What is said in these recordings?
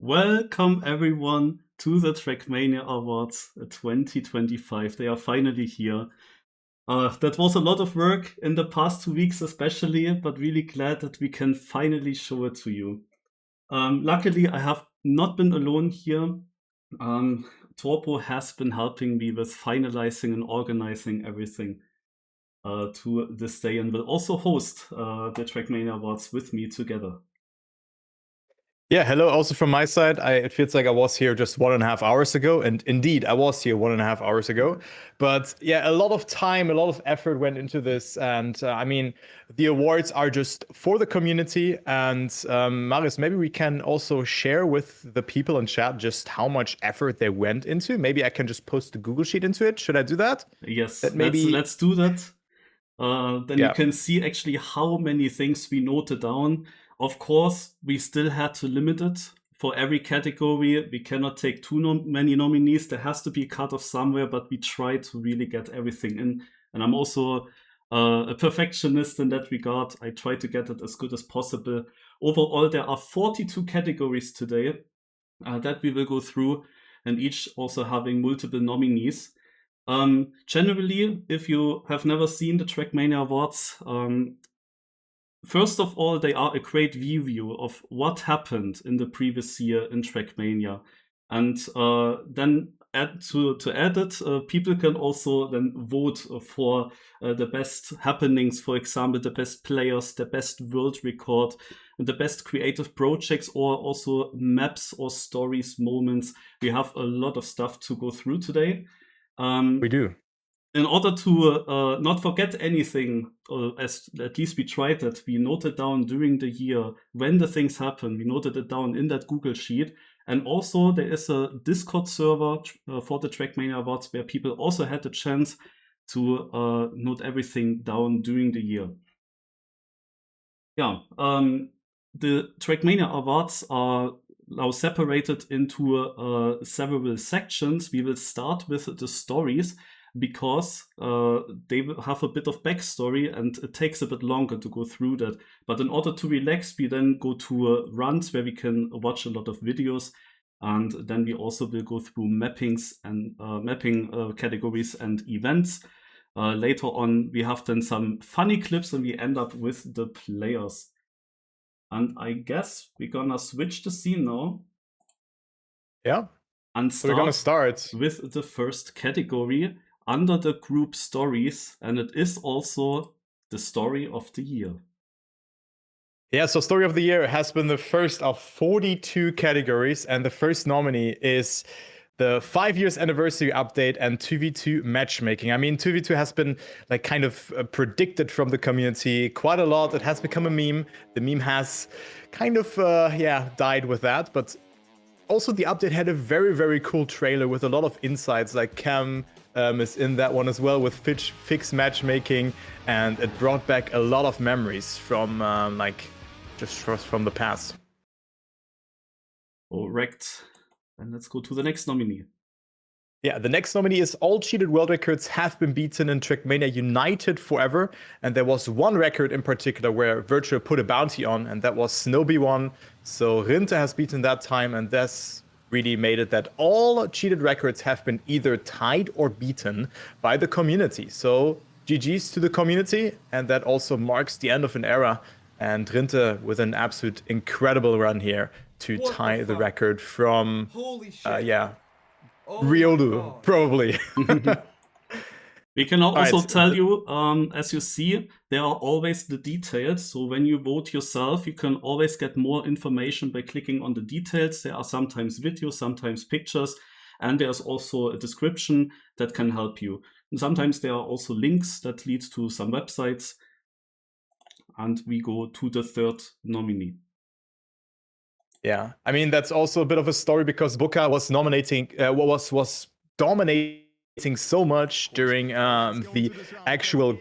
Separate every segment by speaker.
Speaker 1: Welcome everyone to the TrackMania Awards 2025. They are finally here. That was a lot of work in the past 2 weeks especially, but really glad that we can finally show it to you. Luckily, I have not been alone here. Torpo has been helping me with finalizing and organizing everything to this day and will also host the TrackMania Awards with me together.
Speaker 2: Yeah, hello. Also from my side, it feels like I was here just 1.5 hours ago, and indeed, I was here 1.5 hours ago. But yeah, a lot of time, a lot of effort went into this, and I mean, the awards are just for the community. And Marius, maybe we can also share with the people in chat just how much effort they went into. Maybe I can just post the Google Sheet into it. Should I do that?
Speaker 1: Yes,
Speaker 2: That maybe,
Speaker 1: let's do that. Then you
Speaker 2: yeah.
Speaker 1: can see actually how many things we noted down. Of course, we still had to limit it. For every category, we cannot take too many nominees. There has to be a cut-off somewhere, but we try to really get everything in. And I'm also a perfectionist in that regard. I try to get it as good as possible. Overall, there are 42 categories today that we will go through, and each also having multiple nominees. Generally, if you have never seen the TrackMania Awards, first of all, they are a great view of what happened in the previous year in TrackMania. And then to add it, people can also then vote for the best happenings, for example, the best players, the best world record, the best creative projects, or also maps or stories, moments. We have a lot of stuff to go through today.
Speaker 2: We do.
Speaker 1: In order to not forget anything, as at least we tried that, we noted down during the year when the things happen. We noted it down in that Google Sheet. And also there is a Discord server for the TrackMania Awards where people also had the chance to note everything down during the year. Yeah, the TrackMania Awards are now separated into several sections. We will start with the stories because they will have a bit of backstory and it takes a bit longer to go through that. But in order to relax, we then go to runs where we can watch a lot of videos. And then we also will go through mappings and mapping categories and events. Later on, we have then some funny clips and we end up with the players. And I guess we're gonna switch the scene now.
Speaker 2: Yeah.
Speaker 1: And
Speaker 2: So we're gonna start
Speaker 1: with the first category under the group stories, and it is also the story of the year.
Speaker 2: Yeah, so Story of the Year has been the first of 42 categories, and the first nominee is the 5 years anniversary update and 2v2 matchmaking. I mean, 2v2 has been like kind of predicted from the community quite a lot. It has become a meme. The meme has kind of, died with that, but also the update had a very, very cool trailer with a lot of insights, like Cam is in that one as well with fixed matchmaking, and it brought back a lot of memories from just from the past.
Speaker 1: Correct. And let's go to the next nominee.
Speaker 2: Yeah, the next nominee is all cheated world records have been beaten in TrackMania United forever. And there was one record in particular where Virtual put a bounty on, and that was Snowbee 1. So Rinte has beaten that time, and that's really made it that all cheated records have been either tied or beaten by the community. So GG's to the community, and that also marks the end of an era. And Rinte with an absolute incredible run here to tie the record from, Ryodu, probably.
Speaker 1: We can also tell you, as you see, there are always the details. So when you vote yourself, you can always get more information by clicking on the details. There are sometimes videos, sometimes pictures, and there's also a description that can help you. And sometimes there are also links that lead to some websites. And we go to the third nominee.
Speaker 2: Yeah, I mean, that's also a bit of a story because Buka was nominating, was dominating so much during the actual,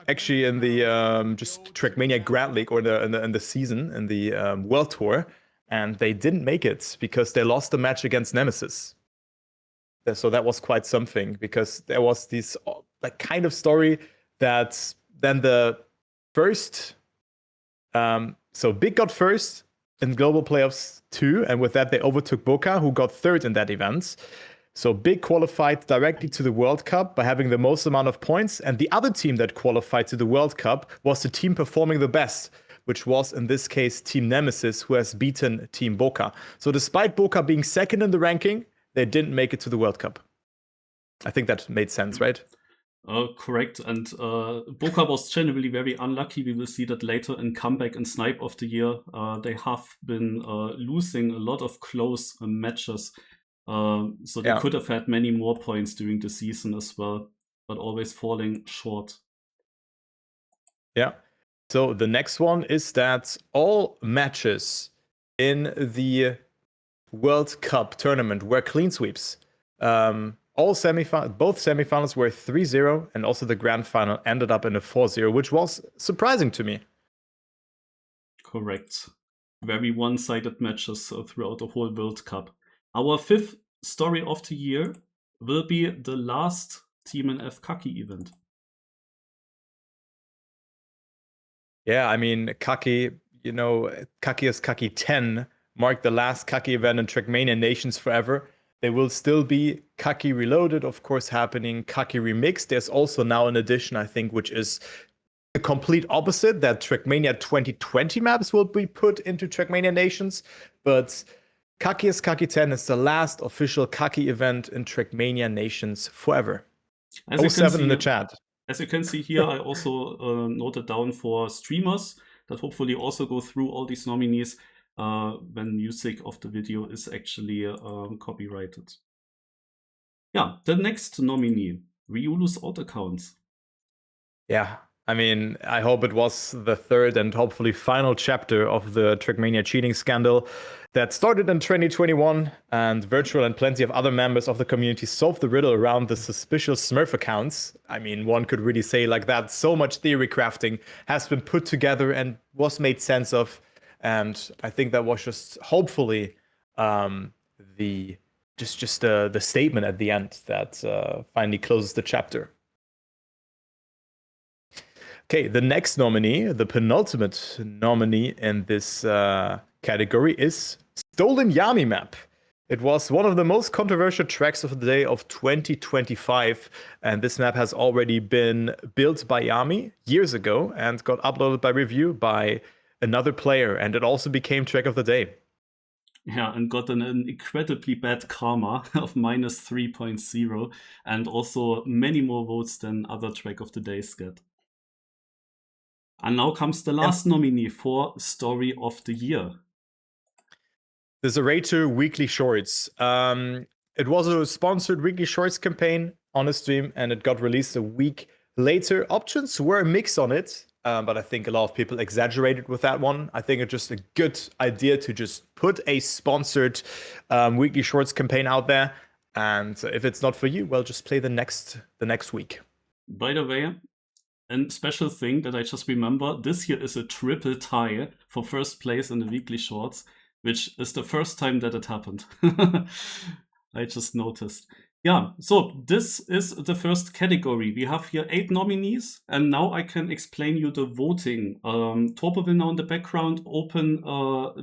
Speaker 2: actually in the just TrackMania Grand League or in the season in the World Tour, and they didn't make it because they lost the match against Nemesis. So that was quite something because there was this like kind of story that then the first, so Big got first. in Global Playoffs 2, and with that they overtook Boca, who got third in that event. So Big qualified directly to the World Cup by having the most amount of points, and the other team that qualified to the World Cup was the team performing the best, which was in this case Team Nemesis, who has beaten Team Boca. So despite Boca being second in the ranking, they didn't make it to the World Cup. I think that made sense, right?
Speaker 1: Correct. And Boca was generally very unlucky. We will see that later in Comeback and Snipe of the Year. They have been losing a lot of close matches. So they could have had many more points during the season as well, but always falling short.
Speaker 2: Yeah. So the next one is that all matches in the World Cup tournament were clean sweeps. Both semifinals were 3-0, and also the grand final ended up in a 4-0, which was surprising to me.
Speaker 1: Correct. Very one-sided matches throughout the whole World Cup. Our fifth story of the year will be the last Team NF Kaki event.
Speaker 2: Yeah, I mean, Kaki, Kaki is Kaki 10, marked the last Kaki event in TrackMania Nations forever. There will still be Kaki Reloaded, of course, happening, Kaki Remixed. There's also now an addition, I think, which is the complete opposite, that TrackMania 2020 maps will be put into TrackMania Nations. But Kaki is Kaki 10 is the last official Kaki event in TrackMania Nations forever. 07 in the chat.
Speaker 1: As you can see here, I also noted down for streamers that hopefully also go through all these nominees when music of the video is actually copyrighted. Yeah, the next nominee, Ryulu's alt accounts.
Speaker 2: Yeah, I mean, I hope it was the third and hopefully final chapter of the TrackMania cheating scandal that started in 2021, and Virtual and plenty of other members of the community solved the riddle around the suspicious Smurf accounts. I mean, one could really say like that. So much theory crafting has been put together and was made sense of. And I think that was just hopefully the statement at the end that finally closes the chapter. Okay, the next nominee, the penultimate nominee in this category is Stolen Yami Map. It was one of the most controversial tracks of the day of 2025, and this map has already been built by Yami years ago and got uploaded by review by another player, and it also became track of the day.
Speaker 1: Yeah, and got an incredibly bad karma of minus 3.0, and also many more votes than other track of the days get. And now comes the last nominee for Story of the Year.
Speaker 2: The Zerator Weekly Shorts. It was a sponsored Weekly Shorts campaign on a stream, and it got released a week later. Options were a mix on it, but I think a lot of people exaggerated with that one. I think it's just a good idea to just put a sponsored Weekly Shorts campaign out there. And if it's not for you, well, just play the next week.
Speaker 1: By the way, a special thing that I just remember, this year is a triple tie for first place in the Weekly Shorts, which is the first time that it happened. I just noticed. Yeah, so this is the first category. We have here 8 nominees, and now I can explain you the voting. Torpo will now in the background open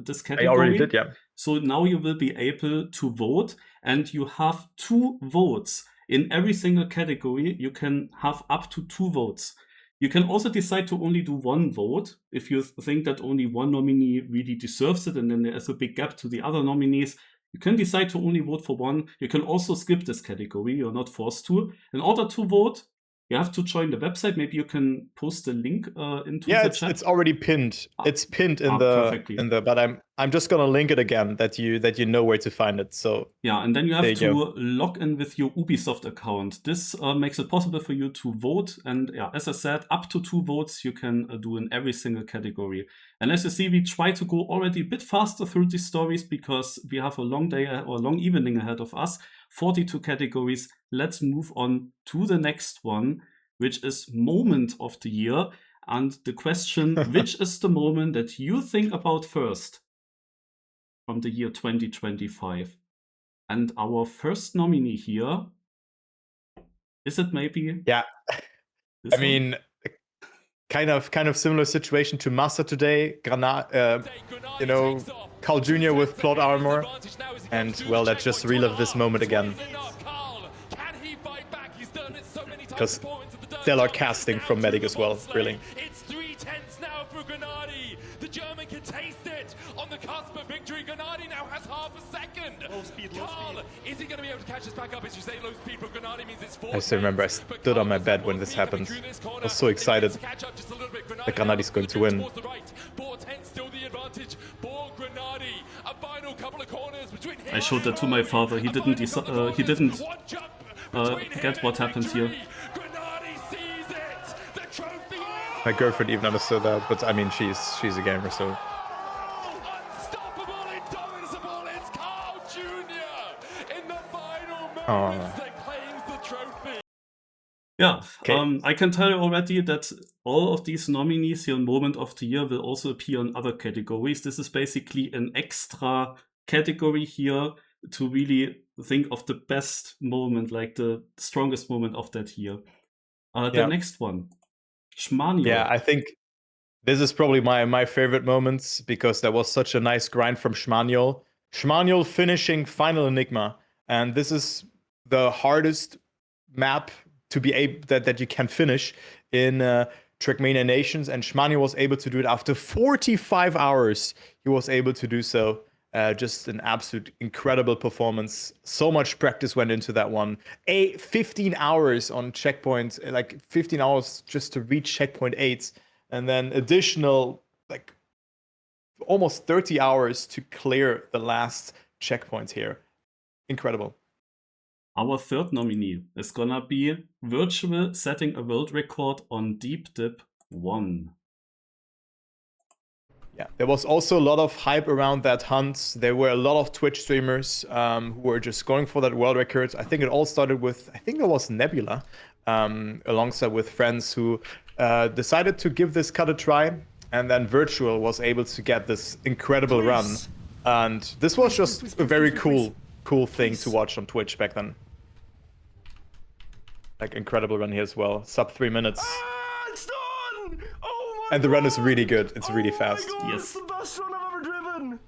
Speaker 1: this category.
Speaker 2: I already did, yeah.
Speaker 1: So now you will be able to vote, and you have 2 votes. In every single category, you can have up to 2 votes. You can also decide to only do 1 vote if you think that only one nominee really deserves it and then there's a big gap to the other nominees. You can decide to only vote for 1. You can also skip this category. You're not forced to. In order to vote, you have to join the website. Maybe you can post the link into the chat.
Speaker 2: It's already pinned. It's pinned in the but I'm just gonna link it again that you know where to find it. So
Speaker 1: yeah, and then you have to log in with your Ubisoft account. This makes it possible for you to vote. And yeah, as I said, up to 2 votes you can do in every single category. And as you see, we try to go already a bit faster through these stories because we have a long day or long evening ahead of us. 42 categories. Let's move on to the next one, which is Moment of the Year. And the question, which is the moment that you think about first from the year 2025? And our first nominee here, is it maybe?
Speaker 2: Yeah. I mean, kind of similar situation to Massa today. You know, Carl Jr. with plot armor, and well, let's just relive this moment again. Because stellar casting from Medic as well, really.
Speaker 3: It's 3/10 now for Grenadi. The German can taste it on the cusp of victory. Grenadi now has half a second.
Speaker 4: Low speed.
Speaker 3: Is he going to be able to catch us back up? As you say, low speed for Grenadi means it's 4.
Speaker 2: I still remember I stood on my bed when this happened. I was so excited that Grenadi's going to win.
Speaker 1: I showed that to my father. He didn't get what happened here.
Speaker 2: My girlfriend even understood that, but I mean, she's a gamer, so.
Speaker 3: Unstoppable, indomitable, it's Carl Jr. in the final moments that claims the trophy.
Speaker 1: Yeah,
Speaker 2: Okay.
Speaker 1: I can tell you already that all of these nominees here in Moment of the Year will also appear in other categories. This is basically an extra category here to really think of the best moment, like the strongest moment of that year. The next one, Schmaniel.
Speaker 2: Yeah, I think this is probably my favorite moments because there was such a nice grind from Schmaniel. Schmaniel finishing Final Enigma, and this is the hardest map to be able that you can finish in TrackMania Nations, and Schmaniel was able to do it after 45 hours. He was able to do so. Just an absolute incredible performance. So much practice went into that one. 15 hours on checkpoint, like 15 hours just to reach checkpoint 8, and then additional like almost 30 hours to clear the last checkpoint here. Incredible.
Speaker 1: Our third nominee is gonna be Virtual setting a world record on Deep Dip 1.
Speaker 2: Yeah, there was also a lot of hype around that hunt. There were a lot of Twitch streamers who were just going for that world record. I think it all started with, I think it was Nebula, alongside with friends who decided to give this cut a try. And then Virtual was able to get this incredible run. And this was just a very cool thing to watch on Twitch back then. Like, incredible run here as well. Sub 3 minutes.
Speaker 4: It's done! Oh my
Speaker 2: And the run is really good. It's really fast.
Speaker 4: God,
Speaker 1: Yes.
Speaker 4: it's the best run I've ever driven.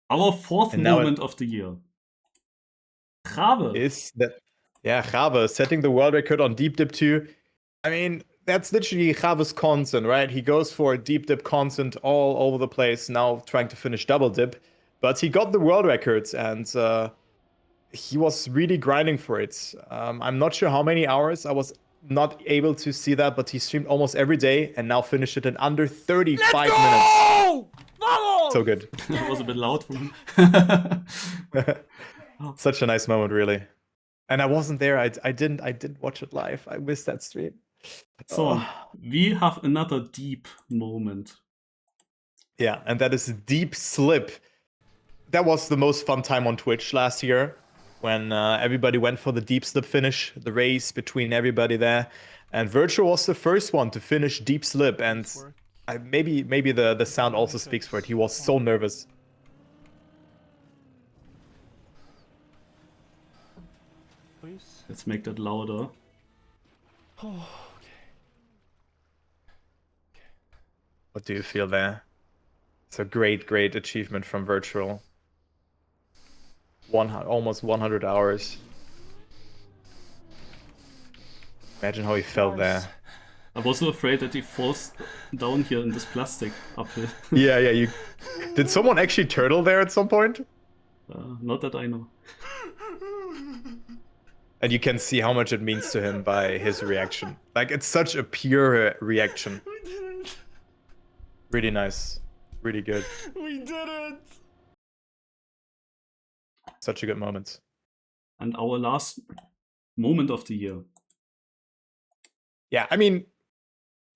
Speaker 1: Our fourth
Speaker 2: And now
Speaker 1: moment of the year. Grave.
Speaker 2: Is that, yeah, Grave setting the world record on Deep Dip 2. I mean, that's literally Grave's constant, right? He goes for Deep Dip constant all over the place, now trying to finish Double Dip. But he got the world records, and he was really grinding for it. I'm not sure how many hours. I was not able to see that, but he streamed almost every day and now finished it in under 35 minutes. So good.
Speaker 1: That was a bit loud for me.
Speaker 2: Such a nice moment, really. And I wasn't there. I didn't watch it live. I missed that stream.
Speaker 1: So, we have another deep moment.
Speaker 2: Yeah, and that is Deep Slip. That was the most fun time on Twitch last year, when everybody went for the Deep Slip finish, the race between everybody there. And Virtual was the first one to finish Deep Slip, and maybe the sound also speaks for it. He was so nervous.
Speaker 4: Please.
Speaker 1: Let's make that louder.
Speaker 4: Oh,
Speaker 2: What do you feel there? It's a great achievement from Virtual. Almost 100 hours. Imagine how he felt there.
Speaker 1: I was so afraid that he falls down here in this plastic uphill.
Speaker 2: Yeah. Did someone actually turtle there at some point?
Speaker 1: Not that I know.
Speaker 2: And you can see how much it means to him by his reaction. Like, it's such a pure reaction.
Speaker 4: we did it!
Speaker 2: Really nice. Really good.
Speaker 4: We did it!
Speaker 2: Such a good moment.
Speaker 1: And our last moment of the year.
Speaker 2: Yeah, I mean,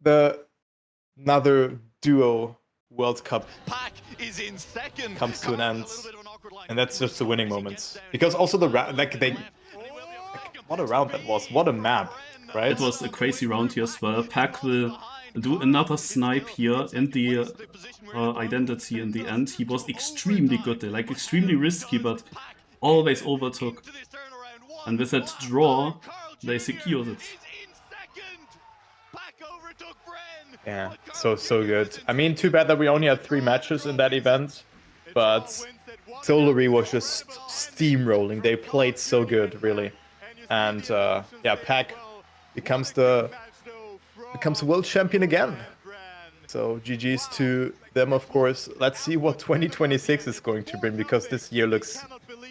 Speaker 2: another duo World Cup
Speaker 5: Pack is in second.
Speaker 2: comes to an end, and that's just the winning moments. Because also the what a round that was! What a map, right?
Speaker 1: It was a crazy round here as well. Pack will do another snipe here in the identity in the end. He was extremely good there, like extremely risky, but always overtook. And with that draw, they secured it.
Speaker 5: Is in second. Back over to Bren.
Speaker 2: Yeah, so good. I mean, too bad that we only had 3 matches in that event, but Solary was just steamrolling. They played so good, really. And yeah, Pac becomes the world champion again. So GG's to them, of course. Let's see what 2026 is going to bring, because this year looks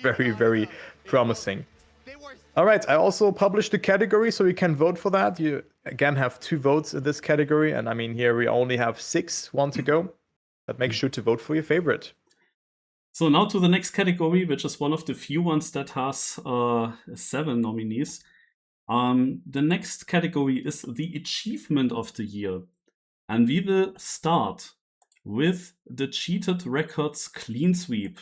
Speaker 2: very, very promising. All right, I also published a category, so you can vote for that. You, again, have 2 votes in this category. And I mean, here we only have 6, 1 to go. But make sure to vote for your favorite.
Speaker 1: So now to the next category, which is one of the few ones that has 7 nominees. The next category is the Achievement of the Year. And we will start with the Cheated Records Clean Sweep.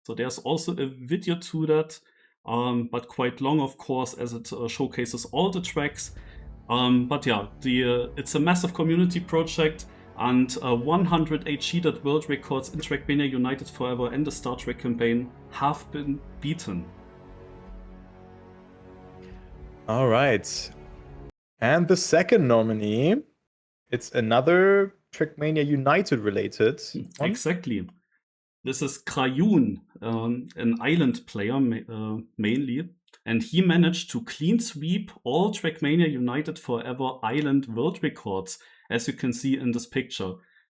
Speaker 1: So there's also a video to that, but quite long, of course, as it showcases all the tracks. But yeah, it's a massive community project, and 108 cheated world records in TrackMania United Forever and the Star Trek campaign have been beaten.
Speaker 2: All right. And the second nominee, it's another TrackMania United related one.
Speaker 1: Exactly. This is Krayun, an island player mainly, and he managed to clean sweep all TrackMania United Forever island world records, as you can see in this picture.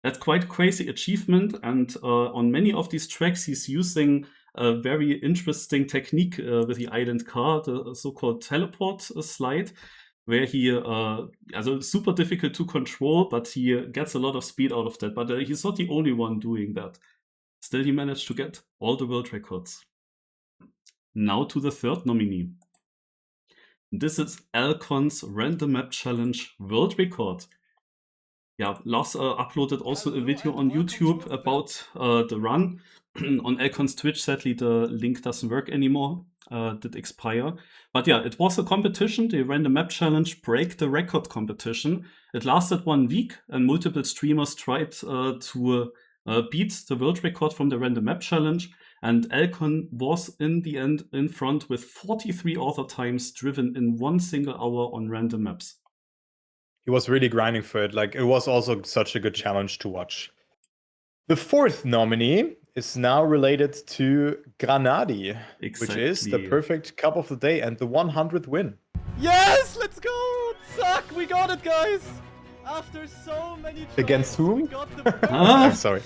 Speaker 1: That's quite a crazy achievement, and on many of these tracks he's using a very interesting technique with the island car, the so-called teleport slide, where he, also super difficult to control, but he gets a lot of speed out of that. But he's not the only one doing that. Still, he managed to get all the world records. Now to the third nominee. This is Alcon's Random Map Challenge World Record. Yeah, Lars uploaded also a video on YouTube about the run. On Alcon's Twitch, sadly, the link doesn't work anymore. Did expire. But yeah, it was a competition, the Random Map Challenge Break the Record competition. It lasted 1 week, and multiple streamers tried to beat the world record from the Random Map Challenge. And Alcon was in the end in front with 43 other times driven in 1 single hour on random maps.
Speaker 2: He was really grinding for it. Like, it was also such a good challenge to watch. The fourth nominee is now related to Granadi, which is the perfect cup of the day and the 100th win.
Speaker 4: Yes, let's go! Suck, we got it, guys! After so many tries,
Speaker 2: Against whom?
Speaker 4: we got the
Speaker 2: Sorry.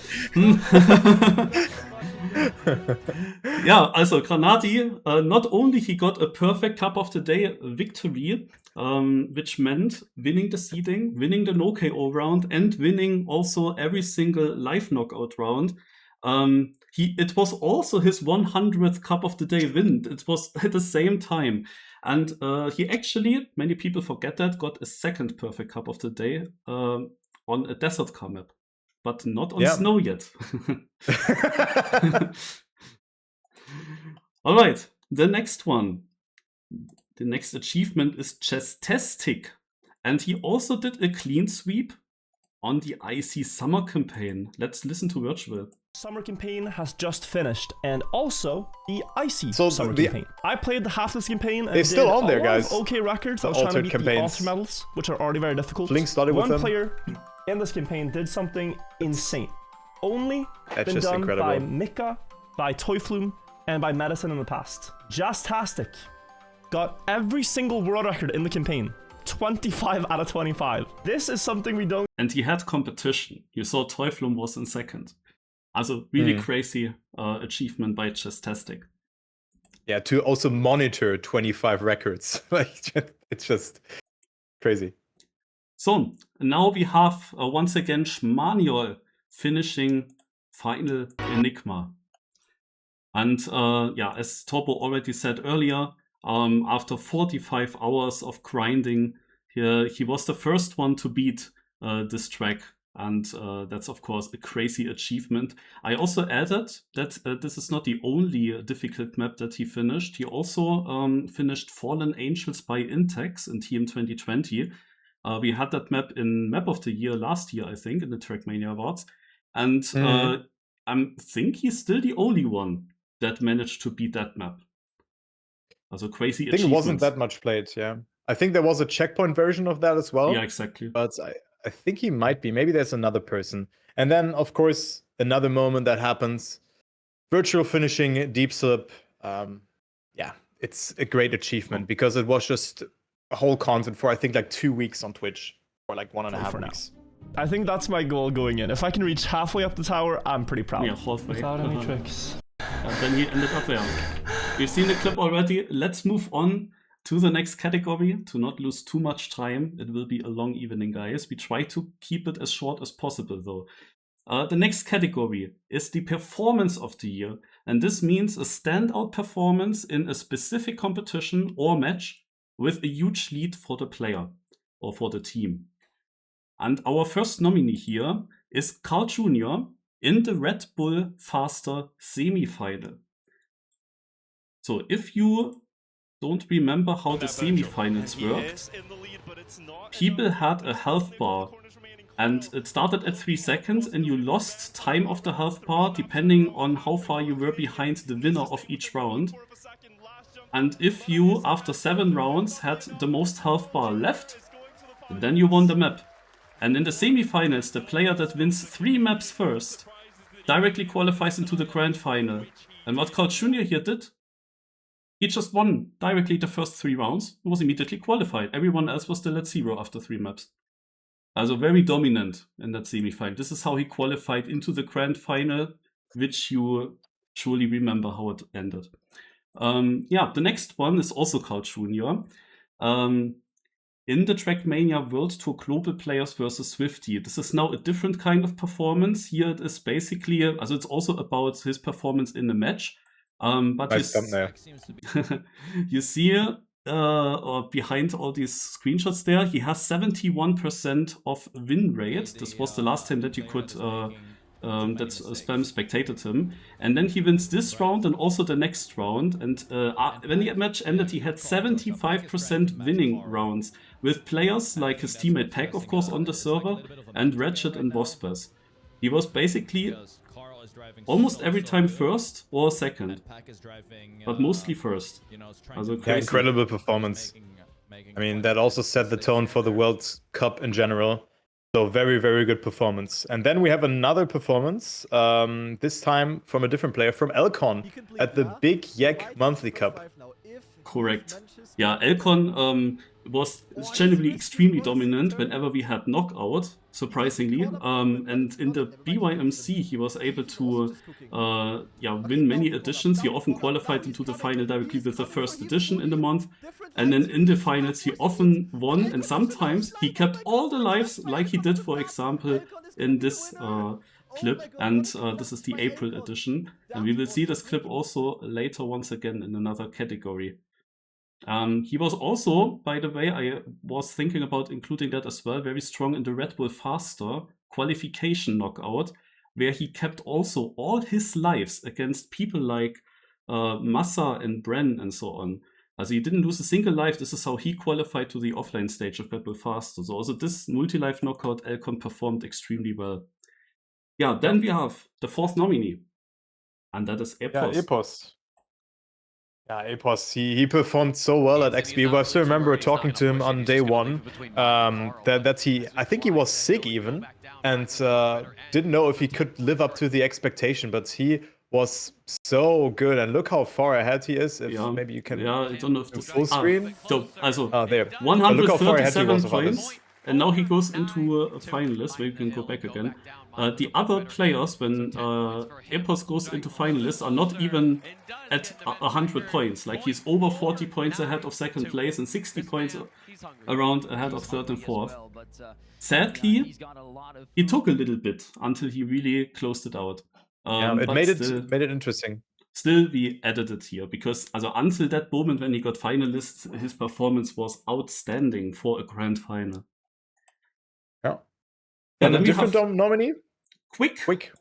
Speaker 1: Yeah, also Granadi, not only he got a perfect cup of the day victory, which meant winning the seeding, winning the no KO round, and winning also every single live knockout round. It was also his 100th cup of the day win. It was at the same time. And he actually, many people forget that, got a second perfect cup of the day on a desert car map, but not on snow yet. All right, the next one. The next achievement is Chestastic. And he also did a clean sweep on the IC Summer campaign. Let's listen to Virtual.
Speaker 4: Summer campaign has just finished, and also the icy
Speaker 2: So
Speaker 4: summer
Speaker 2: the-
Speaker 4: campaign. I played the half this campaign and
Speaker 2: They're still
Speaker 4: did
Speaker 2: on there,
Speaker 4: a lot
Speaker 2: guys.
Speaker 4: of okay records.
Speaker 2: The
Speaker 4: I was trying to
Speaker 2: altered
Speaker 4: beat
Speaker 2: campaigns.
Speaker 4: the altar medals, which are already very difficult.
Speaker 2: Link started with
Speaker 4: One
Speaker 2: them.
Speaker 4: player in this campaign did something insane. Only
Speaker 2: That's
Speaker 4: been
Speaker 2: just
Speaker 4: done
Speaker 2: incredible.
Speaker 4: by Mika, by Toyflume, and by Medicine in the past. Jastastic got every single world record in the campaign. 25 out of 25. This is something we don't.
Speaker 1: And he had competition. You saw Teuflum was in second. Also, really crazy achievement by Chestastic.
Speaker 2: Yeah, to also monitor 25 records. Like, it's just crazy.
Speaker 1: So, now we have once again Schmaniol finishing Final Enigma. And yeah, as Torbo already said earlier, after 45 hours of grinding, he was the first one to beat this track. And that's, of course, a crazy achievement. I also added that this is not the only difficult map that he finished. He also finished Fallen Angels by Intex in Team 2020. We had that map in Map of the Year last year, I think, in the TrackMania Awards. And I think he's still the only one that managed to beat that map. Also crazy
Speaker 2: I think it wasn't
Speaker 1: achievements.
Speaker 2: that much played, yeah. I think there was a checkpoint version of that as well.
Speaker 1: Yeah, exactly.
Speaker 2: But I think he might be. Maybe there's another person. And then, of course, another moment that happens. Virtual finishing, deep slip. Yeah, it's a great achievement because it was just a whole content for, I think, like 2 weeks on Twitch. Or like 1.5 weeks.
Speaker 4: I think that's my goal going in. If I can reach halfway up the tower, I'm pretty proud.
Speaker 1: Yeah, halfway.
Speaker 4: Without any tricks.
Speaker 1: And then he ended up there. You've seen the clip already. Let's move on to the next category to not lose too much time. It will be a long evening, guys. We try to keep it as short as possible, though. The next category is the performance of the year. And this means a standout performance in a specific competition or match with a huge lead for the player or for the team. And our first nominee here is Carl Jr. in the Red Bull Faster semi-final. So if you don't remember how the semi-finals worked, people had a health bar and it started at 3 seconds and you lost time of the health bar depending on how far you were behind the winner of each round. And if you, after 7 rounds, had the most health bar left, then you won the map. And in the semi-finals, the player that wins 3 maps first directly qualifies into the grand final. And what Carl Jr. here did, he just won directly the first 3 rounds and was immediately qualified. Everyone else was still at 0 after 3 maps. Also very dominant in that semi-final. This is how he qualified into the grand final, which you surely remember how it ended. Yeah, the next one is also Carl Jr. In the TrackMania World Tour Global Players versus Swifty. This is now a different kind of performance. Here it is basically, it's also about his performance in the match. But
Speaker 2: nice
Speaker 1: you see behind all these screenshots there, he has 71% of win rate. This was the last time that you could that Spam spectated him. And then he wins this round and also the next round. And when the match ended, he had 75% winning rounds with players like his teammate Pack, of course, on the server, and Ratchet and Vospers. He was basically almost every time first or second, but mostly first.
Speaker 2: Yeah, incredible performance. I mean, that also set the tone for the World Cup in general. So very, very good performance. And then we have another performance, this time from a different player, from Elcon at the Big Yak Monthly Cup.
Speaker 1: Correct. Yeah, Elcon was generally extremely dominant whenever we had knockout, surprisingly. And in the BYMC, he was able to win many editions. He often qualified into the final directly with the first edition in the month. And then in the finals, he often won. And sometimes he kept all the lives, like he did, for example, in this clip. And this is the April edition. And we will see this clip also later once again in another category. He was also, by the way, I was thinking about including that as well, very strong in the Red Bull Faster qualification knockout, where he kept also all his lives against people like Massa and Bren and so on. Also he didn't lose a single life. This is how he qualified to the offline stage of Red Bull Faster. So also this multi-life knockout, Elcon performed extremely well. Yeah, then we have the 4th nominee, and that is Epos.
Speaker 2: Yeah, Epos. Yeah, Epos, he performed so well at XP. I still remember talking to him on day 1. I think he was sick even, and didn't know if he could live up to the expectation. But he was so good, and look how far ahead he is. If maybe you can.
Speaker 1: Yeah, I don't know if this
Speaker 2: full screen.
Speaker 1: So,
Speaker 2: there.
Speaker 1: 137 points. And now he goes into a finalist, where you can go back again. The other players, when Epos goes into finalists, are not even at 100 points. Like he's over 40 points ahead of second place and 60 points around ahead of third and fourth. Sadly, it took a little bit until he really closed it out.
Speaker 2: It made it interesting.
Speaker 1: Still, we added it here because until that moment when he got finalists, his performance was outstanding for a grand final.
Speaker 2: And a different nominee?
Speaker 1: Quick.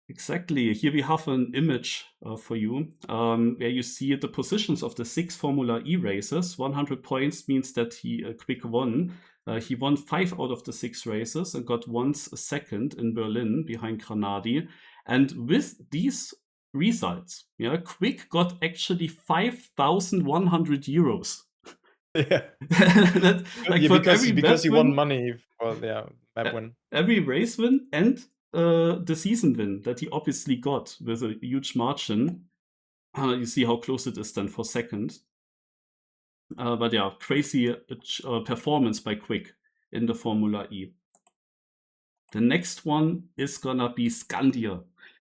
Speaker 1: Exactly. Here we have an image for you where you see the positions of the 6 Formula E races. 100 points means that he Quick won. He won 5 out of the 6 races and got once a second in Berlin behind Granadi. And with these results. Yeah, Quick got actually 5,100 euros.
Speaker 2: Yeah.
Speaker 1: That, like, for every
Speaker 2: because he
Speaker 1: map
Speaker 2: won
Speaker 1: win,
Speaker 2: money for map win.
Speaker 1: every race win, and the season win that he obviously got with a huge margin. You see how close it is then for second. But yeah, crazy performance by Quick in the Formula E. The next one is gonna be Scandia.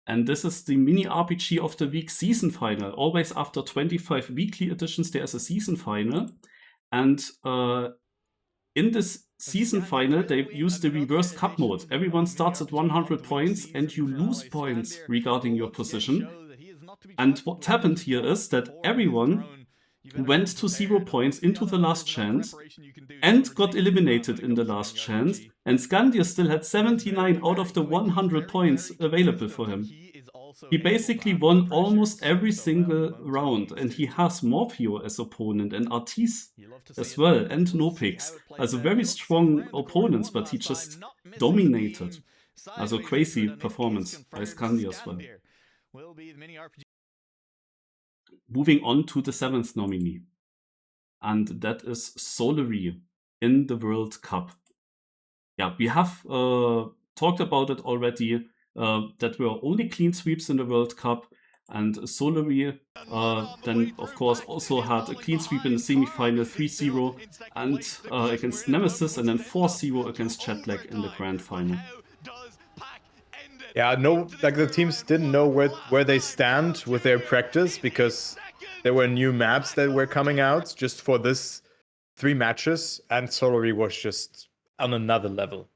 Speaker 1: And this is the mini RPG of the week season final. Always after 25 weekly editions, there's a season final. And in this season final, they use the reverse cup mode. Everyone starts at 100 points and you lose points regarding your position. And what happened here is that everyone went to 0 points into the last chance and got eliminated in the last chance. And Scandia still had 79 out of the 100 points available for him. He basically won almost every single round, and he has Morpio as opponent and Artis as well, and No-Pix. Also very strong opponents, but he just dominated. Also crazy performance by Scandia as well. Moving on to the 7th nominee, and that is Solary in the World Cup. Yeah, we have talked about it already, that were only clean sweeps in the World Cup, and Solary then of course also had a clean sweep in the semi-final 3-0 and against Nemesis, and then 4-0 against Jetlag in the grand final.
Speaker 2: Yeah, no, like the teams didn't know where they stand with their practice, because there were new maps that were coming out just for this 3 matches, and Solary was just on another level.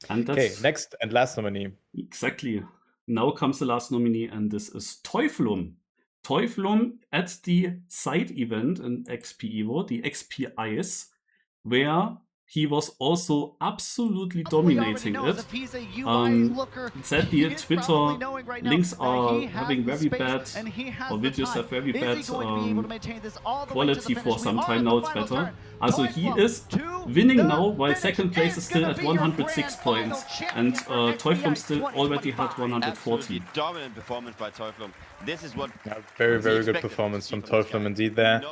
Speaker 1: And
Speaker 2: okay, next and last nominee.
Speaker 1: Exactly. Now comes the last nominee, and this is Teuflum. Teuflum at the side event in XP Evo, the XP Ice, where he was also absolutely dominating it. Sadly, Twitter links are having very bad, or videos have very bad quality for some time. Now it's better. Also he is winning now, while second place is still at 106 points, and Teuflum still already had 140.
Speaker 5: Dominant performance by Teuflum. This is what
Speaker 2: very good performance from Teuflum indeed there.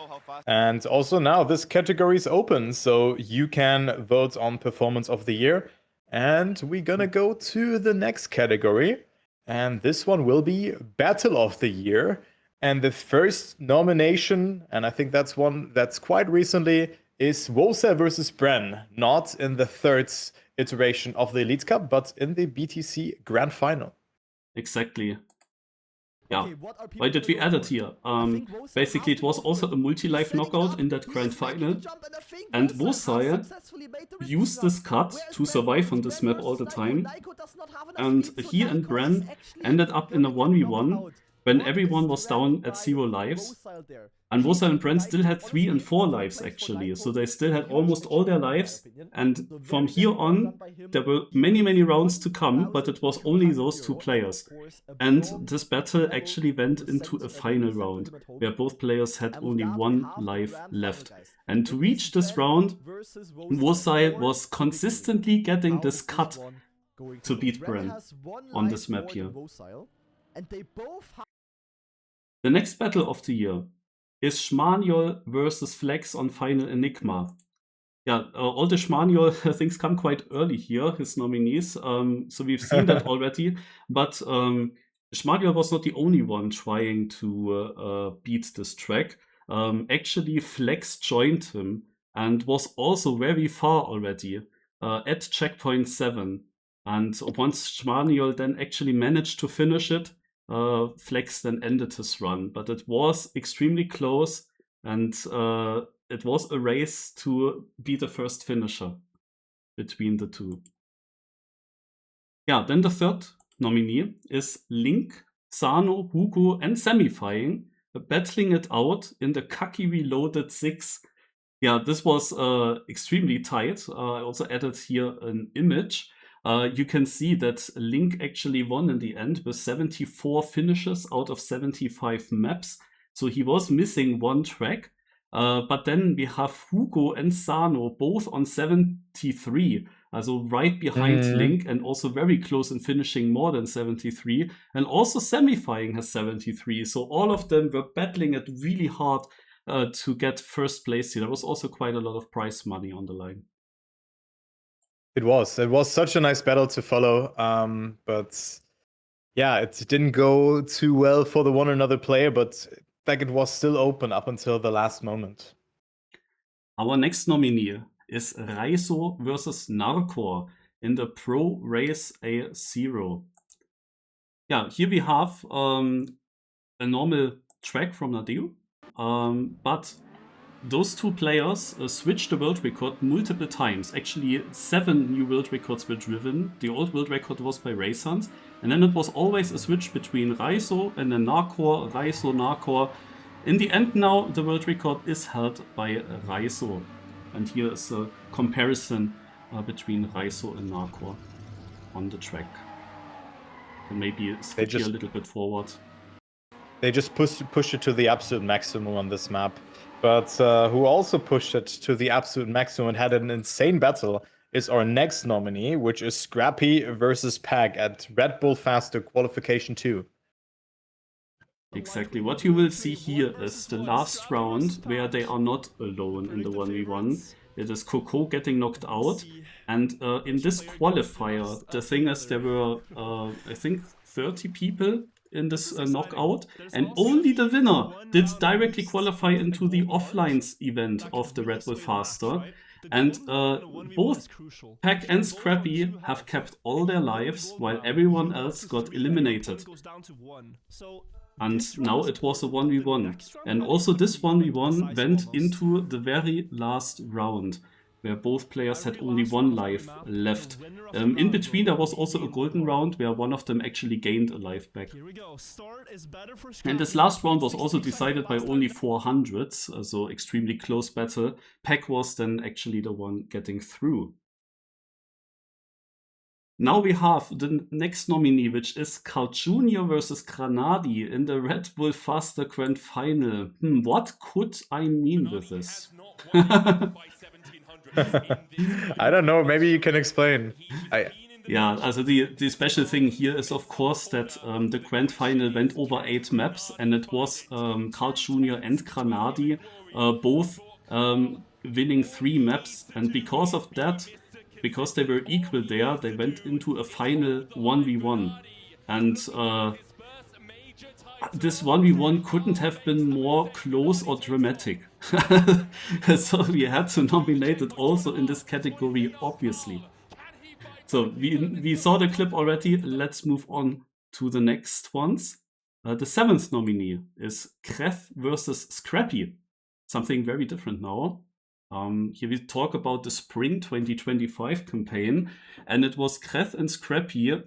Speaker 2: And also now this category is open, so you can vote on performance of the year. And we're gonna go to the next category, and this one will be Battle of the Year. And the first nomination, and I think that's one that's quite recently, is Wosa versus Bren, not in the 3rd iteration of the Elite Cup, but in the BTC Grand Final.
Speaker 1: Exactly. Yeah, why did we add it here? Basically, it was also a multi-life knockout in that grand final, and Wosai used this cut to survive on this map all the time, and he and Bren ended up in a 1v1 when everyone was down at 0 lives, and Wosai and Bren still had 3 and 4 lives actually, so they still had almost all their lives, and from here on there were many rounds to come, but it was only those 2 players. And this battle actually went into a final round, where both players had only 1 life left. And to reach this round, Wosai was consistently getting this cut to beat Bren on this map here. The next battle of the year is Schmaniol versus Flex on Final Enigma. Yeah, all the Schmaniol things come quite early here, his nominees, so we've seen that already, but Schmaniol was not the only one trying to beat this track. Actually, Flex joined him and was also very far already at checkpoint 7. And once Schmaniol then actually managed to finish it, Flex then ended his run. But it was extremely close, and it was a race to be the first finisher between the 2. Yeah, then the 3rd nominee is Link, Sano, Hugo, and Semifying, battling it out in the Kaki Reloaded 6. Yeah, this was extremely tight. I also added here an image. You can see that Link actually won in the end with 74 finishes out of 75 maps. So he was missing 1 track. But then we have Hugo and Sano both on 73. Also right behind Link, and also very close in finishing more than 73. And also Semifying has 73. So all of them were battling it really hard to get first place here. There was also quite a lot of prize money on the line.
Speaker 2: It was such a nice battle to follow. But yeah, it didn't go too well for the one or another player, but like it was still open up until the last moment.
Speaker 1: Our next nominee is Raizo versus Narcor in the Pro Race A0. Yeah, here we have a normal track from Nadeo, but those two players switched the world record multiple times. Actually, 7 new world records were driven. The old world record was by Raysans, and then it was always a switch between Raizo and then Narcor, Raizo, Narcor. In the end now, the world record is held by Raizo. And here is a comparison between Raizo and Narcor on the track. And maybe skip here a little bit forward.
Speaker 2: They just pushed it to the absolute maximum on this map. But who also pushed it to the absolute maximum and had an insane battle is our next nominee, which is Scrappy versus Pag at Red Bull Faster Qualification 2.
Speaker 1: Exactly. What you will see here is the last round where they are not alone in the 1v1. It is Coco getting knocked out. And in this qualifier, the thing is there were, I think, 30 people in this knockout, and only the winner did directly qualify into the offlines event of the Red Bull Faster. And both Pack and Scrappy have kept all their lives while everyone else got eliminated. And now it was a 1v1. And also this 1v1 went into the very last round, where both players had only 1 life left. In between there was also a golden round where one of them actually gained a life back. And this last round was also decided by only 400s, so extremely close battle. Pack was then actually the one getting through. Now we have the next nominee, which is Carl Jr. versus Granadi in the Red Bull Faster Grand Final. What could I mean with this?
Speaker 2: I don't know, maybe you can explain.
Speaker 1: Yeah, also the special thing here is of course that the grand final went over 8 maps, and it was Carl Jr. and Granadi both winning 3 maps, and because of that, because they were equal there, they went into a final 1v1. And this 1v1 couldn't have been more close or dramatic. So we had to nominate it also in this category, obviously. So we saw the clip already. Let's move on to the next ones. The 7th nominee is Kreth versus Scrappy. Something very different now. Here we talk about the Spring 2025 campaign, and it was Kreth and Scrappy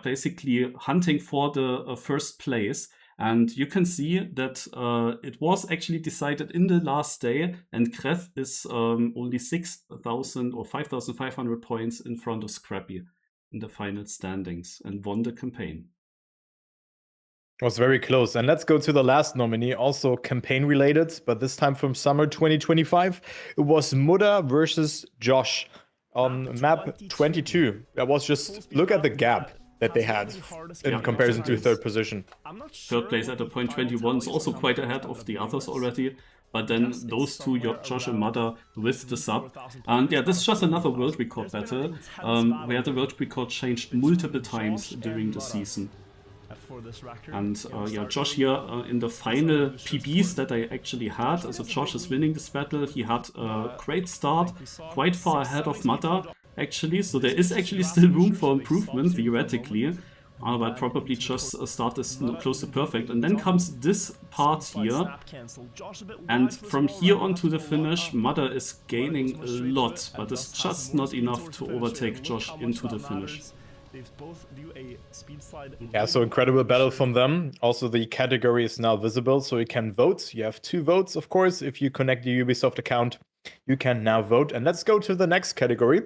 Speaker 1: basically hunting for the first place. And you can see that it was actually decided in the last day, and Kreth is only 6,000 or 5,500 points in front of Scrappy in the final standings, and won the campaign.
Speaker 2: It was very close. And let's go to the last nominee, also campaign related, but this time from summer 2025. It was Muda versus Josh on map 22. That was just, look at the gap that they had in comparison to third position.
Speaker 1: Third place at the point 21 is also quite ahead of the others already. But then those two, Josh and Mada, with the sub. And yeah, this is just another world record battle, where the world record changed multiple times during the season. And Josh here in the final PBs that I actually had. So Josh is winning this battle. He had a great start, quite far ahead of Mata, actually. So there is actually still room for improvement, theoretically. But probably just start is close to perfect. And then comes this part here. And from here on to the finish, Mada is gaining a lot, but it's just not enough to overtake Josh into the finish.
Speaker 2: Yeah, so incredible battle from them. Also, the category is now visible, so you can vote. You have 2 votes, of course. If you connect the Ubisoft account, you can now vote. And let's go to the next category.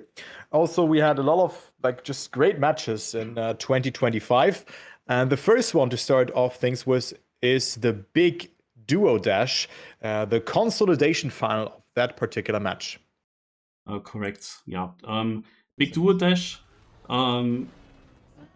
Speaker 2: Also, we had a lot of just great matches in 2025. And the first one to start off things is the big duo dash, the consolidation final of that particular match.
Speaker 1: Correct. Yeah. Big Duo Dash.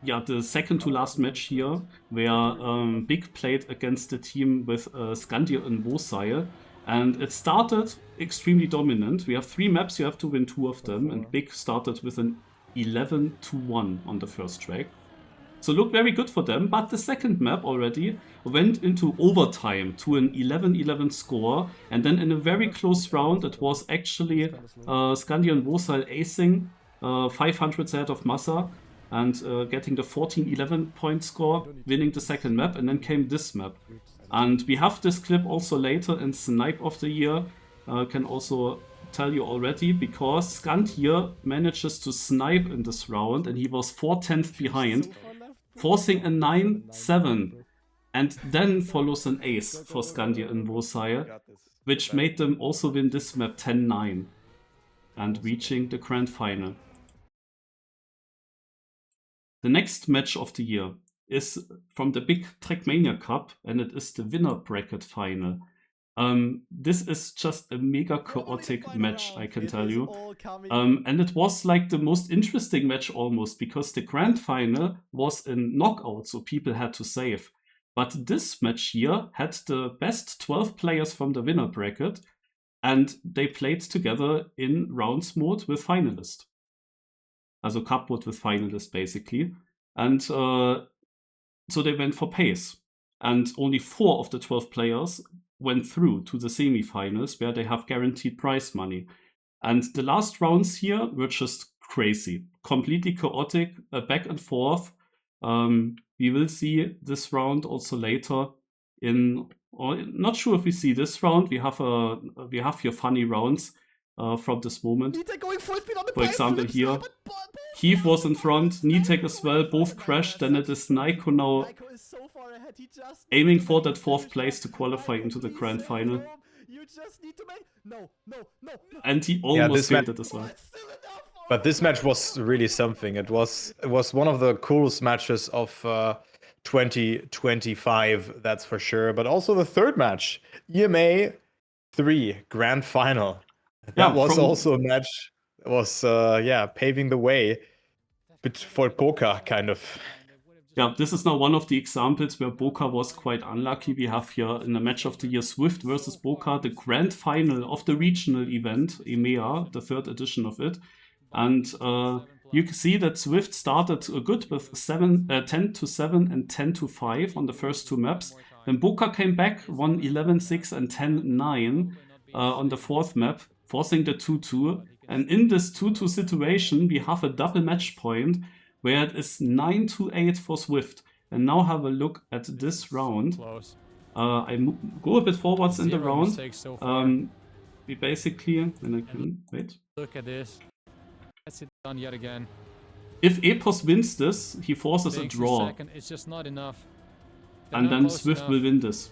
Speaker 1: Yeah, the second to last match here, where Big played against the team with Scandia and Vosai, and it started extremely dominant. We have 3 maps, you have to win 2 of them, and Big started with an 11-1 on the first track. So looked very good for them, but the second map already went into overtime to an 11-11 score, and then in a very close round it was actually Scandia and Vosai acing 500 ahead of Massa, and getting the 14-11 point score, winning the second map, and then came this map. And we have this clip also later in Snipe of the Year, can also tell you already, because Scant here manages to snipe in this round, and he was 4/10 behind, forcing a 9-7, and then follows an ace for Scandia and Vosai, which made them also win this map 10-9, and reaching the grand final. The next match of the year is from the big TrackMania Cup, and it is the winner bracket final. This is just a mega chaotic match, I can tell you. And it was like the most interesting match almost, because the grand final was in knockout, so people had to save. But this match here had the best 12 players from the winner bracket, and they played together in rounds mode with finalist. Also cup mode with finalist, basically. And so they went for pace. And only 4 of the 12 players went through to the semifinals, where they have guaranteed prize money. And the last rounds here were just crazy, completely chaotic, back and forth. We will see this round also later in, or not sure if we see this round. We have here funny rounds from this moment. For example, here, Heath was in front, Nitek as well, both crashed. Then it is Naiko now aiming for that 4th place to qualify into the grand final. And he almost failed it as well.
Speaker 2: But this match was really something. It was one of the coolest matches of 2025, that's for sure. But also the third match, EMA 3 grand final. That was also a match that was paving the way for Boca, kind of.
Speaker 1: Yeah, this is now one of the examples where Boca was quite unlucky. We have here in the match of the year Swift versus Boca, the grand final of the regional event, EMEA, the 3rd edition of it. And you can see that Swift started good with 10-7 and 10-5 on the first 2 maps. Then Boca came back, won 11-6 and 10-9 on the 4th map, forcing the 2-2. And in this 2-2 situation, we have a double match point, where it is 9-8 for Swift. And now have a look at this round. I go a bit forwards in the round. We basically, and I can wait.
Speaker 6: Look at this. That's it done yet again.
Speaker 1: If Epos wins this, he forces a draw.
Speaker 6: It's just not enough.
Speaker 1: And then Swift will win this.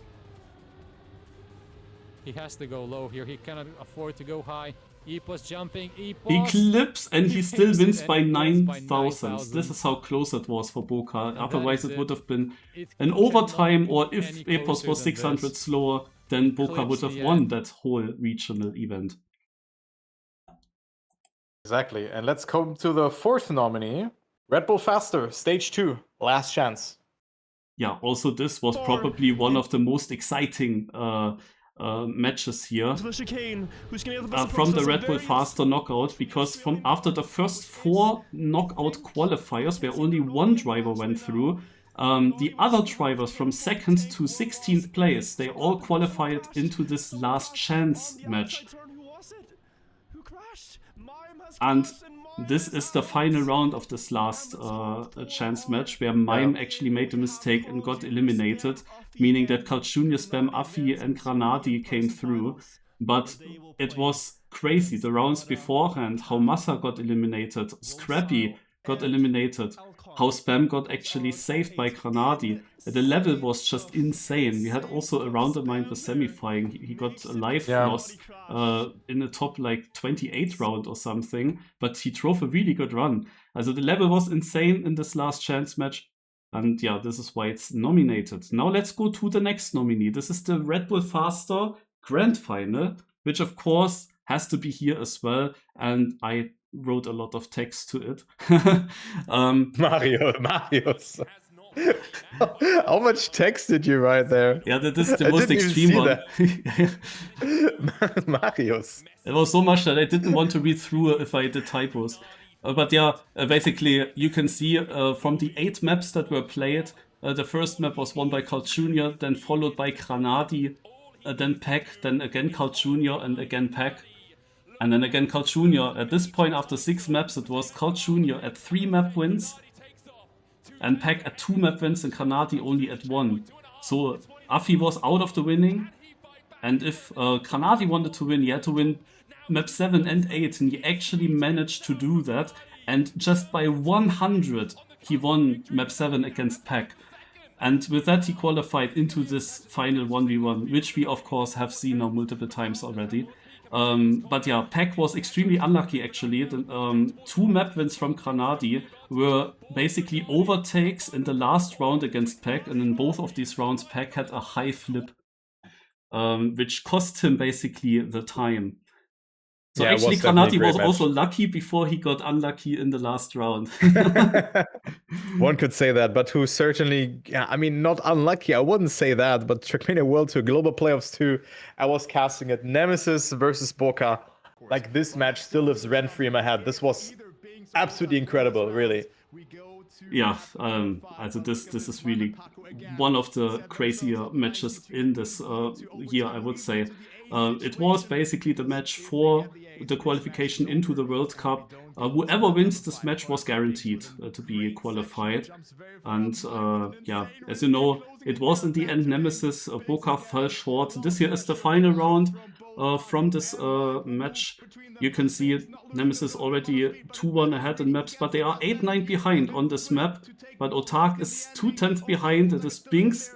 Speaker 6: He has to go low here. He cannot afford to go high. Epos jumping. Epos.
Speaker 1: He clips and he still wins by 9,000. This is how close it was for Boca. Otherwise it would have been an overtime, or if Epos was 600 slower, then Boca would have won that whole regional event.
Speaker 2: Exactly. And let's come to the 4th nominee, Red Bull Faster, Stage 2, Last Chance.
Speaker 1: Yeah, also this was probably one of the most exciting matches here from the Red Bull Faster knockout, because from after the first 4 knockout qualifiers, where only 1 driver went through, the other drivers from 2nd to 16th place, they all qualified into this last chance match. And this is the final round of this last chance match, where Mime actually made a mistake and got eliminated, meaning that Carl Jr., Spam, Affi and Granadi came through. But it was crazy, the rounds beforehand, how Massa got eliminated, Scrappy got eliminated, how Spam got actually saved by Granadi. The level was just insane. We had also a Roundermind with Semifying. He got a life loss in the top like 28 round or something, but he drove a really good run. Also the level was insane in this last chance match. And yeah, this is why it's nominated. Now let's go to the next nominee. This is the Red Bull Faster Grand Final, which of course has to be here as well, and I wrote a lot of text to it.
Speaker 2: Marius. How much text did you write there?
Speaker 1: Yeah, this is the
Speaker 2: I
Speaker 1: most
Speaker 2: didn't even
Speaker 1: extreme
Speaker 2: see
Speaker 1: one.
Speaker 2: that. Marius.
Speaker 1: It was so much that I didn't want to read through if I did typos. But yeah, basically you can see from the 8 maps that were played, the first map was won by Carl Jr., then followed by Granadi, then Peck, then again Carl Jr., and again Peck, and then again Carl Jr. At this point, after 6 maps, it was Carl Jr. at 3 map wins, and Peck at 2 map wins, and Granadi only at 1. So Afi was out of the winning, and if Granadi wanted to win, he had to win map 7 and 8, and he actually managed to do that, and just by 100 he won map 7 against Peck. And with that he qualified into this final 1v1, which we of course have seen now multiple times already. But yeah, Peck was extremely unlucky actually. The 2 map wins from Granadi were basically overtakes in the last round against Peck, and in both of these rounds Peck had a high flip, which cost him basically the time. So
Speaker 2: Yeah, it
Speaker 1: actually
Speaker 2: was definitely
Speaker 1: Granadi
Speaker 2: a great
Speaker 1: was
Speaker 2: match.
Speaker 1: also lucky before he got unlucky in the last round.
Speaker 2: One could say that, but who certainly, I mean, not unlucky, I wouldn't say that, but TrackMania World Tour Global Playoffs 2, I was casting it Nemesis versus Boca. Like, this match still lives rent-free in my head. This was absolutely incredible, really.
Speaker 1: Yeah, also this is really one of the crazier matches in this year, I would say. It was basically the match for the qualification into the World Cup. Whoever wins this match was guaranteed to be qualified. And yeah, as you know, it was in the end Nemesis. Boca fell short. This here is the final round from this match. You can see Nemesis already 2-1 ahead in maps, but they are 8-9 behind on this map. But Otak is 2/10 behind. It is Binks.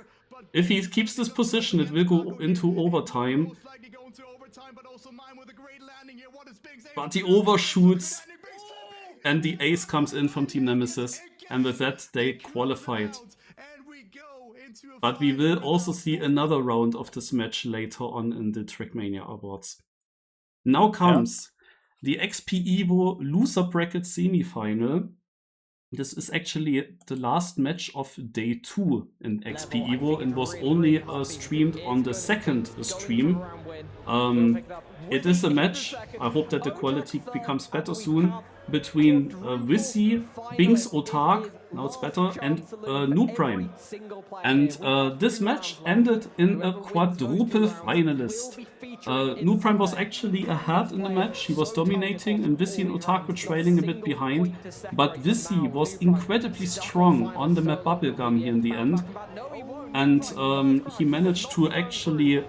Speaker 1: If he keeps this position, it will go into overtime. But he overshoots, and the ace comes in from Team Nemesis, and with that they qualified. But we will also see another round of this match later on in the TrackMania Awards. Now comes the XP Evo loser bracket semi-final. This is actually the last match of day 2 in XP Evo and was only streamed on the second stream. It is a match, I hope that the quality becomes better soon, between Visi, Binks Otak, now it's better, and Noob Prime. And this match ended in a quadruple finalist. Noob Prime was actually ahead in the match, he was dominating, and Visi and Otak were trailing a bit behind. But Visi was incredibly strong on the map Bubblegum here in the end. And he managed to actually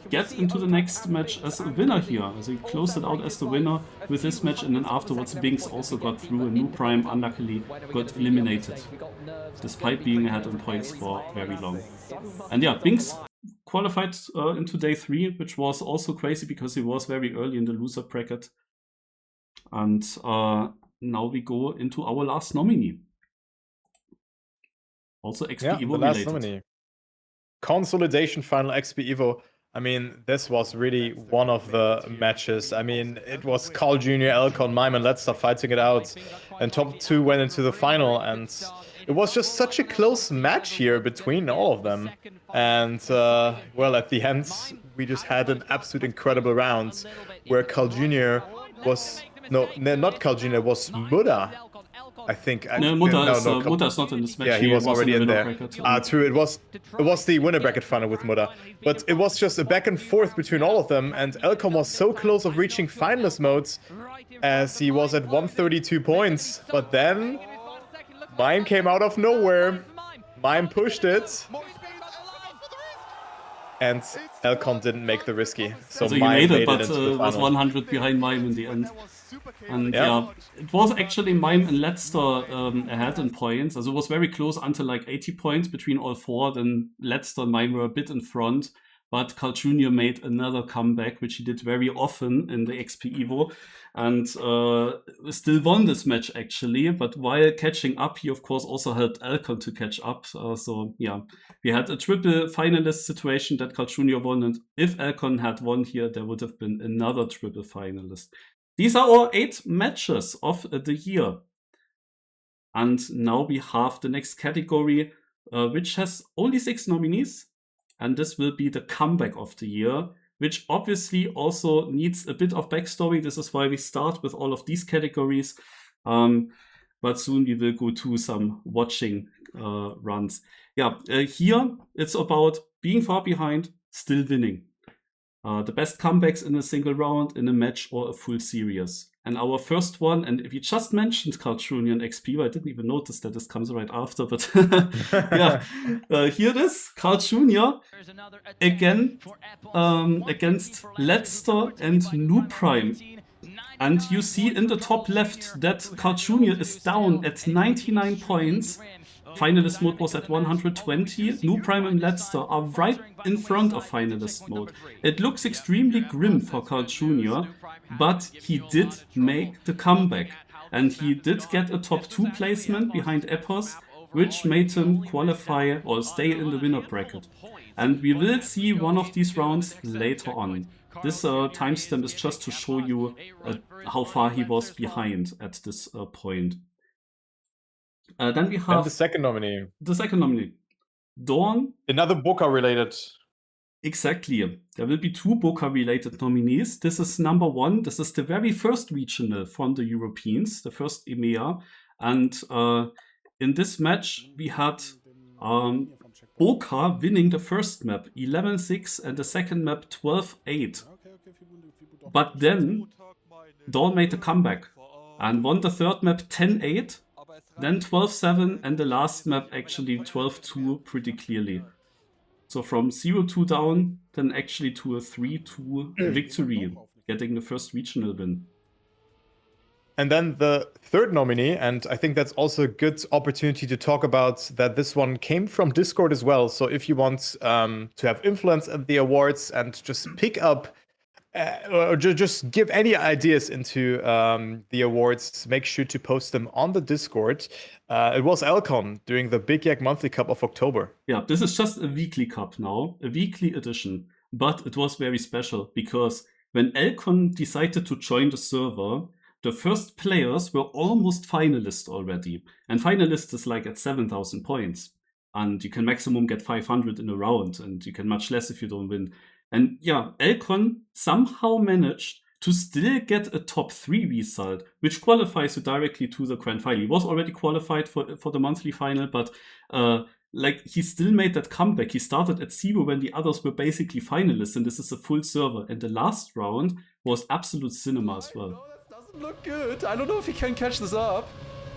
Speaker 1: get into the next match as a winner here. So he closed it out as the winner with this match, and then afterwards Binks also got through, and Noob Prime unluckily got eliminated, despite being ahead in points for very long. And yeah, Binks qualified into day 3, which was also crazy because he was very early in the loser bracket. And now we go into our last nominee. Also XP Evo
Speaker 2: the last
Speaker 1: related.
Speaker 2: nominee. Consolidation final XP Evo. I mean, this was really one of the matches. I mean, it was Carl Jr., Elcon, Mime, and Let's Start fighting it out. And top 2 went into the final, and it was just such a close match here between all of them. And, well, at the end, we just had an absolute incredible round where Carl Jr. was... No, not Carl Jr., was Muda. I think.
Speaker 1: No, Muta's not in this match.
Speaker 2: Yeah, he was already in there.
Speaker 1: Bracket,
Speaker 2: true. It was the winner bracket final with Muda, but it was just a back and forth between all of them. And Elcom was so close of reaching finalist modes, as he was at 132 points. But then Mime came out of nowhere. Mime pushed it, and Elcom didn't make the risky. So
Speaker 1: he
Speaker 2: Mime
Speaker 1: made it, but
Speaker 2: into the
Speaker 1: was
Speaker 2: final.
Speaker 1: 100 behind Mime in the end. And yeah, it was actually Mime and Letster ahead in points. Also it was very close until like 80 points between all 4. Then Letster and Mime were a bit in front. but Carl Jr. made another comeback, which he did very often in the XP Evo, and still won this match actually. But while catching up, he of course also helped Alcon to catch up. So yeah, we had a triple finalist situation that Carl Jr. won, and if Alcon had won here, there would have been another triple finalist. These are our 8 matches of the year. And now we have the next category, which has only 6 nominees. And this will be the comeback of the year, which obviously also needs a bit of backstory. This is why we start with all of these categories. But soon we will go to some watching runs. Yeah, here it's about being far behind, still winning. The best comebacks in a single round, in a match, or a full series. And our first one, and if you just mentioned Carl Jr. and XP, I didn't even notice that this comes right after, but yeah, here it is, Carl Jr. again against Letzter and Noob Prime. And you see in the top left that Carl Jr. is down at 99 points. Finalist mode was at 120. Noob Prime and Letzter are right in front of finalist mode. It looks extremely grim for Carl Jr., but he did make the comeback. And he did get a top 2 placement behind Epos, which made him qualify or stay in the winner bracket. And we will see one of these rounds later on. This timestamp is just to show you how far he was behind at this point. Then we have
Speaker 2: the second nominee.
Speaker 1: The second nominee, Dawn.
Speaker 2: Another Boca related.
Speaker 1: Exactly. There will be 2 Boca related nominees. This is number 1. This is the very first regional from the Europeans, the first EMEA. And in this match, we had Boca winning the first map 11-6 and the second map 12-8. But then Dawn made a comeback and won the third map 10-8. Then 12-7 and the last map actually 12-2 pretty clearly. So from 0-2 down, then actually to a 3-2 victory, getting the first regional win.
Speaker 2: And then the third nominee, and I think that's also a good opportunity to talk about that this one came from Discord as well. So if you want to have influence at the awards and just pick up or just give any ideas into the awards, make sure to post them on the Discord. It was Alcon during the Big Yak Monthly Cup of October.
Speaker 1: Yeah, this is just a weekly cup now, a weekly edition. But it was very special because when Alcon decided to join the server, the first players were almost finalists already. And finalist is like at 7,000 points. And you can maximum get 500 in a round, and you can much less if you don't win. And yeah, Alcon somehow managed to still get a top 3 result, which qualifies you directly to the grand final. He was already qualified for the monthly final, but like he still made that comeback. He started at 0 when the others were basically finalists, and this is a full server. And the last round was absolute cinema as well.
Speaker 7: No, that doesn't look good. I don't know if he can catch this up.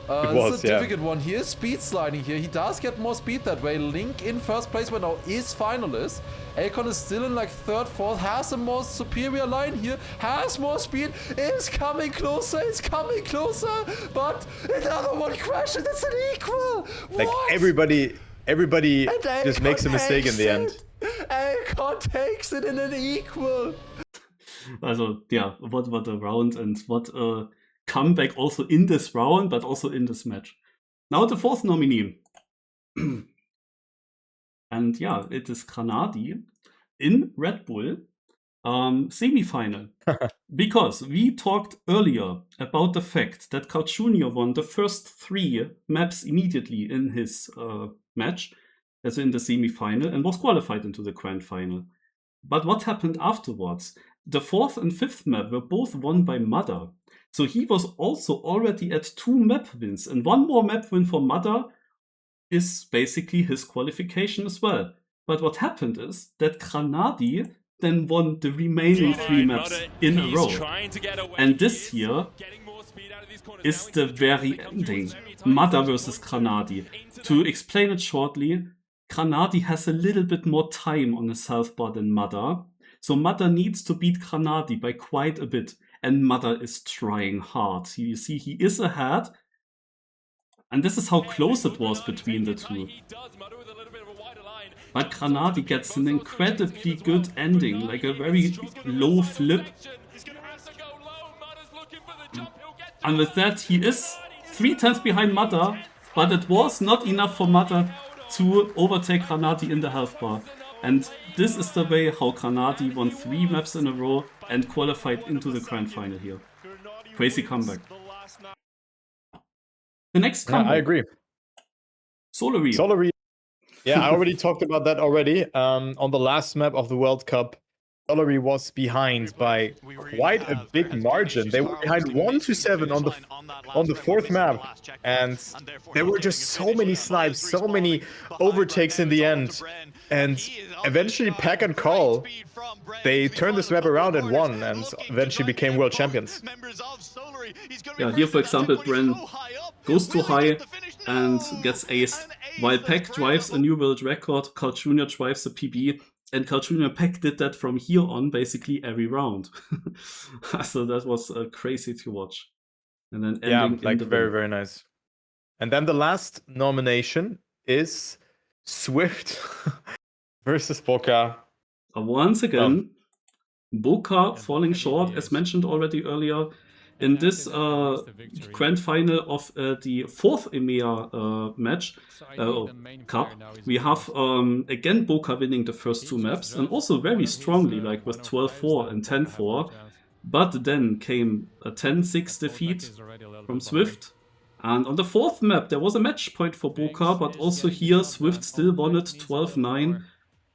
Speaker 2: This
Speaker 7: is a difficult one here. Speed sliding here. He does get more speed that way. Link in first place right now is finalist. Alcon is still in like third, fourth. Has a more superior line here. Has more speed. Is coming closer. Is coming closer. But another one crashes. It's an equal.
Speaker 2: Like
Speaker 7: what?
Speaker 2: everybody just makes a mistake in the end.
Speaker 7: Alcon takes it in an equal.
Speaker 1: Also, yeah, what a round and what a comeback also in this round, but also in this match. Now the fourth nominee. And yeah, it is Granadi in Red Bull semi-final. Because we talked earlier about the fact that Carl Jr. won the first 3 maps immediately in his match, as in the semi-final, and was qualified into the grand final. But what happened afterwards? The 4th and 5th map were both won by Mother. So he was also already at 2 map wins, and 1 more map win for Mother is basically his qualification as well. But what happened is that Granadi then won the remaining 3 maps in a row. And this here is the very ending. Mother versus Granadi. To explain it shortly, Granadi has a little bit more time on his health bar than Mother. So Mother needs to beat Granadi by quite a bit. And Mother is trying hard. You see, he is ahead. And this is how close it was between the two. But Granadi gets an incredibly good ending, like a very low flip. And with that, he is 3 tenths behind Mata, but it was not enough for Mata to overtake Granadi in the health bar. And this is the way how Granadi won 3 maps in a row and qualified into the grand final here. Crazy comeback. The next comeback.
Speaker 2: I agree.
Speaker 1: Solary.
Speaker 2: Solary. Yeah, I already talked about that already. On the last map of the World Cup, Solary was behind by quite a big margin. They were behind 1-7 on the fourth map, and there were just so many snipes, so many overtakes in the end. And eventually, Pack and Call, they turned this map around and won, and eventually became world champions.
Speaker 1: Yeah, here for example, Bren goes too high and gets aced, while Pack drives a new world record, Carl Jr. drives a PB, and Carl Jr. Pack did that from here on basically every round. So that was crazy to watch. And then ending
Speaker 2: like very, very nice. And then the last nomination is Swift versus Boca.
Speaker 1: Once again, Boca falling short, as mentioned already earlier. In this grand final of the 4th EMEA match, cup, we have again Boca winning the first 2 maps, and also very strongly, like with 12-4 and 10-4. But then came a 10-6 defeat from Swift. And on the 4th map, there was a match point for Boca, but also here Swift still won it 12-9.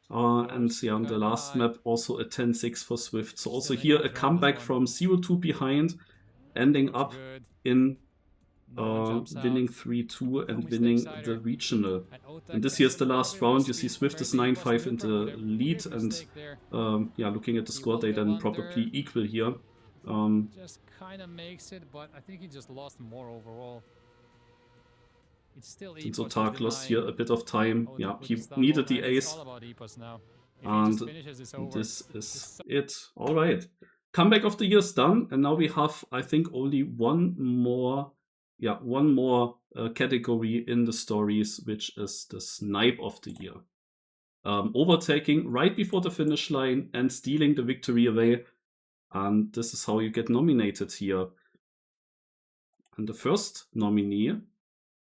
Speaker 1: And yeah, on the last map, also a 10-6 for Swift. So also here a comeback from 0-2 behind, ending up in winning 3-2 and winning the regional. And this here's the last round. You see Swift is 9-5 in the lead, and yeah, looking at the score, they then probably equal here.
Speaker 6: Just kind of makes it, but I think he just lost more overall. It's still
Speaker 1: so Tark lost here a bit of time. Yeah, he needed the ace. And this is it. All right. Comeback of the year is done, and now we have, I think, only one more category in the stories, which is the snipe of the year. Overtaking right before the finish line and stealing the victory away. And this is how you get nominated here. And the first nominee,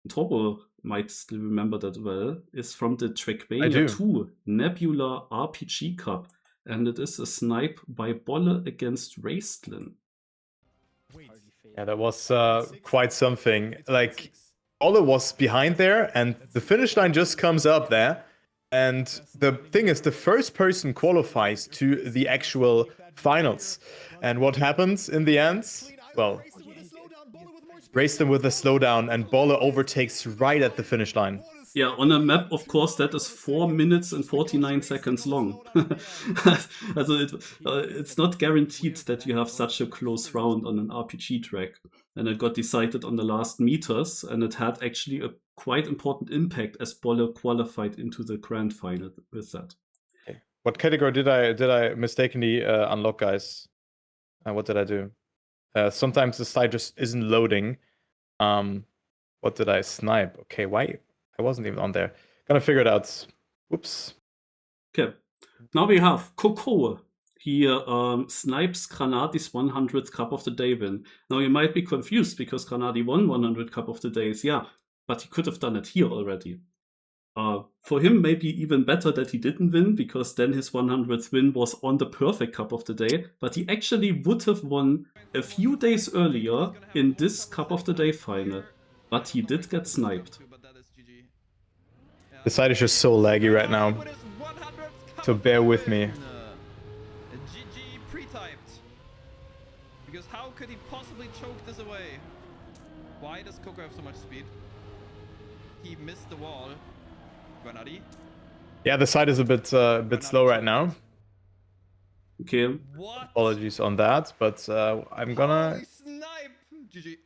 Speaker 1: Tobo might still remember that well, is from the TrackMania 2 Nebula RPG Cup. And it is a snipe by Bolle against Raistlin.
Speaker 2: Yeah, that was quite something. Like, Bolle was behind there, and the finish line just comes up there. And the thing is, the first person qualifies to the actual finals. And what happens in the end? Well, Raistlin with a slowdown, and Bolle overtakes right at the finish line.
Speaker 1: Yeah, on a map, of course, that is 4 minutes and 49 seconds long. Also it's not guaranteed that you have such a close round on an RPG track. And it got decided on the last meters, and it had actually a quite important impact as Bolle qualified into the grand final with that.
Speaker 2: Okay. What category did I mistakenly unlock, guys? What did I do? Sometimes the site just isn't loading. What did I snipe? Okay, why? I wasn't even on there. Gonna figure it out. Whoops.
Speaker 1: Okay. Now we have Coco. He snipes Granadi's 100th Cup of the Day win. Now you might be confused because Granadi won 100 Cup of the Days. Yeah, but he could have done it here already. For him, maybe even better that he didn't win, because then his 100th win was on the perfect Cup of the Day. But he actually would have won a few days earlier in this Cup of the Day final. But he did get sniped.
Speaker 2: The site is just so laggy right now, so bear with me.
Speaker 8: GG pre-typed. Because how could he possibly choke this away? Why does Coco have so much speed? He missed the wall. Granadi?
Speaker 2: Yeah, the site is a bit slow right now.
Speaker 1: Okay.
Speaker 8: What?
Speaker 2: Apologies on that, but I'm gonna...
Speaker 8: Holy snipe! GG.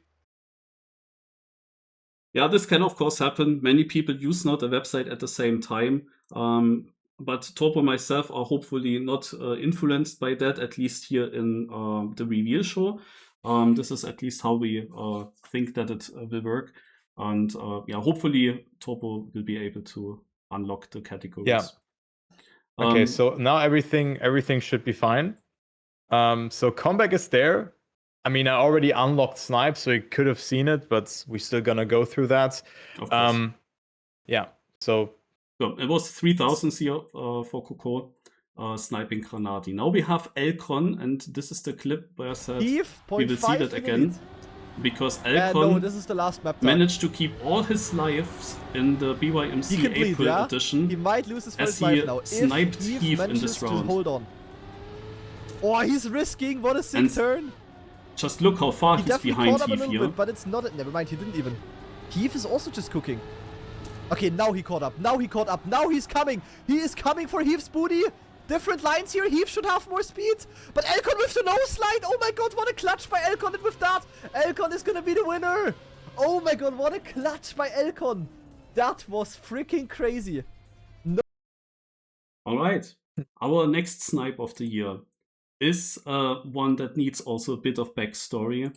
Speaker 1: Yeah, this can of course happen. Many people use not a website at the same time. But Torpo and myself are hopefully not influenced by that, at least here in the reveal show. This is at least how we think that it will work. And yeah, hopefully Torpo will be able to unlock the categories.
Speaker 2: Yeah, Okay, so now everything should be fine. So comeback is there. I mean, I already unlocked Snipe, so you could have seen it, but we're still gonna go through that.
Speaker 1: Of course.
Speaker 2: Yeah. So
Speaker 1: it was 3,000 here for Coco sniping Granati. Now we have Elcon, and this is the clip where I said we will see that again. Because Elcon
Speaker 9: no, this is the last map
Speaker 1: managed to keep all his lives in the BYMC April edition.
Speaker 9: He might lose his first
Speaker 1: as he
Speaker 9: life now.
Speaker 1: sniped
Speaker 9: If
Speaker 1: Heath in this round.
Speaker 9: Hold on. Oh, he's risking. What a sick turn.
Speaker 1: Just look how far he's behind Heath here.
Speaker 9: Bit, but it's not. Never mind, he didn't even. Heath is also just cooking. Okay, now he caught up. Now he caught up. Now he's coming. He is coming for Heath's booty. Different lines here. Heath should have more speed. But Elcon with the no slide. Oh my god, what a clutch by Elcon. And with that, Elcon is gonna be the winner. Oh my god, what a clutch by Elcon. That was freaking crazy. No.
Speaker 1: Alright. Our next snipe of the year is one that needs also a bit of backstory.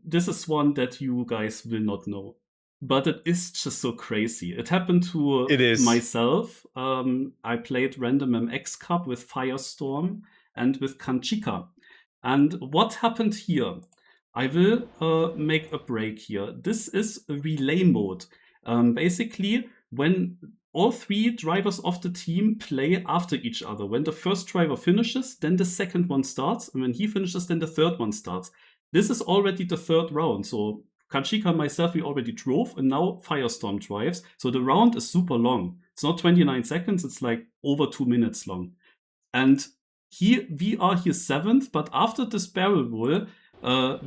Speaker 1: This is one that you guys will not know. But it is just so crazy. It happened to myself. I played Random MX Cup with Firestorm and with Kanchika. And what happened here? I will make a break here. This is a relay mode. Basically, when all three drivers of the team play after each other. When the first driver finishes, then the second one starts. And when he finishes, then the third one starts. This is already the third round. So Kanchika and myself, we already drove, and now Firestorm drives. So the round is super long. It's not 29 seconds, it's like over 2 minutes long. And we are here 7th, but after this barrel roll,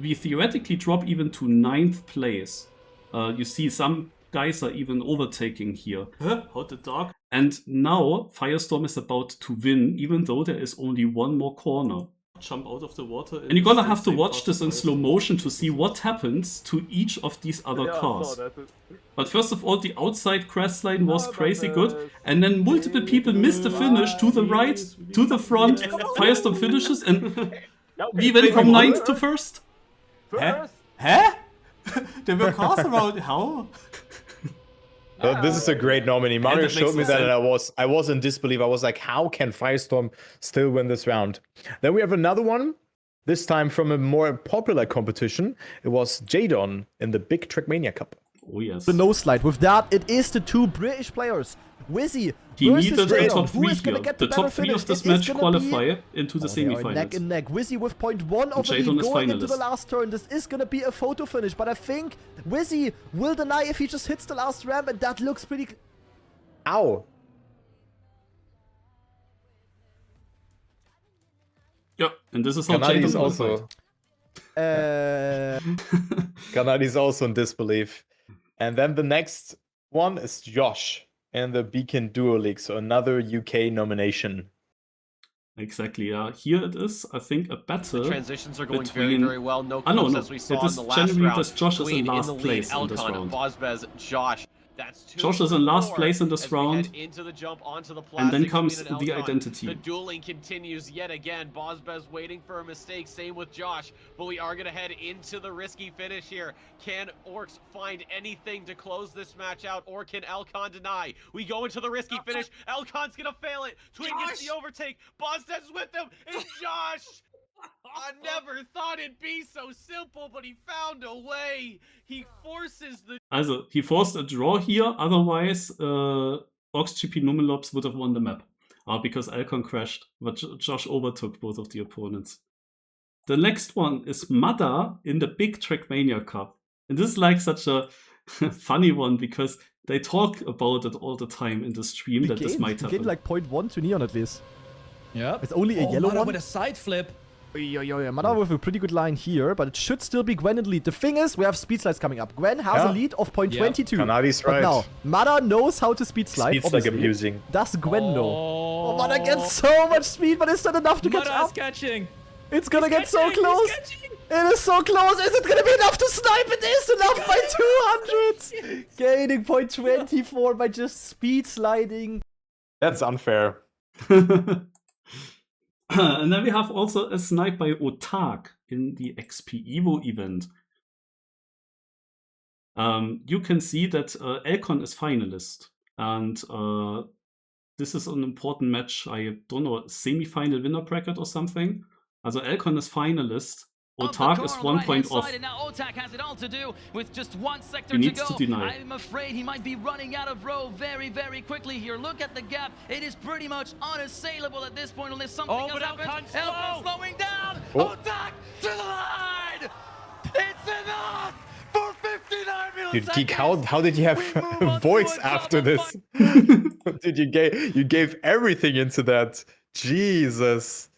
Speaker 1: we theoretically drop even to 9th place. You see some guys are even overtaking here. How the dog? And now Firestorm is about to win, even though there is only one more corner. Jump out of the water. And you're gonna have to watch this in slow motion to see what happens to each of these other cars. But first of all, the outside crash line was crazy good, and then multiple people missed the finish to the right, to the front. Firestorm finishes, and we went from 9th to 1st.
Speaker 10: Huh? There were cars around. How?
Speaker 2: This is a great nominee. Mario showed me that, and I was in disbelief. I was like, how can Firestorm still win this round? Then we have another one, this time from a more popular competition. It was Jadon in the big TrackMania Cup.
Speaker 1: Oh yes.
Speaker 9: The no slide. With that, it is the two British players. Wizzy
Speaker 1: he needed the top
Speaker 9: Who
Speaker 1: 3
Speaker 9: is gonna
Speaker 1: here.
Speaker 9: get
Speaker 1: The top 3 of this match qualify into the semifinals.
Speaker 9: Neck and neck. Wizzy with 0.1 of the lead going into the last turn. This is gonna be a photo finish, but I think Wizzy will deny if he just hits the last ramp, and that looks pretty...
Speaker 2: Ow.
Speaker 1: Yeah, and this is how
Speaker 2: Kanadi's also... Kanadi's also in disbelief. And then the next one is Josh in the Beacon Duo League, so another UK nomination.
Speaker 1: Exactly, yeah. Here it is, I think, a battle.
Speaker 11: The transitions are going very, very well. No clues as we saw in the last
Speaker 1: generally
Speaker 11: round.
Speaker 1: Josh is in
Speaker 11: Queen
Speaker 1: last
Speaker 11: in the
Speaker 1: place
Speaker 11: lead,
Speaker 1: in this
Speaker 11: Elcon,
Speaker 1: round.
Speaker 11: Bozbez, Josh. That's
Speaker 1: Josh is in last place in this round.
Speaker 11: Into the jump onto the
Speaker 1: and then
Speaker 11: plastic,
Speaker 1: comes
Speaker 11: Queen and
Speaker 1: the
Speaker 11: Elcon.
Speaker 1: identity.
Speaker 11: The dueling continues yet again. Bozbez waiting for a mistake. Same with Josh. But we are going to head into the risky finish here. Can Orcs find anything to close this match out, or can Elcon deny? We go into the risky finish. Elcon's going to fail it. Twin gets the overtake. Bozbez with him. It's Josh. I never thought it'd be so simple, but he found a way. He forces the...
Speaker 1: Also, he forced a draw here, otherwise OxGP Numelops would have won the map. Because Elcon crashed, but Josh overtook both of the opponents. The next one is Mada in the big TrackMania Cup. And this is like such a funny one, because they talk about it all the time in the stream that this might happen.
Speaker 9: He gained like 0.1 to Neon at least.
Speaker 10: Yeah.
Speaker 9: It's only a yellow one.
Speaker 10: With a side flip.
Speaker 9: Mada with a pretty good line here, but it should still be Gwen in the lead. The thing is, we have speed slides coming up. Gwen has a lead of 0.22.
Speaker 2: Kanadi's right.
Speaker 9: But now, Mada knows how to speed slide.
Speaker 2: Speed's like abusing.
Speaker 9: Does Gwen know? Oh, Mada gets so much speed, but is that enough to catch up?
Speaker 10: Catching.
Speaker 9: It's gonna get so close. It is so close. Is it gonna be enough to snipe? It is enough by 200. Gaining 0.24 by just speed sliding.
Speaker 2: That's unfair.
Speaker 1: And then we have also a snipe by Otak in the XP Evo event. You can see that Elcon is finalist. And this is an important match. I don't know, semi-final winner bracket or something. Also Elcon is finalist. Otak is 1 point off.
Speaker 12: And now Otak has it all to do with just one sector
Speaker 1: He
Speaker 12: to
Speaker 1: needs
Speaker 12: go.
Speaker 1: to deny.
Speaker 12: I'm afraid he might be running out of row very, very quickly here. Look at the gap. It is pretty much unassailable at this point unless something else happens. Elcon slowing down. Otak to the line. It's enough for 59 milliseconds.
Speaker 2: Dude, Geek, how did you have a voice after this? Dude, you gave everything into that. Jesus.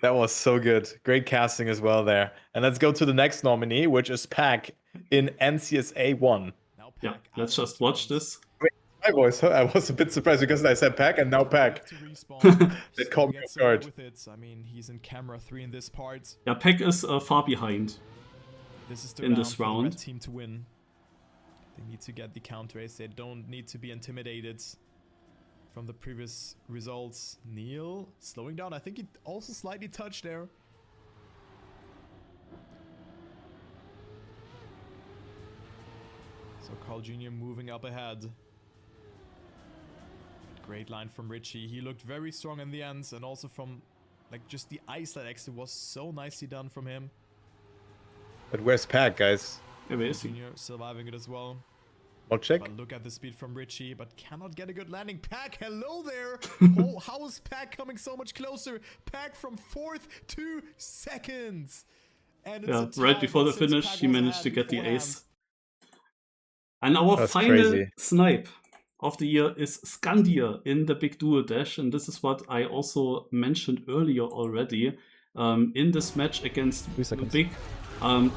Speaker 2: That was so good. Great casting as well there. And let's go to the next nominee, which is Pack in NCSA 1.
Speaker 1: Yeah, let's just watch this.
Speaker 2: Wait, my voice, huh? I was a bit surprised because I said Pack and now Pack. That caught me off guard.
Speaker 13: I mean, he's in camera 3 in this part.
Speaker 1: Yeah, Pack is far behind
Speaker 13: this is the
Speaker 1: in this
Speaker 13: for the red
Speaker 1: round.
Speaker 13: team to win. They need to get the counter ace. They don't need to be intimidated from the previous results. Neil slowing down. I think he also slightly touched there. So Carl Jr. moving up ahead. Great line from Richie. He looked very strong in the end, and also from like just the ice that exit was so nicely done from him.
Speaker 2: But where's Pack, guys?
Speaker 13: Jr. surviving it as well.
Speaker 2: I'll check.
Speaker 13: But look at the speed from Richie, but cannot get a good landing. Pack, hello there! Oh, how is Pack coming so much closer? Pack from 4th to 2nd. And it's
Speaker 1: Yeah, right before the finish, he managed to get the ace. And our final snipe of the year is Scandia in the big duo dash, and this is what I also mentioned earlier already. In this match against Big,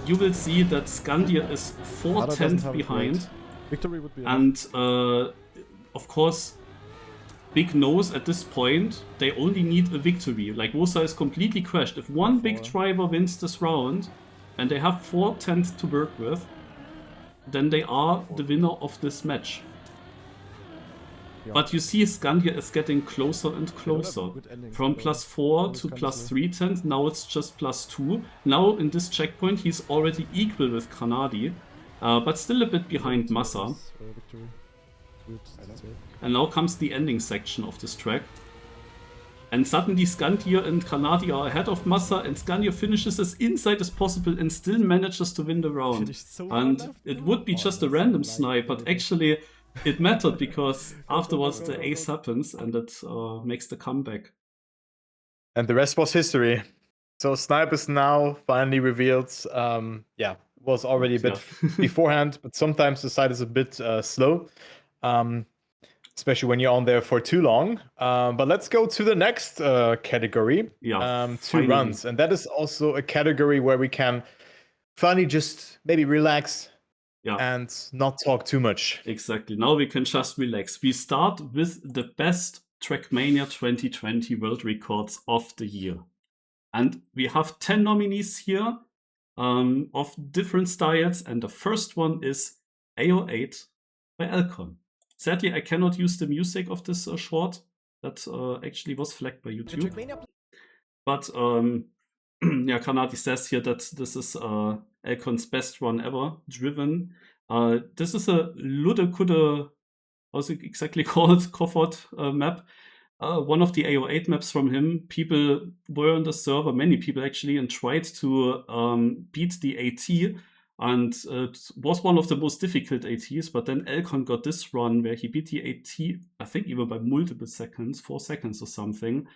Speaker 1: you will see that Scandia is 4/10 behind.
Speaker 9: Victory would be
Speaker 1: and of course, Big knows at this point they only need a victory. Like Wosa is completely crashed. If one big driver wins this round and they have 4/10 to work with, then they are the winner of this match. But you see Scandia is getting closer and closer. From +4 to +3/10, now it's just +2. Now in this checkpoint he's already equal with Granadi. But still a bit behind Massa. And now comes the ending section of this track. And suddenly Scandia and Granadi are ahead of Massa, and Scandia finishes as inside as possible and still manages to win the round. And it would be just a random snipe, but actually it mattered because afterwards the ace happens and it makes the comeback.
Speaker 2: And the rest was history. So snipe is now finally revealed. Yeah. Was already a bit beforehand, but sometimes the site is a bit slow, especially when you're on there for too long. But let's go to the next category, 2 runs. And that is also a category where we can finally just maybe relax and not talk too much.
Speaker 1: Exactly. Now we can just relax. We start with the best TrackMania 2020 world records of the year. And we have 10 nominees here. Of different styles, and the first one is AO8 by Elcon. Sadly, I cannot use the music of this short. That actually was flagged by YouTube. But yeah, Granadi says here that this is Elcon's best run ever, driven. This is a Ludekude, how's it exactly called, Crawford map. One of the AO8 maps from him. People were on the server, many people actually, and tried to beat the AT, and it was one of the most difficult ATs, but then Elcon got this run where he beat the AT, I think even by multiple seconds, 4 seconds or something.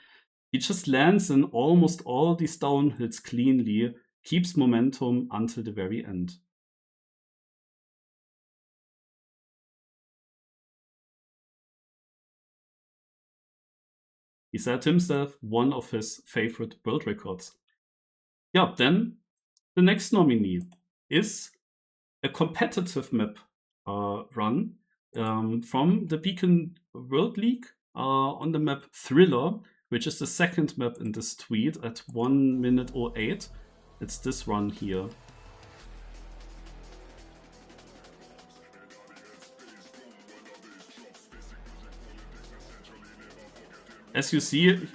Speaker 1: He just lands in almost all these downhills cleanly, keeps momentum until the very end. He set himself one of his favorite world records. Yeah, then the next nominee is a competitive map run from the Beacon World League on the map Thriller, which is the second map in this tweet at 1 minute 08. It's this run here. As you see,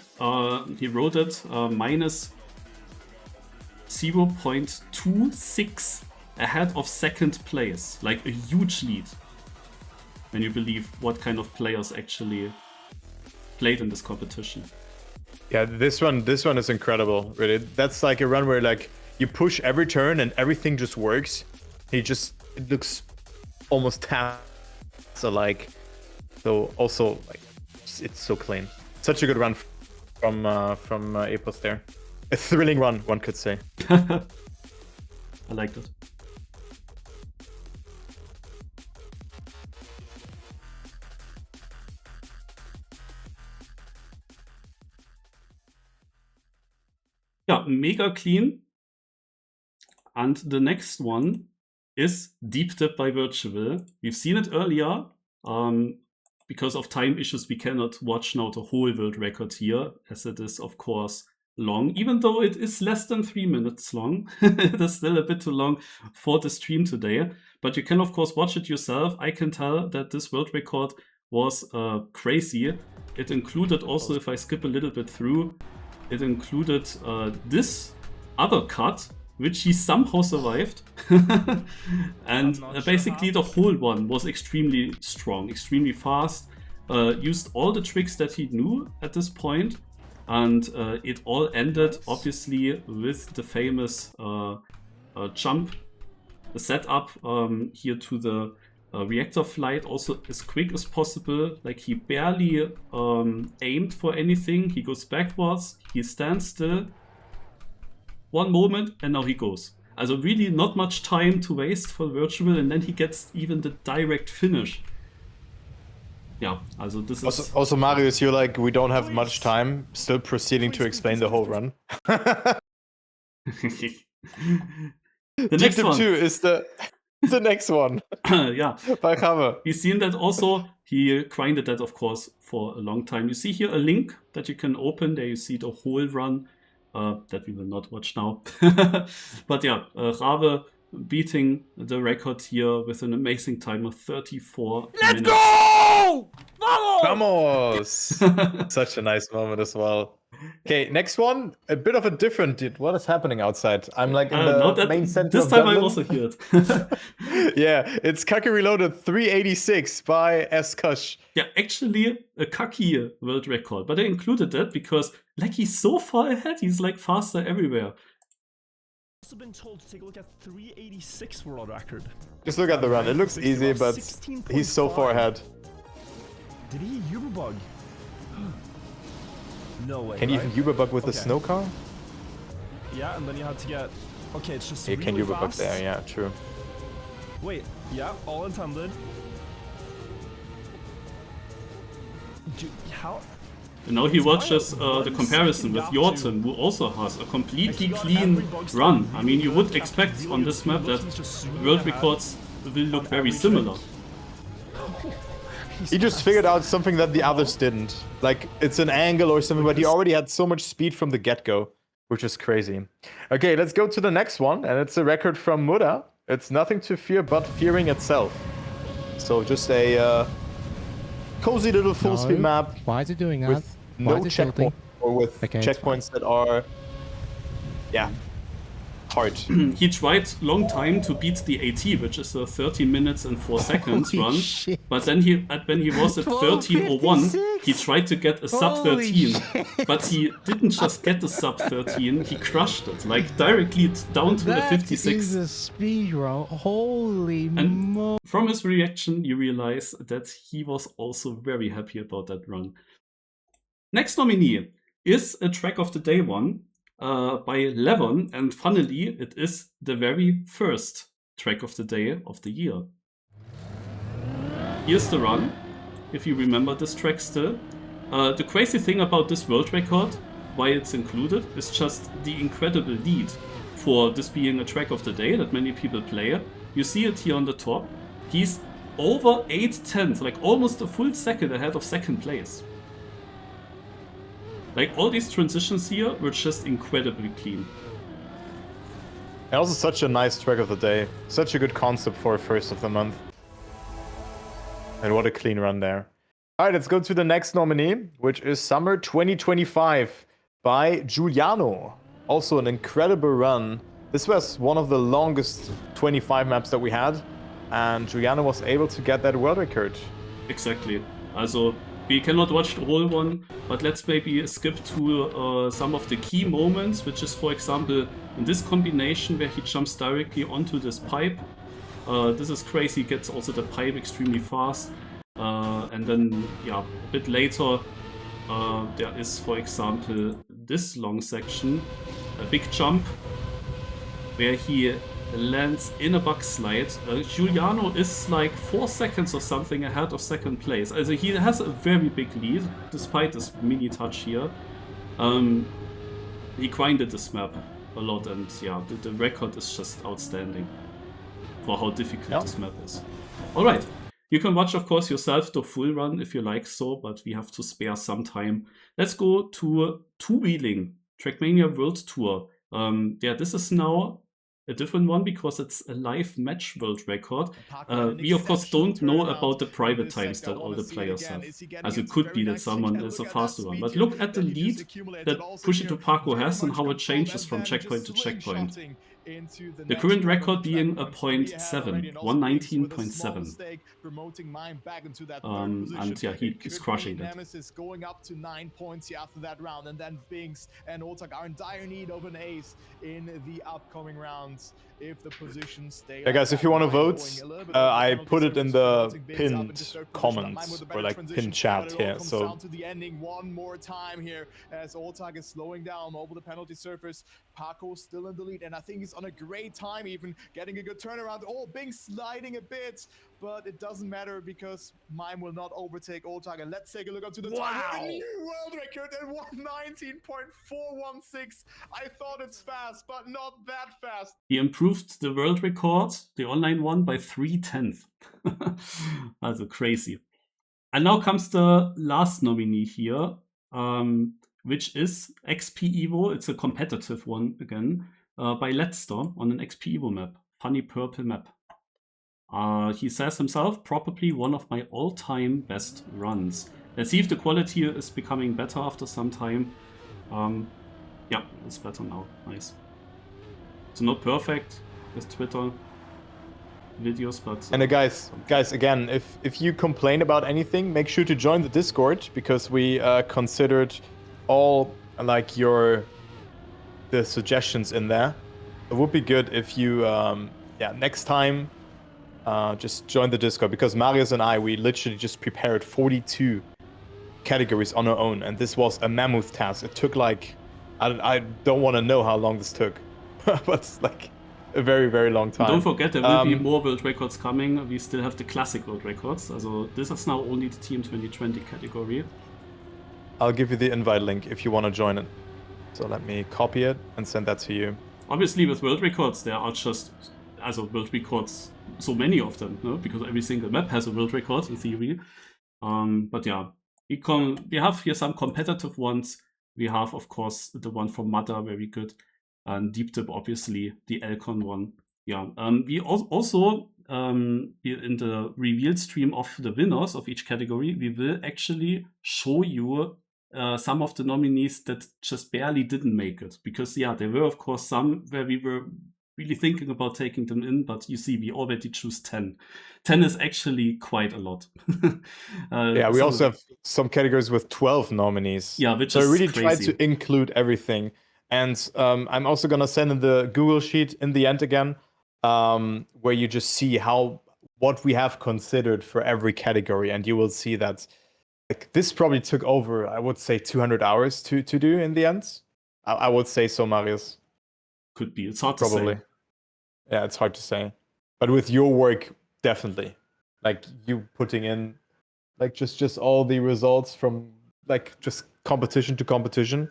Speaker 1: he wrote it minus 0.26 ahead of second place, like a huge lead. When you believe what kind of players actually played in this competition.
Speaker 2: Yeah, this one is incredible, really. That's like a run where like you push every turn and everything just works. It looks almost task-alike. So also like it's so clean. Such a good run from Epos there. A thrilling run, one could say.
Speaker 1: I liked it. Yeah, mega clean. And the next one is Deep Dip by Virtual. We've seen it earlier. Because of time issues, we cannot watch now the whole world record here, as it is, of course, long. Even though it is less than 3 minutes long, it is still a bit too long for the stream today. But you can, of course, watch it yourself. I can tell that this world record was crazy. It included also, if I skip a little bit through, it included this other cut, which he somehow survived. And basically the whole one was extremely strong, extremely fast, used all the tricks that he knew at this point, and it all ended obviously with the famous jump, the setup here to the reactor flight, also as quick as possible. Like he barely aimed for anything, he goes backwards, he stands still, one moment, and now he goes. Also really not much time to waste for Virtual, and then he gets even the direct finish. Yeah, also this is...
Speaker 2: Also Marius, you're like, we don't have much time, still proceeding to explain the whole run.
Speaker 1: The next one
Speaker 2: 2 is the next one.
Speaker 1: Yeah,
Speaker 2: by Java.
Speaker 1: We've seen that also. He grinded that, of course, for a long time. You see here a link that you can open. There you see the whole run. That we will not watch now. But yeah, Rave beating the record here with an amazing time of 34 minutes.
Speaker 9: Let's go!
Speaker 2: Vamos! Such a nice moment as well. Okay, next one, a bit of a different... What is happening outside? I'm like in the main center
Speaker 1: this
Speaker 2: of
Speaker 1: time
Speaker 2: Dublin.
Speaker 1: I also hear it.
Speaker 2: Yeah, it's Kaki Reloaded 386 by S-Kush.
Speaker 1: Yeah, actually a Kaki world record, but I included that because like he's so far ahead, he's like faster everywhere.
Speaker 4: I've also been told to take a look at 386 world record.
Speaker 2: Just look at the run, it looks easy, but he's so far ahead.
Speaker 4: Did he Uberbug? No way.
Speaker 2: Can you even Uberbug with the snow car?
Speaker 4: Yeah, and then you had to get... Okay, it's just
Speaker 2: You
Speaker 4: really
Speaker 2: can Uberbug
Speaker 4: fast.
Speaker 2: there, yeah, true.
Speaker 4: Wait, yeah, all intended. Dude, how...
Speaker 1: And now he watches the comparison with Jorten, who also has a completely clean run. I mean, you would expect on this map that world records will look very similar.
Speaker 2: He just figured out something that the others didn't. Like, it's an angle or something, but he already had so much speed from the get-go, which is crazy. Okay, let's go to the next one, and it's a record from Muda. It's nothing to fear but fearing itself. So just a cozy little full-speed map.
Speaker 14: Why is it doing that?
Speaker 2: With no checkpoint, or with checkpoints that are, yeah, hard.
Speaker 1: He tried long time to beat the AT, which is a 30 minutes and 4 seconds run.
Speaker 14: Shit.
Speaker 1: But then when he was at 13:01, he tried to get a sub 13. But he didn't just get the sub 13, he crushed it, like directly down to the 56.
Speaker 14: That is a speed run. Holy mo...
Speaker 1: From his reaction, you realize that he was also very happy about that run. Next nominee is a track of the day one. By Levon, and funnily, it is the very first track of the day of the year. Here's the run, if you remember this track still. The crazy thing about this world record, why it's included, is just the incredible lead for this being a track of the day that many people play. You see it here on the top. He's over 8/10, like almost a full second ahead of second place. Like, all these transitions here were just incredibly clean.
Speaker 2: And also such a nice track of the day. Such a good concept for a first of the month. And what a clean run there. Alright, let's go to the next nominee, which is Summer 2025 by Giuliano. Also an incredible run. This was one of the longest 25 maps that we had. And Giuliano was able to get that world record.
Speaker 1: Exactly. Also, we cannot watch the whole one, but let's maybe skip to some of the key moments, which is, for example, in this combination where he jumps directly onto this pipe. This is crazy, he gets also the pipe extremely fast. And then, yeah, a bit later, there is, for example, this long section, a big jump, where he lands in a backslide. Giuliano is like 4 seconds or something ahead of second place. Also he has a very big lead, despite this mini touch here. He grinded this map a lot, and yeah, the record is just outstanding for how difficult this map is. Alright, you can watch, of course, yourself the full run if you like so, but we have to spare some time. Let's go to two-wheeling, TrackMania World Tour. Yeah, this is now a different one because it's a live match world record. We of course don't know about the private times that all the players have, as it could be that someone is a faster one. But look at the lead that Pushito Paco has and how it changes from checkpoint to checkpoint. The current record being a 0.7, 119.7. And yeah, he's crushing it.
Speaker 13: Nemesis going up to 9 points here after that round, and then Binks and Otak are in dire need of an ace in the upcoming rounds if the positions stay.
Speaker 2: Yeah, guys, if you want to vote, I put it in the pinned comments or like pinned chat here. So
Speaker 13: down to the ending one more time here as Otak is slowing down over the penalty surface. Paco still in the lead, and I think he's on a great time, even getting a good turnaround. Oh, Binks sliding a bit, but it doesn't matter because Mime will not overtake Otak. And let's take a look up to the time. A new world record at 119.416. I thought it's fast, but not that fast.
Speaker 1: He improved the world record, the online one, by 3/10. Also crazy. And now comes the last nominee here, which is XP Evo. It's a competitive one again, by Letster on an XP Evo map. Funny purple map. He says himself, probably one of my all-time best runs. Let's see if the quality is becoming better after some time. Yeah, it's better now. Nice. It's not perfect with Twitter videos, but...
Speaker 2: And guys, again, if you complain about anything, make sure to join the Discord, because we considered all like the suggestions in there. It would be good if you next time just join the Discord, because Marius and I, we literally just prepared 42 categories on our own, and this was a mammoth task. It took like, I don't want to know how long this took, but it's like a very, very long time.
Speaker 1: Don't forget, there will be more world records coming. We still have the classic world records. Also, this is now only the Team 2020 category.
Speaker 2: I'll give you the invite link if you want to join it. So let me copy it and send that to you.
Speaker 1: Obviously, with world records, there are just world records, so many of them, no? Because every single map has a world record in theory. But yeah, we have here some competitive ones. We have, of course, the one from Mata, very good. And Deep Dip, obviously, the Elcon one. Yeah, we also, in the reveal stream of the winners of each category, we will actually show you some of the nominees that just barely didn't make it. Because, yeah, there were, of course, some where we were really thinking about taking them in, but you see, we already choose 10. 10 is actually quite a lot.
Speaker 2: Yeah, we also have some categories with 12 nominees.
Speaker 1: Yeah, which
Speaker 2: so
Speaker 1: is
Speaker 2: I really
Speaker 1: crazy.
Speaker 2: tried to include everything. And I'm also going to send in the Google Sheet in the end again, where you just see what we have considered for every category. And you will see that like, this probably took over, I would say, 200 hours to do in the end. I would say so, Marius.
Speaker 1: Could be. It's hard
Speaker 2: probably.
Speaker 1: to say.
Speaker 2: Yeah, it's hard to say. But with your work, definitely. Like you putting in like just all the results from like just competition to competition.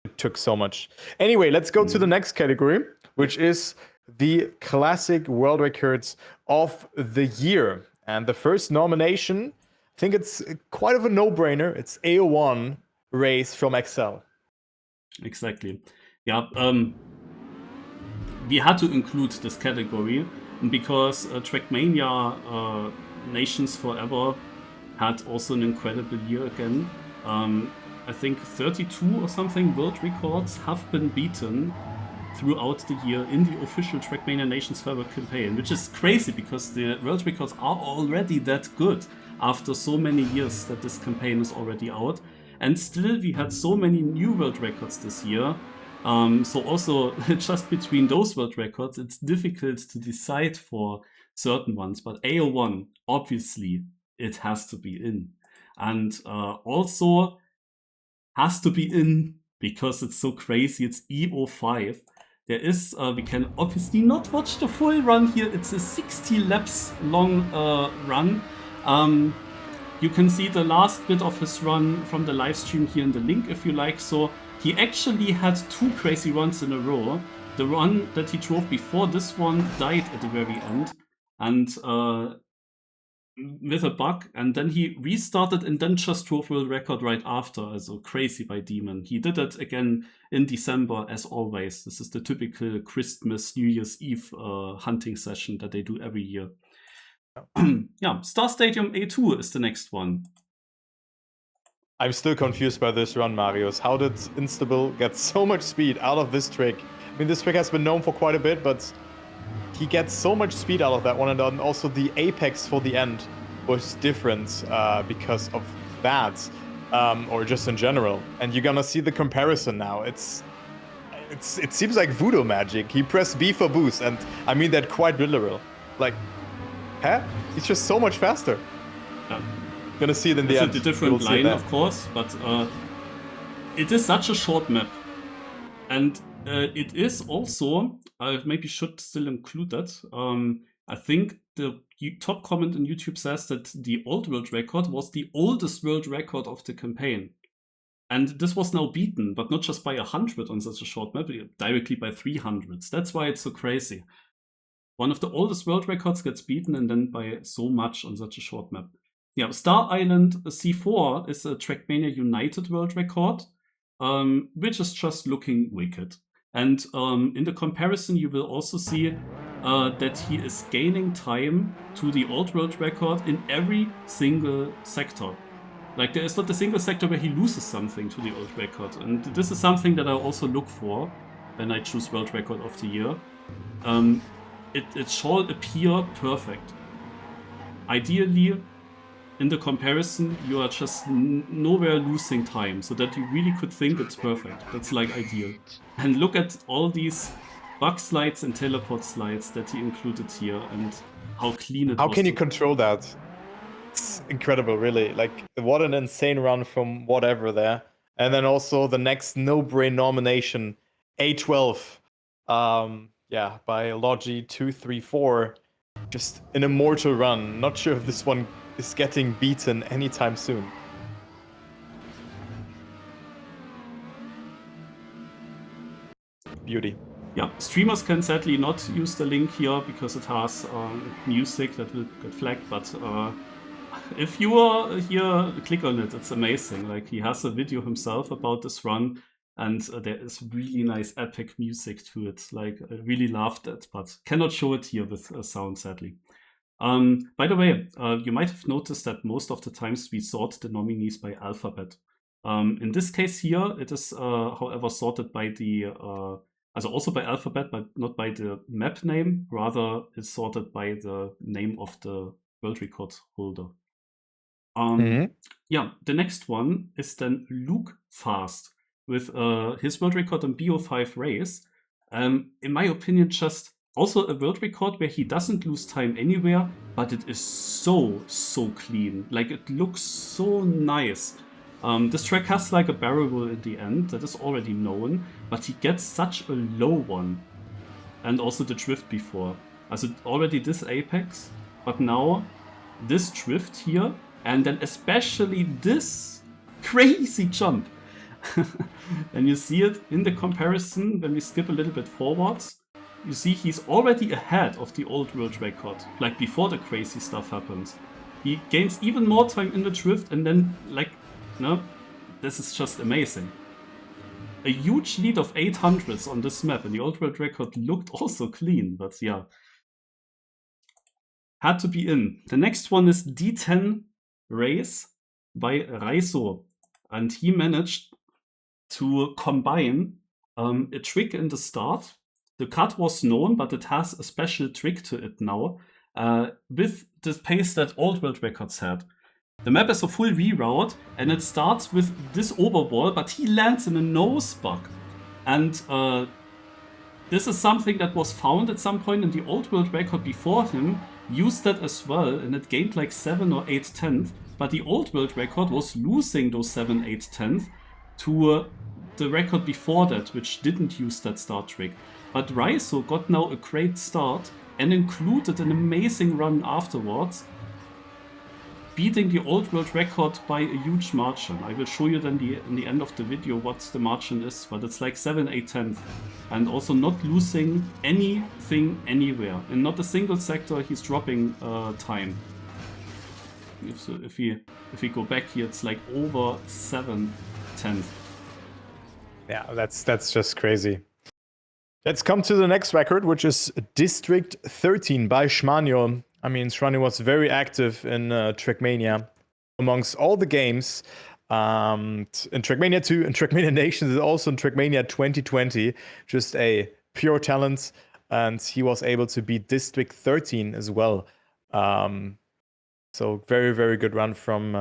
Speaker 2: It took so much. Anyway, let's go to the next category, which is the classic world records of the year. And the first nomination, I think it's quite of a no-brainer. It's AO1 race from Excel.
Speaker 1: Exactly. Yeah, we had to include this category because TrackMania Nations Forever had also an incredible year again. I think 32 or something world records have been beaten throughout the year in the official TrackMania Nations Server campaign, which is crazy because the world records are already that good after so many years that this campaign is already out. And still we had so many new world records this year. So also just between those world records, it's difficult to decide for certain ones. But AO1, obviously, it has to be in. And also has to be in because it's so crazy. It's EO5. There is, we can obviously not watch the full run here. It's a 60 laps long run. You can see the last bit of his run from the live stream here in the link if you like. So he actually had 2 crazy runs in a row. The run that he drove before this one died at the very end and with a bug, and then he restarted and then just drove world record right after. Also crazy by Demon. He did it again in December as always. This is the typical Christmas, New Year's Eve hunting session that they do every year. Yeah, Star Stadium A2 is the next one.
Speaker 2: I'm still confused by this run, Marius. How did Instable get so much speed out of this trick? I mean, this trick has been known for quite a bit, but he gets so much speed out of that one, and then also the apex for the end was different because of that, or just in general. And you're gonna see the comparison now. It seems like voodoo magic. He pressed B for boost, and I mean that quite literal. Like, huh? He's just so much faster.
Speaker 1: Yeah.
Speaker 2: Gonna see it in the end.
Speaker 1: It's a different line, of course, but it is such a short map, and it is also. I maybe should still include that. I think the top comment on YouTube says that the old world record was the oldest world record of the campaign. And this was now beaten, but not just by 100 on such a short map, directly by 300s. That's why it's so crazy. One of the oldest world records gets beaten and then by so much on such a short map. Yeah, Star Island C4 is a TrackMania United world record, which is just looking wicked. And in the comparison, you will also see that he is gaining time to the old world record in every single sector. Like, there is not a single sector where he loses something to the old record. And this is something that I also look for when I choose world record of the year. It shall appear perfect. Ideally, in the comparison, you are just nowhere losing time, so that you really could think it's perfect. That's like ideal. And look at all these bug slides and teleport slides that he included here, and how clean it was.
Speaker 2: How can you control that? It's incredible, really. Like, what an insane run from whatever there. And then also the next no-brain nomination, A12. Yeah, by Logi234. Just an immortal run. Not sure if this one is getting beaten anytime soon. Beauty.
Speaker 1: Yeah, streamers can sadly not use the link here because it has music that will get flagged, but if you are here, click on it. It's amazing. Like, he has a video himself about this run, and there is really nice epic music to it. Like, I really loved it, but cannot show it here with sound, sadly. By the way, you might have noticed that most of the times we sort the nominees by alphabet. In this case here, it is, however, sorted by the, also by alphabet, but not by the map name. Rather, it's sorted by the name of the world record holder. Yeah, the next one is then Luke Fast with his world record on BO5 race. In my opinion, just also a world record where he doesn't lose time anywhere, but it is so clean. Like, it looks so nice. This track has like a barrel roll in the end, that is already known, but he gets such a low one. And also the drift before. Also already this apex, but now this drift here, and then especially this crazy jump. And you see it in the comparison when we skip a little bit forwards. You see he's already ahead of the old world record, like before the crazy stuff happens. He gains even more time in the drift, and then, like, no, this is just amazing. A huge lead of 800s on this map, and the old world record looked also clean, but yeah. Had to be in. The next one is D10 Race by Raiso, and he managed to combine a trick in the start the cut was known, but it has a special trick to it now, with the pace that old world records had. The map is a full reroute, and it starts with this overwall, but he lands in a nose bug. And this is something that was found at some point in the old world record before him, used that as well, and it gained like 7 or 8 tenths, but the old world record was losing those 7, 8 tenths to the record before that, which didn't use that start trick. But Raizo got now a great start and included an amazing run afterwards, beating the old world record by a huge margin. I will show you then in the end of the video what the margin is, but it's like 7, 8 tenths. And also not losing anything anywhere. In not a single sector he's dropping time. If we go back here, it's like over 7 tenths.
Speaker 2: Yeah, that's just crazy. Let's come to the next record, which is District 13 by Schmanio. I mean, Schmanio was very active in TrackMania amongst all the games. In TrackMania 2 and TrackMania Nations, and also in TrackMania 2020. Just a pure talent, and he was able to beat District 13 as well. So very, very good run from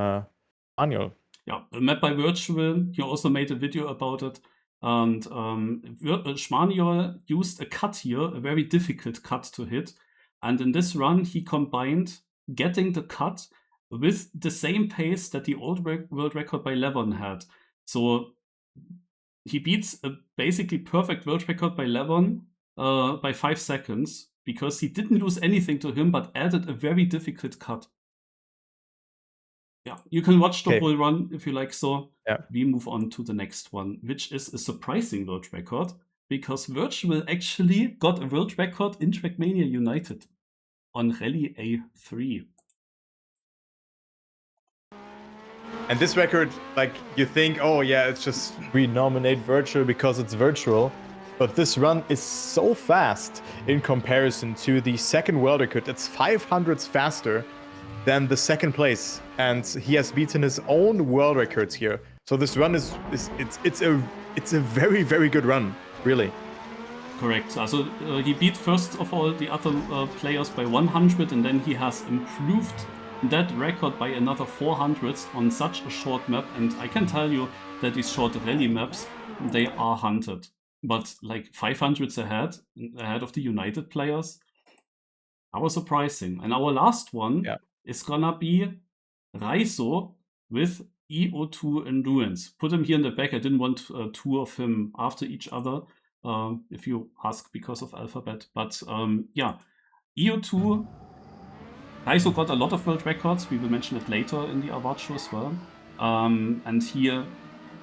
Speaker 2: Manuel.
Speaker 1: Yeah, a map by Virtual. He also made a video about it. And Schmaniol used a cut here, a very difficult cut to hit. And in this run, he combined getting the cut with the same pace that the old world record by Levon had. So he beats a basically perfect world record by Levon by 5 seconds, because he didn't lose anything to him, but added a very difficult cut. Yeah, you can watch the whole run if you like. So we move on to the next one, which is a surprising world record, because Virtual actually got a world record in TrackMania United on Rally A3.
Speaker 2: And this record, like, you think, oh yeah, it's just renominate Virtual because it's Virtual. But this run is so fast in comparison to the second world record. It's 500s faster than the second place, and he has beaten his own world records here. So this run is a very, very good run, really.
Speaker 1: Correct. So he beat first of all the other players by 100, and then he has improved that record by another 400s on such a short map. And I can tell you that these short rally maps, they are hunted. But like 500s ahead of the United players, that was surprising. And our last one is gonna be Raizo with EO2 Endurance. Put him here in the back. I didn't want two of him after each other, if you ask, because of alphabet. But yeah, EO2, Raizo got a lot of world records. We will mention it later in the award show as well. And here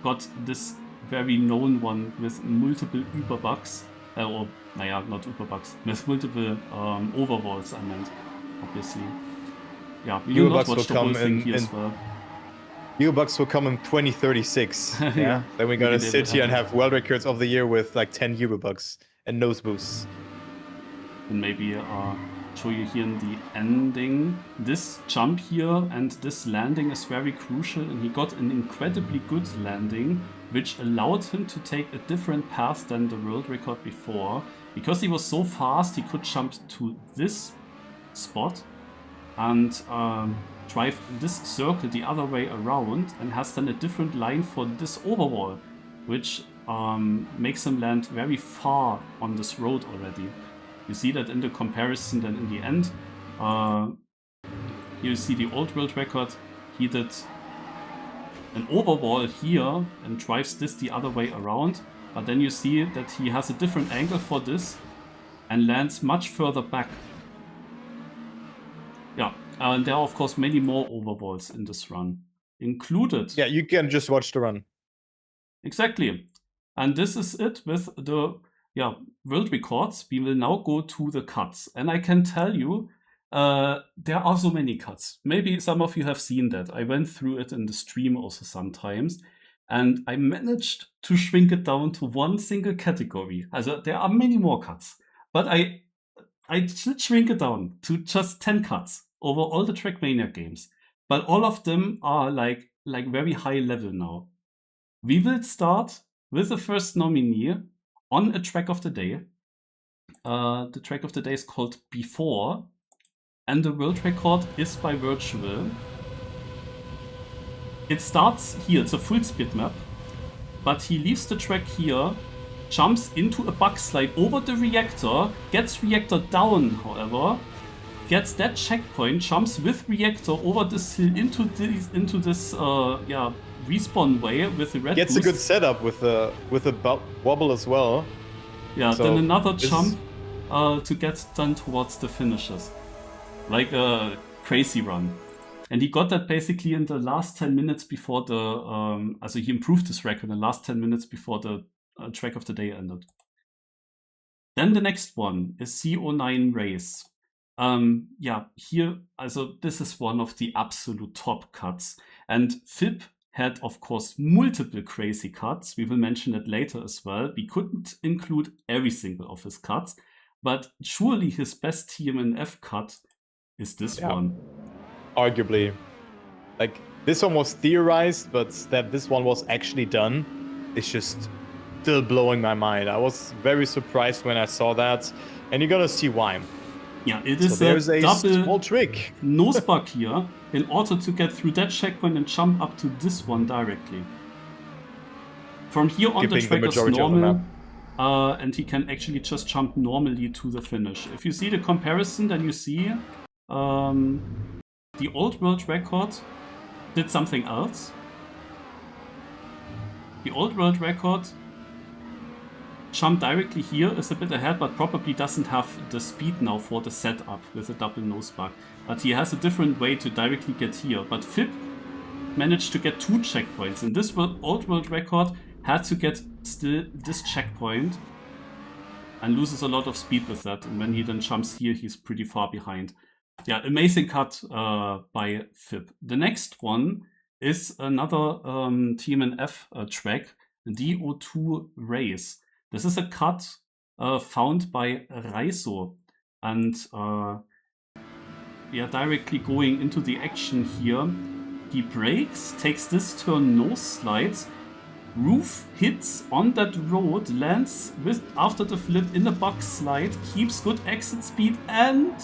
Speaker 1: got this very known one with multiple Überbugs. Or, naja, not Überbugs. With multiple overwalls, I meant, obviously. Yeah, we will not watch the whole thing here as well.
Speaker 2: Überbugs will come in 2036. Yeah. Then we're gonna sit here and have world records of the year with like 10 Überbugs and nose boosts.
Speaker 1: And maybe show you here in the ending. This jump here and this landing is very crucial, and he got an incredibly good landing, which allowed him to take a different path than the world record before. Because he was so fast, he could jump to this spot and drive this circle the other way around, and has then a different line for this overwall, which makes him land very far on this road already. You see that in the comparison then in the end. You see the old world record, he did an overwall here and drives this the other way around, but then you see that he has a different angle for this and lands much further back. Yeah, and there are of course many more overwalls in this run included.
Speaker 2: Yeah, you can just watch the run.
Speaker 1: Exactly. And this is it with the world records. We will now go to the cuts. And I can tell you, there are so many cuts. Maybe some of you have seen that. I went through it in the stream also sometimes. And I managed to shrink it down to one single category. Also, there are many more cuts. But I did shrink it down to just 10 cuts over all the TrackMania games. But all of them are like very high level now. We will start with the first nominee on a track of the day. The track of the day is called Before, and the world record is by Virtual. It starts here, it's a full speed map, but he leaves the track here, jumps into a bug slide over the reactor, gets reactor down, however, gets that checkpoint, jumps with reactor over this hill into this respawn way with the red
Speaker 2: Gets
Speaker 1: boost.
Speaker 2: a good setup with the wobble as well.
Speaker 1: Yeah,
Speaker 2: So
Speaker 1: then another jump to get done towards the finishes. Like a crazy run. And he got that basically in the last 10 minutes before the... he improved his record in the last 10 minutes before the track of the day ended. Then the next one is CO9 Race. Here, this is one of the absolute top cuts. And Fib had, of course, multiple crazy cuts. We will mention it later as well. We couldn't include every single of his cuts, but surely his best TMNF cut is this one.
Speaker 2: Arguably. Like, this one was theorized, but that this one was actually done is just still blowing my mind. I was very surprised when I saw that, and you're gonna see why.
Speaker 1: Yeah, it is
Speaker 2: a
Speaker 1: double
Speaker 2: small trick.
Speaker 1: nose bug here in order to get through that checkpoint and jump up to this one directly. From here on, the track is normal, and he can actually just jump normally to the finish. If you see the comparison, then you see the old world record did something else. The old world record jump directly here is a bit ahead, but probably doesn't have the speed now for the setup with a double nose bug. But he has a different way to directly get here. But Fib managed to get 2 checkpoints. And this old world record had to get still this checkpoint and loses a lot of speed with that. And when he then jumps here, he's pretty far behind. Yeah, amazing cut by Fib. The next one is another TMNF track, DO2 Race. This is a cut found by Raiso, and we are directly going into the action here. He brakes, takes this turn, nose slides, roof hits on that road, lands after the flip in a bug slide, keeps good exit speed, and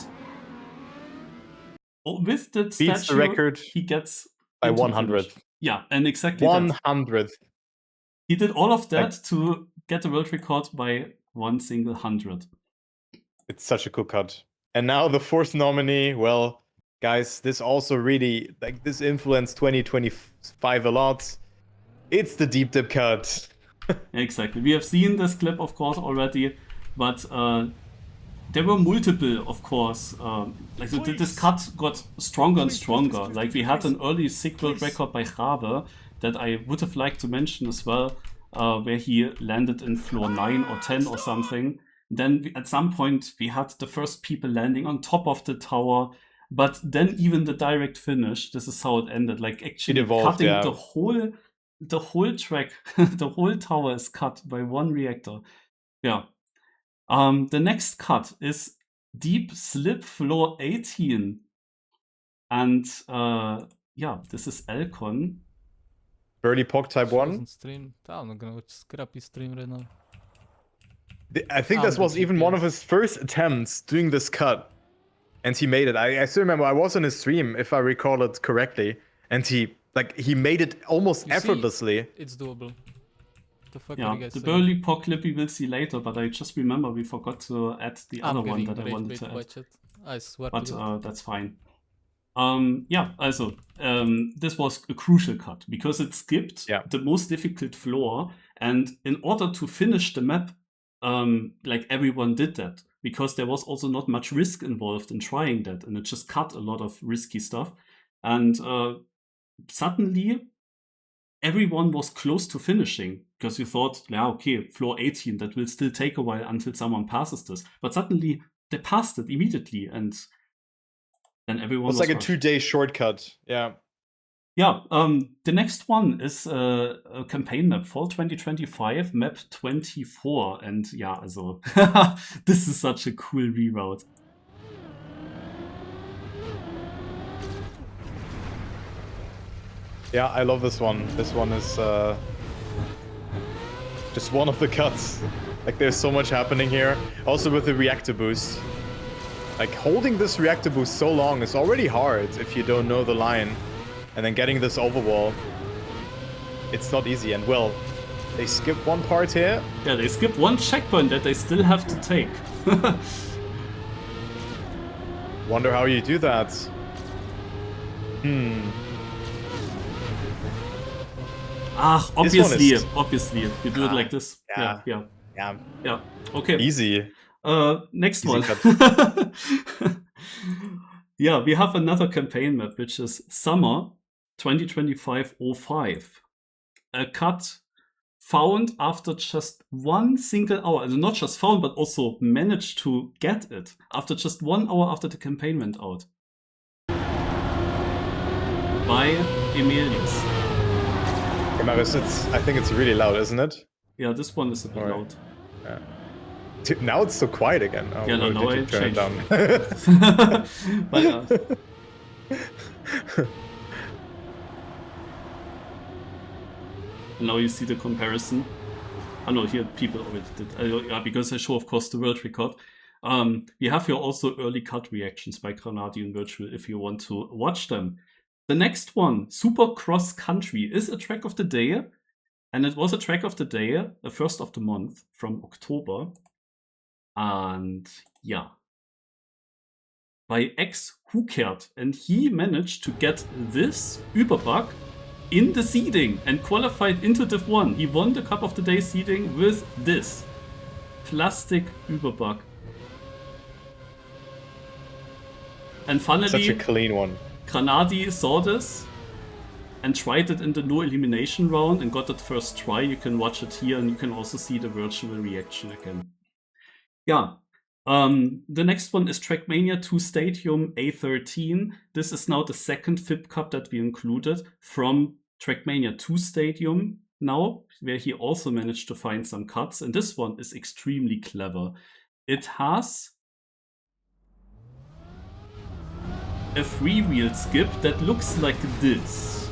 Speaker 1: with that
Speaker 2: beats the record
Speaker 1: he gets
Speaker 2: by 100.
Speaker 1: Yeah, and exactly
Speaker 2: 100.
Speaker 1: He did all of that to get the world record by 100.
Speaker 2: It's such a cool cut. And now the 4th nominee. Well, guys, this also really, this influenced 2025 a lot. It's the deep dip cut.
Speaker 1: Exactly. We have seen this clip, of course, already, but there were multiple, of course. This cut got stronger and stronger. Like, we had an early SIG world record by Rabe that I would have liked to mention as well, where he landed in floor 9 or 10 or something. Then at some point we had the first people landing on top of the tower, but then even the direct finish, this is how it ended. Like, actually cutting the whole track, the whole tower is cut by one reactor. Yeah. The next cut is Deep Slip Floor 18. And this is Elcon.
Speaker 2: Burly Pog Type 1.
Speaker 14: Stream. I'm gonna watch scrappy stream right now.
Speaker 2: I think this was even one of his first attempts doing this cut. And he made it. I still remember I was on his stream, if I recall it correctly. And he made it almost effortlessly.
Speaker 14: It's doable. The fuck
Speaker 1: yeah, the Burly Pog clip we will see later, but I just remember we forgot to add the other one that I wanted to add.
Speaker 14: I swear
Speaker 1: but that's fine. This was a crucial cut because it skipped the most difficult floor, and in order to finish the map, everyone did that because there was also not much risk involved in trying that, and it just cut a lot of risky stuff. And suddenly, everyone was close to finishing because you thought, floor 18, that will still take a while until someone passes this. But suddenly, they passed it immediately, and then everyone was
Speaker 2: like a 2-day shortcut. Yeah.
Speaker 1: Yeah. The next one is a campaign map, Fall 2025, map 24. And this is such a cool reroute.
Speaker 2: Yeah, I love this one. This one is just one of the cuts. Like, there's so much happening here. Also with the reactor boost. Like, holding this reactor boost so long is already hard if you don't know the line. And then getting this overwall, it's not easy. And well, they skip one part here.
Speaker 1: Yeah, they skip one checkpoint that they still have to take.
Speaker 2: Wonder how you do that.
Speaker 1: Obviously, you do it like this. Yeah. Okay.
Speaker 2: Easy.
Speaker 1: Next one. Yeah, we have another campaign map, which is Summer 2025-05. A cut found after just 1 single hour. Also not just found, but also managed to get it after just 1 hour after the campaign went out. By Emilius.
Speaker 2: Hey, Marius, I think it's really loud, isn't it?
Speaker 1: Yeah, this one is a bit loud.
Speaker 2: Yeah. Now it's so quiet again. Oh,
Speaker 1: yeah, no, I
Speaker 2: turn it down.
Speaker 1: But, now you see the comparison. I know here people already did. Yeah, because I show, of course, the world record. We have here also early cut reactions by Granadi in virtual if you want to watch them. The next one, Super Cross Country, is a track of the day. And it was a track of the day, the first of the month from October. And yeah, by X Hookert, and he managed to get this Überbug in the seeding and qualified into Div 1. He won the Cup of the Day seeding with this plastic Überbug. And finally,
Speaker 2: such a clean one.
Speaker 1: Granadi saw this and tried it in the no elimination round and got it first try. You can watch it here, and you can also see the virtual reaction again. Yeah, the next one is TrackMania 2 Stadium A13. This is now the second FIP Cup that we included from TrackMania 2 Stadium now, where he also managed to find some cuts. And this one is extremely clever. It has a freewheel skip that looks like this.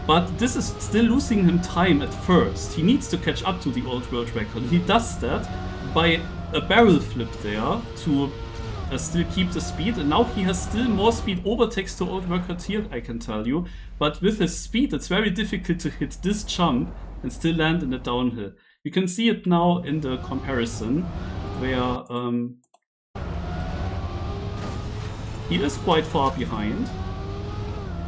Speaker 1: But this is still losing him time at first. He needs to catch up to the old world record. He does that by a barrel flip there to still keep the speed, and now he has still more speed, overtakes the old record here, I can tell you. But with his speed, it's very difficult to hit this jump and still land in the downhill. You can see it now in the comparison, where he is quite far behind.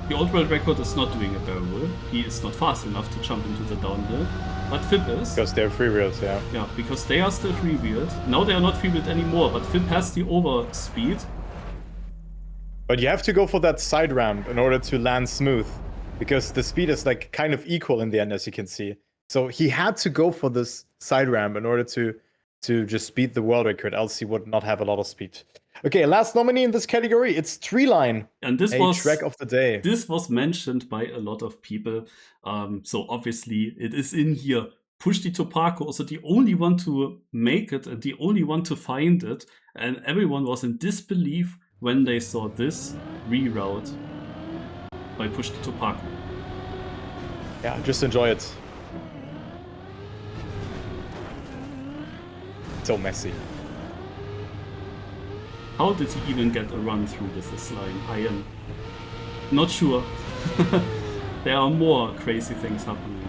Speaker 1: The old world record is not doing a barrel. He is not fast enough to jump into the downhill. But FIP is.
Speaker 2: Because they're freewheels, yeah.
Speaker 1: Yeah, because they are still freewheeled. Now they are not freewheeled anymore, but FIP has the over speed.
Speaker 2: But you have to go for that side ramp in order to land smooth. Because the speed is like kind of equal in the end, as you can see. So he had to go for this side ramp in order to just beat the world record, else he would not have a lot of speed. Okay, last nominee in this category, it's Treeline.
Speaker 1: And this was
Speaker 2: track of the day.
Speaker 1: This was mentioned by a lot of people. So obviously it is in here. Push the Topako, also the only one to make it and the only one to find it. And everyone was in disbelief when they saw this reroute by Push the Topako.
Speaker 2: Yeah, just enjoy it. So messy.
Speaker 1: How did he even get a run through this line? I am not sure. There are more crazy things happening.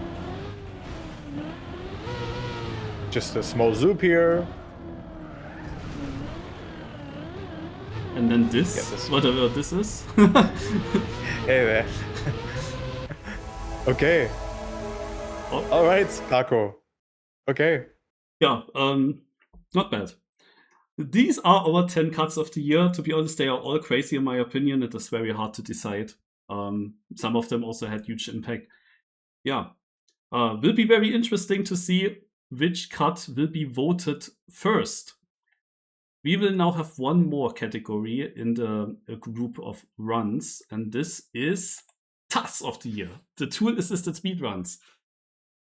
Speaker 2: Just a small zoop here.
Speaker 1: And then this, whatever this is.
Speaker 2: Hey there. Okay.
Speaker 1: Oh.
Speaker 2: All right, Taco. Okay.
Speaker 1: Yeah, not bad. These are our 10 cuts of the year. To be honest, they are all crazy in my opinion. It is very hard to decide. Some of them also had huge impact. Yeah. Will be very interesting to see which cut will be voted first. We will now have one more category in the group of runs, and this is TAS of the year, the tool-assisted speedruns.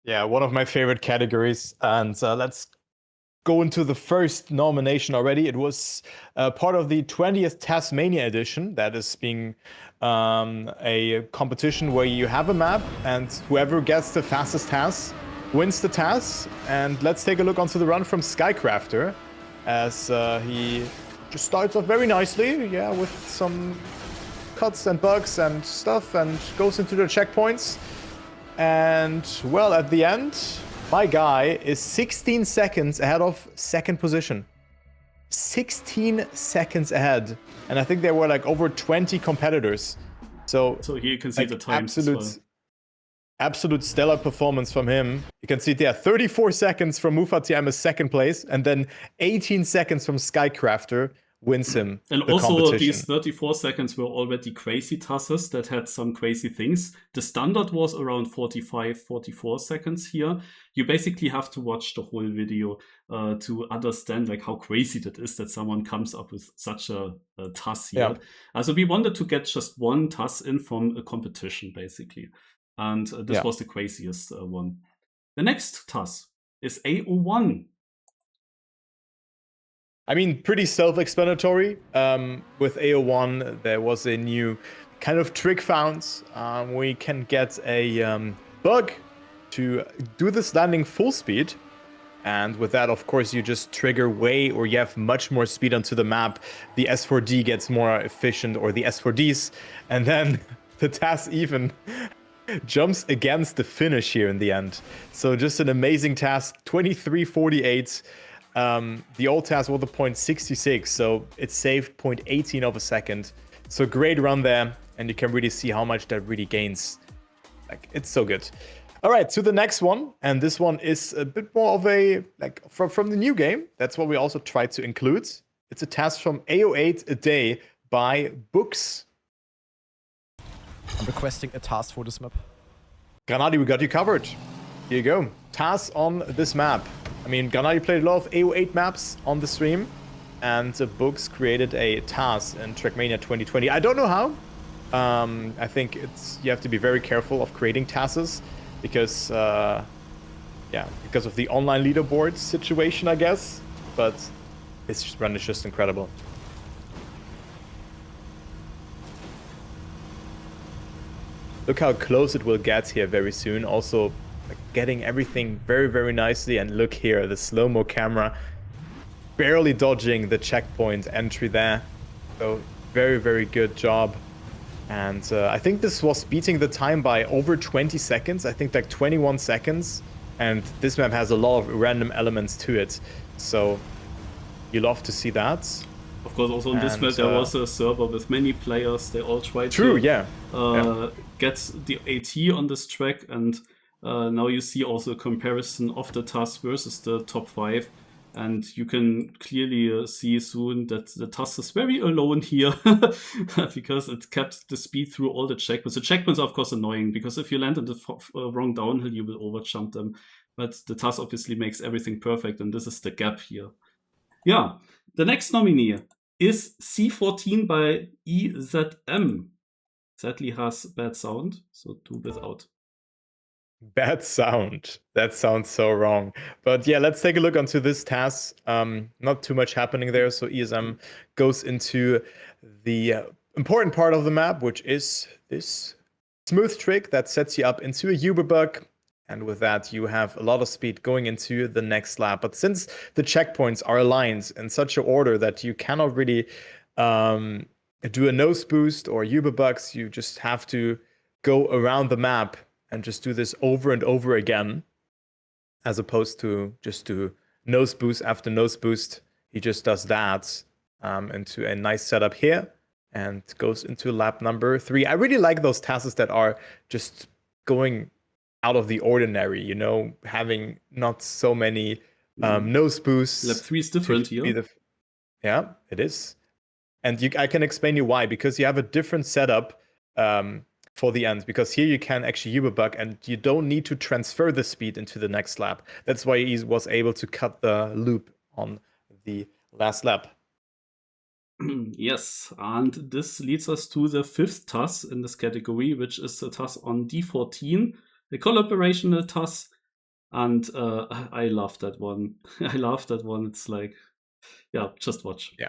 Speaker 2: Yeah, one of my favorite categories. And let's go into the first nomination already. It was part of the 20th TrackMania edition. That is being a competition where you have a map, and whoever gets the fastest TAS wins the TAS. And let's take a look onto the run from Skycrafter, as he just starts off very nicely, yeah, with some cuts and bugs and stuff, and goes into the checkpoints. And, well, at the end, my guy is 16 seconds ahead of second position. 16 seconds ahead. And I think there were like over 20 competitors. So
Speaker 1: here you can see
Speaker 2: like,
Speaker 1: the times as well.
Speaker 2: Absolute stellar performance from him. You can see there 34 seconds from Mufatiam is second place, and then 18 seconds from Skycrafter wins him
Speaker 1: and
Speaker 2: the
Speaker 1: also
Speaker 2: competition.
Speaker 1: These 34 seconds were already crazy TASes that had some crazy things. The standard was around 44 seconds here. You basically have to watch the whole video to understand like how crazy that is that someone comes up with such a TAS here. So we wanted to get just one TAS in from a competition basically. And this was the craziest one. The next TAS is AO1.
Speaker 2: I mean, pretty self-explanatory. With AO1, there was a new kind of trick found. We can get a bug to do this landing full speed. And with that, of course, you just trigger way, or you have much more speed onto the map. The S4D gets more efficient, or the S4Ds. And then the TAS even jumps against the finish here in the end. So just an amazing TAS, 23:48. The old TAS was the 0.66, so it saved 0.18 of a second. So great run there, and you can really see how much that really gains. Like, it's so good. All right, to the next one, and this one is a bit more of a, like, from the new game. That's what we also tried to include. It's a TAS from AO8 a day by Books.
Speaker 9: I'm requesting a TAS for this map.
Speaker 2: Granadi, we got you covered. Here you go. TAS on this map. I mean, Granadi played a lot of AO8 maps on the stream, and Books created a TAS in TrackMania 2020. I don't know how. I think you have to be very careful of creating TASes because, because of the online leaderboard situation, I guess. But this run is just incredible. Look how close it will get here very soon. Also, getting everything very, very nicely. And look here, the slow-mo camera barely dodging the checkpoint entry there. So very, very good job. And I think this was beating the time by over 20 seconds. I think like 21 seconds. And this map has a lot of random elements to it. So you love to see that.
Speaker 1: Of course, also on this map there was a server with many players. They all tried to get the AT on this track, and now you see also a comparison of the TAS versus the top 5, and you can clearly see soon that the TAS is very alone here because it kept the speed through all the checkpoints. The checkpoints are of course annoying because if you land in the wrong downhill, you will overjump them. But the TAS obviously makes everything perfect, and this is the gap here. Yeah, the next nominee is C14 by EZM. Sadly has bad sound, so do without.
Speaker 2: Bad sound. That sounds so wrong. But yeah, let's take a look onto this TAS. Not too much happening there, so ESM goes into the important part of the map, which is this smooth trick that sets you up into a Uber bug. And with that, you have a lot of speed going into the next lap. But since the checkpoints are aligned in such an order that you cannot really do a nose boost or Uber bugs, you just have to go around the map and just do this over and over again, as opposed to just do nose boost after nose boost. He just does that into a nice setup here and goes into lap number 3. I really like those TASes that are just going out of the ordinary, you know, having not so many nose boosts.
Speaker 1: Lap 3 is different here.
Speaker 2: Yeah, it is. And I can explain you why, because you have a different setup for the end, because here you can actually Uber bug and you don't need to transfer the speed into the next lap. That's why he was able to cut the loop on the last lap.
Speaker 1: Yes, and this leads us to the 5th TAS in this category, which is a TAS on D14, the collaborational TAS. And I love that one. I love that one. It's like, yeah, just watch.
Speaker 2: Yeah.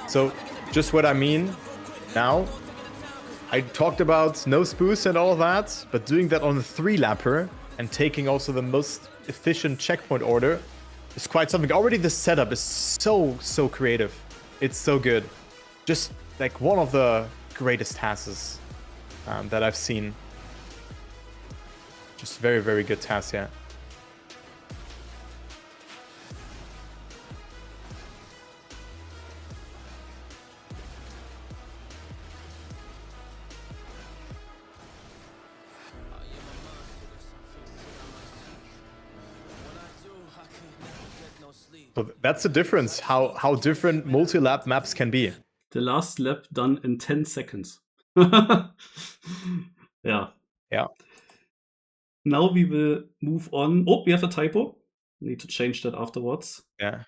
Speaker 2: So just what I mean now, I talked about nose boost and all that, but doing that on a 3-lapper and taking also the most efficient checkpoint order is quite something. Already the setup is so creative. It's so good. Just like one of the greatest tasks that I've seen. Just very good task, yeah. So that's the difference, how different multi-lap maps can be.
Speaker 1: The last lap done in 10 seconds. Yeah.
Speaker 2: Yeah.
Speaker 1: Now we will move on. Oh, we have a typo. Need to change that afterwards.
Speaker 2: Yeah.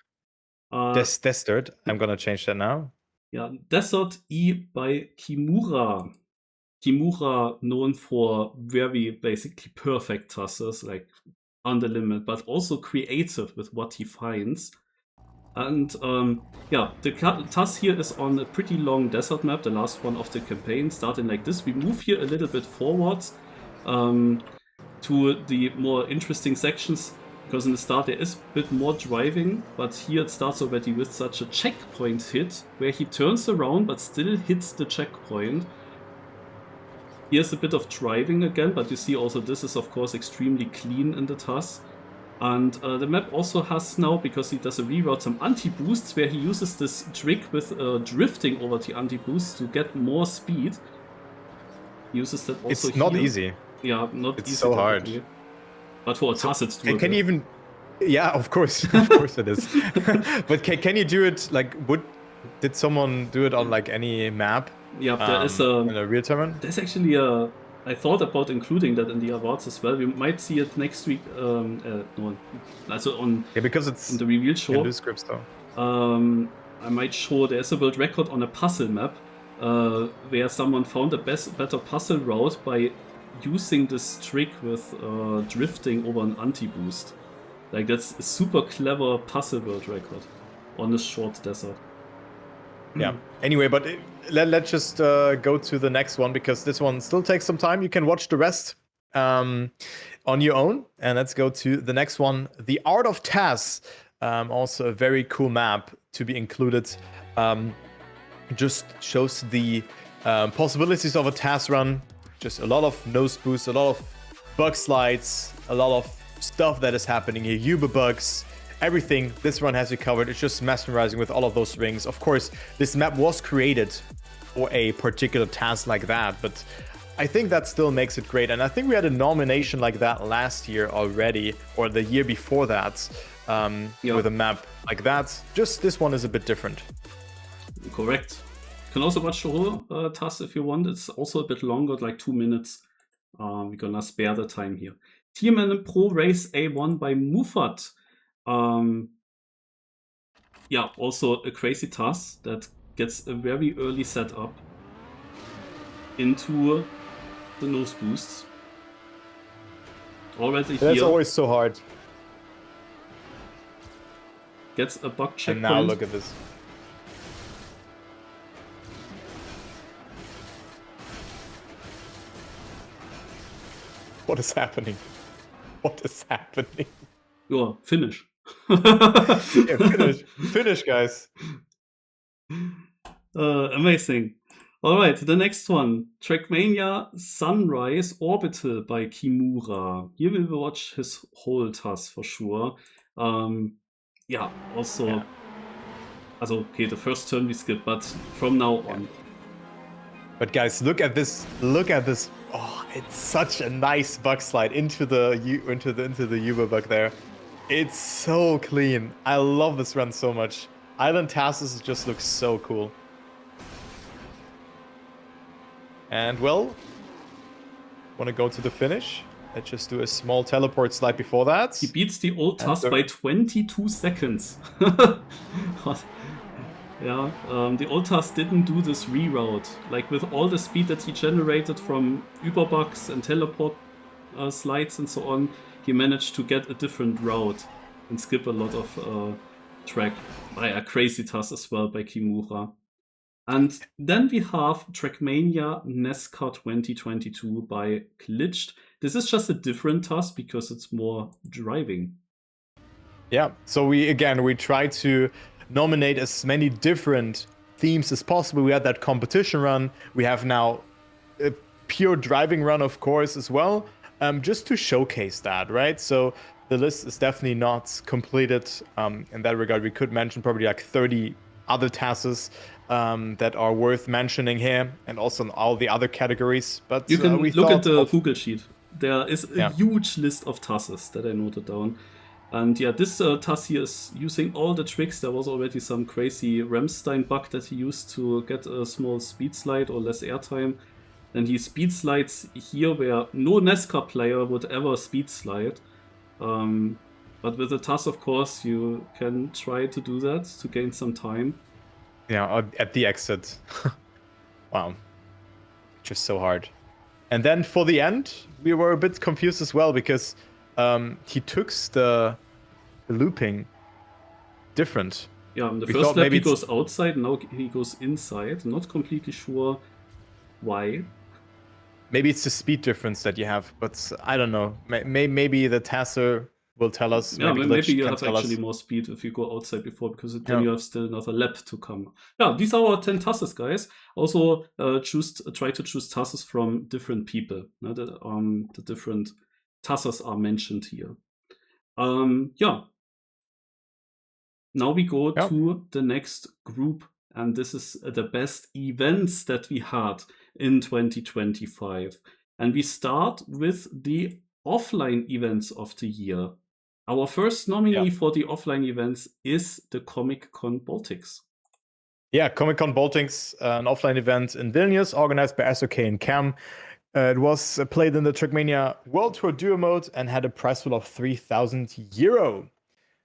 Speaker 2: Desert. I'm gonna change that now.
Speaker 1: Yeah, Desert E by Kimura. Kimura known for very basically perfect tasks, like on the limit, but also creative with what he finds. And yeah, the task here is on a pretty long desert map, the last one of the campaign, starting like this. We move here a little bit forwards to the more interesting sections, because in the start there is a bit more driving, but here it starts already with such a checkpoint hit, where he turns around but still hits the checkpoint. Here's a bit of driving again, but you see also this is of course extremely clean in the task. And the map also has now, because he does a reroute, some anti-boosts where he uses this trick with drifting over the anti-boosts to get more speed. He uses that also.
Speaker 2: It's not easy.
Speaker 1: Yeah, not
Speaker 2: it's
Speaker 1: easy.
Speaker 2: It's so hard.
Speaker 1: But for a task, it's doable.
Speaker 2: Can you even... Yeah, of course. Of course it is. But can you do it, like, did someone do it on, like, any map?
Speaker 1: Yeah, there is a...
Speaker 2: In a real tournament?
Speaker 1: There's actually a... I thought about including that in the awards as well. We might see it next week. No, also on...
Speaker 2: Yeah, because it's...
Speaker 1: in the reveal show.
Speaker 2: In the scripts, though.
Speaker 1: I might show there's a world record on a puzzle map where someone found a better puzzle route by using this trick with drifting over an anti-boost. Like, that's a super clever puzzle world record on a short desert.
Speaker 2: Yeah. Anyway, but let's just go to the next one, because this one still takes some time. You can watch the rest on your own. And let's go to the next one. The Art of TAS. Also a very cool map to be included. Just shows the possibilities of a TAS run. Just a lot of nose boosts, a lot of bug slides, a lot of stuff that is happening here. Uber bugs. Everything this run has you covered. It's just mesmerizing with all of those rings. Of course, this map was created for a particular task like that, but I think that still makes it great. And I think we had a nomination like that last year already, or the year before that, with a map like that. Just this one is a bit different.
Speaker 1: Correct. You can also watch the whole task if you want. It's also a bit longer, like 2 minutes. We're gonna spare the time here. Team and Pro Race A1 by Mufat. Yeah, also a crazy task that gets a very early setup into the nose boosts. Already here.
Speaker 2: That's always so hard.
Speaker 1: Gets a bug checkpoint.
Speaker 2: And now look at this. What is happening? What is happening?
Speaker 1: Yeah, finish.
Speaker 2: Yeah, finish, guys.
Speaker 1: Amazing. All right, the next one, TrackMania Sunrise Orbital by Kimura. Here we will watch his whole task for sure. Yeah, also,
Speaker 2: yeah.
Speaker 1: Also, okay, the first turn we skip, but from now on.
Speaker 2: But guys, look at this. Look at this. Oh, it's such a nice bug slide into the Uber bug there. It's so clean. I love this run so much. Island tasks just looks so cool. And well, want to go to the finish? Let's just do a small teleport slide before that.
Speaker 1: He beats the old task by 22 seconds. Yeah, the old task didn't do this reroute. Like, with all the speed that he generated from Überbugs and teleport slides and so on, he managed to get a different route and skip a lot of track by a crazy task as well by Kimura. And then we have TrackMania NASCAR 2022 by Glitched. This is just a different task because it's more driving.
Speaker 2: Yeah, so we try to nominate as many different themes as possible. We had that competition run. We have now a pure driving run, of course, as well, just to showcase that, right? So the list is definitely not completed in that regard. We could mention probably like 30 other tasks that are worth mentioning here, and also in all the other categories. But
Speaker 1: you can
Speaker 2: we
Speaker 1: look at the
Speaker 2: of...
Speaker 1: Google Sheet. There is a huge list of tasks that I noted down. And yeah, this task here is using all the tricks. There was already some crazy Ramstein bug that he used to get a small speed slide or less airtime. And he speed slides here where no NASCAR player would ever speed slide. But with the task, of course, you can try to do that to gain some time.
Speaker 2: Yeah, at the exit. Wow. Just so hard. And then for the end, we were a bit confused as well because he took the looping different.
Speaker 1: Yeah, in the first lap he goes outside, now he goes inside. Not completely sure why.
Speaker 2: Maybe it's the speed difference that you have, but I don't know. Maybe the TASer will tell us.
Speaker 1: Yeah, maybe you have actually more speed if you go outside before, because then you have still another lap to come. Yeah, these are our 10 tasks, guys. Also, try to choose tasks from different people. The different tasks are mentioned here. Yeah. Now we go to the next group, and this is the best events that we had in 2025. And we start with the offline events of the year. Our first nominee for the offline events is the Comic-Con Baltics.
Speaker 2: Yeah, Comic-Con Baltics, an offline event in Vilnius, organized by SOK and Cam. It was played in the TrackMania World Tour Duo mode and had a prize pool of €3,000.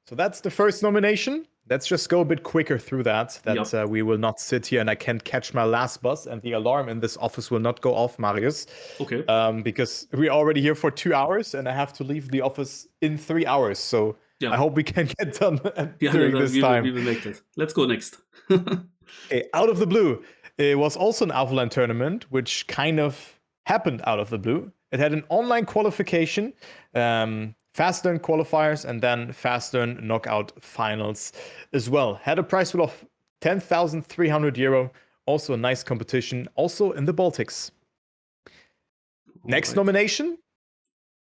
Speaker 2: So that's the first nomination. Let's just go a bit quicker through that. We will not sit here and I can't catch my last bus, and the alarm in this office will not go off, Marius.
Speaker 1: Okay.
Speaker 2: Because we're already here for 2 hours and I have to leave the office in 3 hours. So I hope we can get done during this time.
Speaker 1: We will make that. Let's go next.
Speaker 2: Okay, out of the blue, it was also an offline tournament, which kind of happened out of the blue. It had an online qualification, fast turn qualifiers, and then fast turn knockout finals as well. Had a prize pool of €10,300. Also a nice competition, also in the Baltics. Next nomination,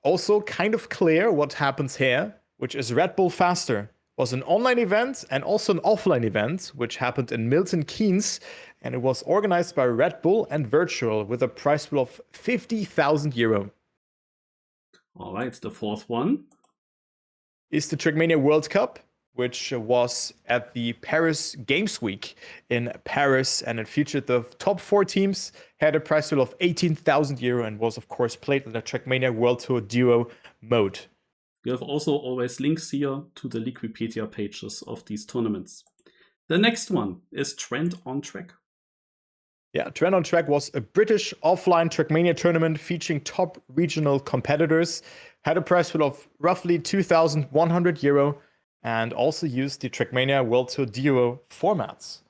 Speaker 2: also kind of clear what happens here, which is Red Bull Faster. Was an online event and also an offline event, which happened in Milton Keynes, and it was organized by Red Bull and Virtual with a prize pool of €50,000.
Speaker 1: All right, the fourth one
Speaker 2: is the TrackMania World Cup, which was at the Paris Games Week in Paris, and it featured the top 4 teams, had a prize pool of €18,000, and was, of course, played in the TrackMania World Tour Duo mode.
Speaker 1: You have also always links here to the Liquipedia pages of these tournaments. The next one is Trend on Track.
Speaker 2: Yeah, Trend on Track was a British offline TrackMania tournament featuring top regional competitors. Had a prize pool of roughly €2,100 and also used the TrackMania World Tour Duo formats.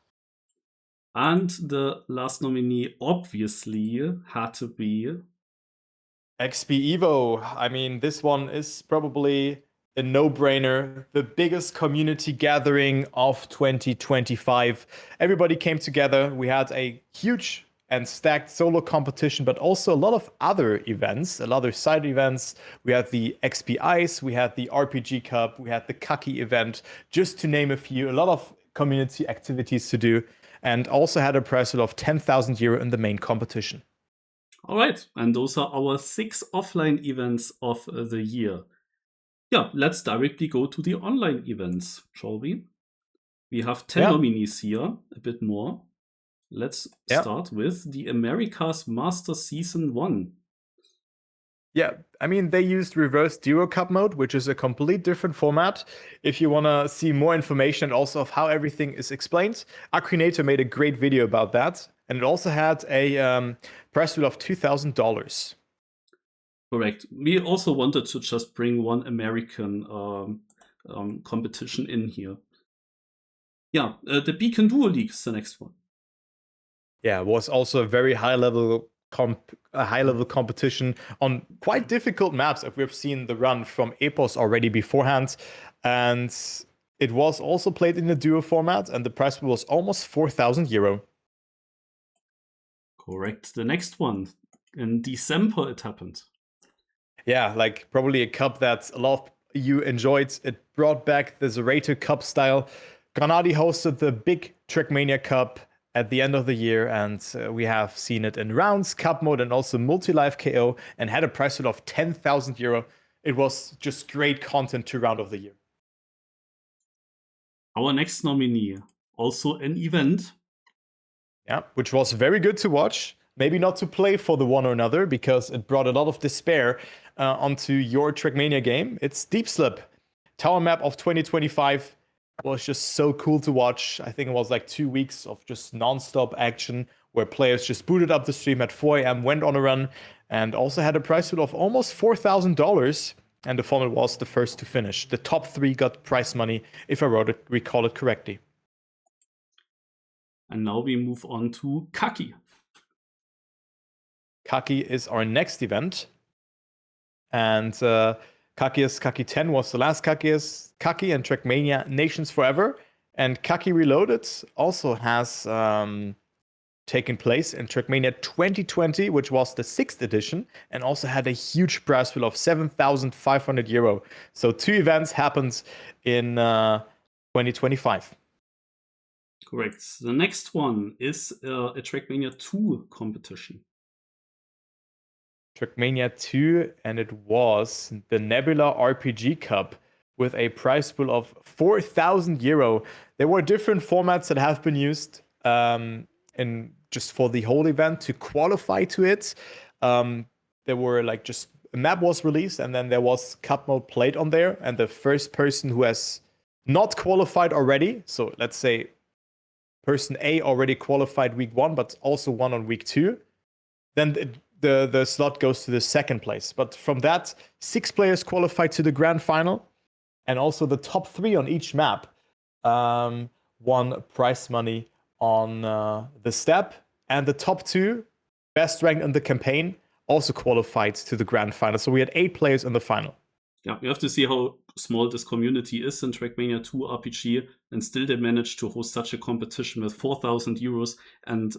Speaker 1: And the last nominee obviously had to be
Speaker 2: XP Evo. I mean, this one is probably a no-brainer. The biggest community gathering of 2025. Everybody came together. We had a huge and stacked solo competition, but also a lot of other events, a lot of side events. We had the XP Ice, we had the RPG Cup, we had the Kaki event, just to name a few. A lot of community activities to do, and also had a prize pool of €10,000 in the main competition.
Speaker 1: All right, and those are our 6 offline events of the year. Yeah, let's directly go to the online events, shall we? We have 10 nominees here, a bit more. Let's start with the America's Master Season 1.
Speaker 2: Yeah, I mean, they used Reverse Duo Cup mode, which is a complete different format. If you want to see more information and also of how everything is explained, Akrinator made a great video about that. And it also had a prize pool of $2,000.
Speaker 1: Correct. We also wanted to just bring one American competition in here. Yeah, the Beacon Duo League is the next one.
Speaker 2: Yeah, it was also a very high-level high-level competition on quite difficult maps. If we've seen the run from Epos already beforehand, and it was also played in the duo format, and the prize pool was almost €4,000.
Speaker 1: Correct. The next one, in December it happened.
Speaker 2: Yeah, like probably a cup that a lot of you enjoyed. It brought back the Zerator Cup style. Granadi hosted the big TrackMania Cup at the end of the year, and we have seen it in rounds, cup mode, and also multi-live KO, and had a prize pool of €10,000. It was just great content to round of the year.
Speaker 1: Our next nominee, also an event.
Speaker 2: Yeah, which was very good to watch. Maybe not to play for the one or another, because it brought a lot of despair onto your TrackMania game. It's Deep Slip. Tower map of 2025 was just so cool to watch. I think it was like 2 weeks of just non-stop action where players just booted up the stream at 4 a.m., went on a run, and also had a prize pool of almost $4,000. And the format was the first to finish. The top 3 got prize money, if I recall it correctly.
Speaker 1: And now we move on to Kaki.
Speaker 2: Kaki is our next event. And Kaki 10 was the last Kaki and TrackMania Nations Forever. And Kaki Reloaded also has taken place in TrackMania 2020, which was the 6th edition, and also had a huge prize pool of €7,500. So 2 events happened in 2025.
Speaker 1: Correct. The next one is a TrackMania 2 competition.
Speaker 2: TrackMania 2, and it was the Nebula RPG Cup with a prize pool of €4,000. There were different formats that have been used in just for the whole event to qualify to it. There were like just a map was released, and then there was cup mode played on there, and the first person who has not qualified already, so let's say person A already qualified week 1, but also won on week 2, then the slot goes to the second place. But from that, 6 players qualified to the grand final, and also the top 3 on each map won prize money on the step, and the top 2 best ranked in the campaign also qualified to the grand final. So we had 8 players in the final.
Speaker 1: Yeah, you have to see how small this community is in TrackMania 2 RPG, and still they managed to host such a competition with €4,000 and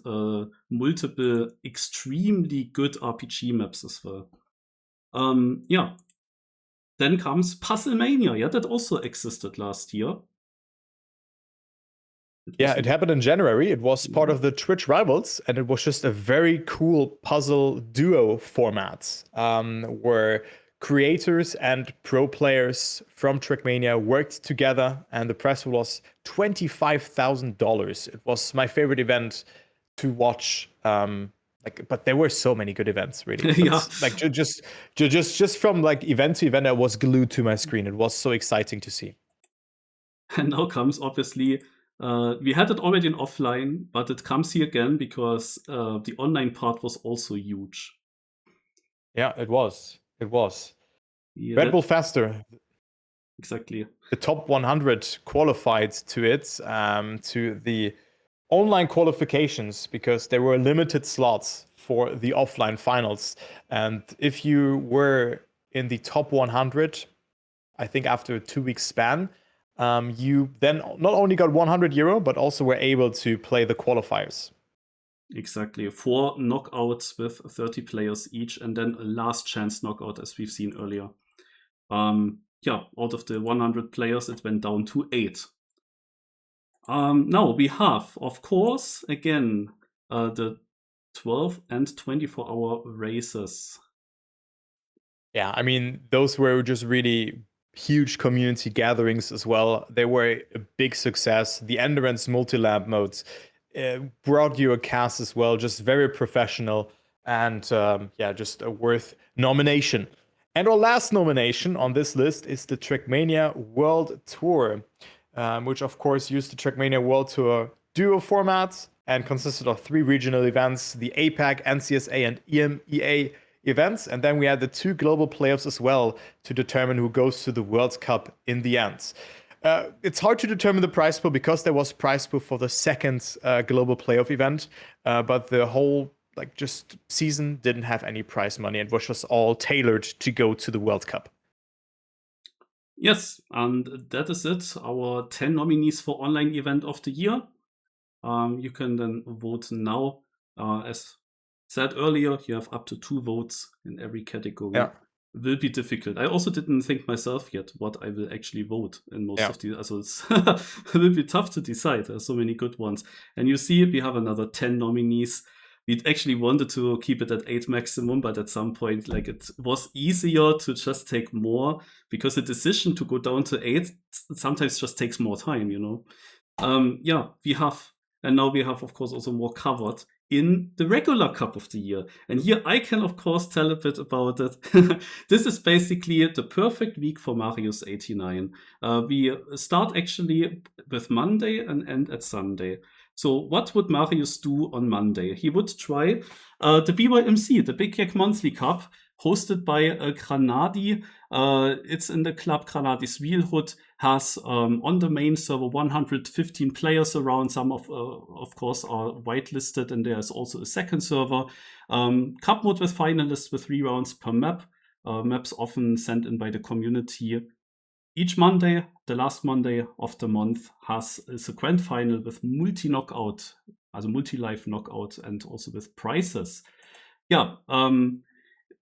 Speaker 1: multiple extremely good RPG maps as well. Yeah. Then comes Puzzlemania. Yeah, that also existed last year.
Speaker 2: It happened in January. It was part of the Twitch Rivals, and it was just a very cool puzzle duo format where creators and pro players from TrackMania worked together, and the prize pool was $25,000. It was my favorite event to watch. But there were so many good events, really.
Speaker 1: Yeah.
Speaker 2: Like just from like event to event, I was glued to my screen. It was so exciting to see.
Speaker 1: And now comes obviously. We had it already in offline, but it comes here again because the online part was also huge.
Speaker 2: Yeah, it was.
Speaker 1: Yeah,
Speaker 2: Red Bull Faster.
Speaker 1: Exactly.
Speaker 2: The top 100 qualified to it, to the online qualifications, because there were limited slots for the offline finals. And if you were in the top 100, I think after a 2-week span, you then not only got €100, but also were able to play the qualifiers.
Speaker 1: Exactly. 4 knockouts with 30 players each, and then a last chance knockout, as we've seen earlier. Out of the 100 players, it went down to 8. Now we have, of course, again, the 12 and 24-hour races.
Speaker 2: Yeah, I mean, those were just really huge community gatherings as well. They were a big success. The Endurance multi-lab modes brought you a cast as well, just very professional, and just a worth nomination. And our last nomination on this list is the TrackMania World Tour, which of course used the TrackMania World Tour duo format and consisted of 3 regional events, the APAC, NCSA, and EMEA events, and then we had the 2 global playoffs as well to determine who goes to the World Cup in the end. It's hard to determine the prize pool because there was prize pool for the second global playoff event, but the whole like just season didn't have any prize money and was just all tailored to go to the World Cup.
Speaker 1: Yes, and that is it. Our 10 nominees for online event of the year. You can then vote now. As said earlier, you have up to 2 votes in every category.
Speaker 2: Yeah.
Speaker 1: It will be difficult. I also didn't think myself yet what I will actually vote in most of the. So it's it will be tough to decide. There's so many good ones. And you see, we have another 10 nominees. We actually wanted to keep it at 8 maximum, but at some point, like, it was easier to just take more, because the decision to go down to 8 sometimes just takes more time, you know. Yeah, we have, and now we have, of course, also more covered in the regular Cup of the Year. And here I can, of course, tell a bit about it. This is basically the perfect week for Marius 89. We start actually with Monday and end at Sunday. So what would Marius do on Monday? He would try the BYMC, the Big Yak Monthly Cup, hosted by Granadi. It's in the club Granadi's Wheelhood, has on the main server 115 players around. Some of course, are whitelisted, and there's also a second server. Cup mode with finalists with 3 rounds per map. Maps often sent in by the community. Each Monday, the last Monday of the month, is a grand final with multi-knockout, also multi-live knockout, and also with prizes. Yeah,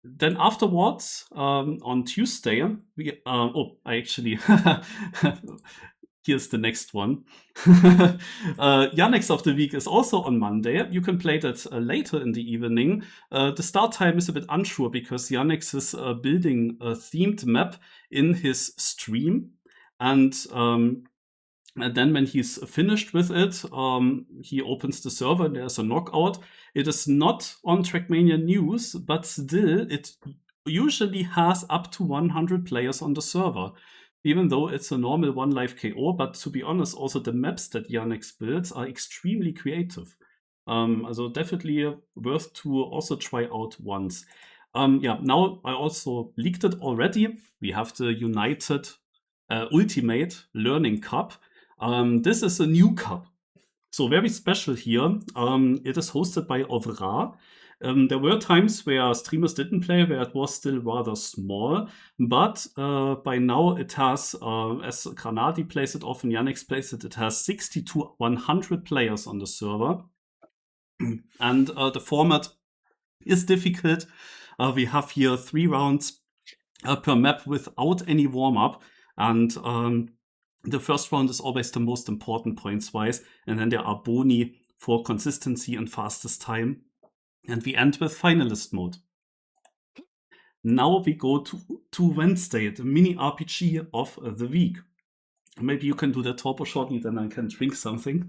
Speaker 1: then afterwards, on Tuesday, we I actually here's the next one. Yannick's of the week is also on Monday. You can play that later in the evening. The start time is a bit unsure because Yannick's is building a themed map in his stream, and then when he's finished with it, he opens the server and there's a knockout. It is not on TrackMania news, but still it usually has up to 100 players on the server, even though it's a normal 1 live KO. But to be honest, also the maps that Yannick builds are extremely creative. Also definitely worth to also try out once. Yeah, now I also leaked it already. We have the United Ultimate Learning Cup. This is a new cup, so very special here. It is hosted by Ovra. There were times where streamers didn't play, where it was still rather small, but by now it has, as Granadi plays it often, Yannick plays it, it has 60 to 100 players on the server. And the format is difficult. We have here 3 rounds per map without any warm-up, and the first round is always the most important points-wise, and then there are boni for consistency and fastest time. And we end with finalist mode. Now we go to Wednesday, the mini RPG of the week. Maybe you can do the turbo shortly, then I can drink something.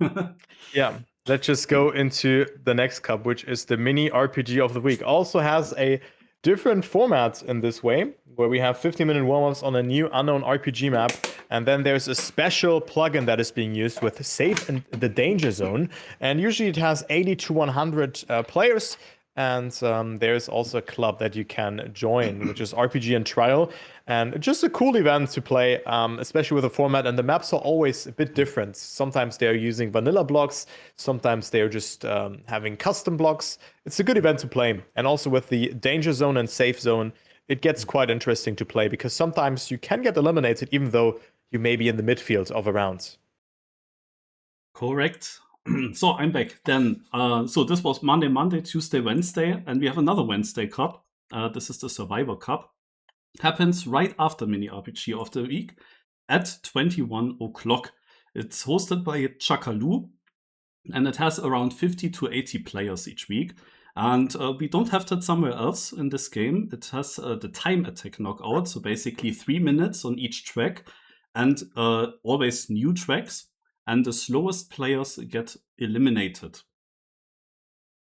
Speaker 2: Yeah, let's just go into the next cup, which is the mini RPG of the week. Also has a different format in this way, where we have 15-minute warm-ups on a new unknown RPG map, and then there's a special plugin that is being used with Safe in the Danger Zone, and usually it has 80 to 100 players, and there's also a club that you can join, which is RPG and Trial, and just a cool event to play, especially with the format, and the maps are always a bit different. Sometimes they're using vanilla blocks, sometimes they're just having custom blocks. It's a good event to play, and also with the Danger Zone and Safe Zone, it gets quite interesting to play, because sometimes you can get eliminated even though you may be in the midfield of a round.
Speaker 1: Correct. So I'm back then. So this was Monday, Tuesday, Wednesday, and we have another Wednesday Cup. This is the Survivor Cup. Happens right after Mini RPG of the Week at 21 o'clock. It's hosted by Chakalu, and it has around 50 to 80 players each week. And we don't have that somewhere else in this game. It has the time attack knockout, so basically 3 minutes on each track, and always new tracks, and the slowest players get eliminated.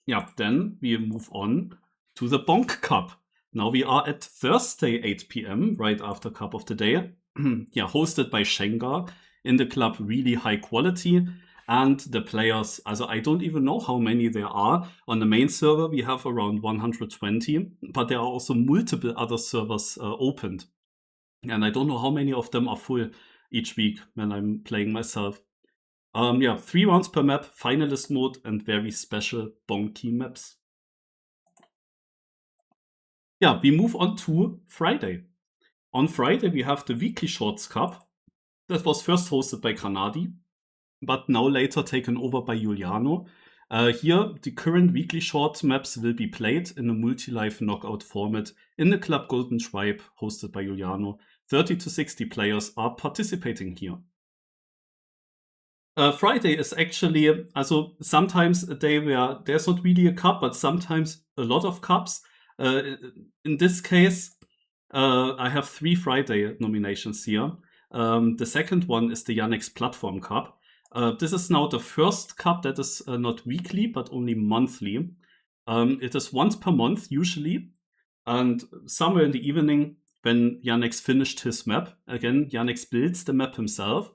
Speaker 1: Yeah, then we move on to the Bonk Cup. Now we are at Thursday, 8 p.m., right after Cup of the Day. Yeah, hosted by Shenga. In the club, really high quality. And the players, also I don't even know how many there are. On the main server, we have around 120, but there are also multiple other servers opened. And I don't know how many of them are full each week when I'm playing myself. Yeah, 3 rounds per map, finalist mode, and very special bonky maps. Yeah, we move on to Friday. On Friday, we have the Weekly Shorts Cup. That was first hosted by Granadi, but now later taken over by Giuliano. Here, the current Weekly Short maps will be played in a multi-live knockout format in the Club Golden Tribe, hosted by Giuliano. 30 to 60 players are participating here. Friday is actually, also sometimes a day where there's not really a cup, but sometimes a lot of cups. In this case, I have 3 Friday nominations here. The second one is the Yannick's Platform Cup. This is now the first cup that is not weekly, but only monthly. It is once per month, usually. And somewhere in the evening, when Yannick's finished his map, again, Yannick's builds the map himself.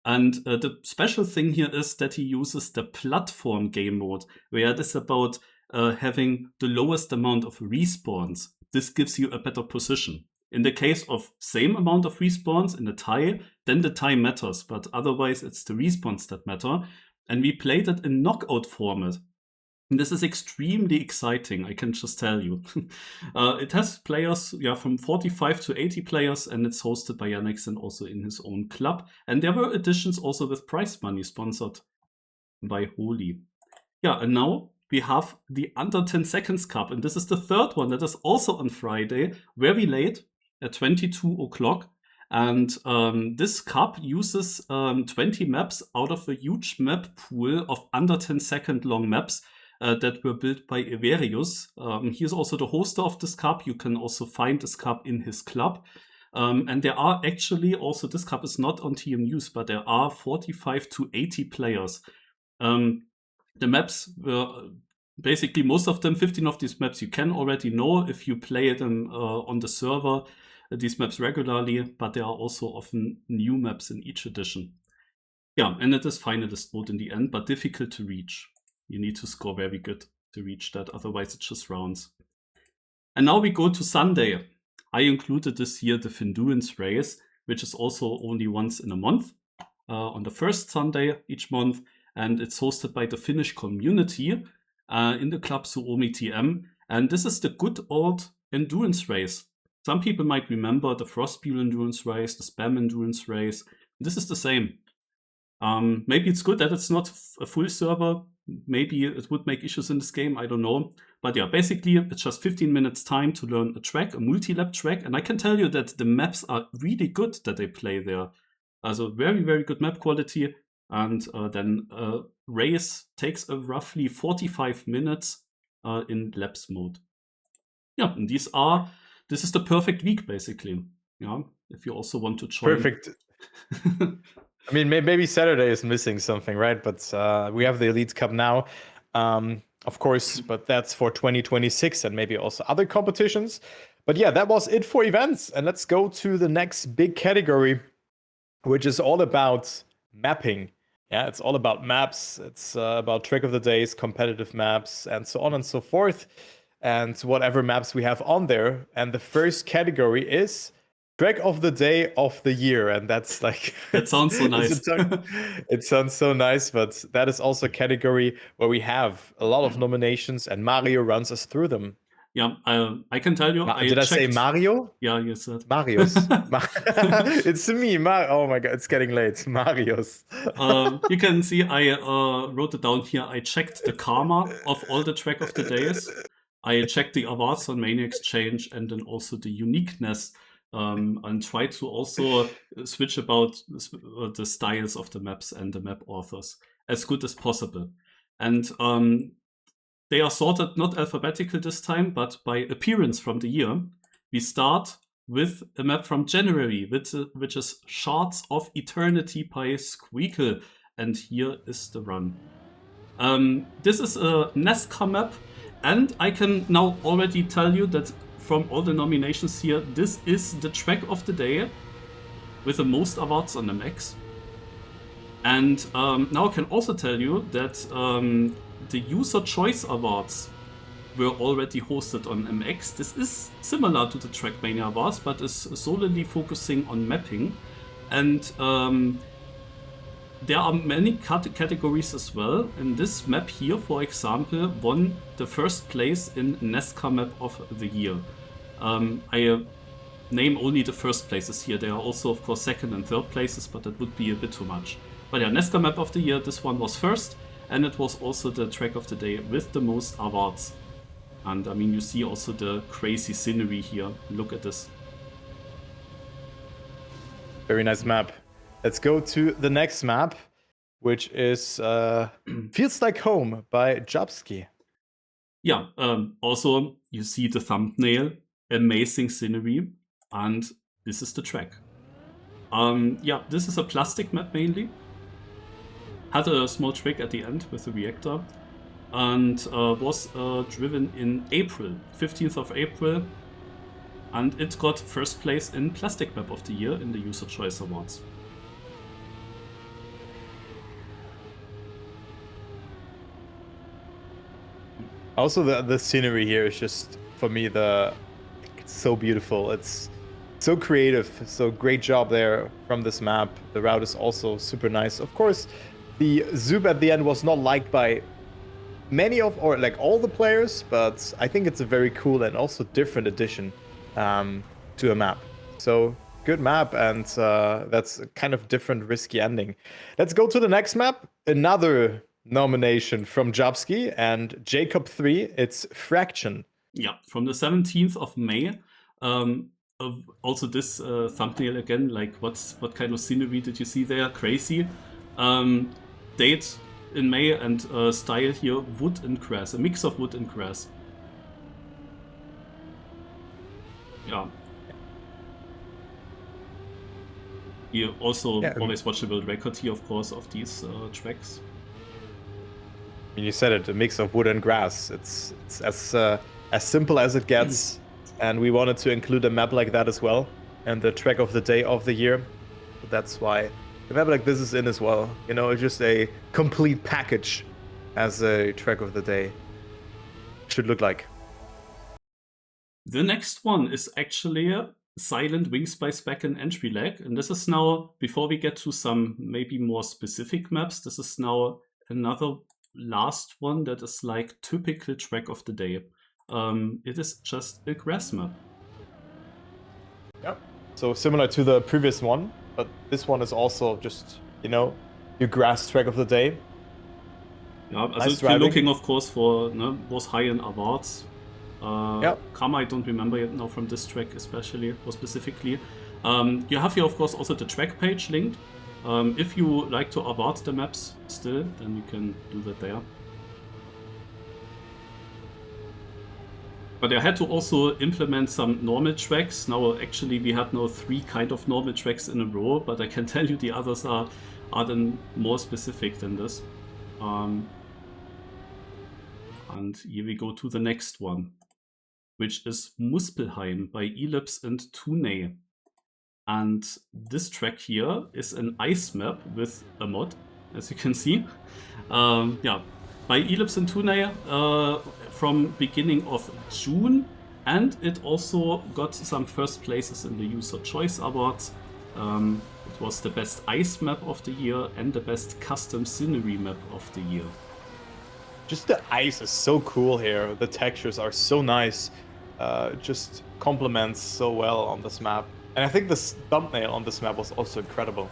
Speaker 1: And the special thing here is that he uses the platform game mode, where it is about having the lowest amount of respawns. This gives you a better position. In the case of same amount of respawns in a tie, then the tie matters, but otherwise it's the respawns that matter. And we played it in knockout format. And this is extremely exciting, I can just tell you. It has players from 45 to 80 players, and it's hosted by Yannick and also in his own club. And there were additions also with prize money sponsored by Holy. Yeah, and now we have the Under 10 Seconds Cup, and this is the third one that is also on Friday, very late at 22 o'clock. And this cup uses 20 maps out of a huge map pool of under 10 second long maps that were built by Everius. He is also the hoster of this cup. You can also find this cup in his club. And there are actually also, this cup is not on TM News, but there are 45 to 80 players. The maps were basically most of them, 15 of these maps you can already know if you play them on the server, these maps regularly, but there are also often new maps in each edition. Yeah, and it is finalist mode in the end, but difficult to reach. You need to score very good to reach that, otherwise it's just rounds. And now we go to Sunday. I included this year the Findurance race, which is also only once in a month, on the first Sunday each month, and it's hosted by the Finnish community in the club Suomi TM. And this is the good old endurance race. Some people might remember the Frostbeal endurance race, the Spam endurance race. This is the same. Maybe it's good that it's not a full server. Maybe it would make issues in this game, I don't know. But yeah, basically it's just 15 minutes time to learn a track, a multi-lap track. And I can tell you that the maps are really good that they play there. Also very, very good map quality. And then race takes roughly 45 minutes in laps mode. Yeah, and this is the perfect week, basically. Yeah, if you also want to join.
Speaker 2: Perfect. I mean, maybe Saturday is missing something, right? But we have the Elite Cup now, of course, but that's for 2026 and maybe also other competitions. But yeah, that was it for events. And let's go to the next big category, which is all about mapping. Yeah, it's all about maps. It's about Track of the Days, competitive maps, and so on and so forth. And whatever maps we have on there. And the first category is Track of the Day of the Year. And that's like...
Speaker 1: That sounds so nice.
Speaker 2: It sounds so nice, but that is also a category where we have a lot of nominations and Mario runs us through them.
Speaker 1: Yeah, I can tell you.
Speaker 2: Did I say Mario?
Speaker 1: Yeah, you said
Speaker 2: Marius. It's me. Oh my god, it's getting late. Marius.
Speaker 1: You can see I wrote it down here. I checked the karma of all the Track of the Days. I checked the awards on Mania Exchange and then also the uniqueness and try to also switch about the styles of the maps and the map authors as good as possible. And they are sorted not alphabetical this time, but by appearance from the year. We start with a map from January, which is Shards of Eternity by Squeakle. And here is the run. This is a NASCAR map, and I can now already tell you that from all the nominations here, this is the Track of the Day with the most awards on MX. And now I can also tell you that the User Choice Awards were already hosted on MX. This is similar to the TrackMania Awards, but is solely focusing on mapping. And there are many categories as well. And this map here, for example, won the first place in NASCAR Map of the Year. I name only the first places here. There are also, of course, second and third places, but that would be a bit too much. But yeah, NASCAR Map of the Year, this one was first, and it was also the track of the day with the most awards. And I mean, you see also the crazy scenery here. Look at this.
Speaker 2: Very nice map. Let's go to the next map, which is Feels Like Home by Jobski.
Speaker 1: Yeah, also you see the thumbnail, amazing scenery, and this is the track. Yeah, this is a plastic map mainly. Had a small trick at the end with the reactor, and was driven in April, 15th of April, and it got first place in Plastic Map of the Year in the User Choice Awards.
Speaker 2: Also, the scenery here is just, for me, it's so beautiful. It's so creative. So great job there from this map. The route is also super nice. Of course, the zoom at the end was not liked by many of, or like all the players, but I think it's a very cool and also different addition to a map. So good map, and that's a kind of different, risky ending. Let's go to the next map. Another nomination from Jobski and Jacob 3. It's Fraction.
Speaker 1: Yeah, from the 17th of May. Also this thumbnail again, like what kind of scenery did you see there? Crazy. Date in May, and style here, wood and grass, a mix of wood and grass. Yeah. You also always watch the world record here, of course, of these tracks.
Speaker 2: You said it, a mix of wood and grass. It's as simple as it gets, and we wanted to include a map like that as well, and the track of the day of the year. That's why a map like this is in as well. You know, it's just a complete package as a track of the day should look like.
Speaker 1: The next one is actually Silent Wings by Spec and Entry Lag, and this is now, before we get to some maybe more specific maps, this is now another last one that is like typical track of the day. It is just a grass map.
Speaker 2: Yep. So similar to the previous one, but this one is also just, you know, your grass track of the day.
Speaker 1: Yeah, nice, if you're looking, of course, for was high in awards. Karma, I don't remember yet now from this track especially, or specifically. You have here, of course, also the track page linked. If you like to award the maps still, then you can do that there. But I had to also implement some normal tracks. Now, actually, we had now 3 kind of normal tracks in a row, but I can tell you the others are then more specific than this. And here we go to the next one, which is Muspelheim by Ellipse and Tunay. And this track here is an ice map with a mod, as you can see. Yeah, by Ellipse and Tunay from beginning of June. And it also got some first places in the User Choice Awards. It was the best ice map of the year and the best custom scenery map of the year.
Speaker 2: Just the ice is so cool here. The textures are so nice. Just complements so well on this map. And I think this thumbnail on this map was also incredible.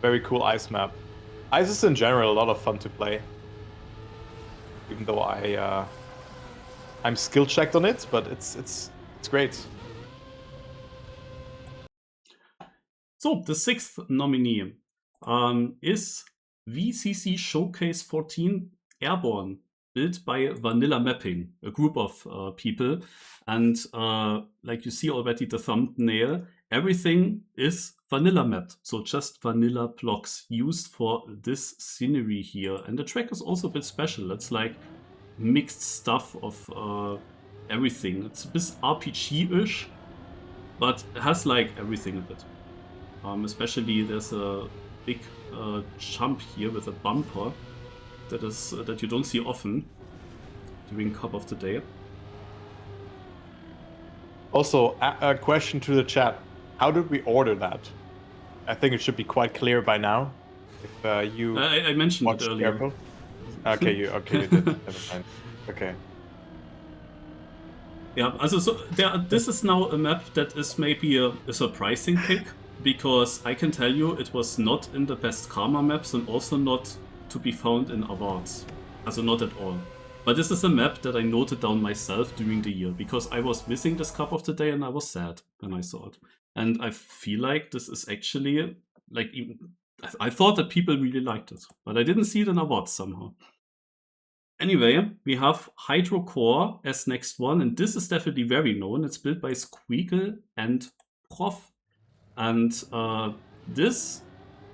Speaker 2: Very cool ice map. Ice is in general a lot of fun to play. Even though I'm skill checked on it, but it's great.
Speaker 1: So the 6th nominee is VCC Showcase 14 Airborne, built by Vanilla Mapping, a group of people. And like you see already the thumbnail, everything is vanilla mapped. So just vanilla blocks used for this scenery here. And the track is also a bit special. It's like mixed stuff of everything. It's a bit RPG-ish, but it has like everything in it. Especially there's a big jump here with a bumper that you don't see often during Cup of the Day.
Speaker 2: Also, a question to the chat. How did we order that? I think it should be quite clear by now. If you
Speaker 1: I mentioned it earlier.
Speaker 2: Okay, you did. Never mind. Okay.
Speaker 1: Yeah, also this is now a map that is maybe a surprising pick, because I can tell you it was not in the best Karma maps and also not to be found in awards. Also not at all. But this is a map that I noted down myself during the year, because I was missing this Cup of the Day and I was sad when I saw it. And I feel like this is actually, like, I thought that people really liked it, but I didn't see it in awards somehow. Anyway, we have Hydro Core as next one, and this is definitely very known. It's built by Squeakle and Prof. And this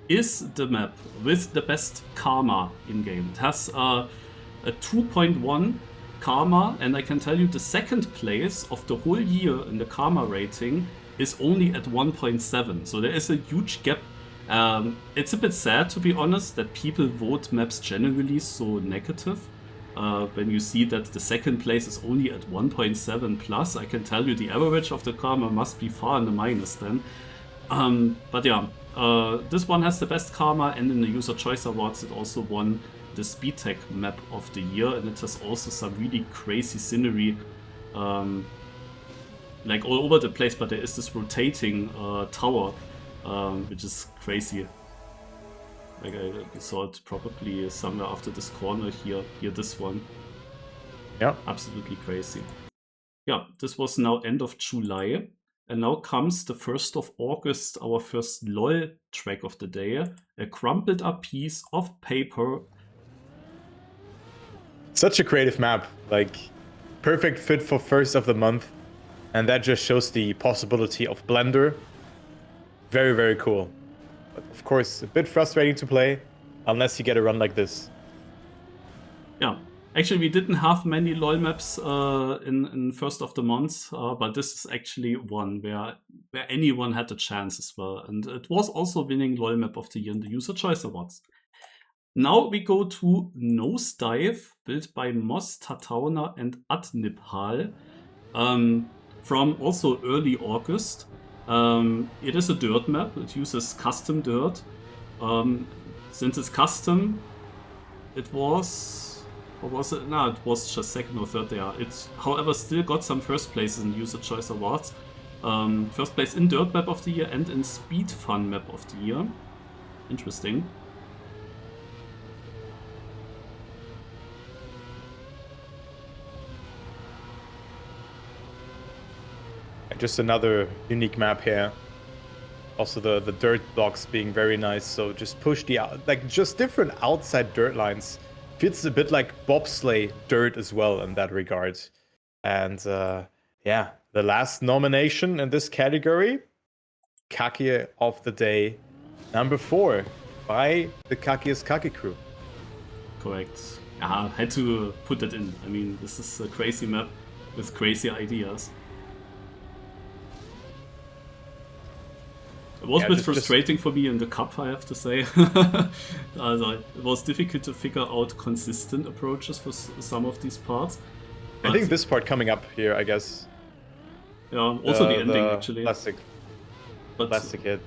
Speaker 1: is the map with the best Karma in-game. It has a 2.1 Karma, and I can tell you the second place of the whole year in the Karma rating is only at 1.7. So there is a huge gap. It's a bit sad, to be honest, that people vote maps generally so negative. When you see that the second place is only at 1.7 plus, I can tell you the average of the Karma must be far in the minus then. But yeah, this one has the best Karma, and in the User Choice Awards it also won the Speed Tech map of the year, and it has also some really crazy scenery, like all over the place, but there is this rotating tower, which is crazy. Like I saw it probably somewhere after this corner here this one.
Speaker 2: Yeah.
Speaker 1: Absolutely crazy. Yeah, this was now end of July. And now comes the 1st of August, our first LOL track of the day. A crumpled up piece of paper.
Speaker 2: Such a creative map. Like, perfect fit for 1st of the month. And that just shows the possibility of Blender. Very, very cool. But of course, a bit frustrating to play, unless you get a run like this.
Speaker 1: Yeah, actually we didn't have many LoL maps in 1st of the month, but this is actually one where anyone had a chance as well. And it was also winning LoL map of the year in the User Choice Awards. Now we go to Nosedive, built by Moss, Tatauna and Adnipal, from also early August. It is a dirt map. It uses custom dirt. Since it's custom, it was... What was it? No, it was just second or third there. It, however, still got some first places in User Choice Awards. First place in Dirt Map of the Year and in Speed Fun Map of the Year. Interesting.
Speaker 2: Just another unique map here. Also the dirt blocks being very nice, so just push the like just different outside dirt lines. Feels a bit like bobsleigh dirt as well in that regard. And yeah, the last nomination in this category, Kaki of the Day, number 4 by the Kaki is Kaki crew.
Speaker 1: Correct. Yeah, had to put that in. I mean, this is a crazy map with crazy ideas. It was a bit frustrating for me in the cup, I have to say. It was difficult to figure out consistent approaches for some of these parts.
Speaker 2: I think this part coming up here, I guess.
Speaker 1: Yeah, also the ending, actually.
Speaker 2: Plastic hit.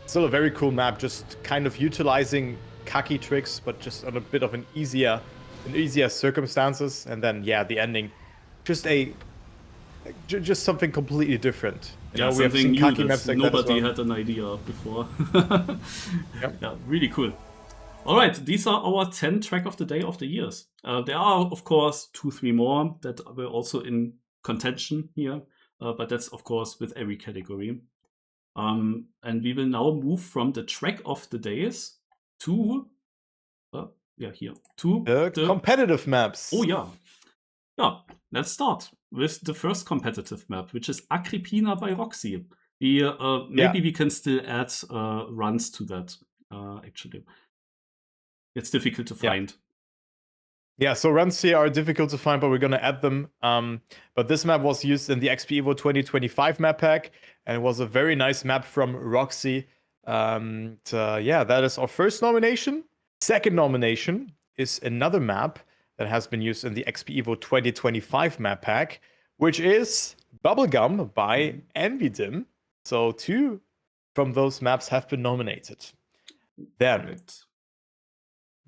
Speaker 2: Still a very cool map, just kind of utilizing Kaki tricks, but just on a bit of an easier circumstances. And then, yeah, the ending. Just something completely different.
Speaker 1: Yeah,
Speaker 2: we have seen
Speaker 1: new
Speaker 2: Kaki maps like
Speaker 1: nobody
Speaker 2: that
Speaker 1: had an idea before.
Speaker 2: Yep.
Speaker 1: Yeah, really cool. All right, these are our 10 track of the day of the years. There are, of course, 2-3 more that were also in contention here, but that's, of course, with every category. And we will now move from the track of the days to
Speaker 2: the competitive maps.
Speaker 1: Oh yeah. Yeah, let's start with the first competitive map, which is Agrippina by Roxy. Maybe we can still add runs to that, actually. It's difficult to find.
Speaker 2: Yeah, so runs here are difficult to find, but we're going to add them. But this map was used in the XP Evo 2025 map pack, and it was a very nice map from Roxy. Yeah, that is our first nomination. Second nomination is another map that has been used in the XP Evo 2025 map pack, which is Bubblegum by Envidim. So 2 from those maps have been nominated. Then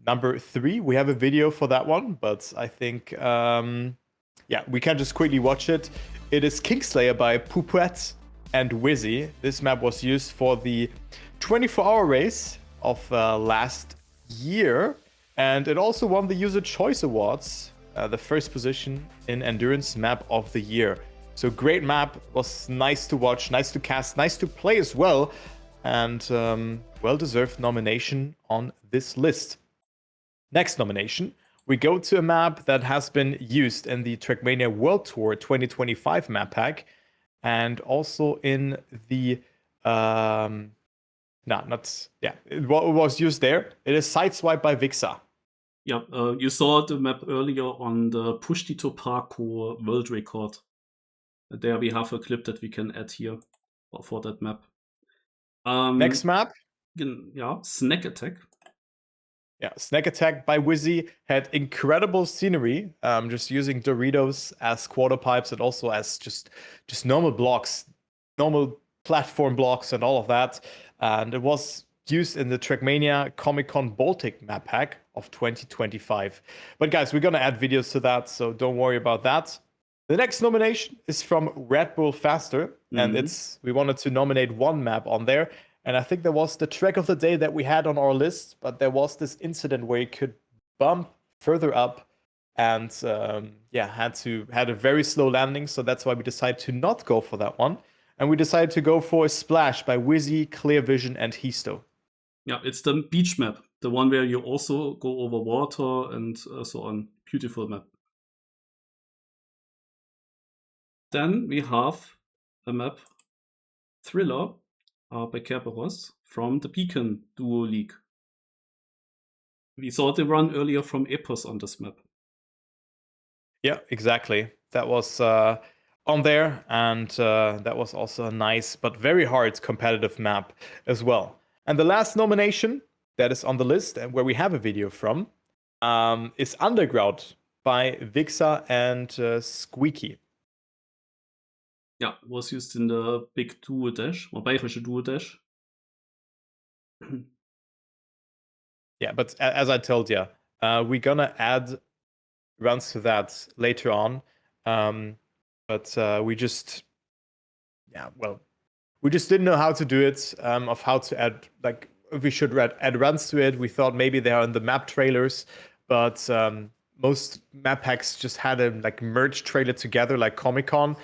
Speaker 2: number 3. We have a video for that one, but I think, yeah, we can just quickly watch it. It is Kingslayer by Poupette and Wizzy. This map was used for the 24-hour race of last year, and it also won the User Choice Awards, the first position in Endurance Map of the Year. So great map, was nice to watch, nice to cast, nice to play as well, and well-deserved nomination on this list. Next nomination, we go to a map that has been used in the TrackMania World Tour 2025 map pack, and also in the it was used there. It is Sideswipe by Vixa.
Speaker 1: Yeah, you saw the map earlier on the Push Dito Parkour world record. There we have a clip that we can add here for that map.
Speaker 2: Next map?
Speaker 1: Yeah, Snack Attack.
Speaker 2: Yeah, Snack Attack by Wizzy had incredible scenery, just using Doritos as quarter pipes and also as just normal blocks, normal platform blocks and all of that. And it was used in the TrackMania Comic-Con Baltic map pack of 2025. But guys, we're gonna add videos to that, so don't worry about that. The next nomination is from Red Bull Faster, and we wanted to nominate one map on there. And I think there was the track of the day that we had on our list, but there was this incident where you could bump further up and had a very slow landing. So that's why we decided to not go for that one. And we decided to go for a Splash by Wizzy, Clear Vision, and Histo.
Speaker 1: Yeah, it's the beach map, the one where you also go over water and so on. Beautiful map. Then we have a map, Thriller, by Kerberos from the Beacon Duo League. We saw the run earlier from Epos on this map.
Speaker 2: Yeah, exactly. That was on there, and that was also a nice but very hard competitive map as well. And the last nomination that is on the list and where we have a video from is Underground by Vixa and Squeaky.
Speaker 1: Yeah, was used in the big Duo Dash, or bayerische Duo Dash.
Speaker 2: Yeah, but as I told you, we're gonna add runs to that later on. But we just didn't know how to do it, of how to add, like, if we should add runs to it. We thought maybe they are in the map trailers, but most map packs just had a like merge trailer together, like Comic-Con.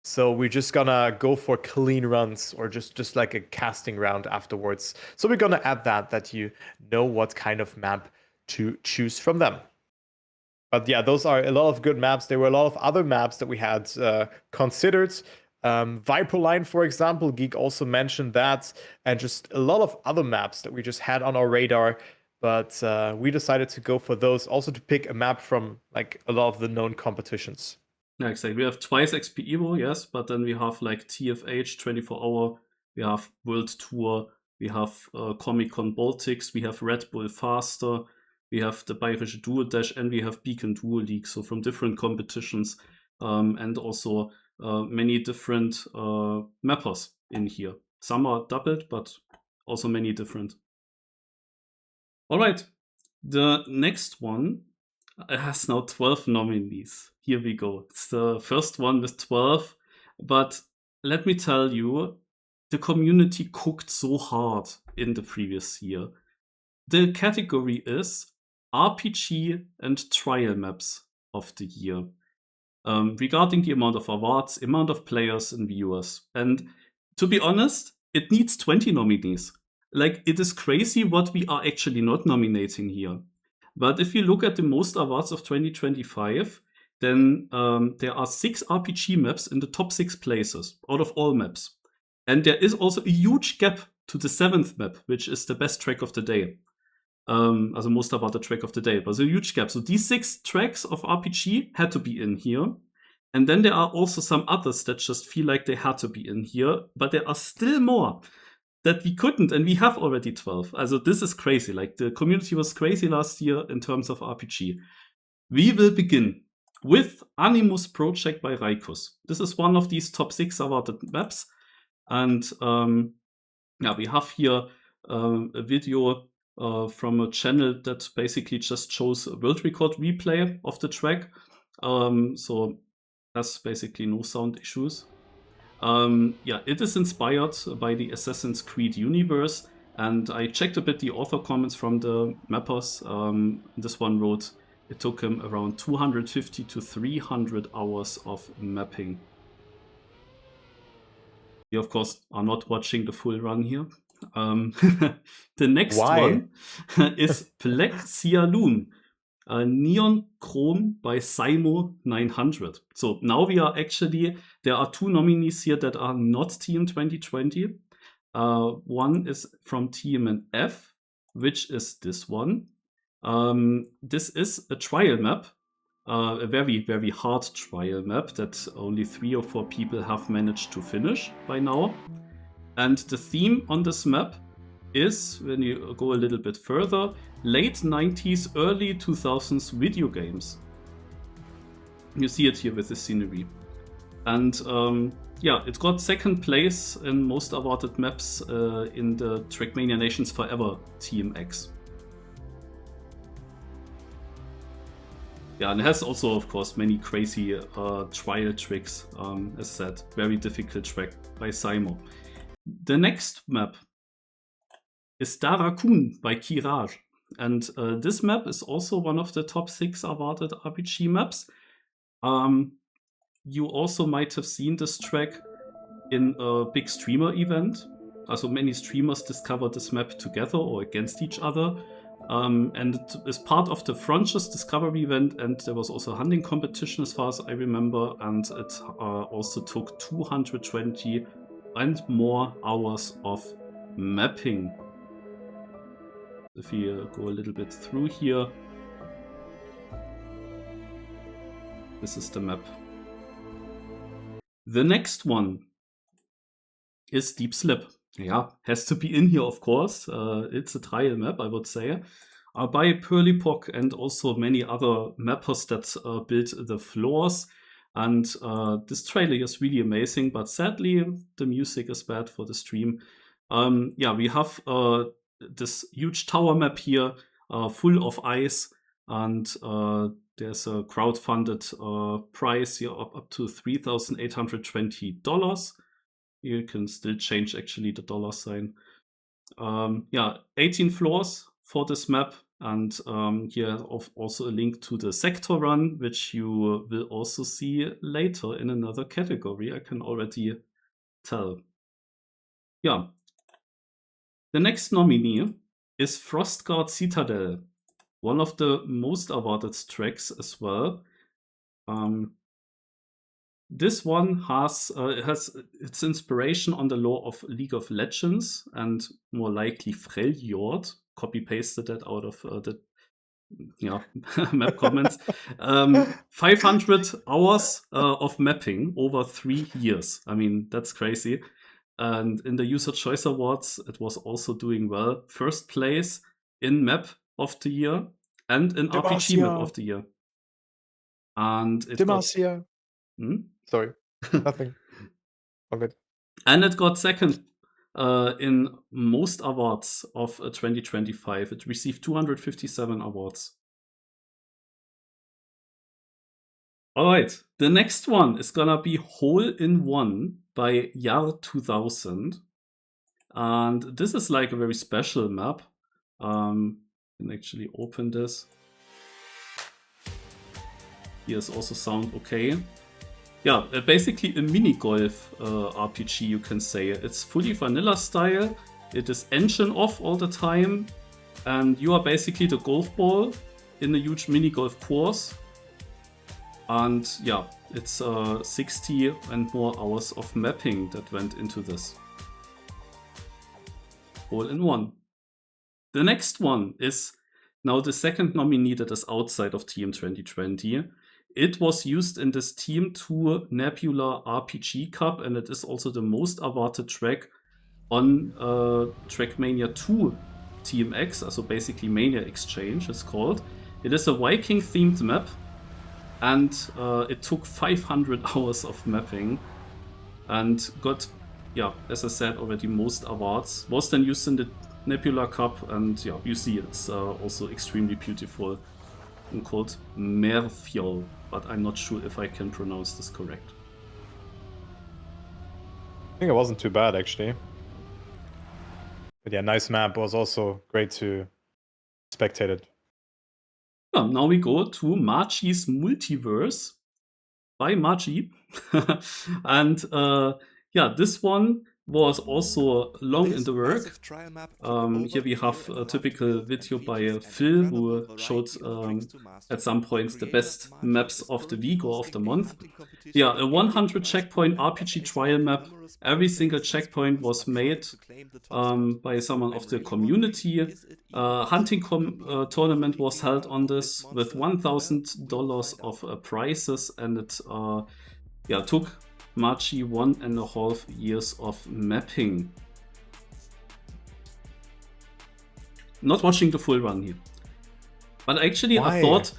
Speaker 2: So we're just gonna go for clean runs or just like a casting round afterwards. So we're gonna add that you know what kind of map to choose from them. But yeah, those are a lot of good maps. There were a lot of other maps that we had considered. Viper Line, for example, Geek also mentioned that, and just a lot of other maps that we just had on our radar. But we decided to go for those, also to pick a map from like a lot of the known competitions.
Speaker 1: Yeah, exactly. We have twice XP Evo, yes, but then we have like TFH 24-hour, we have World Tour, we have Comic-Con Baltics, we have Red Bull Faster, we have the Bayerische Duo Dash, and we have Beacon Duo League, so from different competitions, and also many different mappers in here. Some are doubled, but also many different. All right, the next one has now 12 nominees. Here we go. It's the first one with 12, but let me tell you, the community cooked so hard in the previous year. The category is RPG and trial maps of the year. Regarding the amount of awards, amount of players and viewers. And to be honest, it needs 20 nominees. Like, it is crazy what we are actually not nominating here. But if you look at the most awards of 2025, then there are 6 RPG maps in the top 6 places out of all maps. And there is also a huge gap to the 7th map, which is the best track of the day. Also most awarded track of the day. But a huge gap. So these 6 tracks of RPG had to be in here. And then there are also some others that just feel like they had to be in here. But there are still more that we couldn't, and we have already 12. Also this is crazy. Like, the community was crazy last year in terms of RPG. We will begin with Animus Project by Raikus. This is one of these top 6 awarded maps. And yeah, we have here a video from a channel that basically just shows a world record replay of the track. So that's basically no sound issues. Yeah, it is inspired by the Assassin's Creed universe, and I checked a bit the author comments from the mappers. This one wrote it took him around 250 to 300 hours of mapping. We, of course, are not watching the full run here. The next one is Black Sialoon, Neon Chrome by Simo 900. So now we are actually, there are 2 nominees here that are not Team 2020. One is from Team F, which is this one. This is a trial map, a very, very hard trial map that only 3 or 4 people have managed to finish by now. And the theme on this map is, when you go a little bit further, late 90s, early 2000s video games. You see it here with the scenery. And yeah, it got 2nd place in most awarded maps in the TrackMania Nations Forever Team X. Yeah, and it has also, of course, many crazy trial tricks. As I said, very difficult track by Simo. The next map is Darakun by Kiraj. And this map is also one of the top 6 awarded RPG maps. You also might have seen this track in a big streamer event. Also many streamers discovered this map together or against each other. And it is part of the Frontiers Discovery event, and there was also a hunting competition as far as I remember, and it also took 220 and more hours of mapping. If we go a little bit through here, this is the map. The next one is Deep Slip. Yeah, has to be in here, of course. It's a trial map, I would say, by Perlipock and also many other mappers that built the floors. And this trailer is really amazing, but sadly, the music is bad for the stream. Yeah, we have this huge tower map here, full of ice, and there's a crowdfunded price here up to $3,820. You can still change actually the dollar sign. Yeah, 18 floors for this map, and here also a link to the sector run, which you will also see later in another category, I can already tell. Yeah. The next nominee is Frostguard Citadel, one of the most awarded tracks as well. This one has its inspiration on the lore of League of Legends, and more likely Freljord. Copy-pasted that out of the map comments. 500 hours of mapping over 3 years. I mean, that's crazy. And in the User Choice Awards, it was also doing well. 1st place in Map of the Year and in RPG Map of the Year. And it
Speaker 2: Demacia. Sorry, nothing. Okay.
Speaker 1: And it got 2nd in most awards of 2025. It received 257 awards. All right, the next one is gonna be Hole in One by Yar 2000. And this is like a very special map. Can actually open this. Here's also sound okay. Yeah, basically a mini golf RPG, you can say. It's fully vanilla style. It is engine off all the time, and you are basically the golf ball in a huge mini golf course. And yeah, it's 60 and more hours of mapping that went into this. Hole in One. The next one is now the 2nd nominee that is outside of Team 2020. It was used in this Team 2 Nebula RPG Cup, and it is also the most awarded track on TrackMania 2 Team X, also basically Mania Exchange it's called. It is a Viking themed map, and it took 500 hours of mapping and got, yeah, as I said already, most awards. Was then used in the Nebula Cup, and yeah, you see it's also extremely beautiful and called Merfjall, but I'm not sure if I can pronounce this correct.
Speaker 2: I think it wasn't too bad actually. But yeah, nice map. Was also great to spectate it.
Speaker 1: Yeah, now we go to March's Multiverse by Marchi. And yeah, this one was also long in the work. Here we have a typical video by Phil, who showed at some point the best maps of the week or of the month. Yeah, a 100 checkpoint RPG trial map. Every single checkpoint was made by someone of the community. Hunting tournament was held on this with $1,000 of prizes, and it yeah, took Marchi 1.5 years of mapping. Not watching the full run here. But actually,
Speaker 2: Why?
Speaker 1: I thought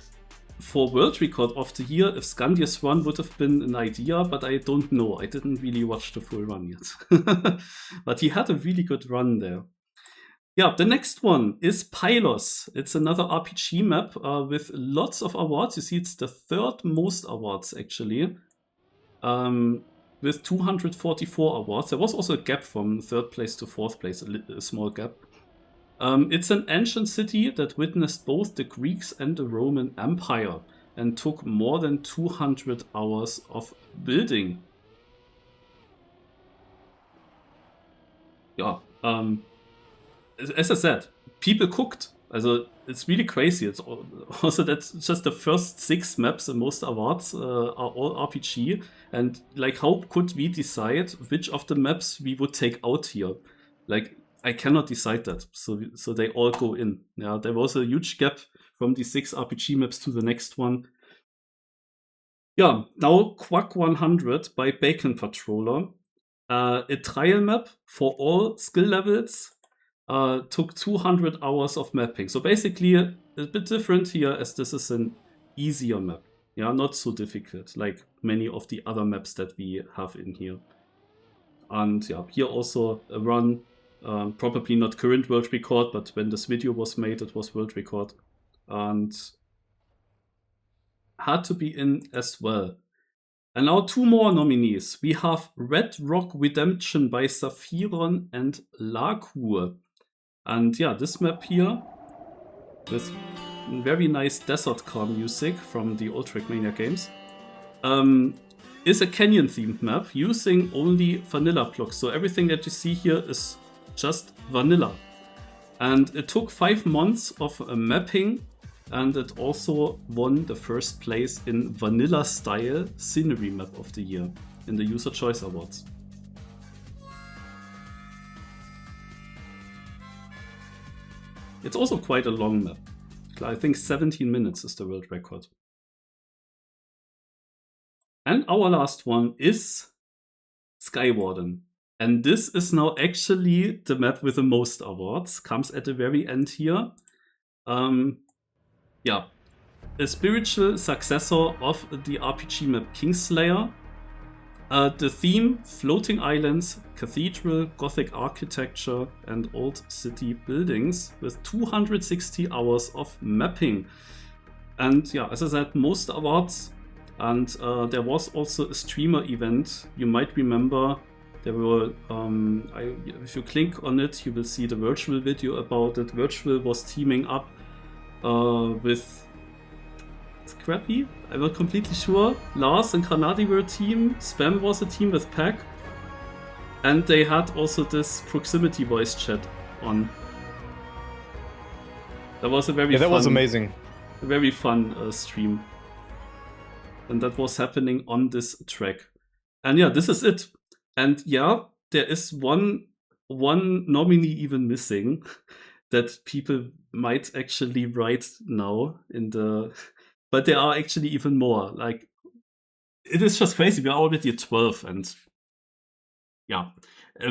Speaker 1: for world record of the year, if Scandia's run would have been an idea, but I don't know. I didn't really watch the full run yet. But he had a really good run there. Yeah, the next one is Pylos. It's another RPG map with lots of awards. You see, it's the third most awards actually. With 244 awards. There was also a gap from third place to fourth place, a small gap. It's an ancient city that witnessed both the Greeks and the Roman Empire and took more than 200 hours of building. Yeah, as I said, people cooked. Also, it's really crazy. It's also that just the first 6 maps and most awards are all RPG. And like, how could we decide which of the maps we would take out here? Like, I cannot decide that. So they all go in. Yeah, there was a huge gap from the 6 RPG maps to the next one. Yeah, now Quack 100 by Bacon Patroller. A trial map for all skill levels. Took 200 hours of mapping. So basically a bit different here, as this is an easier map. Yeah, not so difficult like many of the other maps that we have in here. And yeah, here also a run, probably not current world record, but when this video was made, it was world record. And had to be in as well. And now 2 more nominees. We have Red Rock Redemption by Saphiron and Lakur. And yeah, this map here, with very nice desert car music from the old TrackMania games, is a canyon-themed map using only vanilla blocks. So everything that you see here is just vanilla. And it took 5 months of mapping, and it also won the first place in vanilla style scenery map of the year in the User Choice Awards. It's also quite a long map. I think 17 minutes is the world record. And our last one is Skywarden. And this is now actually the map with the most awards. Comes at the very end here. Yeah, a spiritual successor of the RPG map Kingslayer. The theme, floating islands, cathedral, gothic architecture, and old city buildings with 260 hours of mapping. And yeah, as I said, most awards. And there was also a streamer event. You might remember there were, if you click on it, you will see the virtual video about it. Virtual was teaming up with Scrappy, I'm not completely sure. Lars and Granadi were a team. Spam was a team with Pack. And they had also this proximity voice chat on. That was a very fun,
Speaker 2: was amazing.
Speaker 1: A very fun stream. And that was happening on this track. And yeah, this is it. And yeah, there is one nominee even missing that people might actually write now in the... But there are actually even more. Like, it is just crazy. We are already at 12, and yeah.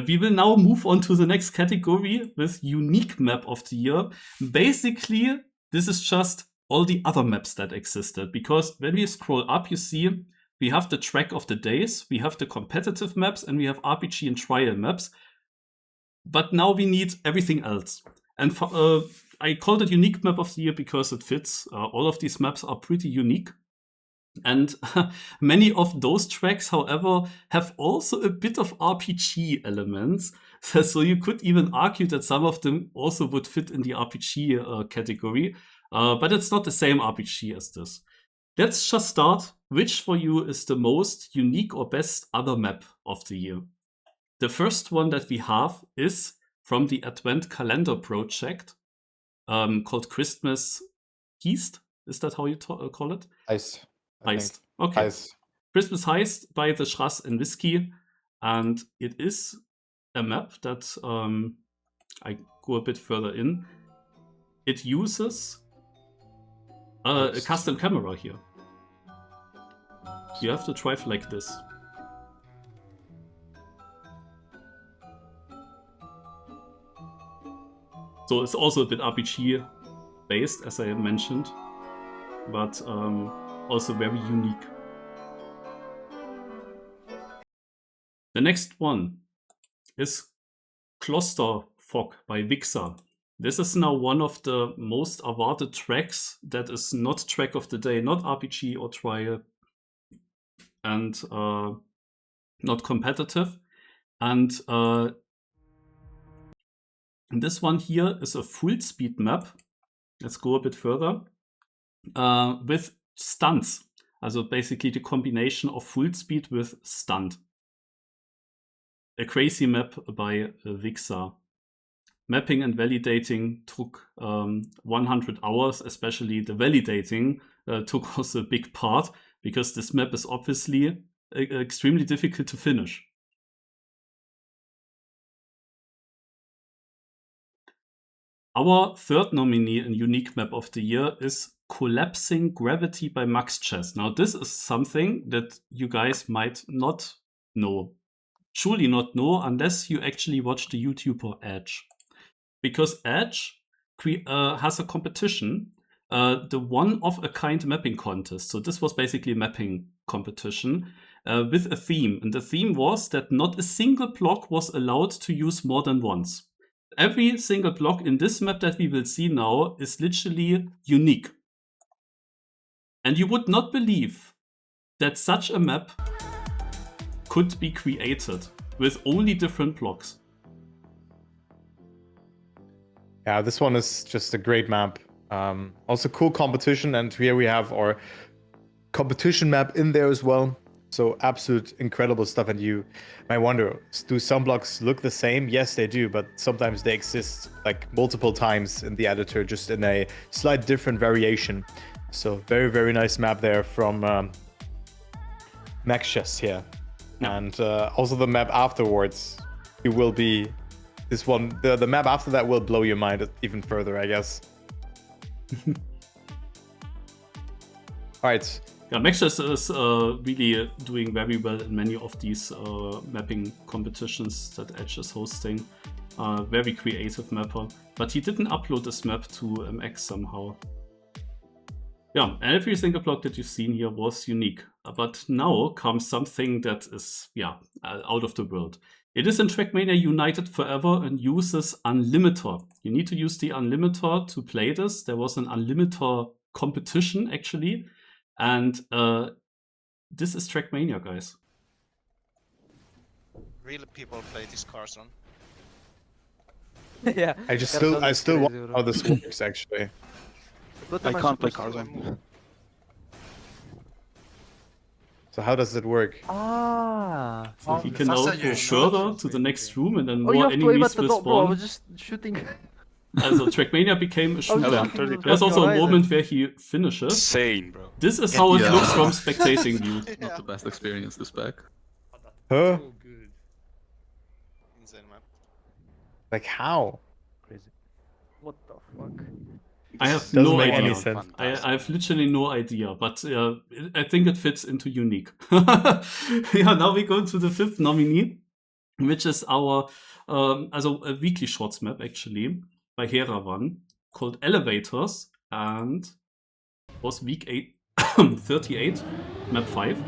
Speaker 1: We will now move on to the next category with unique map of the year. Basically, this is just all the other maps that existed, because when we scroll up, you see we have the track of the days, we have the competitive maps, and we have RPG and trial maps. but now we need everything else. And I called it Unique Map of the Year because it fits. All of these maps are pretty unique. And many of those tracks, however, have also a bit of RPG elements. So you could even argue that some of them also would fit in the RPG category. But it's not the same RPG as this. Let's just start. Which for you is the most unique or best other map of the year? The first one that we have is from the Advent Calendar project called Christmas CEST. Is that how you call it?
Speaker 2: Heist.
Speaker 1: Heist. Okay.
Speaker 2: Heist.
Speaker 1: Christmas Heist by the Schrass and Whiskey. And it is a map that I go a bit further in. It uses a custom camera here. You have to drive like this. So it's also a bit RPG based, as I mentioned, but also very unique. The next one is Cluster Fog by Vixa. This is now one of the most awarded tracks that is not track of the day, not RPG or trial, and not competitive. And this one here is a full speed map. Let's go a bit further. With stunts. Also basically the combination of full speed with stunt. A crazy map by Vixa. Mapping and validating took 100 hours, especially the validating took also a big part, because this map is obviously extremely difficult to finish. Our third nominee in Unique Map of the Year is Collapsing Gravity by March CEST. Now this is something that you guys might not know. Surely not know unless you actually watch the YouTuber Edge. Because Edge has a competition, the one-of-a-kind mapping contest. So this was basically a mapping competition with a theme. And the theme was that not a single block was allowed to use more than once. Every single block in this map that we will see now is literally unique. And you would not believe that such a map could be created with only different blocks.
Speaker 2: Yeah, this one is just a great map. Also cool competition, and here we have our competition map in there as well. So absolute incredible stuff. And you might wonder, do some blocks look the same? Yes, they do, but sometimes they exist like multiple times in the editor, just in a slight different variation. So very, very nice map there from March CEST here. Yeah. And also the map afterwards, it will be this one. The map after that will blow your mind even further, I guess. All right.
Speaker 1: Yeah, March CEST is really doing very well in many of these mapping competitions that Edge is hosting. Very creative mapper, but he didn't upload this map to MX somehow. Yeah, every single block that you've seen here was unique. But now comes something that is, out of the world. It is in TrackMania United Forever and uses Unlimiter. You need to use the Unlimiter to play this. There was an Unlimiter competition, actually. And this is TrackMania, guys.
Speaker 15: Real people play this Carson.
Speaker 9: Yeah.
Speaker 2: I still wonder how this works, actually.
Speaker 16: I can't play Carson.
Speaker 2: So how does it work?
Speaker 1: So he can now go further to the next room, and then
Speaker 9: you
Speaker 1: more
Speaker 9: have to aim
Speaker 1: enemies
Speaker 9: at the
Speaker 1: will
Speaker 9: door, bro. I
Speaker 1: spawn.
Speaker 9: was just shooting.
Speaker 1: Also TrackMania became a shooter.
Speaker 9: just
Speaker 1: There's also a moment where he finishes.
Speaker 15: Insane, bro.
Speaker 1: This is how it looks from spectating view.
Speaker 16: Not the best experience this back.
Speaker 2: Huh?
Speaker 15: So good. Insane map.
Speaker 2: Like how?
Speaker 9: Crazy. What the fuck?
Speaker 1: I have
Speaker 2: Doesn't
Speaker 1: no
Speaker 2: make
Speaker 1: idea.
Speaker 2: any sense.
Speaker 1: I have literally no idea, but I think it fits into Unique. Yeah, now we go to the fifth nominee, which is our a weekly shorts map actually by Heravan called Elevators, and was week 38, map 5.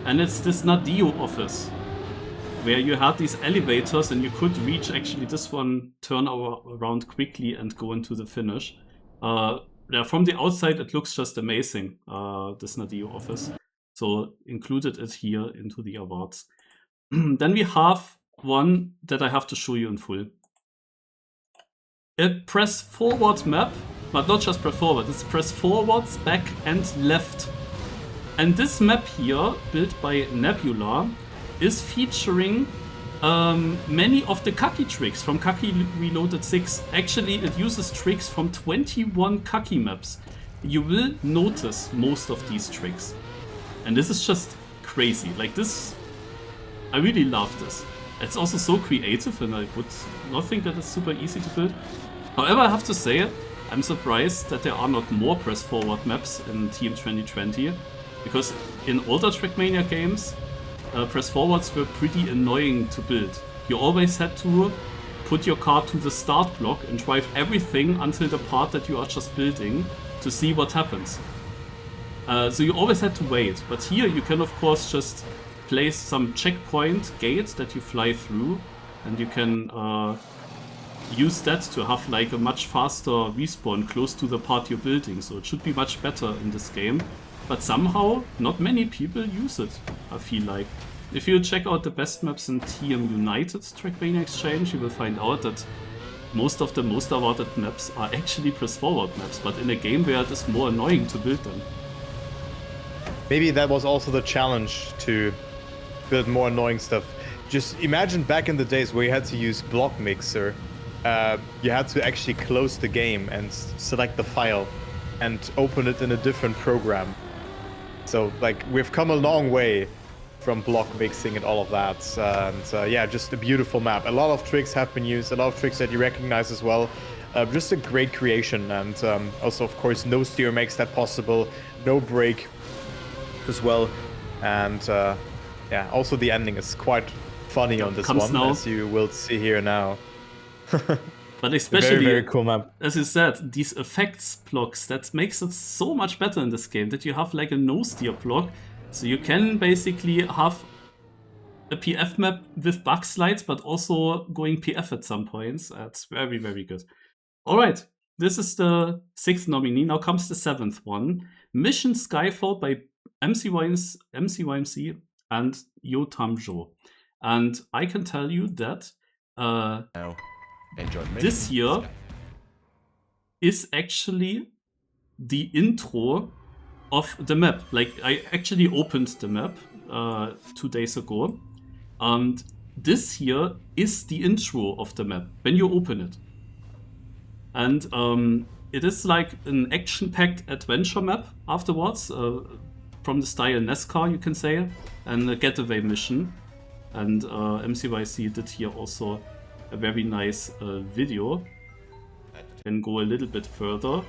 Speaker 1: And it's this Nadio office. where you had these elevators and you could reach actually this one, turn around quickly and go into the finish. Yeah, from the outside, it looks just amazing, this Nadeo office. So included it here into the awards. Then we have one that I have to show you in full. A press forward map, but not just press forward, it's press forwards, back and left. And this map here, built by Nebula, is featuring many of the Kaki tricks from Kaki Reloaded 6. Actually, it uses tricks from 21 Kaki maps. You will notice most of these tricks. And this is just crazy. Like this, I really love this. It's also so creative and I would not think that it's super easy to build. However, I have to say, I'm surprised that there are not more press forward maps in Team 2020. Because in older TrackMania games, press forwards were pretty annoying to build. You always had to put your car to the start block and drive everything until the part that you are just building to see what happens. So you always had to wait. But here you can of course just place some checkpoint gate that you fly through, and you can use that to have like a much faster respawn close to the part you're building. So it should be much better in this game. But somehow, not many people use it, I feel like. If you check out the best maps in TM United TrackMania Exchange, you will find out that most of the most awarded maps are actually press forward maps, but in a game where it is more annoying to build them.
Speaker 2: Maybe that was also the challenge to build more annoying stuff. Just imagine back in the days where you had to use Block Mixer. You had to actually close the game and select the file and open it in a different program. So like we've come a long way from block mixing and all of that. And yeah, just a beautiful map. A lot of tricks have been used, a lot of tricks that you recognize as well. Just a great creation, and also of course no steer makes that possible, no brake as well. And yeah, also the ending is quite funny on this one, as you will see here now.
Speaker 1: But especially,
Speaker 2: very cool map.
Speaker 1: As you said, these effects blocks, that makes it so much better in this game, that you have like a no-steer block. So you can basically have a PF map with bug slides, but also going PF at some points. That's very, very good. Alright, this is the 6th nominee. Now comes the 7th one. Mission Skyfall by MCYMC and Yo Tamjo. And I can tell you that this year is actually the intro of the map. Like, I actually opened the map 2 days ago, and this here is the intro of the map when you open it. And it is like an action-packed adventure map afterwards, from the style NASCAR, you can say, and a getaway mission. And MCYC did here also a very nice video. Then go a little bit further.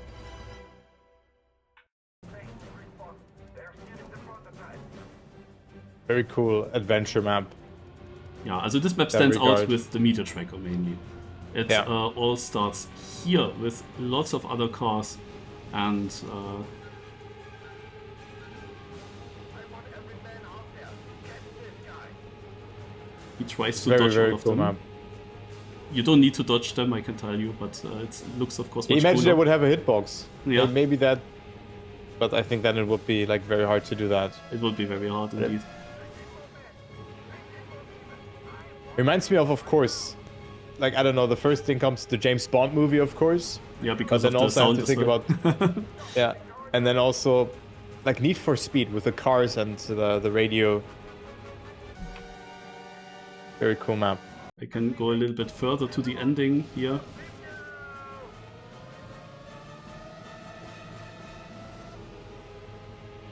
Speaker 2: Very cool adventure map.
Speaker 1: Yeah, also this map stands out with the meter tracker mainly. It all starts here with lots of other cars, and he tries to dodge all of them. Map. You don't need to dodge them, I can tell you, but it looks of course much
Speaker 2: Imagine
Speaker 1: cooler.
Speaker 2: they would have a hitbox.
Speaker 1: Yeah.
Speaker 2: Maybe that, but I think then it would be like very hard to do that.
Speaker 1: It would be very hard indeed.
Speaker 2: Reminds me of course, like, I don't know, the first thing comes to the James Bond movie, of course.
Speaker 1: Yeah, because
Speaker 2: but then
Speaker 1: of the
Speaker 2: also
Speaker 1: sound
Speaker 2: have to think about yeah, and then also like Need for Speed with the cars and the radio. Very cool map.
Speaker 1: I can go a little bit further to the ending here.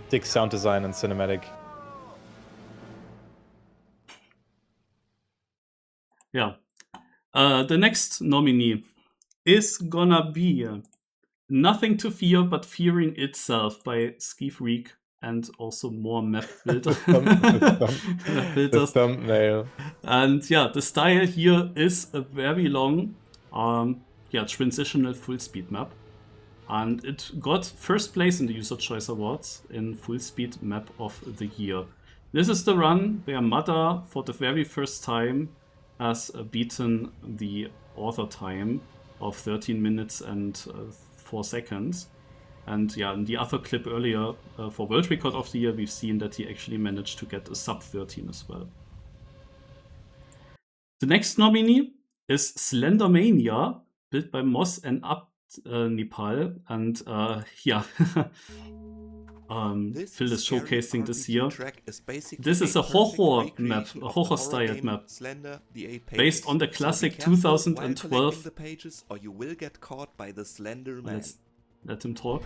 Speaker 2: Sick sound design and cinematic.
Speaker 1: Yeah. The next nominee is gonna be Nothing to Fear But Fearing Itself by Ski Freak, and also more map builders.
Speaker 2: The thumbnail.
Speaker 1: And yeah, the style here is a very long, transitional full speed map. And it got first place in the User Choice Awards in Full Speed Map of the Year. This is the run where Mada, for the very first time, has beaten the author time of 13 minutes and 4 seconds. And yeah, in the other clip earlier, for World Record of the Year, we've seen that he actually managed to get a sub 13 as well. The next nominee is Slendermania, built by Moss and Nepal. And yeah, Phil is showcasing this here. This is a horror map, a horror-styled map, based on the classic 2012.
Speaker 17: Or you will get caught by the Slender Man.
Speaker 1: Let him talk.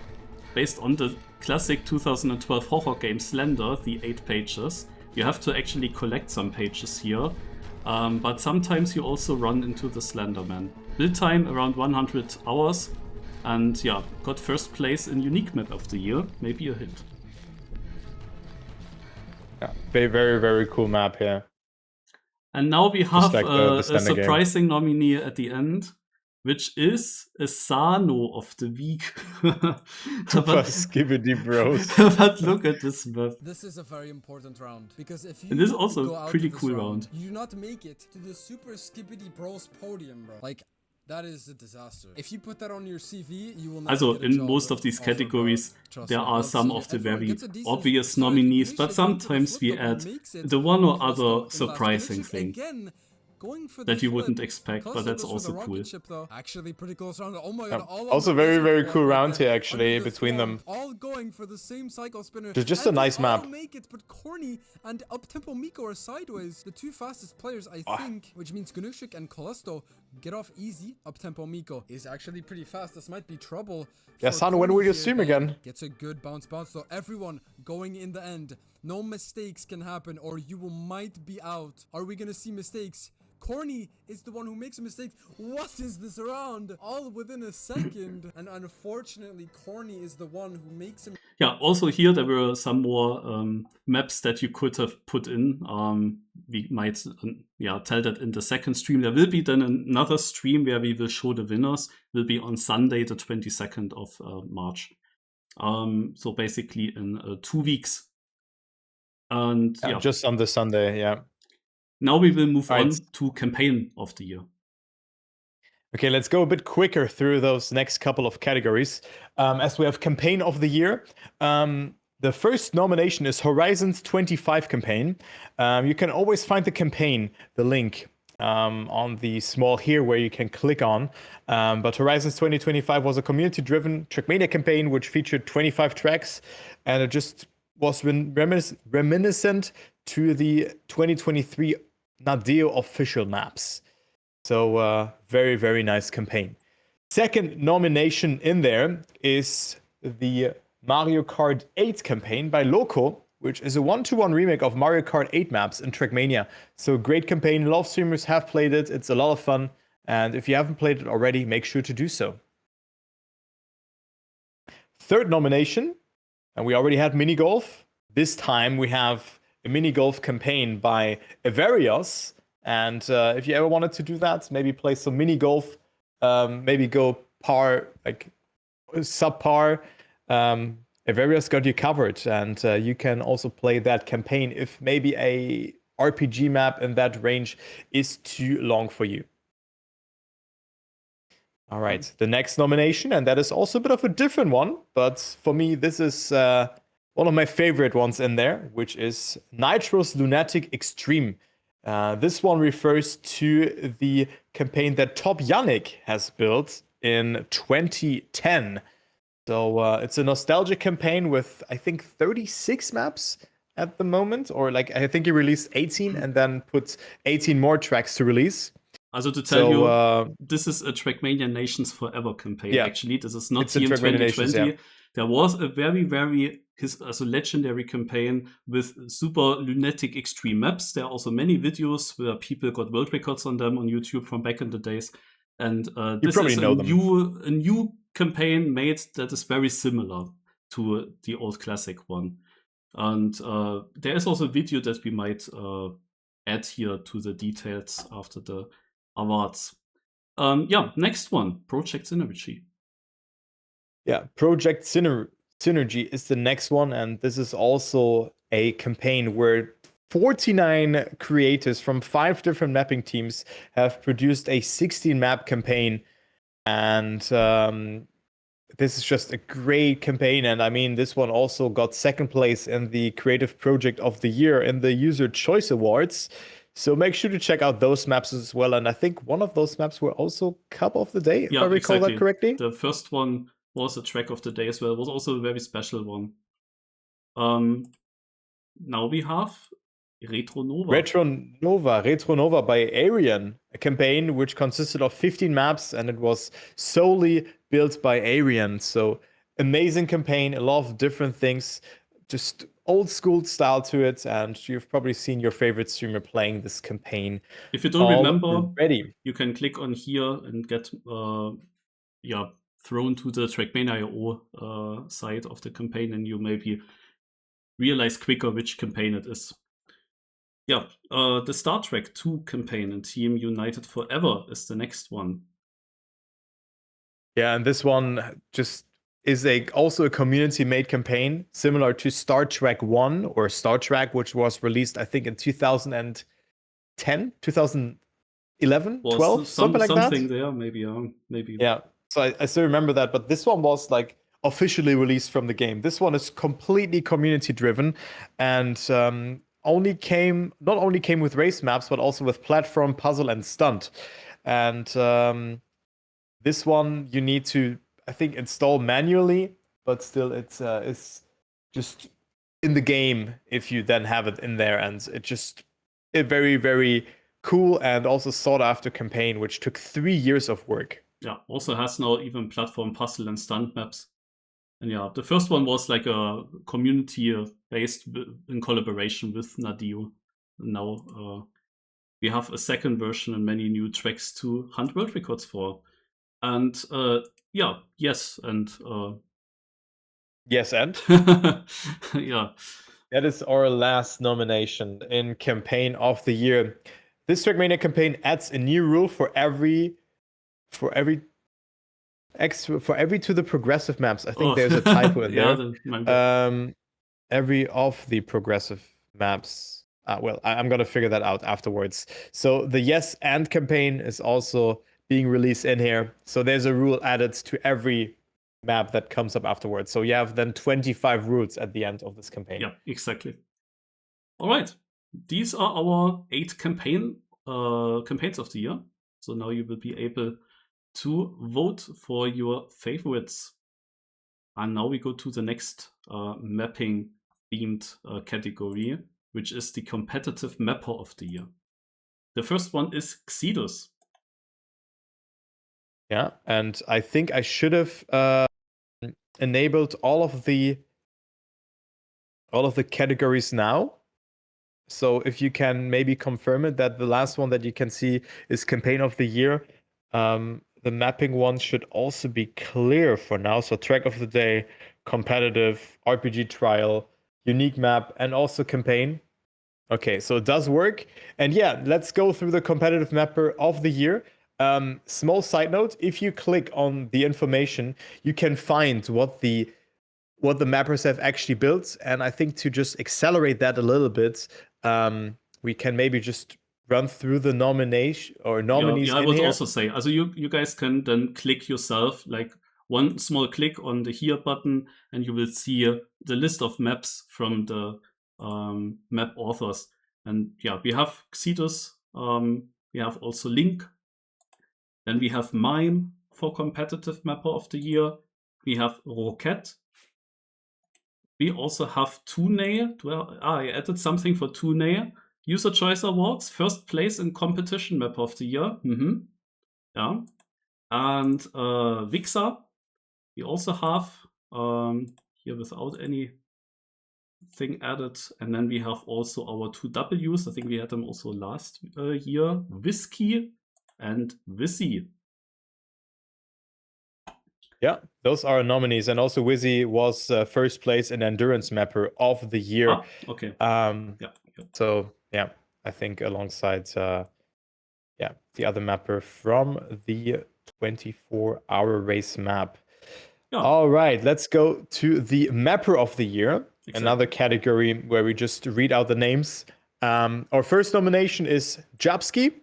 Speaker 1: Based on the classic 2012 horror game Slender, the 8 pages. You have to actually collect some pages here, but sometimes you also run into the Slender Man. Build time around 100 hours, and yeah, got first place in Unique Map of the Year. Maybe a hit.
Speaker 2: Yeah, very, very cool map here.
Speaker 1: And now we have
Speaker 2: like
Speaker 1: a surprising nominee at the end, which is a Sano of the week.
Speaker 2: Super Skibbity Bros.
Speaker 1: But look at this map.
Speaker 18: This is a very important round, because if you
Speaker 1: and this is also
Speaker 18: go
Speaker 1: a
Speaker 18: out
Speaker 1: pretty
Speaker 18: of this
Speaker 1: cool round.
Speaker 18: You do not make it to the Super Skibbity Bros podium, bro. Like, that is a disaster. If you put that on your CV, you will not
Speaker 1: Also,
Speaker 18: get a
Speaker 1: in
Speaker 18: job
Speaker 1: most of these
Speaker 18: offer,
Speaker 1: categories,
Speaker 18: bro.
Speaker 1: there
Speaker 18: Trust
Speaker 1: are
Speaker 18: me.
Speaker 1: some
Speaker 18: But
Speaker 1: of the
Speaker 18: everyone
Speaker 1: very
Speaker 18: gets a decent
Speaker 1: obvious
Speaker 18: start.
Speaker 1: nominees,
Speaker 18: Gnushik
Speaker 1: but
Speaker 18: went to the
Speaker 1: sometimes we
Speaker 18: flip top and
Speaker 1: add
Speaker 18: makes it
Speaker 1: the one or
Speaker 18: in last
Speaker 1: other
Speaker 18: in
Speaker 1: surprising
Speaker 18: last
Speaker 1: thing
Speaker 18: again. Going for
Speaker 1: that
Speaker 18: the
Speaker 1: you wouldn't
Speaker 18: flip.
Speaker 1: expect, but
Speaker 18: Cluster
Speaker 1: that's
Speaker 18: goes for
Speaker 1: also
Speaker 18: the
Speaker 1: cool.
Speaker 18: rocket ship, though. Actually, pretty close round. Oh my god! All
Speaker 2: Also
Speaker 18: of them
Speaker 2: very
Speaker 18: right
Speaker 2: cool round
Speaker 18: there.
Speaker 2: here, actually,
Speaker 18: Under the
Speaker 2: between
Speaker 18: thwomp,
Speaker 2: them.
Speaker 18: all going for the same cycle spinner.
Speaker 2: Just a
Speaker 18: And
Speaker 2: nice
Speaker 18: they all
Speaker 2: map.
Speaker 18: make it, but Corny and Uptempo Miko are sideways. The two fastest players, I think, which means Gnushik and Callisto get off easy. Uptempo Miko is actually pretty fast. This might be trouble.
Speaker 2: Yeah,
Speaker 18: for
Speaker 2: Sano, when
Speaker 18: Corny
Speaker 2: will you
Speaker 18: here.
Speaker 2: stream again?
Speaker 18: Gets a good bounce. So everyone going in the end. No mistakes can happen, or you might be out. Are we gonna see mistakes? Corny is the one who makes a mistake. What is this round? All within a second. And unfortunately, Corny is the one who makes him.
Speaker 1: Yeah, also here there were some more maps that you could have put in. We might tell that in the second stream. There will be then another stream where we will show the winners. Will be on Sunday, the 22nd of March. So basically in 2 weeks. And yeah,
Speaker 2: just on the Sunday, yeah.
Speaker 1: Now we will move on to Campaign of the Year.
Speaker 2: Okay, let's go a bit quicker through those next couple of categories. As we have Campaign of the Year, the first nomination is Horizons 25 campaign. You can always find the campaign, the link, on the small here where you can click on. But Horizons 2025 was a community-driven TrackMania campaign which featured 25 tracks, and it just was reminiscent to the 2023 Nadeo official maps. So very, very nice campaign. Second nomination in there is the Mario Kart 8 campaign by Loco, which is a 1-to-1 remake of Mario Kart 8 maps in TrackMania. So great campaign. A lot of streamers have played it. It's a lot of fun. And if you haven't played it already, make sure to do so. Third nomination, and we already had mini golf. This time we have a mini golf campaign by Evarios. And if you ever wanted to do that, maybe play some mini golf, maybe go par, like subpar, Evarios got you covered. And you can also play that campaign if maybe a RPG map in that range is too long for you. All right, the next nomination, and that is also a bit of a different one, but for me, this is one of my favorite ones in there, which is Nitro's Lunatic Extreme. This one refers to the campaign that Top Yannick has built in 2010. So it's a nostalgia campaign with, I think, 36 maps at the moment, or like I think he released 18 and then put 18 more tracks to release.
Speaker 1: Also to tell you, this is a TrackMania Nations Forever campaign. Yeah, actually, this is not TM 2020. Nations, yeah. There was a very, very legendary campaign with super lunatic extreme maps. There are also many videos where people got world records on them on YouTube from back in the days. And this is a new campaign made that is very similar to the old classic one. And there is also a video that we might add here to the details after the awards. Next one, Project Synergy.
Speaker 2: Yeah, Project Synergy is the next one, and this is also a campaign where 49 creators from 5 different mapping teams have produced a 16-map campaign. And this is just a great campaign. And I mean, this one also got 2nd place in the Creative Project of the Year in the User Choice Awards. So make sure to check out those maps as well. And I think one of those maps were also Cup of the Day, if I recall that correctly.
Speaker 1: The first one was a Track of the Day as well. It was also a very special one. Now we have Retro Nova by Arian, a campaign which consisted of 15 maps, and it was solely built by Arian. So amazing campaign, a lot of different things, just old school style to it, and you've probably seen your favorite streamer playing this campaign. If you don't remember, you can click on here and get thrown to the TrackMania side of the campaign, and you maybe realize quicker which campaign it is. Yeah, the Star Trek 2 campaign and Team United Forever is the next one.
Speaker 2: Yeah, and this one just is also a community-made campaign, similar to Star Trek 1 or Star Trek, which was released, I think, in 2010, 2011, 12, something like that.
Speaker 1: Something there, maybe.
Speaker 2: Yeah, so I still remember that, but this one was like officially released from the game. This one is completely community-driven, and not only came with race maps, but also with platform, puzzle, and stunt. And this one you need to, I think, install manually, but still it's just in the game if you then have it in there. And it just a very, very cool and also sought after campaign, which took 3 years of work.
Speaker 1: Yeah, also has now even platform, puzzle, and stunt maps. And yeah, the first one was like a community based in collaboration with Nadio. Now we have a second version and many new tracks to hunt world records for. And yes, and yeah,
Speaker 2: that is our last nomination in Campaign of the Year. This TrackMania campaign adds a new rule for every to the progressive maps. I think there's a typo in there. Every of the progressive maps. Well, I'm gonna figure that out afterwards. So the Yes and campaign is also being released in here. So there's a rule added to every map that comes up afterwards. So you have then 25 rules at the end of this campaign.
Speaker 1: Yeah, exactly. All right, these are our 8 campaigns of the year. So now you will be able to vote for your favorites. And now we go to the next mapping themed category, which is the competitive mapper of the year. The first one is Xedos.
Speaker 2: Yeah, and I think I should have enabled all of the categories now. So if you can maybe confirm it, that the last one that you can see is Campaign of the Year. The mapping one should also be clear for now. So Track of the Day, Competitive, RPG Trial, Unique Map, and also Campaign. Okay, so it does work. And yeah, let's go through the Competitive Mapper of the Year. Small side note, if you click on the information, you can find what the mappers have actually built. And I think to just accelerate that a little bit, we can maybe just run through the nominees.
Speaker 1: Yeah, I would also say, also you guys can then click yourself, like one small click on the Here button, and you will see the list of maps from the map authors. And yeah, we have Xedos, we have also Link, then we have Mime for Competitive Mapper of the Year, we have Roquette, we also have Tunei. I added something for Tunei. User Choice Awards, first place in Competition Mapper of the Year. Yeah. And Vixa, we also have here without anything added. And then we have also our 2 Ws. I think we had them also last year. Whiskey and Wizzy.
Speaker 2: Yeah, those are nominees. And also Wizzy was first place in Endurance Mapper of the Year.
Speaker 1: Okay.
Speaker 2: So yeah, I think alongside the other mapper from the 24-hour race map. Yeah. All right, let's go to the mapper of the year. another category where we just read out the names. Our first nomination is Japski.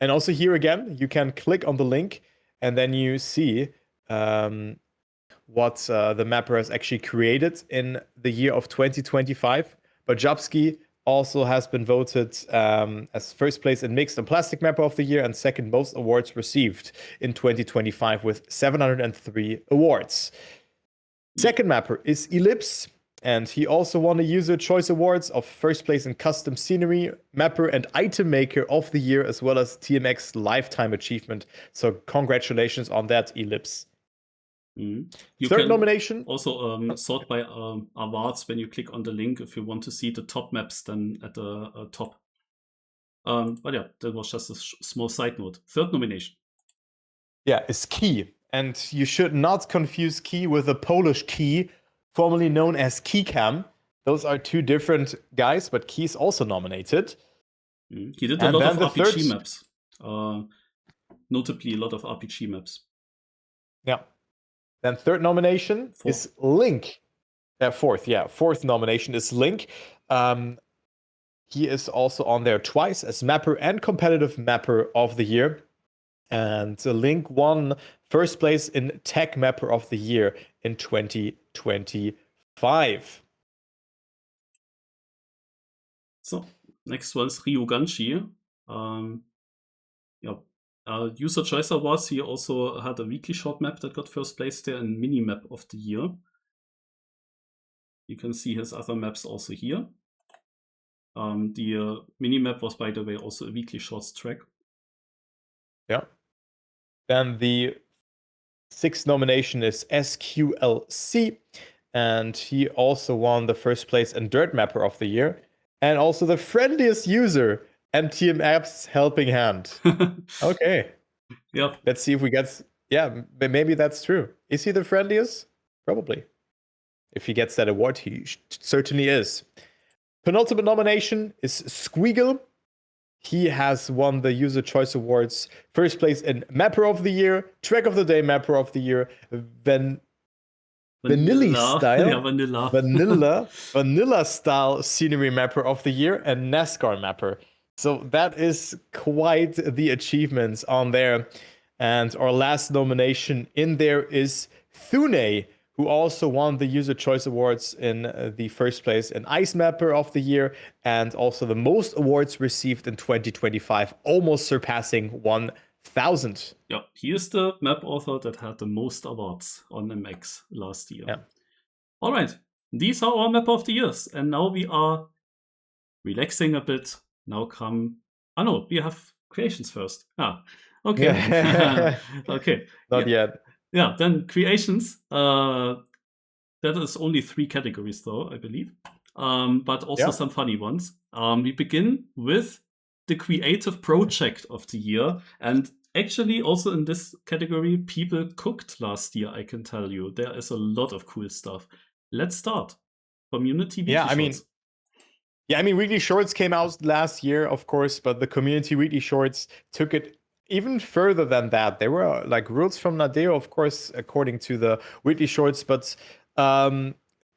Speaker 2: And also here again, you can click on the link and then you see what the mapper has actually created in the year of 2025. But Japski also has been voted as first place in Mixed and Plastic Mapper of the Year and second most awards received in 2025 with 703 awards. Second mapper is Ellipse, and he also won the User Choice Awards of first place in Custom Scenery, Mapper and Item Maker of the Year, as well as TMX Lifetime Achievement. So congratulations on that, Ellipse.
Speaker 1: You
Speaker 2: Third
Speaker 1: can
Speaker 2: nomination.
Speaker 1: Also sort by awards when you click on the link if you want to see the top maps then at the top. But yeah, that was just a small side note. Third nomination.
Speaker 2: Yeah, is Key. And you should not confuse Key with the Polish Key, formerly known as Keycam. Those are two different guys, but Key's also nominated.
Speaker 1: He did a lot of RPG maps. Notably a lot of RPG maps.
Speaker 2: Yeah. Then third nomination is Link. Fourth nomination is Link. He is also on there twice as Mapper and Competitive Mapper of the Year. And Link won first place in Tech Mapper of the Year in 2025.
Speaker 1: So, next one is Ryuganshi. User Choice Awards, he also had a weekly short map that got first place there and mini map of the year. You can see his other maps also here. The mini map was, by the way, also a weekly shorts track.
Speaker 2: Yeah. Then the sixth nomination is SQLC, and he also won the first place in Dirt Mapper of the Year, and also the friendliest user, MTM Apps Helping Hand. Okay.
Speaker 1: Yep.
Speaker 2: Let's see if we get... Yeah, maybe that's true. Is he the friendliest? Probably. If he gets that award, he certainly is. Penultimate nomination is Squeagle. He has won the User Choice Awards, first place in Mapper of the Year, Track of the Day Mapper of the Year, Vanilla Style,
Speaker 1: yeah,
Speaker 2: Vanilla Style Scenery Mapper of the Year, and NASCAR Mapper. So that is quite the achievements on there. And our last nomination in there is Thune, who also won the User Choice Awards in the first place in Ice Mapper of the Year, and also the most awards received in 2025, almost surpassing 1,000.
Speaker 1: Yeah, he is the map author that had the most awards on MX last year.
Speaker 2: Yeah.
Speaker 1: All right, these are our map of the years, and now we are relaxing a bit. Now come... no, we have creations first. Okay.
Speaker 2: Yeah.
Speaker 1: Okay.
Speaker 2: Not yet.
Speaker 1: Yeah, then creations. That is only 3 categories, though, I believe. But also some funny ones. We begin with the creative project of the year. And actually, also in this category, people cooked last year, I can tell you. There is a lot of cool stuff. Let's start. Community weekly shorts.
Speaker 2: Weekly Shorts came out last year, of course, but the Community Weekly Shorts took it even further than that. There were like rules from Nadeo, of course, according to the Weekly Shorts, but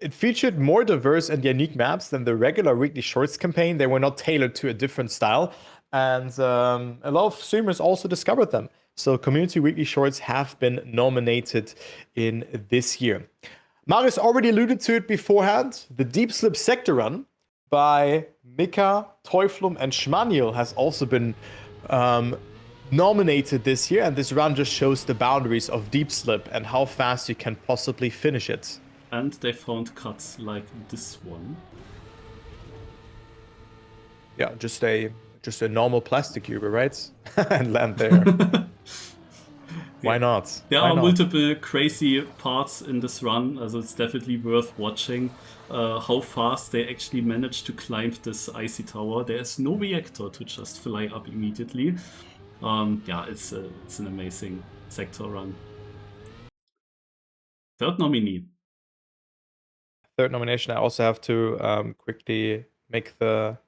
Speaker 2: it featured more diverse and unique maps than the regular Weekly Shorts campaign. They were not tailored to a different style, and a lot of streamers also discovered them. So Community Weekly Shorts have been nominated in this year. Marius already alluded to it beforehand. The Deep Slip Sector Run by Mika, Teuflum, and Schmaniel has also been nominated this year, and this run just shows the boundaries of Deep Slip and how fast you can possibly finish it.
Speaker 1: And they found cuts like this one.
Speaker 2: Yeah, just a normal plastic cuber, right? And land there. Why not?
Speaker 1: There are multiple crazy parts in this run, so it's definitely worth watching how fast they actually managed to climb this icy tower. There's no reactor to just fly up immediately. It's an amazing sector run. Third nominee.
Speaker 2: Third nomination, I also have to quickly make the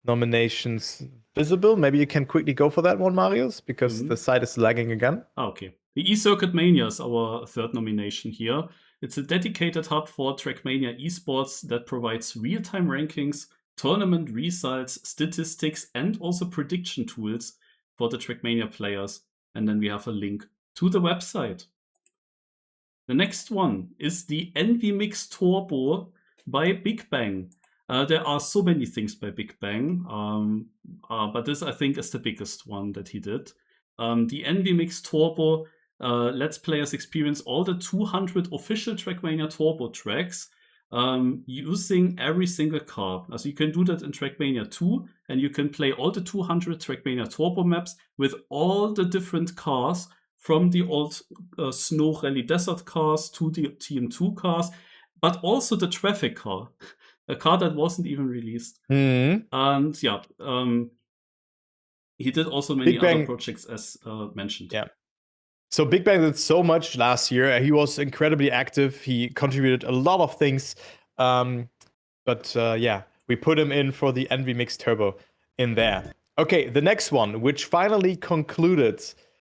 Speaker 2: nominations visible. Maybe you can quickly go for that one, Marius, because the site is lagging again.
Speaker 1: Okay. The E-Circuit Mania is our third nomination here. It's a dedicated hub for TrackMania esports that provides real-time rankings, tournament results, statistics, and also prediction tools for the TrackMania players. And then we have a link to the website. The next one is the ENG Mix Turbo by Big Bang. There are so many things by Big Bang, but this I think is the biggest one that he did. The ENG Mix Turbo lets players experience all the 200 official TrackMania Turbo tracks using every single car. So you can do that in TrackMania 2, and you can play all the 200 TrackMania Turbo maps with all the different cars, from the old Snow Rally Desert cars to the TM2 cars, but also the Traffic car, a car that wasn't even released. And yeah, he did also many other projects as mentioned.
Speaker 2: Yeah. So Big Bang did so much last year. He was incredibly active. He contributed a lot of things. But yeah, we put him in for the ENG Mix Turbo in there. Okay, the next one, which finally concluded.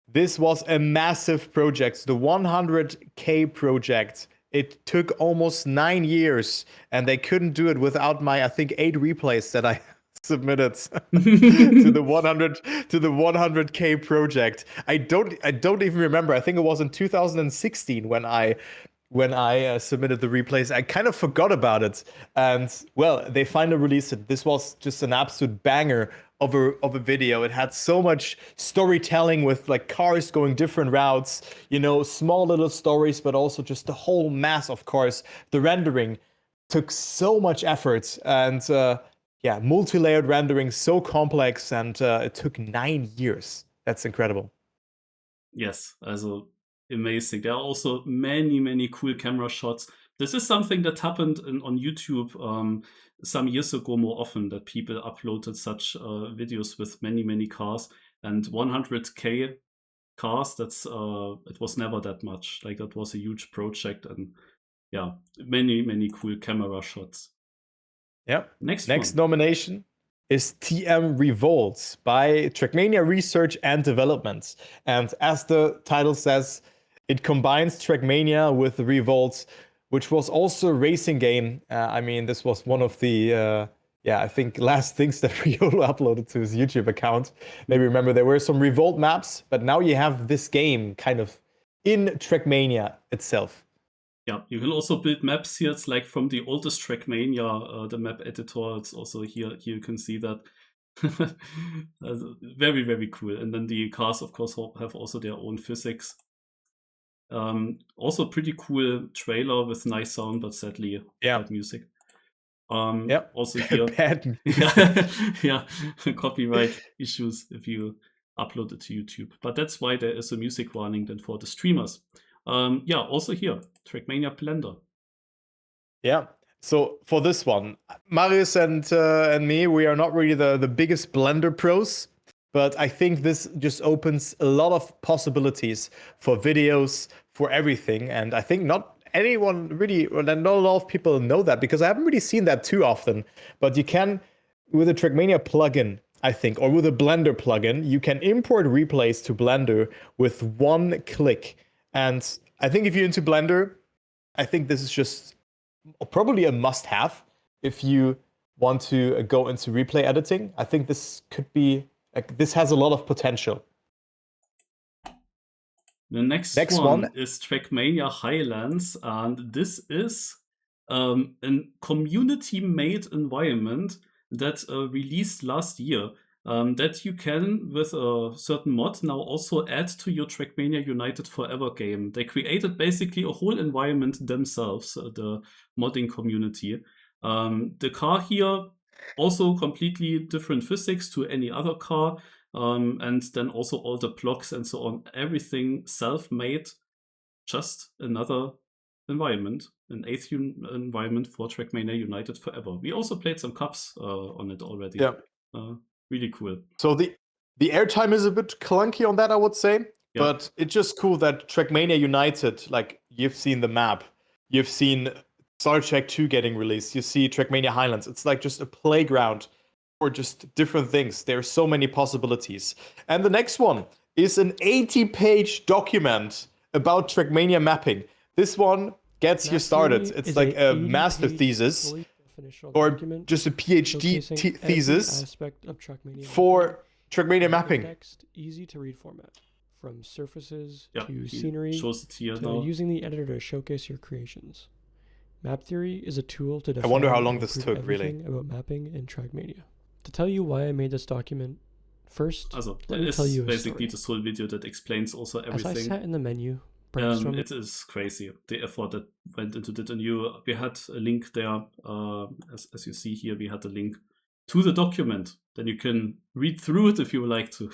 Speaker 2: This was a massive project, the 100K project. It took almost 9 years, and they couldn't do it without my, I think, 8 replays that I submitted to the 100K project. I don't even remember. I think it was in 2016 when I submitted the replays. I kind of forgot about it, and well, they finally released it. This was just an absolute banger of a video. It had so much storytelling with like cars going different routes, you know, small little stories, but also just the whole mass of cars. The rendering took so much effort, and yeah, multi-layered rendering, so complex, and it took 9 years. That's incredible.
Speaker 1: Yes, also amazing. There are also many cool camera shots. This is something that happened on YouTube some years ago more often, that people uploaded such videos with many cars. And 100K cars, that's it was never that much. Like, that was a huge project, and yeah, many cool camera shots.
Speaker 2: Yeah.
Speaker 1: Next
Speaker 2: nomination is TM Revolts by TrackMania Research and Development. And as the title says, it combines TrackMania with Revolts, which was also a racing game. I mean, this was one of the, I think last things that Riolo uploaded to his YouTube account. Maybe remember there were some Revolt maps, but now you have this game kind of in TrackMania itself.
Speaker 1: Yeah, you can also build maps here. It's like from the oldest TrackMania, the map editor. It's also here you can see that. Very cool. And then the cars, of course, have also their own physics. Also pretty cool trailer with nice sound, but sadly bad music. Also here
Speaker 2: bad
Speaker 1: yeah, copyright issues if you upload it to YouTube. But that's why there is a music warning then for the streamers. Yeah, also here, TrackMania Blender.
Speaker 2: Yeah. So for this one, Marius and me, we are not really the biggest Blender pros, but I think this just opens a lot of possibilities for videos, for everything. And I think not anyone really, or not a lot of people know that, because I haven't really seen that too often. But you can, with a TrackMania plugin, I think, or with a Blender plugin, you can import replays to Blender with one click. And I think if you're into Blender, I think this is just probably a must-have if you want to go into replay editing. I think this could be, this has a lot of potential.
Speaker 1: The next one is TrackMania Highlands, and this is a community-made environment that released last year. That you can, with a certain mod, now also add to your TrackMania United Forever game. They created basically a whole environment themselves, the modding community. The car here, also completely different physics to any other car, and then also all the blocks and so on, everything self-made, just another environment, an 8th environment for TrackMania United Forever. We also played some cups on it already.
Speaker 2: Yeah.
Speaker 1: Really cool.
Speaker 2: So the airtime is a bit clunky on that, I would say. Yeah. But it's just cool that TrackMania United, like, you've seen the map, you've seen Star Trek 2 getting released, you see TrackMania Highlands. It's like just a playground for just different things. There are so many possibilities. And the next one is an 80-page document about TrackMania mapping. This one gets you started. It's like a master thesis or just a PhD thesis for TrackMania mapping.
Speaker 19: Text, easy to read format, from surfaces
Speaker 1: Yeah,
Speaker 19: to scenery
Speaker 1: shows it here
Speaker 19: to
Speaker 1: now.
Speaker 19: using the editor to showcase your creations. Map theory is a tool to define
Speaker 2: I wonder how
Speaker 19: and
Speaker 2: long this
Speaker 19: improve
Speaker 2: took, really.
Speaker 19: everything about mapping in TrackMania. To tell you why I made this document, first,
Speaker 1: Also,
Speaker 19: let me
Speaker 1: it's
Speaker 19: tell you a
Speaker 1: basically
Speaker 19: story.
Speaker 1: this whole video that explains also
Speaker 19: As I
Speaker 1: everything.
Speaker 19: sat in the menu, brainstorming.
Speaker 1: It is crazy, the effort that went into it. And we had a link there, as you see here, we had a link to the document. Then you can read through it if you would like to.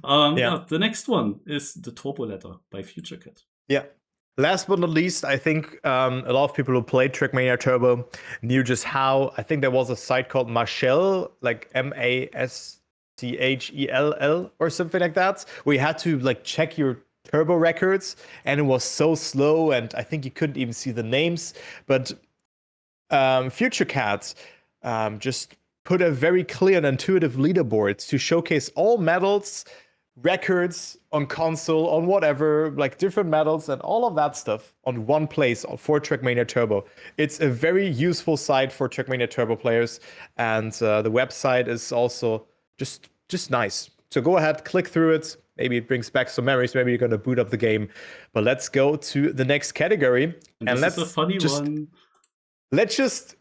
Speaker 1: Yeah, the next one is the Turbo Letter by FutureCat.
Speaker 2: Yeah. Last but not least, I think a lot of people who played TrackMania Turbo knew just how. I think there was a site called Marshall, like MASTHELL or something like that, where you had to like check your turbo records, and it was so slow, and I think you couldn't even see the names. But FutureCat just put a very clear and intuitive leaderboard to showcase all medals, records on console, on whatever, like different medals and all of that stuff on one place for TrackMania Turbo. It's a very useful site for TrackMania Turbo players, and the website is also just nice. So go ahead, click through it. Maybe it brings back some memories. Maybe you're going to boot up the game. But let's go to the next category.
Speaker 1: And let's, is a funny one.
Speaker 2: Let's just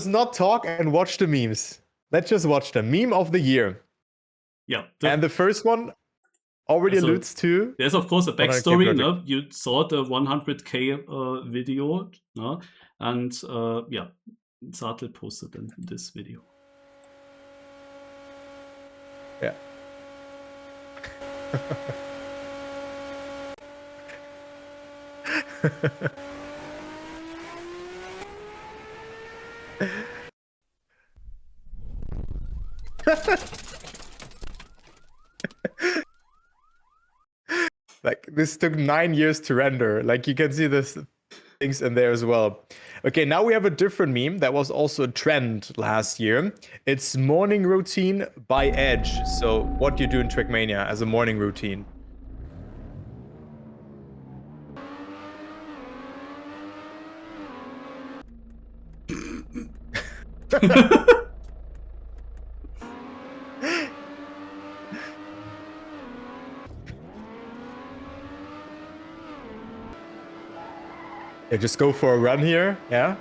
Speaker 2: not talk and watch the memes. Let's just watch the meme of the year.
Speaker 1: Yeah.
Speaker 2: And the first one already alludes to...
Speaker 1: There's, of course, a backstory. No? You saw the 100K video. No? And yeah, Sartel posted in this video.
Speaker 2: Yeah. Like, this took 9 years to render. Like, you can see this things in there as well. Okay, now we have a different meme that was also a trend last year. It's morning routine by Edge. So what you do in TrackMania as a morning routine. Yeah, just go for a run here, yeah?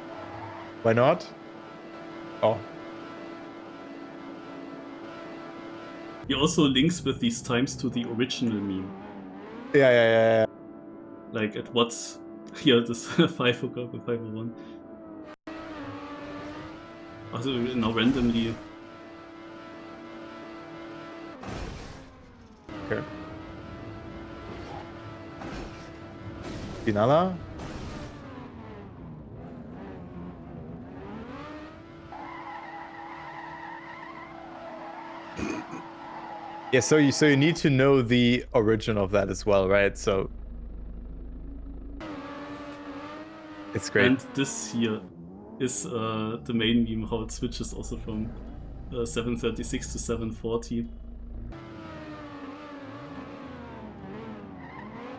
Speaker 2: Why not? Oh.
Speaker 1: He also links with these times to the original meme.
Speaker 2: Yeah.
Speaker 1: Like at what's here, this 5 o'clock and 5:01. Also now randomly.
Speaker 2: Okay. Finala? Yeah, so you need to know the origin of that as well, right? So it's great.
Speaker 1: And this here is the main meme, how it switches also from 736 to 740.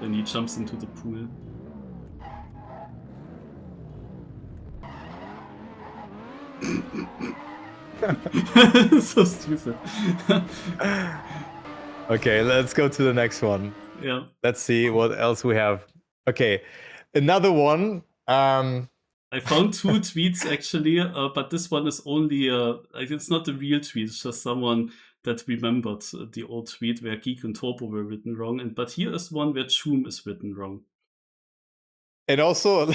Speaker 1: Then he jumps into the pool. So stupid.
Speaker 2: Okay, let's go to the next one.
Speaker 1: Yeah.
Speaker 2: Let's see what else we have. Okay, another one.
Speaker 1: I found 2 tweets actually, but this one is only like it's not a real tweet. It's just someone that remembered the old tweet where Geek and Turbo were written wrong. But here is one where Choom is written wrong.
Speaker 2: And also,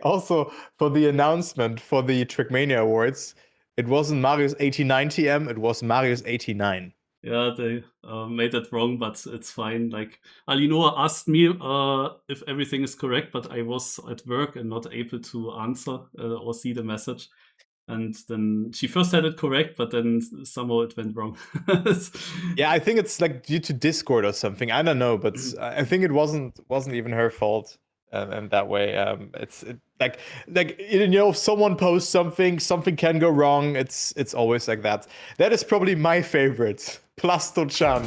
Speaker 2: also for the announcement for the TrackMania Awards, it wasn't Marius 8090M, it was Marius 89.
Speaker 1: Yeah, they made that wrong, but it's fine. Like, Alinoa asked me if everything is correct, but I was at work and not able to answer or see the message. And then she first had it correct, but then somehow it went wrong.
Speaker 2: Yeah, I think it's like due to Discord or something. I don't know, but I think it wasn't even her fault. And that way, it's like you know, if someone posts something can go wrong. It's always like that. That is probably my favorite, Plasto-chan.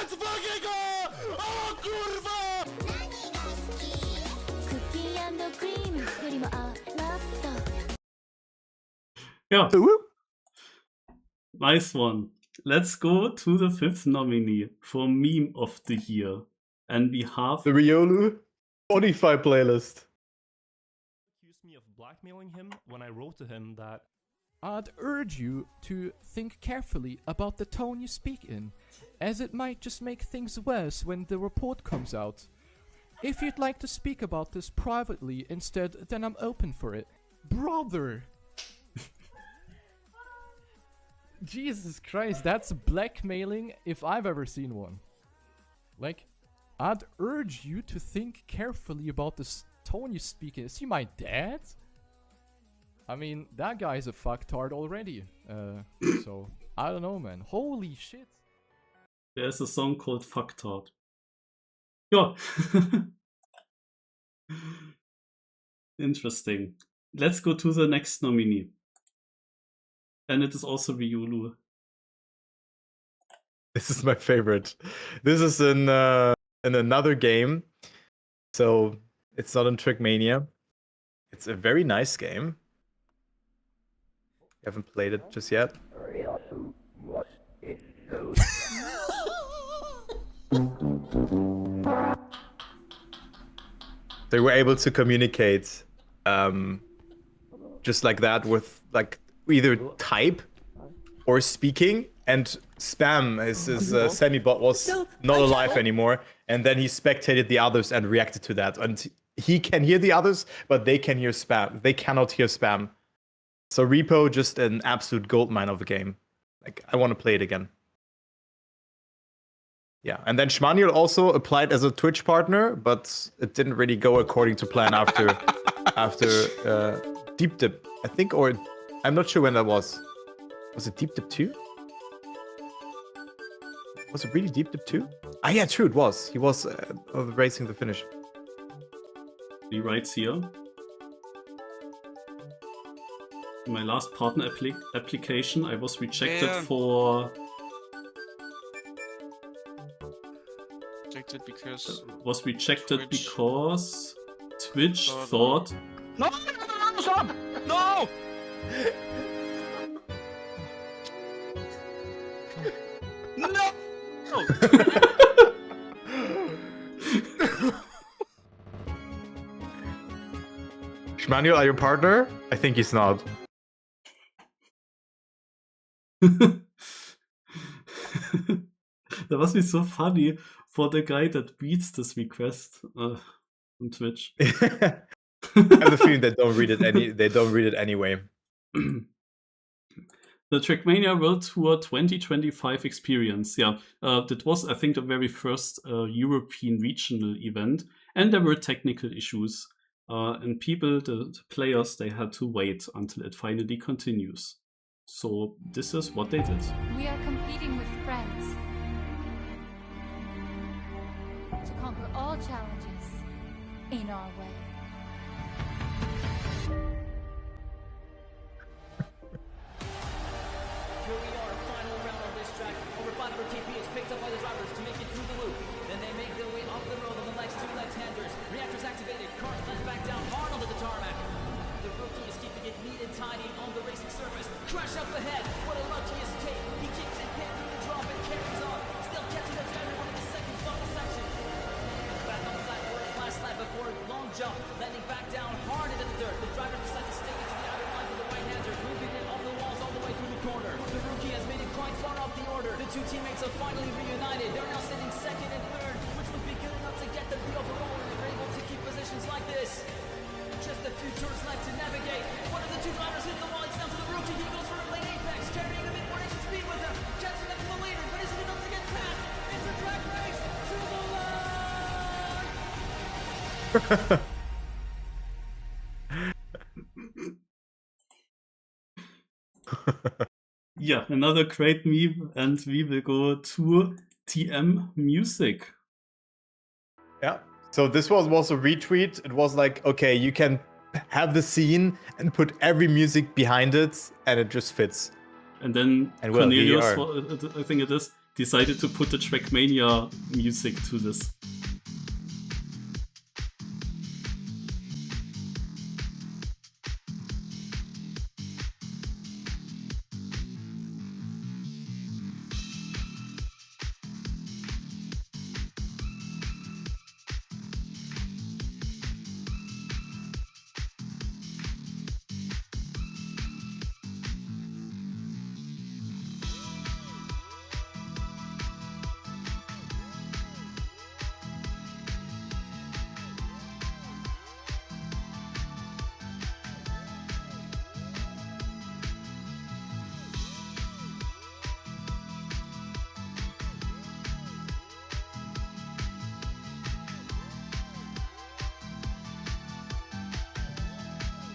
Speaker 5: Let's fucking go! Oh, kurwa!
Speaker 1: Yeah. Nice one. Let's go to the 5th nominee for Meme of the Year. And we have...
Speaker 2: The Riolu Spotify playlist.
Speaker 4: Accused me of blackmailing him when I wrote to him that
Speaker 14: I'd urge you to think carefully about the tone you speak in, as it might just make things worse when the report comes out. If you'd like to speak about this privately instead, then I'm open for it. Brother! Jesus Christ, that's blackmailing if I've ever seen one. Like, I'd urge you to think carefully about the tone you speak in. Is he my dad? I mean, that guy's a fucktard already. So, I don't know, man. Holy shit.
Speaker 1: There's a song called Fucktard. Yeah. Interesting. Let's go to the next nominee. And it is also Riolu.
Speaker 2: This is my favorite. This is in another game. So, it's not in TrackMania. It's a very nice game. You haven't played it just yet. They were able to communicate just like that with like either type or speaking, and Spam, his semi-bot, was not alive anymore, and then he spectated the others and reacted to that. And he can hear the others, but they can hear Spam. They cannot hear Spam. So Repo, just an absolute goldmine of a game. Like, I want to play it again. Yeah, and then Schmanuel also applied as a Twitch partner, but it didn't really go according to plan after Deep Dip, I think, or I'm not sure when that was. Was it Deep Dip 2? Was it really Deep Dip 2? Ah, yeah, true, it was. He was racing the finish.
Speaker 1: He writes here. In my last partner application, I was rejected for...
Speaker 15: Rejected because...
Speaker 1: Was rejected because Twitch thought...
Speaker 5: No! Stop! No! No!
Speaker 2: Schmanuel, are you a partner? I think he's not.
Speaker 1: That must be so funny for the guy that beats this request on Twitch.
Speaker 2: I have a feeling they don't read it anyway.
Speaker 1: The TrackMania World Tour 2025 experience. Yeah, that was, I think, the very first European regional event, and there were technical issues. And people, the players, they had to wait until it finally continues. So this is what they did.
Speaker 20: We are competing with friends to conquer all challenges in our way.
Speaker 12: Here we are, final round on this track. Over 500 TP is picked up by the drivers to make it through the loop. Then they make their way up the road on the next two left-handers. Reactors activated, cars left back down hard onto the tarmac. The rookie is keeping it neat and tidy on the racing surface. Crash up ahead, what a lucky escape. He keeps it pinned through the drop and carries on. Still catching up to everyone in the second final section. Back on flat for his last lap before a long jump. Landing back down hard into the dirt. The driver decides to stick it to the outer line for the right-hander. Moving it off the walls all the way through the corner. The rookie has made it quite far up the order. The two teammates are finally reunited. They're now sitting second and third, which would be good enough to get them the overall if they're able to keep positions like this. Just a few turns left to navigate. One of the two drivers hits the wall. It's down to the rookie. He goes for a late apex, carrying a bit more extra speed with him. Catching up to the leader, but is it enough to get past? It's a track race to the line!
Speaker 1: Yeah, another great meme, and we will go to TM Music.
Speaker 2: Yeah. So this was a retweet. It was like, okay, you can have the scene and put every music behind it, and it just fits.
Speaker 1: And then
Speaker 2: and well,
Speaker 1: Cornelius, I think it is, decided to put the TrackMania music to this.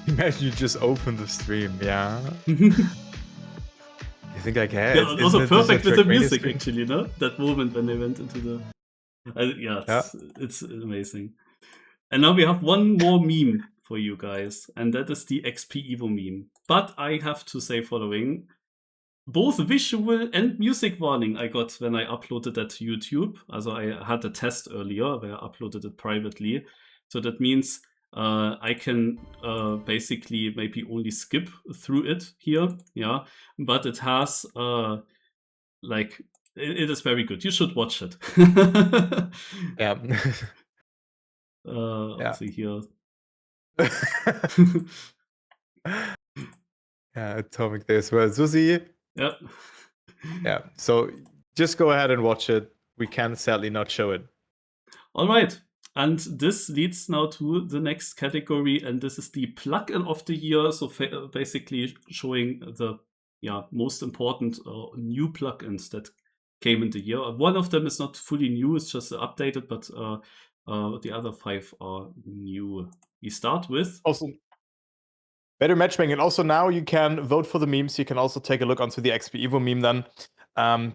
Speaker 2: Imagine you just open the stream, yeah. You think I can?
Speaker 1: Yeah, it was also perfect with the music, actually, no? That moment when they went into the... it's amazing. And now we have one more meme for you guys, and that is the XP Evo meme. But I have to say following. Both visual and music warning I got when I uploaded that to YouTube. Also I had a test earlier where I uploaded it privately. So that means I can basically maybe only skip through it here. Yeah, but it has like it is very good. You should watch it.
Speaker 2: Yeah.
Speaker 1: Let's see here.
Speaker 2: Yeah, Atomic Day as well. Susie.
Speaker 1: Yeah.
Speaker 2: Yeah. So just go ahead and watch it. We can sadly not show it.
Speaker 1: All right. And this leads now to the next category, and this is the plugin of the year. So basically showing the most important new plugins that came in the year. One of them is not fully new; it's just updated, but the other 5 are new. We start with
Speaker 2: also better matchmaking, and also now you can vote for the memes. You can also take a look onto the XP Evo meme then.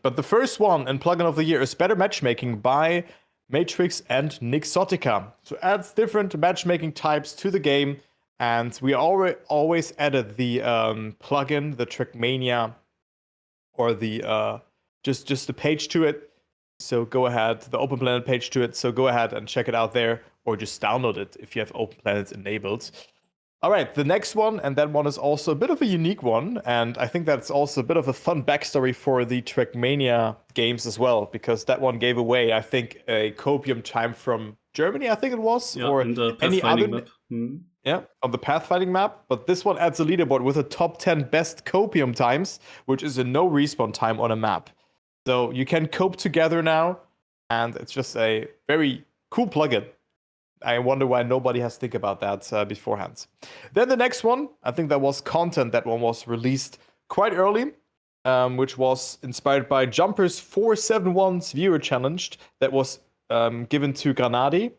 Speaker 2: But the first one and plugin of the year is better matchmaking by Matrix and Nixotica. So adds different matchmaking types to the game, and we always added the plugin, the TrackMania, or the just the page to it. So go ahead, the Open Planet page to it. So go ahead and check it out there, or just download it if you have Open Planet enabled. All right, the next one, and that one is also a bit of a unique one, and I think that's also a bit of a fun backstory for the TrackMania games as well, because that one gave away, I think, a copium time from Germany, I think it was, or any other
Speaker 1: map.
Speaker 2: Yeah, on the pathfinding map. But this one adds a leaderboard with a top 10 best copium times, which is a no respawn time on a map. So you can cope together now, and it's just a very cool plugin. I wonder why nobody has think about that beforehand. Then the next one, I think that was content. That one was released quite early, which was inspired by Jumper's 471's viewer challenge that was given to Granadi,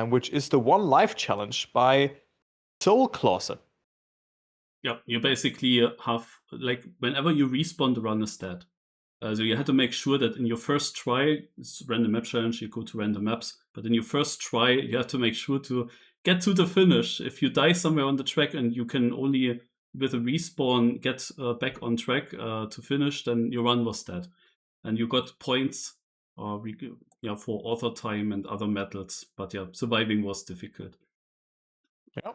Speaker 2: which is the One Life challenge by Soul Closet.
Speaker 1: Yeah, you basically have, like, whenever you respawn, the run is dead. So you had to make sure that in your first try, it's random map challenge, you go to random maps, but in your first try, you have to make sure to get to the finish. If you die somewhere on the track and you can only, with a respawn, get back on track to finish, then your run was dead. And you got points for author time and other methods, but yeah, surviving was difficult.
Speaker 2: Yeah.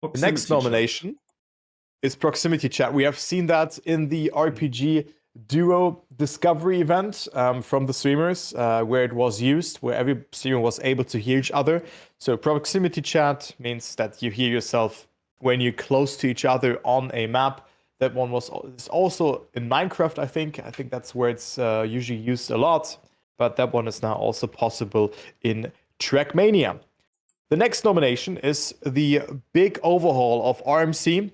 Speaker 2: The next nomination is Proximity Chat. We have seen that in the RPG Duo Discovery event from the streamers, where it was used, where every streamer was able to hear each other. So Proximity Chat means that you hear yourself when you're close to each other on a map. That one is also in Minecraft, I think. I think that's where it's usually used a lot. But that one is now also possible in TrackMania. The next nomination is the big overhaul of RMC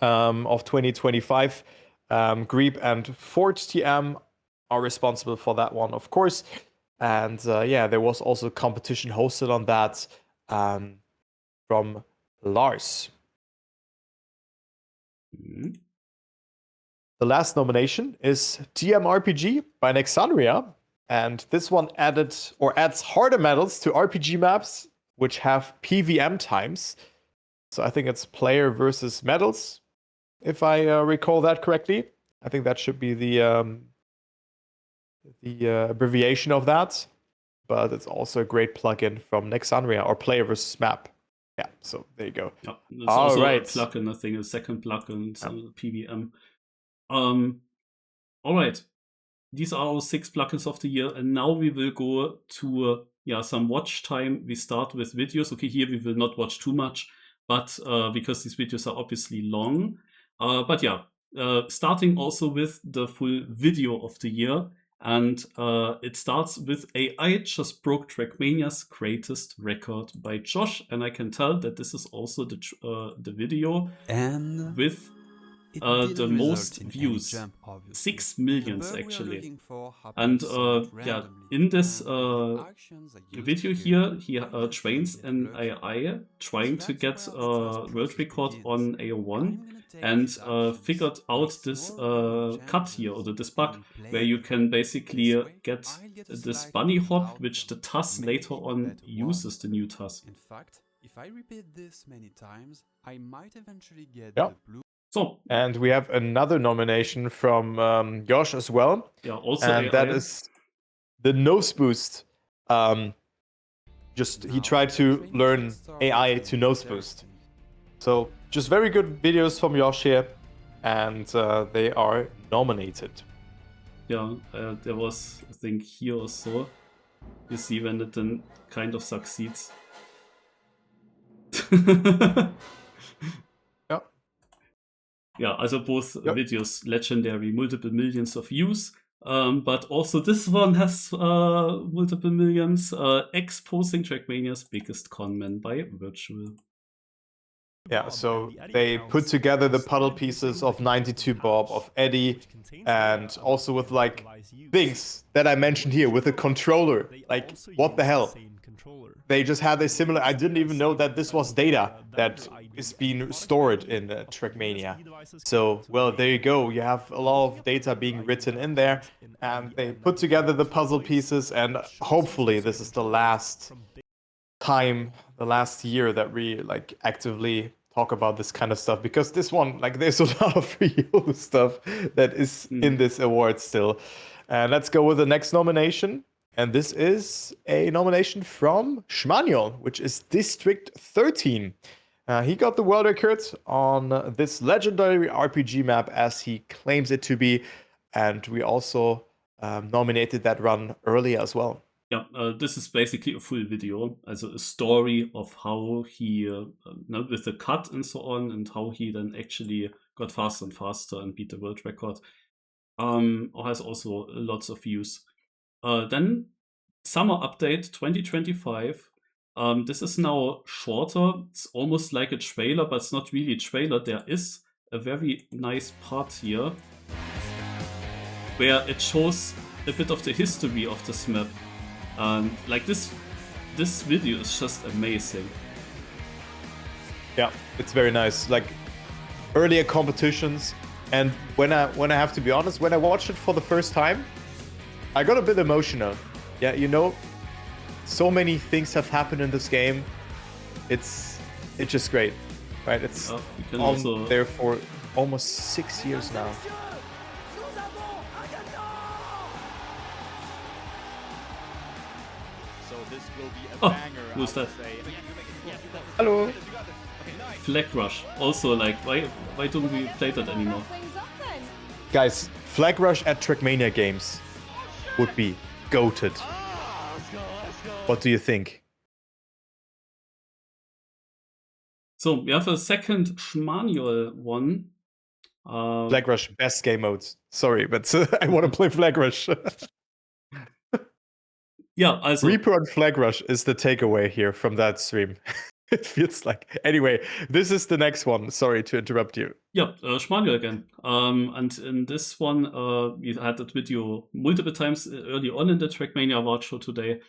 Speaker 2: of 2025. Greep and Forge TM are responsible for that one, of course. And there was also competition hosted on that from Lars.
Speaker 1: Mm-hmm.
Speaker 2: The last nomination is TMRPG by Nexandria. And this one adds harder medals to RPG maps, which have PVM times. So I think it's player versus medals, if I recall that correctly. I think that should be the abbreviation of that, but it's also a great plugin from Nexandria or Player vs. Map. Yeah, so there you go.
Speaker 1: Yeah, it's
Speaker 2: All
Speaker 1: also
Speaker 2: right.
Speaker 1: a plugin, I think, a second plugin, so PVM. All right. These are our 6 plugins of the year, and now we will go to some watch time. We start with videos. Okay, here we will not watch too much, but because these videos are obviously long. But yeah, starting also with the full video of the year, and it starts with AI just broke TrackMania's greatest record by Josh, and I can tell that this is also the video
Speaker 21: and
Speaker 1: with the most views, 6 million actually. And in this video here, he trains an AI trying to get a world record on AO1 and figured out this cut here, or this bug, where you can basically get this bunny hop, which the TAS later on uses, the new TAS.
Speaker 21: In fact, if I repeat this many times, I might eventually get
Speaker 2: the
Speaker 21: blue.
Speaker 2: So, and we have another nomination from Josh as well.
Speaker 1: Yeah, also
Speaker 2: and
Speaker 1: AI.
Speaker 2: That is the nose boost. He tried to learn AI to nose boost. So just very good videos from Josh here, and they are nominated.
Speaker 1: Yeah, there was, I think, here or so. You see when it then kind of succeeds. Yeah, also both videos legendary, multiple millions of views. But also this one has multiple millions, exposing TrackMania's biggest conman by Virtual.
Speaker 2: Yeah, so they put together the puddle pieces of 92 Bob, of Eddie, and also with like things that I mentioned here with a controller. Like, what the hell? They just had a similar. I didn't even know that this was data that is being stored in TrackMania. So, well, there you go. You have a lot of data being written in there, and they put together the puzzle pieces, and hopefully this is the last time, the last year that we like actively talk about this kind of stuff, because this one, like, there's a lot of real stuff that is in this award still. And let's go with the next nomination. And this is a nomination from Schmanuel, which is District 13. He got the world record on this legendary RPG map, as he claims it to be. And we also nominated that run earlier as well.
Speaker 1: Yeah, this is basically a full video, also a story of how he, with the cut and so on, and how he then actually got faster and faster and beat the world record. Has also lots of views. Then Summer Update 2025. This is now shorter. It's almost like a trailer, but it's not really a trailer. There is a very nice part here where it shows a bit of the history of this map. Like this video is just amazing.
Speaker 2: Yeah, it's very nice. Like earlier competitions, and when I have to be honest, when I watched it for the first time, I got a bit emotional. Yeah, you know, so many things have happened in this game. It's just great, right? It's there for almost 6 years now.
Speaker 1: Who's that?
Speaker 2: Hello.
Speaker 1: Flag Rush. Also, like, why don't we play that anymore?
Speaker 2: Guys, Flag Rush at TrackMania games would be goated. What do you think?
Speaker 1: So we have a second Schmanuel one.
Speaker 2: Flag Rush, best game modes. Sorry, but I want to play Flag Rush.
Speaker 1: Yeah, also
Speaker 2: Reaper on Flag Rush is the takeaway here from that stream. It feels like. Anyway, this is the next one. Sorry to interrupt you.
Speaker 1: Yeah, Schmanuel again. And in this one, we had that video multiple times early on in the TrackMania award show today.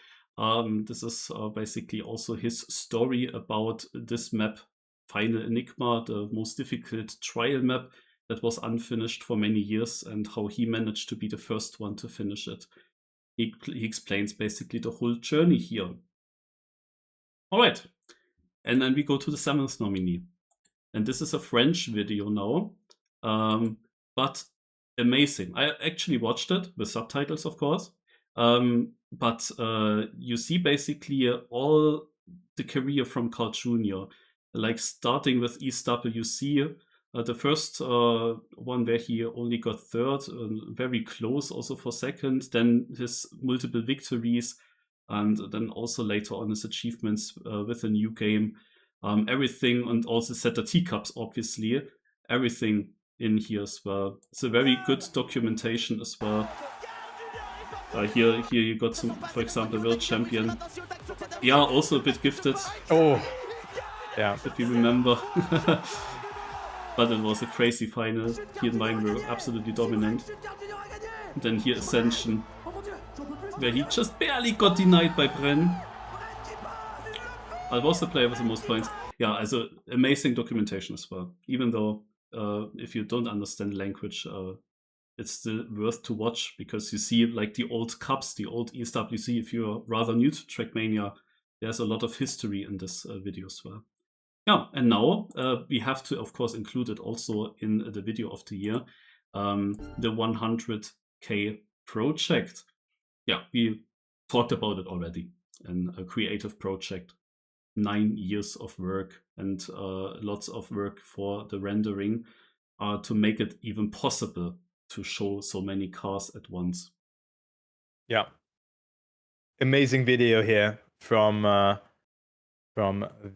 Speaker 1: This is basically also his story about this map, Final Enigma, the most difficult trial map that was unfinished for many years, and how he managed to be the first one to finish it. He explains basically the whole journey here. All right. And then we go to the 7th nominee. And this is a French video now. But amazing. I actually watched it with subtitles, of course. But you see basically all the career from Carl Jr., like starting with ESWC, the first one where he only got third, very close also for second, then his multiple victories, and then also later on his achievements with a new game. Everything, and also set the teacups, obviously. Everything in here as well. It's a very good documentation as well. Here you got some, for example, world champion. Yeah, also a bit gifted.
Speaker 2: Oh, yeah.
Speaker 1: If you remember. But it was a crazy final. Here and mine were absolutely dominant. And then here Ascension, where he just barely got denied by Bren. I was the player with the most points. Yeah, also amazing documentation as well. Even though if you don't understand language, it's still worth to watch, because you see like the old cups, the old ESWC. If you're rather new to TrackMania, there's a lot of history in this video as well. Yeah, and now we have to, of course, include it also in the video of the year, the 100K project. Yeah, we talked about it already, and a creative project. 9 years of work and lots of work for the rendering to make it even possible to show so many cars at once.
Speaker 2: Yeah. Amazing video here from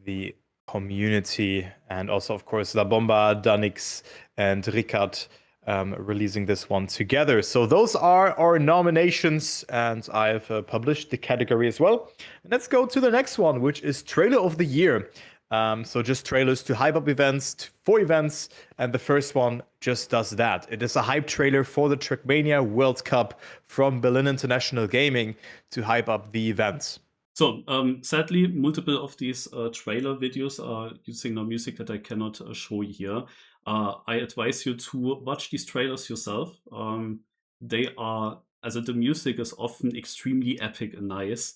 Speaker 2: the community, and also, of course, La Bomba, Danix, and Ricard releasing this one together. So those are our nominations, and I've published the category as well. And let's go to the next one, which is Trailer of the Year. So just trailers to hype up events, for events, and the first one just does that. It is a hype trailer for the TrackMania World Cup from Berlin International Gaming to hype up the events.
Speaker 1: So sadly, multiple of these trailer videos are using no music that I cannot show you here. I advise you to watch these trailers yourself. They are, the music is often extremely epic and nice.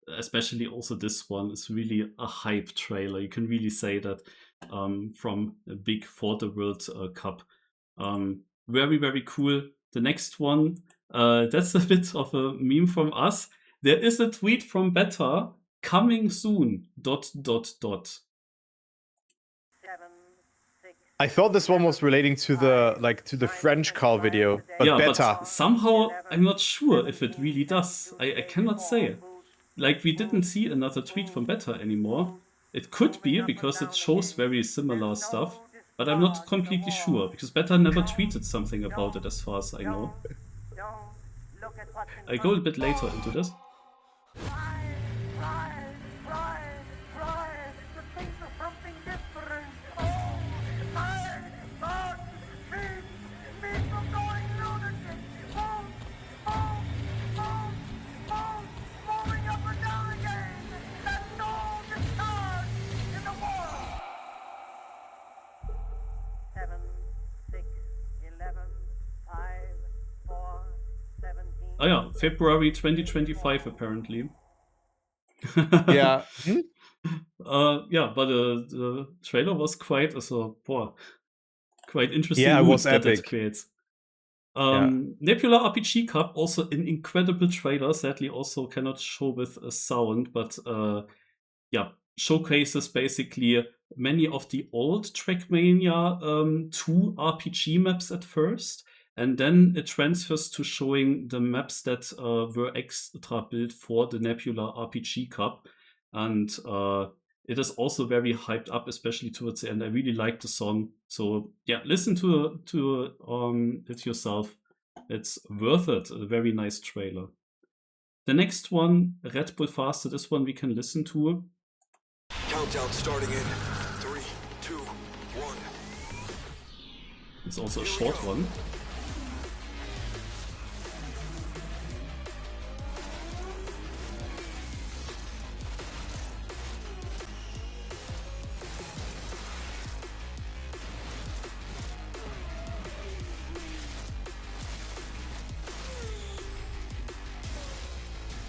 Speaker 1: Especially also this one is really a hype trailer. You can really say that from a big for the World Cup. Very, very cool. The next one, that's a bit of a meme from us. There is a tweet from Beta, coming soon, ...
Speaker 2: I thought this one was relating to the French call video, but
Speaker 1: yeah,
Speaker 2: Beta.
Speaker 1: But somehow I'm not sure if it really does. I cannot say. Like, we didn't see another tweet from Beta anymore. It could be because it shows very similar stuff, but I'm not completely sure, because Beta never tweeted something about it as far as I know. I go a bit later into this. Oh yeah, February 2025 apparently.
Speaker 2: Yeah.
Speaker 1: Yeah, but the trailer was quite quite interesting.
Speaker 2: Yeah, it was
Speaker 1: that
Speaker 2: epic.
Speaker 1: It creates. Nebula RPG Cup, also an incredible trailer. Sadly, also cannot show with a sound, but yeah, showcases basically many of the old TrackMania 2 RPG maps at first. And then it transfers to showing the maps that were extra built for the Nebula RPG Cup. And it is also very hyped up, especially towards the end. I really like the song. So yeah, listen to it yourself. It's worth it. A very nice trailer. The next one, Red Bull Faster, this one we can listen to.
Speaker 3: Countdown starting in 3, 2, 1.
Speaker 1: It's also a short one.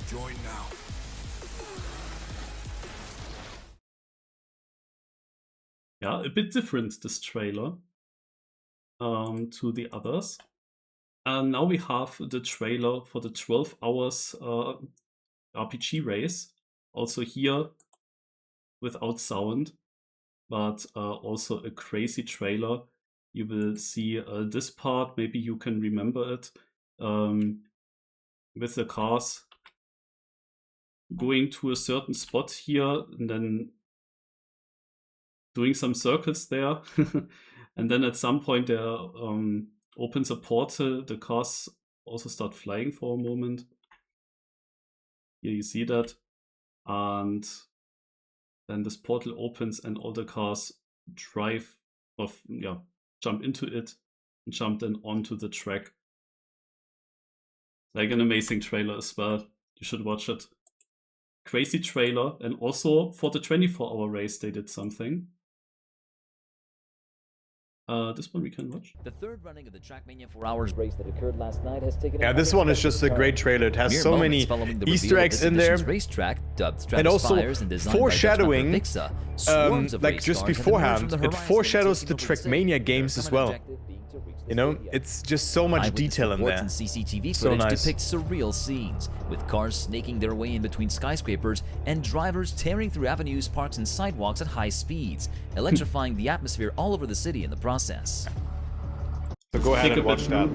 Speaker 3: Join now.
Speaker 1: Yeah, a bit different, this trailer. to the others. And now we have the trailer for the 12 hours RPG race. Also here without sound, but also a crazy trailer. You will see this part, maybe you can remember it, with the cars going to a certain spot here and then doing some circles there. And then at some point there opens a portal, the cars also start flying for a moment. Here you see that. And then this portal opens and all the cars jump into it and jump then onto the track. Like an amazing trailer as well. You should watch it. Crazy trailer. And also for the 24-hour race they did something. This one we can watch.
Speaker 7: The third running of the TrackMania 4 hours race that occurred last night has taken.
Speaker 2: Yeah, this one is just a great trailer. It has so many Easter eggs in there, and also foreshadowing. Like just beforehand, it foreshadows the TrackMania games as well. You know, it's just so much detail in there.
Speaker 7: CCTV
Speaker 2: So
Speaker 7: footage
Speaker 2: nice.
Speaker 7: depicts surreal scenes, with cars snaking their way in between skyscrapers and drivers tearing through avenues, parks, and sidewalks at high speeds, electrifying the atmosphere all over the city in the process.
Speaker 2: So go ahead and watch that.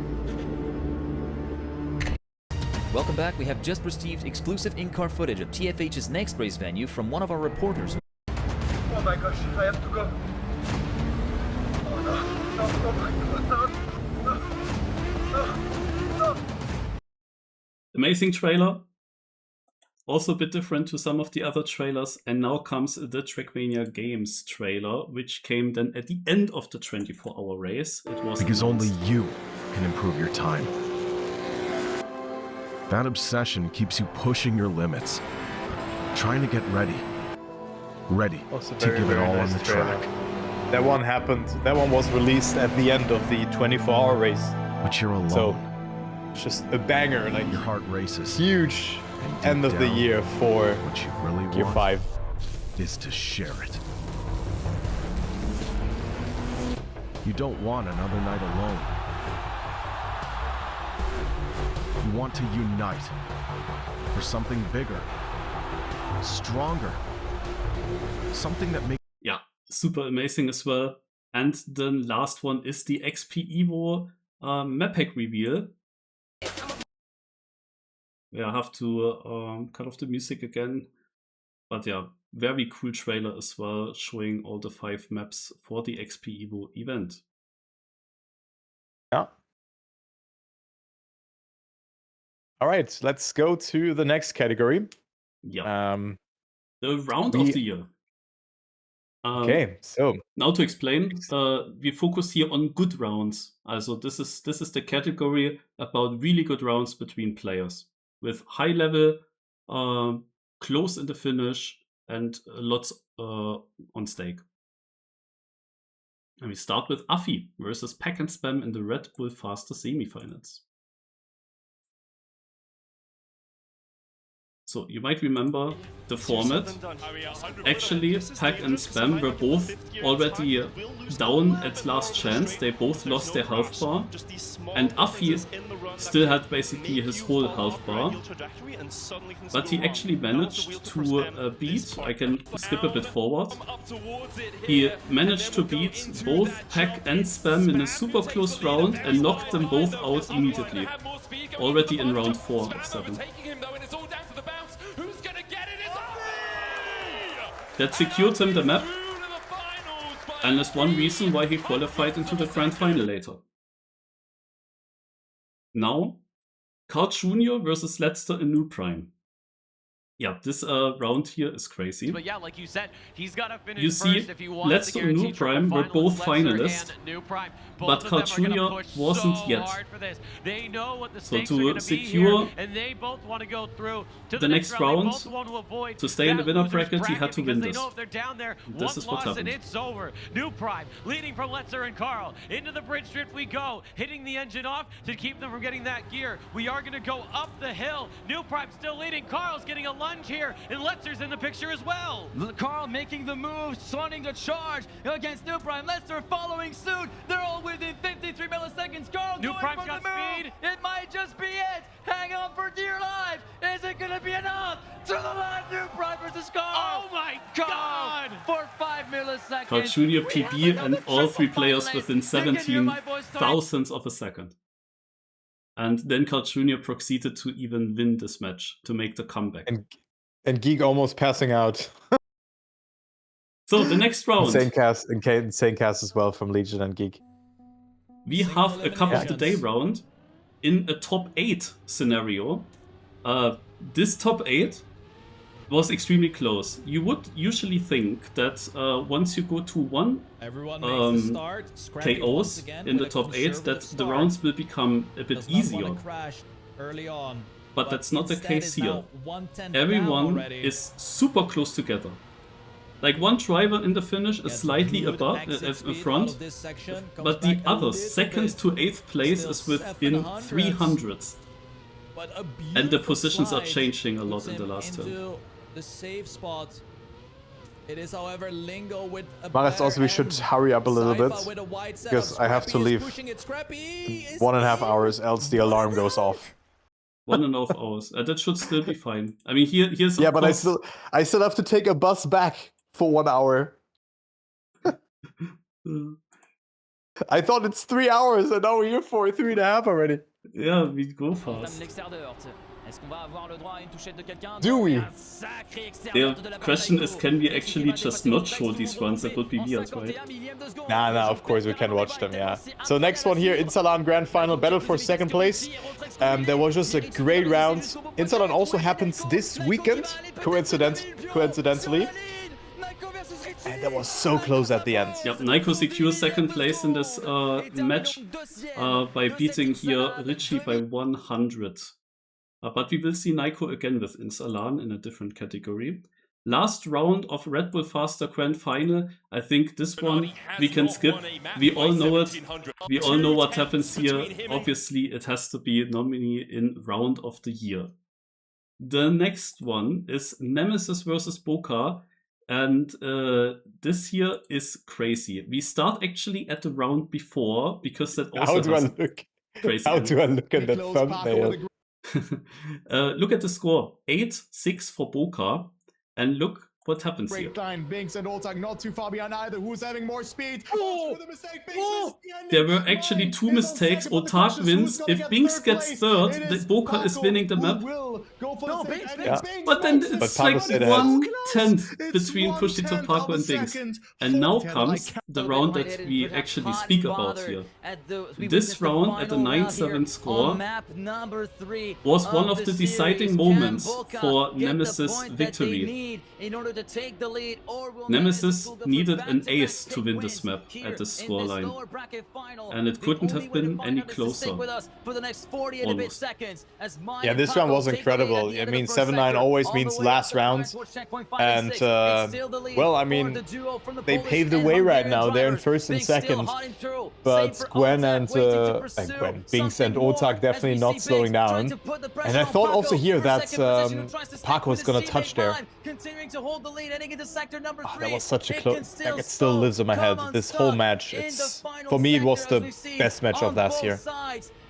Speaker 7: Welcome back. We have just received exclusive in-car footage of TFH's next race venue from one of our reporters.
Speaker 22: Oh my gosh, I have to go. Oh no, oh my god, no.
Speaker 1: Amazing trailer. Also a bit different to some of the other trailers. And now comes the TrackMania Games trailer, which came then at the end of the 24-hour race. It was
Speaker 23: because only you can improve your time. That obsession keeps you pushing your limits, trying to get ready to give it all on the track.
Speaker 2: That one happened. That one was released at the end of the 24-hour race.
Speaker 23: But you're alone.
Speaker 2: So it's just a banger, like
Speaker 23: your heart races.
Speaker 2: Huge end of the year for
Speaker 23: what you really
Speaker 2: Gear 5
Speaker 23: is to share it. You don't want another night alone. You want to unite for something bigger, stronger, something that makes.
Speaker 1: Yeah, super amazing as well. And the last one is the XP Evo map pack reveal. Yeah, I have to cut off the music again. But yeah, very cool trailer as well, showing all the 5 maps for the XP Evo event.
Speaker 2: Yeah. All right, let's go to the next category.
Speaker 1: Yeah. The round of the year.
Speaker 2: Okay, so
Speaker 1: now to explain, we focus here on good rounds. Also, this is the category about really good rounds between players with high level, close in the finish, and lots on stake. And we start with Afi versus Pack and Spam in the Red Bull Faster semifinals. So you might remember the format. Actually, Pack and Spam were both already down at last chance. They both lost their health bar. And Afi still had basically his whole health bar. But he actually managed to beat, I can skip a bit forward. He managed to beat both Pack and Spam in a super close round and knocked them both out immediately. Already in round 4 of 7. That secured him the map, and is one reason why he qualified into the grand final later. Now, Carl Jr. versus Letzter in New Prime. Yeah, this round here is crazy.
Speaker 11: But yeah, like you said, he's got to finish
Speaker 1: you see,
Speaker 11: first if he wants to
Speaker 1: Letzter and New Prime were both finalists, but Carl Jr. wasn't yet.
Speaker 11: They know what the
Speaker 1: so
Speaker 11: stakes are
Speaker 1: to secure
Speaker 11: here, and they both want to go through to
Speaker 1: the next round, to stay in the winner bracket, he had to win this. This is what happened.
Speaker 11: And it's over. New Prime leading from Letzer and Carl. Into the bridge drift we go, hitting the engine off to keep them from getting that gear. We are going to go up the hill. New Prime still leading. Carl's getting a lot
Speaker 12: lunge here, and Lester's in the picture as well. Carl making the move, starting to charge against New Prime. Lester following suit. They're all within 53 milliseconds. Carl
Speaker 11: New
Speaker 12: going
Speaker 11: Prime's
Speaker 12: for
Speaker 11: got
Speaker 12: the move.
Speaker 11: speed.
Speaker 12: It might just be it. Hang on for dear life. Is it going to be enough? To the line, New Prime versus Carl.
Speaker 11: Oh my God!
Speaker 12: For 5 milliseconds.
Speaker 1: Carl Jr. PB and all 3 players within 17 thousandths of a second. And then Carl Jr. proceeded to even win this match to make the comeback.
Speaker 2: And Geek almost passing out.
Speaker 1: So the next round.
Speaker 2: Insane cast as well from Legion and Geek.
Speaker 1: We have a Cup of the Day round in a top 8 scenario. This top 8 was extremely close. You would usually think that once you go to 1 KOs in the top 8, that the rounds will become a bit easier. But that's not the case here. Everyone is super close together. Like one driver in the finish is slightly above in front, but the others, 2nd to 8th place, is within 300s. And the positions are changing a lot in the last turn.
Speaker 6: The safe spot. It is, however, Lingo with a
Speaker 2: Maris, also we should hurry up a little bit because I have to leave 1.5 hours, else the alarm goes off.
Speaker 1: 1.5 hours. That should still be fine. I mean, here's
Speaker 2: yeah, but I still have to take a bus back for 1 hour. I thought it's 3 hours, and now we're here for 3.5 already.
Speaker 1: Yeah, we go fast.
Speaker 2: Do we?
Speaker 1: The question is, can we actually just not show these runs? That would be weird, right?
Speaker 2: Nah, of course we can watch them, yeah. So next one here, Insalan Grand Final, battle for 2nd place. There was just a great round. Insalan also happens this weekend, coincidentally. And that was so close at the end.
Speaker 1: Yep, Naiko secures 2nd place in this match by beating here Richie by 100. But we will see Naiko again with Insalan in a different category. Last round of Red Bull Faster Grand Final. I think this one we can skip. We all know it. We all know what happens here. Obviously, it has to be nominee in Round of the Year. The next one is Nemesis versus Boca. And this here is crazy. We start actually at the round before because that also
Speaker 2: How do I look?
Speaker 1: Crazy.
Speaker 2: How do I look at that thumbnail?
Speaker 1: Look at the score. 8-6 for Boca. And look what happens here.
Speaker 13: Great line, Binks and Oltag not too far behind either. Who's having more speed? Oh, the mistake.
Speaker 1: There were actually 2 mistakes. Otag wins. If Binks gets 3rd, the Boca is winning the map.
Speaker 2: Yeah.
Speaker 1: But then it's like 1/10 between Pushito Paco and Binks. And now comes the round that we actually speak about here. This round at the 9-7 score was one of the deciding moments for Nemesis' victory. Nemesis needed an ace to win this map at this scoreline. And it couldn't have been any closer. Almost.
Speaker 2: Yeah, this round was incredible. I mean, 7-9 always means last round. And, well, I mean, they paved the way right now. They're in 1st and 2nd. But Gwen and Binks and Otag definitely not slowing down. And I thought also here that Paco was going to touch there. Oh, that was such a close. Like, it still lives in my head. This whole match, for me, it was the best match of last year.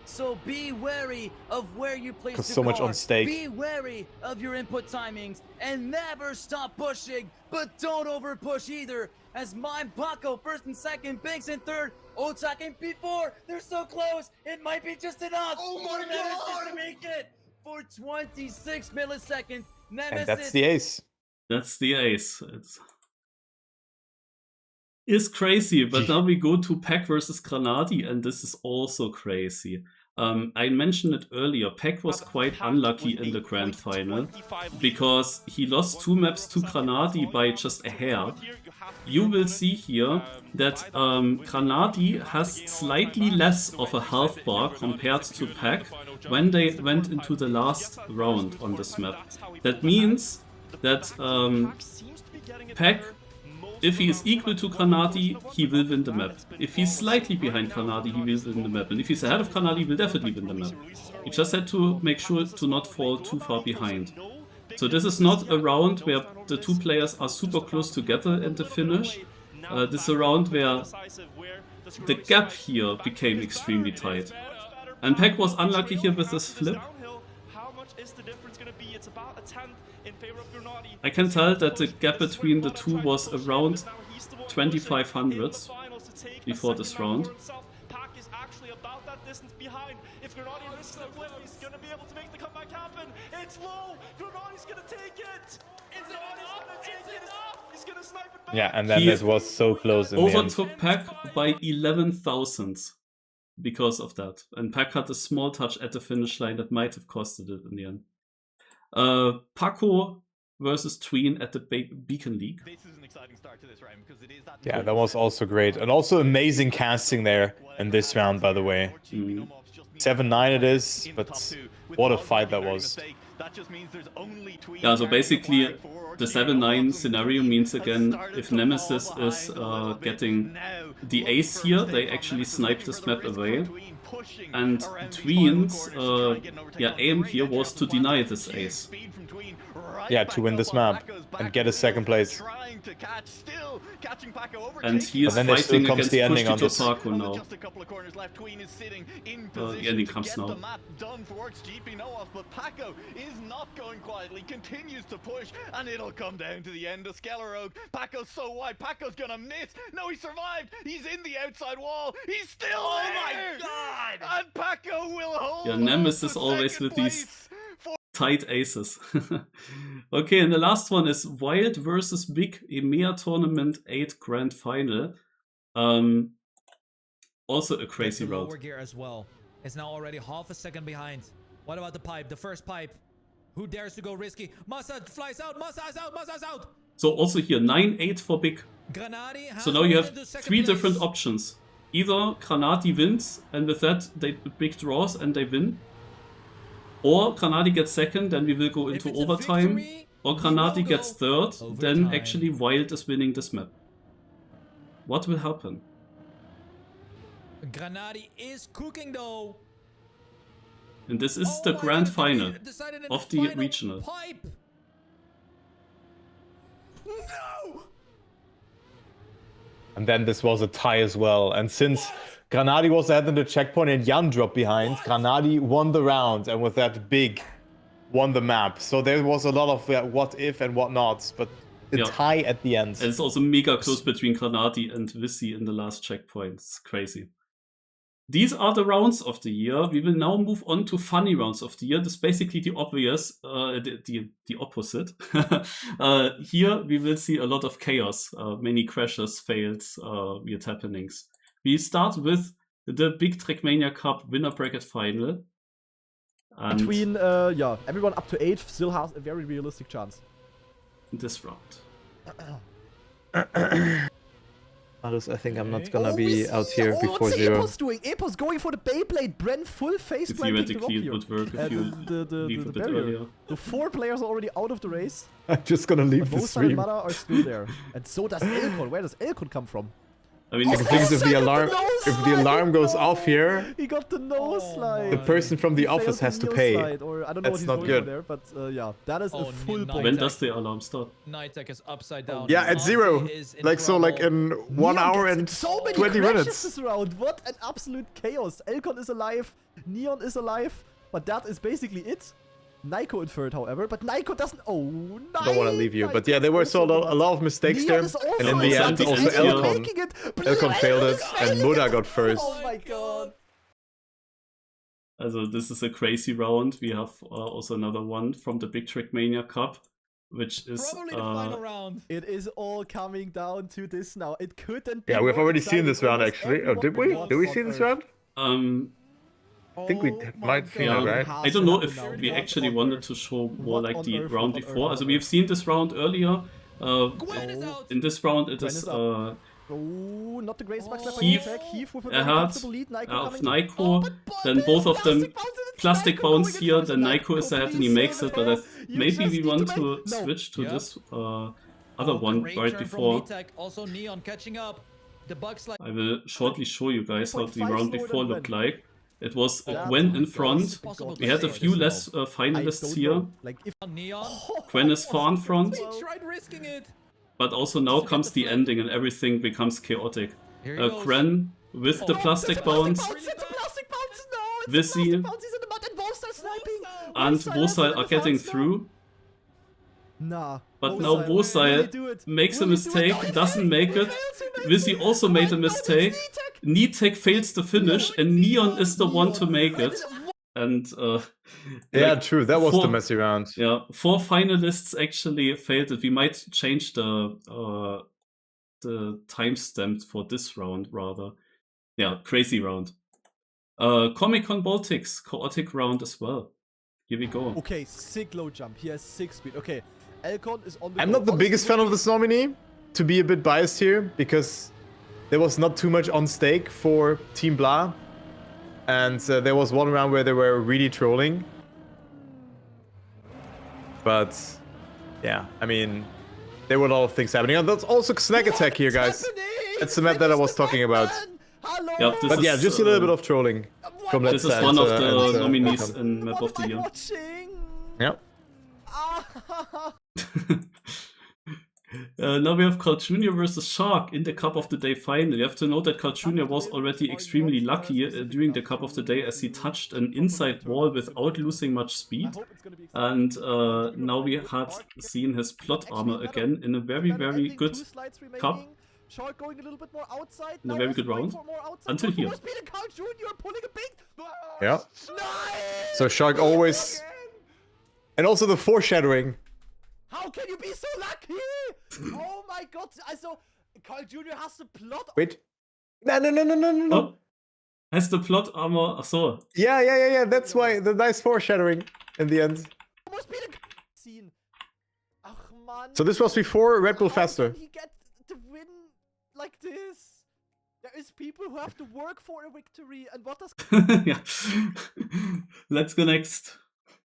Speaker 12: So be wary of where you place your
Speaker 2: so much on stake.
Speaker 12: Be wary of your input timings and never stop pushing, but don't over push either. As Mime Paco 1st and 2nd, Binks in 3rd, Otag in P4. They're so close. It might be just enough.
Speaker 13: Oh my God!
Speaker 12: To make it for 26 milliseconds. Nemesis.
Speaker 2: And that's the ace.
Speaker 1: That's the ace. It's crazy, but now we go to Pack versus Granadi, and this is also crazy. I mentioned it earlier, Pack was quite unlucky in the grand final because he lost 2 maps to Granadi by just a hair. You will see here that Granadi has slightly less of a health bar compared to Pack when they went into the last round on this map. That means that Pack, if he is equal to Granadi, he will win the map. If he's slightly behind Granadi, he will win the map. And if he's ahead of Granadi, he will definitely win the map. He just had to make sure to not fall too far behind. So this is not a round where the two players are super close together in the finish. This is a round where the gap here became extremely tight. And Peck was unlucky here with this flip. I can tell that the gap between the two was around 2500s before this round.
Speaker 2: Yeah, and then it was so close in the end.
Speaker 1: Overtook Peck by 11,000 because of that. And Peck had a small touch at the finish line that might have costed it in the end. Paco versus Tween at the Beacon League.
Speaker 2: Yeah, that was also great. And also amazing casting there in this round, by the way. 7-9 it is, but what a fight that was.
Speaker 1: Yeah, so basically the 7-9 scenario means again, if Nemesis is getting the ace here, they actually snipe this map away. And Tween's aim here was to deny this ace.
Speaker 2: Yeah, to win this map and get a second place.
Speaker 1: And he is
Speaker 2: then
Speaker 1: fighting
Speaker 2: comes
Speaker 1: against
Speaker 2: the ending on this.
Speaker 1: Paco now. The ending comes now.
Speaker 11: But Paco is not going quietly, continues to push, and it'll come down to the end of Skellerogue. Paco's so wide, Paco's gonna miss. No, he survived. He's in the outside wall. He's still there. Oh my god! And Paco will hold.
Speaker 1: Yeah, Nemesis always with these tight aces. Okay, and the last one is Wild versus Big EMEA Tournament 8 Grand Final. Also a crazy round.
Speaker 6: Lower gear as well. It's now already half a second behind. What about the pipe? The first pipe. Who dares to go risky? Massa flies out. Massa is out. Massa is out.
Speaker 1: So also here 9-8 for Big. So now you have three different options. Either Granati wins, and with that Big draws and they win. Or Granati gets second, then we will go into overtime. Or Granati gets third, then actually Wild is winning this map. What will happen?
Speaker 6: Granati is cooking though.
Speaker 1: And this is the grand final of the regional.
Speaker 6: Pipe. No!
Speaker 2: And then this was a tie as well. And since Granati was ahead in the checkpoint and Jan dropped behind, Granati won the round, and with that Big won the map. So there was a lot of what if and what nots, but the tie at the end.
Speaker 1: And it's also mega close between Granati and Visi in the last checkpoint. It's crazy. These are the rounds of the year. We will now move on to funny rounds of the year. This is basically the obvious, the opposite. Here we will see a lot of chaos, many crashes, fails, weird happenings. We start with the big TrackMania Cup winner bracket final. And
Speaker 9: between, everyone up to 8 still has a very realistic chance.
Speaker 1: This round.
Speaker 2: I think I'm not gonna be out here before 0.
Speaker 9: What's doing? Epos going for the Beyblade. Bren full face planting.
Speaker 1: Theoretically it would work if you leave a bit earlier.
Speaker 9: The 4 players are already out of the race.
Speaker 2: I'm just gonna leave the stream.
Speaker 9: Mosa and Mara are still there. And so does Elkon. Where does Elkon come from?
Speaker 1: I mean,
Speaker 2: if the alarm goes off here,
Speaker 9: he got the nose slide.
Speaker 2: The person from the office has to pay.
Speaker 9: I don't know
Speaker 2: That's
Speaker 9: what
Speaker 2: not
Speaker 9: he's
Speaker 2: good.
Speaker 9: There, but yeah, that is a full point.
Speaker 1: When does the alarm start?
Speaker 6: Nighttech is upside down.
Speaker 2: Yeah, at 0. Like so, like in 1 hour and
Speaker 9: so many
Speaker 2: 20 minutes.
Speaker 9: This round. What an absolute chaos! Elkon is alive, Neon is alive, but that is basically it. Naiko inferred, however, but Naiko doesn't. Oh, no!
Speaker 2: Don't want to leave you, but yeah, there were a lot of mistakes there, and in the end, also Elkon failed it, and Muda got first.
Speaker 9: Oh my god!
Speaker 1: Also, this is a crazy round. We have also another one from the big TrackMania Cup, which is
Speaker 6: probably the final round.
Speaker 9: It is all coming down to this now. It couldn't be.
Speaker 2: Yeah, we've already seen this round actually. Oh, did we? Did we see this round? I think we might see it, right?
Speaker 1: I don't know if we actually wanted to show more like the round before. Also, we've seen this round earlier. In this round, it is
Speaker 9: oh, not the greatest backslap
Speaker 1: Heath ahead of Naiko. Then both of them plastic bounce here. Then Naiko is ahead and he makes it. But maybe we want to switch to this other one right before.
Speaker 6: Also, Neon catching up. The bug slide.
Speaker 1: I will shortly show you guys how the round before looked like. It was Gwen in front. We had a few less finalists here.
Speaker 9: Like if
Speaker 1: Gwen is far in front.
Speaker 6: He tried risking it.
Speaker 1: But also now comes the ending and everything becomes chaotic. Gwen with the plastic bounce. Visi and Vosal are getting through.
Speaker 9: Nah.
Speaker 1: But now Vosal makes a mistake, doesn't make it. Visi also made a mistake. Nitek fails the finish, and Neon is the one to make it. And
Speaker 2: yeah,
Speaker 1: like,
Speaker 2: true. That was the messy round.
Speaker 1: Yeah, 4 finalists actually failed it. We might change the timestamp for this round rather. Yeah, crazy round. Comic-Con Baltics, chaotic round as well. Here we go.
Speaker 9: Okay, sick low jump. He has 6 speed. Okay, Elcon is on the
Speaker 2: I'm not the biggest fan of this nominee, to be a bit biased here, because there was not too much on stake for Team Blah. And there was one round where they were really trolling. But, yeah, I mean, there were a lot of things happening. And that's also Snack Attack here, guys. That's the map that I was talking about.
Speaker 1: Yep,
Speaker 2: but yeah, just a little bit of trolling. From
Speaker 1: this is one of the nominees in Map of the Year.
Speaker 2: Yep.
Speaker 1: Now we have Carl Jr. versus Shark in the Cup of the Day final. You have to note that Carl Jr. was already extremely lucky during the Cup of the Day as he touched an inside wall without losing much speed. And now we had seen his plot armor again in a very, very good cup.
Speaker 9: Shark going a little bit more outside.
Speaker 1: In a very good round. Until here.
Speaker 2: Yeah. So Shark always... And also the foreshadowing.
Speaker 9: How can you be so lucky? Oh my god. Also, Carl Jr. has the plot.
Speaker 2: Wait. No.
Speaker 1: Oh. Has the plot armor... So.
Speaker 2: Yeah. That's why the nice foreshadowing in the end. So this was before Red Bull Faster.
Speaker 9: He get the win like this. There is people who have to work for a victory, and what does...
Speaker 1: Yeah. Let's go next.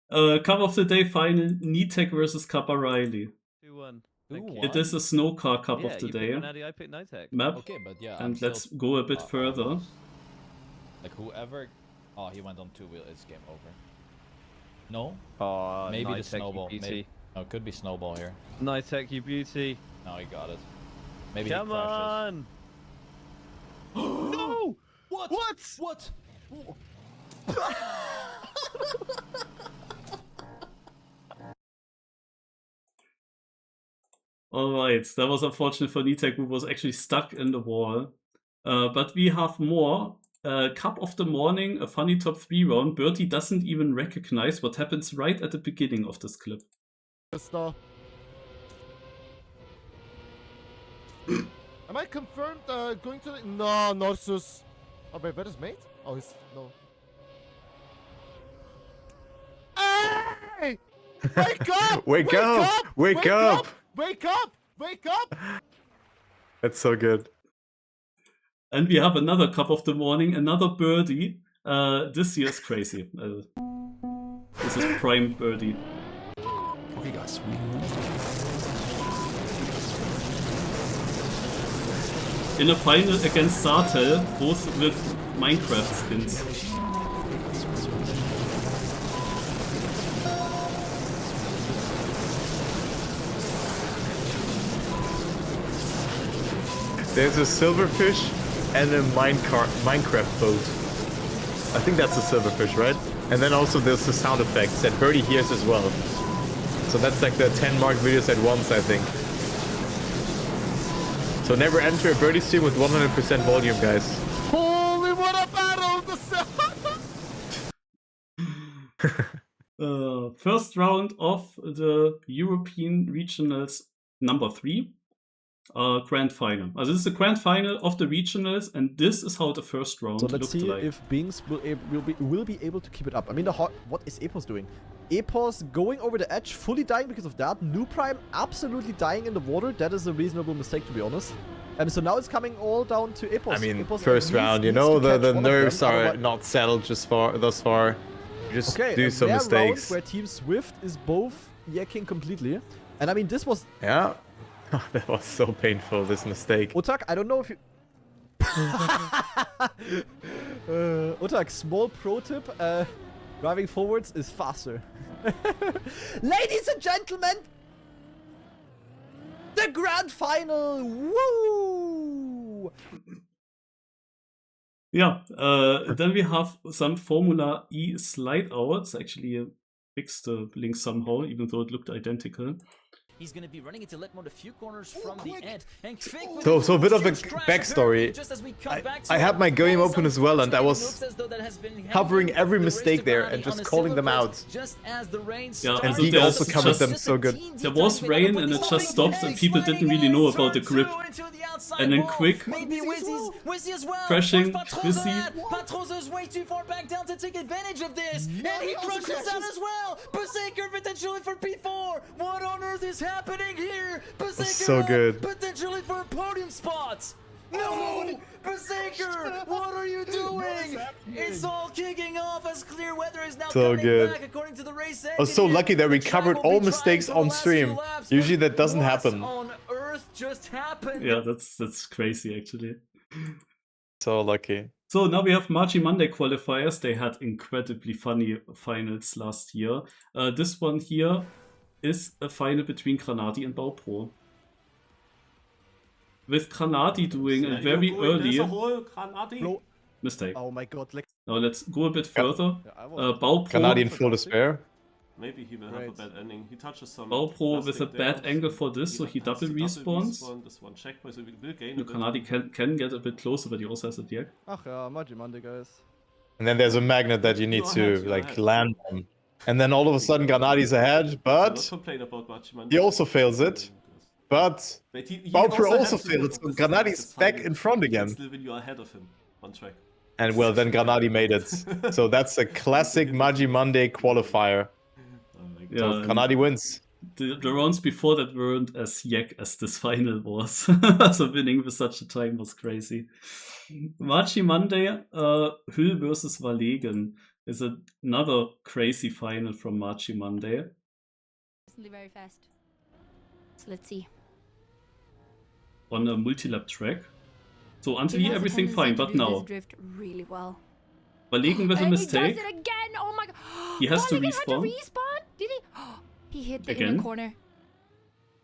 Speaker 1: Cup of the Day final, Nitek versus Kappa Riley.
Speaker 8: 2-1.
Speaker 1: It is a snow car Cup of the Day
Speaker 8: I picked Nitek.
Speaker 1: map.
Speaker 8: Okay, but yeah,
Speaker 1: and let's go a bit further.
Speaker 6: Like whoever... Oh, he went on 2-wheel. It's game over. No?
Speaker 8: Maybe
Speaker 6: the
Speaker 8: Nitek,
Speaker 6: snowball.
Speaker 8: you beauty.
Speaker 6: Maybe... No, it could be snowball here.
Speaker 8: Nitek, you beauty.
Speaker 6: No, he got it. Maybe
Speaker 8: Come
Speaker 6: he crashes.
Speaker 8: on! No!
Speaker 6: What?
Speaker 8: What?
Speaker 1: Alright, that was unfortunate for Nitek, who was actually stuck in the wall. But we have more. Cup of the Morning, a funny top 3 round. Bertie doesn't even recognize what happens right at the beginning of this clip.
Speaker 10: Am I confirmed going to the... No, Norsus. Oh, wait, where is mate? Oh, he's... No. Hey! Wake up!
Speaker 2: Wake up! Wake up!
Speaker 10: Wake up! Wake up!
Speaker 2: That's so good.
Speaker 1: And we have another Cup of the Morning, another birdie. This year is crazy. This is prime birdie.
Speaker 17: Okay, guys.
Speaker 1: In a final against Sartel, both with Minecraft skins.
Speaker 2: There's a silverfish and a Minecraft boat. I think that's a silverfish, right? And then also there's the sound effects that Birdie hears as well. So that's like the 10 mark videos at once, I think. So never enter a Birdie stream with 100% volume, guys.
Speaker 10: Holy, what a battle!
Speaker 1: First round of the European Regionals number 3. Grand final. This is the grand final of the regionals, and this is how the first round
Speaker 9: looked like. So let's see
Speaker 1: like.
Speaker 9: if Bings will be able to keep it up. I mean, what is Epos doing? Epos going over the edge, fully dying because of that. New Prime absolutely dying in the water. That is a reasonable mistake, to be honest. So now it's coming all down to Epos.
Speaker 2: I mean,
Speaker 9: Epos
Speaker 2: first round, you know, the nerves are not settled thus far. Just do some mistakes.
Speaker 9: Round where Team Swift is both yakking completely. And I mean, this was...
Speaker 2: Yeah. That was so painful, this mistake.
Speaker 9: Otak, I don't know if you... Utak, small pro tip. Driving forwards is faster. Ladies and gentlemen, the grand final. Woo!
Speaker 1: Yeah, then we have some Formula E slide outs. Actually, fixed the link somehow, even though it looked identical.
Speaker 7: He's going to be running into Letmore a few corners from the end. And
Speaker 2: So a bit of a backstory. I had my game open as well, and I was covering every mistake there and just calling them out.
Speaker 1: Yeah,
Speaker 2: and Geek also covered them so good.
Speaker 1: There was rain and it just stopped, and people didn't really know about the grip. And then quick crashing, Wizzy.
Speaker 12: Patroza's way too far back down to take advantage of this, and he crushes down as well. Berserker potentially for P4. What on earth is happening here? Berserker
Speaker 2: so good.
Speaker 12: Potentially for a podium spot. No! Berserker! What are you doing? It's all kicking off as clear weather is now
Speaker 2: so
Speaker 12: coming
Speaker 2: good.
Speaker 12: back according to the race.
Speaker 2: I was so lucky that we covered all mistakes on stream. Usually that doesn't happen.
Speaker 12: On earth just happened?
Speaker 1: Yeah, that's crazy actually.
Speaker 2: So lucky.
Speaker 1: So now we have March Monday qualifiers. They had incredibly funny finals last year. This one here is a final between Granati and Baupro. With Granati doing a very early mistake.
Speaker 9: Oh my god.
Speaker 1: Now let's go a bit further. Baupro.
Speaker 2: Granati in full despair.
Speaker 16: Maybe he will have a bad ending. He touches some.
Speaker 1: Baupro with a bad angle for this, so he double respawns.
Speaker 16: This one checkpoint, so he will gain.
Speaker 1: Granati can get a bit closer, but he also has a Diag.
Speaker 10: Ach ja, March Monday, guys.
Speaker 2: And then there's a magnet that you need to like land on. And then all of a sudden Granati's ahead, but he also fails it. But Baupro also failed it, so Granati's back in front again.
Speaker 16: Still when you are ahead of him on track.
Speaker 2: And well, then Granati made it. So that's a classic Magi Monday qualifier.
Speaker 1: Yeah,
Speaker 2: so Granati wins.
Speaker 1: The rounds before that weren't as yak as this final was. So winning with such a time was crazy. March Monday, Hüll versus Valegen is another crazy final from March Monday.
Speaker 20: Very fast. So let's see.
Speaker 1: On a multi-lap track. So until here everything fine, but now.
Speaker 20: Drift really well.
Speaker 1: Valegen with a mistake.
Speaker 20: He does it again. Oh my god.
Speaker 1: He has to
Speaker 20: Valegen
Speaker 1: respawn.
Speaker 20: had to respawn? Did he? He hit the
Speaker 1: Again?
Speaker 20: inner corner.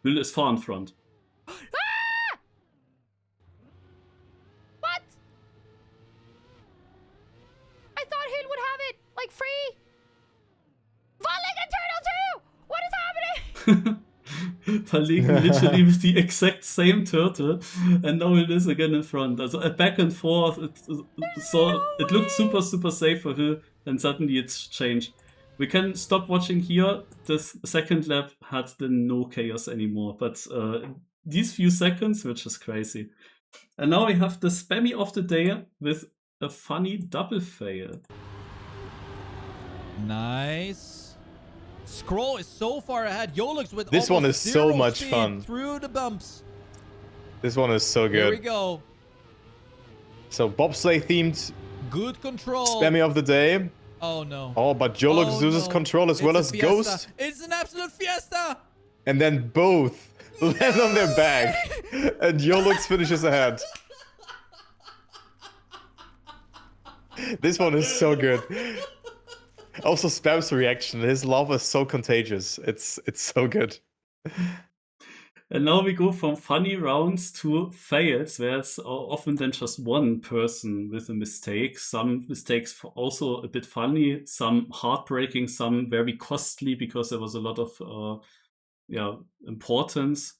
Speaker 1: Hüll is far in front.
Speaker 20: Ah! What? I thought Hüll would have it, like, free. Valegen Turtle 2! What is happening?
Speaker 1: Valegen literally with the exact same turtle, and now it is again in front. Also a back and forth. It looked super safe for Hüll, and suddenly it's changed. We can stop watching here. This second lap had then no chaos anymore, but these few seconds were just crazy. And now we have the spammy of the day with a funny double fail.
Speaker 6: Nice. Scroll is so far ahead. Yolux with
Speaker 2: this one is so
Speaker 6: zero
Speaker 2: much
Speaker 6: speed
Speaker 2: fun.
Speaker 6: Through the bumps.
Speaker 2: This one is so good.
Speaker 6: Here we go.
Speaker 2: So bobsleigh themed.
Speaker 6: Good control.
Speaker 2: Spammy of the day.
Speaker 6: Oh no.
Speaker 2: Oh, but Yolux loses control as well as Ghost.
Speaker 6: It's an absolute fiesta.
Speaker 2: And then both land on their back. And Yolux finishes ahead. This one is so good. Also Spam's reaction. His love is so contagious. It's so good.
Speaker 1: And now we go from funny rounds to fails, where it's often then just one person with a mistake. Some mistakes also a bit funny, some heartbreaking, some very costly because there was a lot of importance.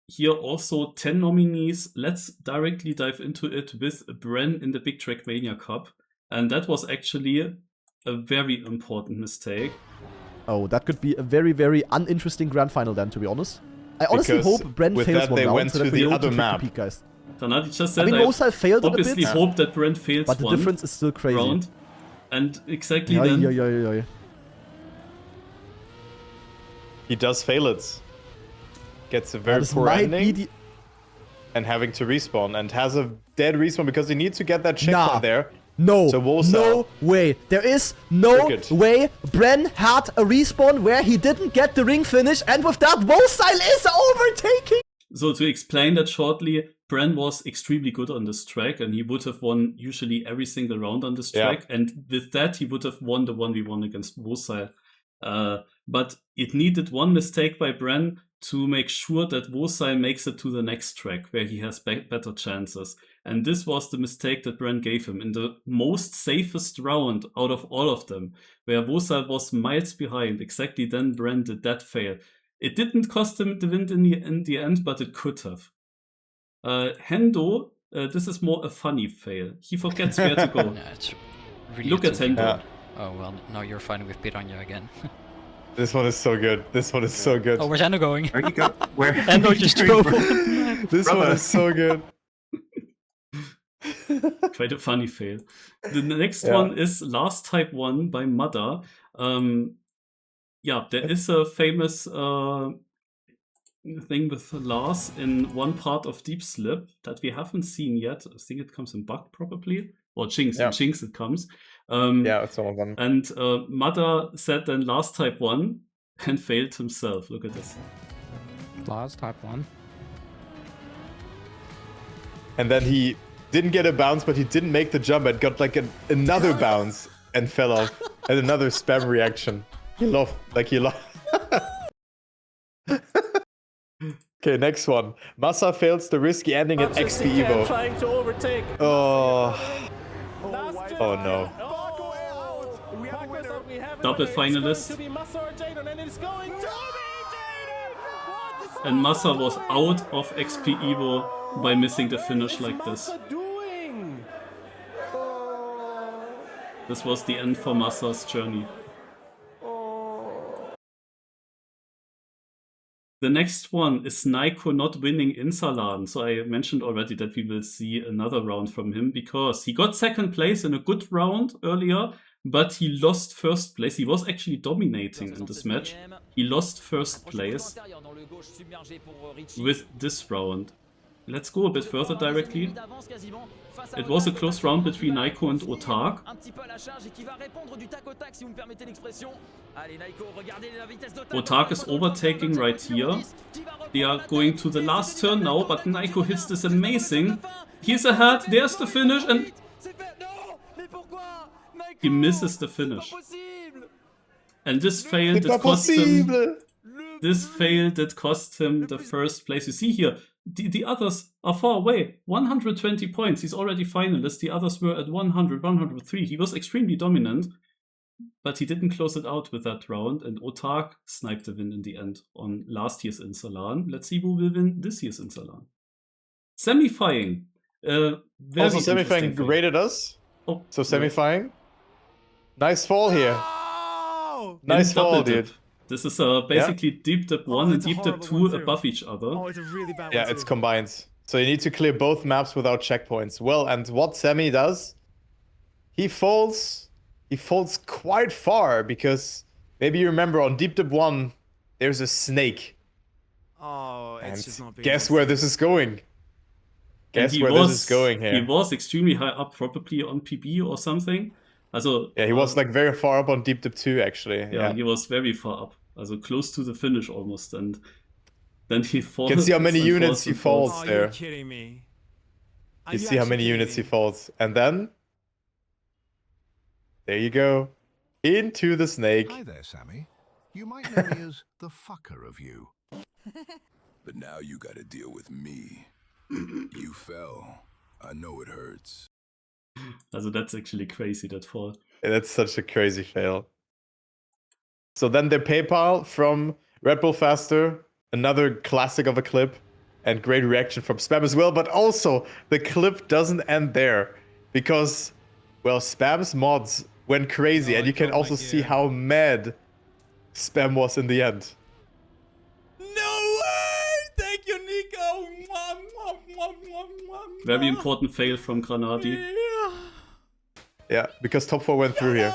Speaker 1: Here also 10 nominees. Let's directly dive into it with Bren in the Big TrackMania Cup. And that was actually a very important mistake.
Speaker 9: Oh, that could be a very, very uninteresting grand final then, to be honest. I honestly hope Brent fails one round so that we go to the peak, guys.
Speaker 1: Granati just said,
Speaker 9: I mean, Mosal failed it a bit.
Speaker 1: Obviously hope that Brent fails
Speaker 9: but the difference is still crazy.
Speaker 1: Round. And exactly then...
Speaker 2: He does fail it. Gets a very poor ending. And having to respawn. And has a dead respawn because he needs to get that checkpoint there.
Speaker 9: No,
Speaker 2: so
Speaker 9: no way. There is no way Bren had a respawn where he didn't get the ring finish, and with that, Mosal is overtaking.
Speaker 1: So to explain that shortly, Bren was extremely good on this track, and he would have won usually every single round on this track. And with that, he would have won the 1v1 against Wosai. But it needed one mistake by Bren to make sure that Wosai makes it to the next track where he has better chances. And this was the mistake that Bren gave him in the most safest round out of all of them, where Wosai was miles behind. Exactly then Bren did that fail. It didn't cost him the win in the end, but it could have. Hendo, this is more a funny fail. He forgets where to go.
Speaker 4: Yeah, it's really
Speaker 1: Look at Hendo.
Speaker 4: Oh well, now you're fighting with Piranha again.
Speaker 2: This one is so good. This one is so good.
Speaker 4: Oh, where's Endo going?
Speaker 18: Where you go? Where?
Speaker 4: Endo just drove.
Speaker 2: This one is so good.
Speaker 1: Quite a funny fail. The next one is Last Type 1 by Mada. Yeah, there is a famous thing with Lars in one part of Deep Slip that we haven't seen yet. I think it comes in Bug probably. Or Jinx. In Jinx it comes.
Speaker 2: It's some of them.
Speaker 1: And Mada said then Last Type 1 and failed himself. Look at this.
Speaker 14: Last Type 1.
Speaker 2: And then he didn't get a bounce, but he didn't make the jump and got like another bounce and fell off. And another spam reaction. He lost. Okay, next one. Massa fails the risky ending at XP Evo.
Speaker 19: Trying to overtake.
Speaker 2: Oh no.
Speaker 1: Double finalist. And Massa was out of XP Evo by missing the finish like this. This was the end for Massa's journey. The next one is Naiko not winning in Salan. So I mentioned already that we will see another round from him because he got second place in a good round earlier, but he lost first place. He was actually dominating in this match. He lost first place with this round. Let's go a bit further directly. It was a close round between Naiko and Otak. Otak is overtaking right here. They are going to the last turn now, but Naiko hits this amazing. He's ahead, there's the finish, and he misses the finish. And this fail that cost him. This fail that cost him the first place. You see here, the others are far away. 120 points. He's already finalist. The others were at 100, 103. He was extremely dominant, but he didn't close it out with that round. And Otak sniped the win in the end on last year's Insalan. Let's see who will win this year's Insalan. Semifying.
Speaker 2: Also, Semifying rated us.
Speaker 1: Oh,
Speaker 2: so Semifying. Nice fall here. Nice fall, dude.
Speaker 1: This is basically Deep Dip 1 and Deep Dip 2 above each other.
Speaker 10: Oh, it's a really bad one.
Speaker 2: Yeah, it's combined. So you need to clear both maps without checkpoints. Well, and what Semi does, he falls quite far because maybe you remember on Deep Dip 1, there's a snake.
Speaker 10: Oh, it's
Speaker 2: and
Speaker 10: just not being
Speaker 2: guess where this is going? Guess where this is going here?
Speaker 1: He was extremely high up, probably on PB or something. Also,
Speaker 2: yeah, he was like very far up on Deep Dip 2 actually.
Speaker 1: Yeah, he was very far up. Also close to the finish almost, and then he falls.
Speaker 2: You can see how many units he falls there.
Speaker 10: Are you kidding me?
Speaker 2: You see how many units he falls, and then there you go, into the snake.
Speaker 24: Hi there, Sammy. You might know me as the fucker of you, but now you got to deal with me. You fell. I know it hurts.
Speaker 1: Also that's actually crazy, that fall.
Speaker 2: Yeah, that's such a crazy fail. So then the PayPal from Red Bull Faster, another classic of a clip, and great reaction from Spam as well. But also, the clip doesn't end there, because, well, Spam's mods went crazy, and you can also see how mad Spam was in the end.
Speaker 19: No way! Thank you, Nico!
Speaker 1: Very important fail from Granadi.
Speaker 2: Yeah, because top 4 went through here.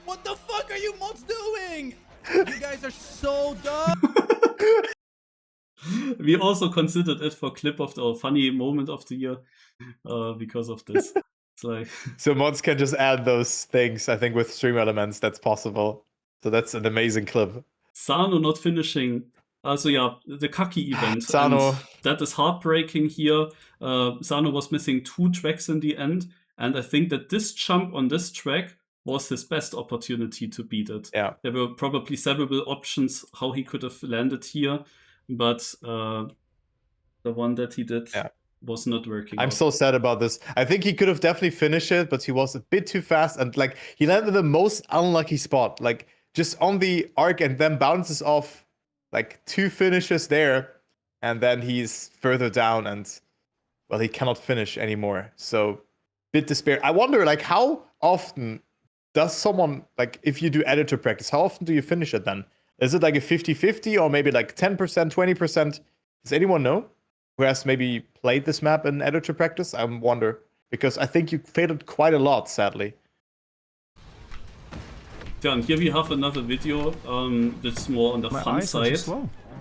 Speaker 19: What the fuck are you mods doing? You guys are so dumb.
Speaker 1: We also considered it for clip of the funny moment of the year because of this. It's like
Speaker 2: so mods can just add those things. I think with stream elements that's possible. So that's an amazing clip.
Speaker 1: Sano not finishing So yeah, the Kaki event.
Speaker 2: Sano.
Speaker 1: And that is heartbreaking here. Sano was missing 2 tracks in the end, and I think that this jump on this track was his best opportunity to beat it.
Speaker 2: Yeah.
Speaker 1: There were probably several options how he could have landed here, but the one that he did was not working
Speaker 2: I'm
Speaker 1: out.
Speaker 2: so sad about this. I think he could have definitely finished it, but he was a bit too fast, and like he landed in the most unlucky spot, like just on the arc, and then bounces off like 2 finishes there, and then he's further down, and well, he cannot finish anymore. So bit despair. I wonder, like, how often does someone, like, if you do editor practice, how often do you finish it then? Is it like a 50-50 or maybe like 10%, 20%? Does anyone know who has maybe played this map in editor practice? I wonder, because I think you failed it quite a lot, sadly.
Speaker 1: Yeah, and here we have another video that's more on the fun side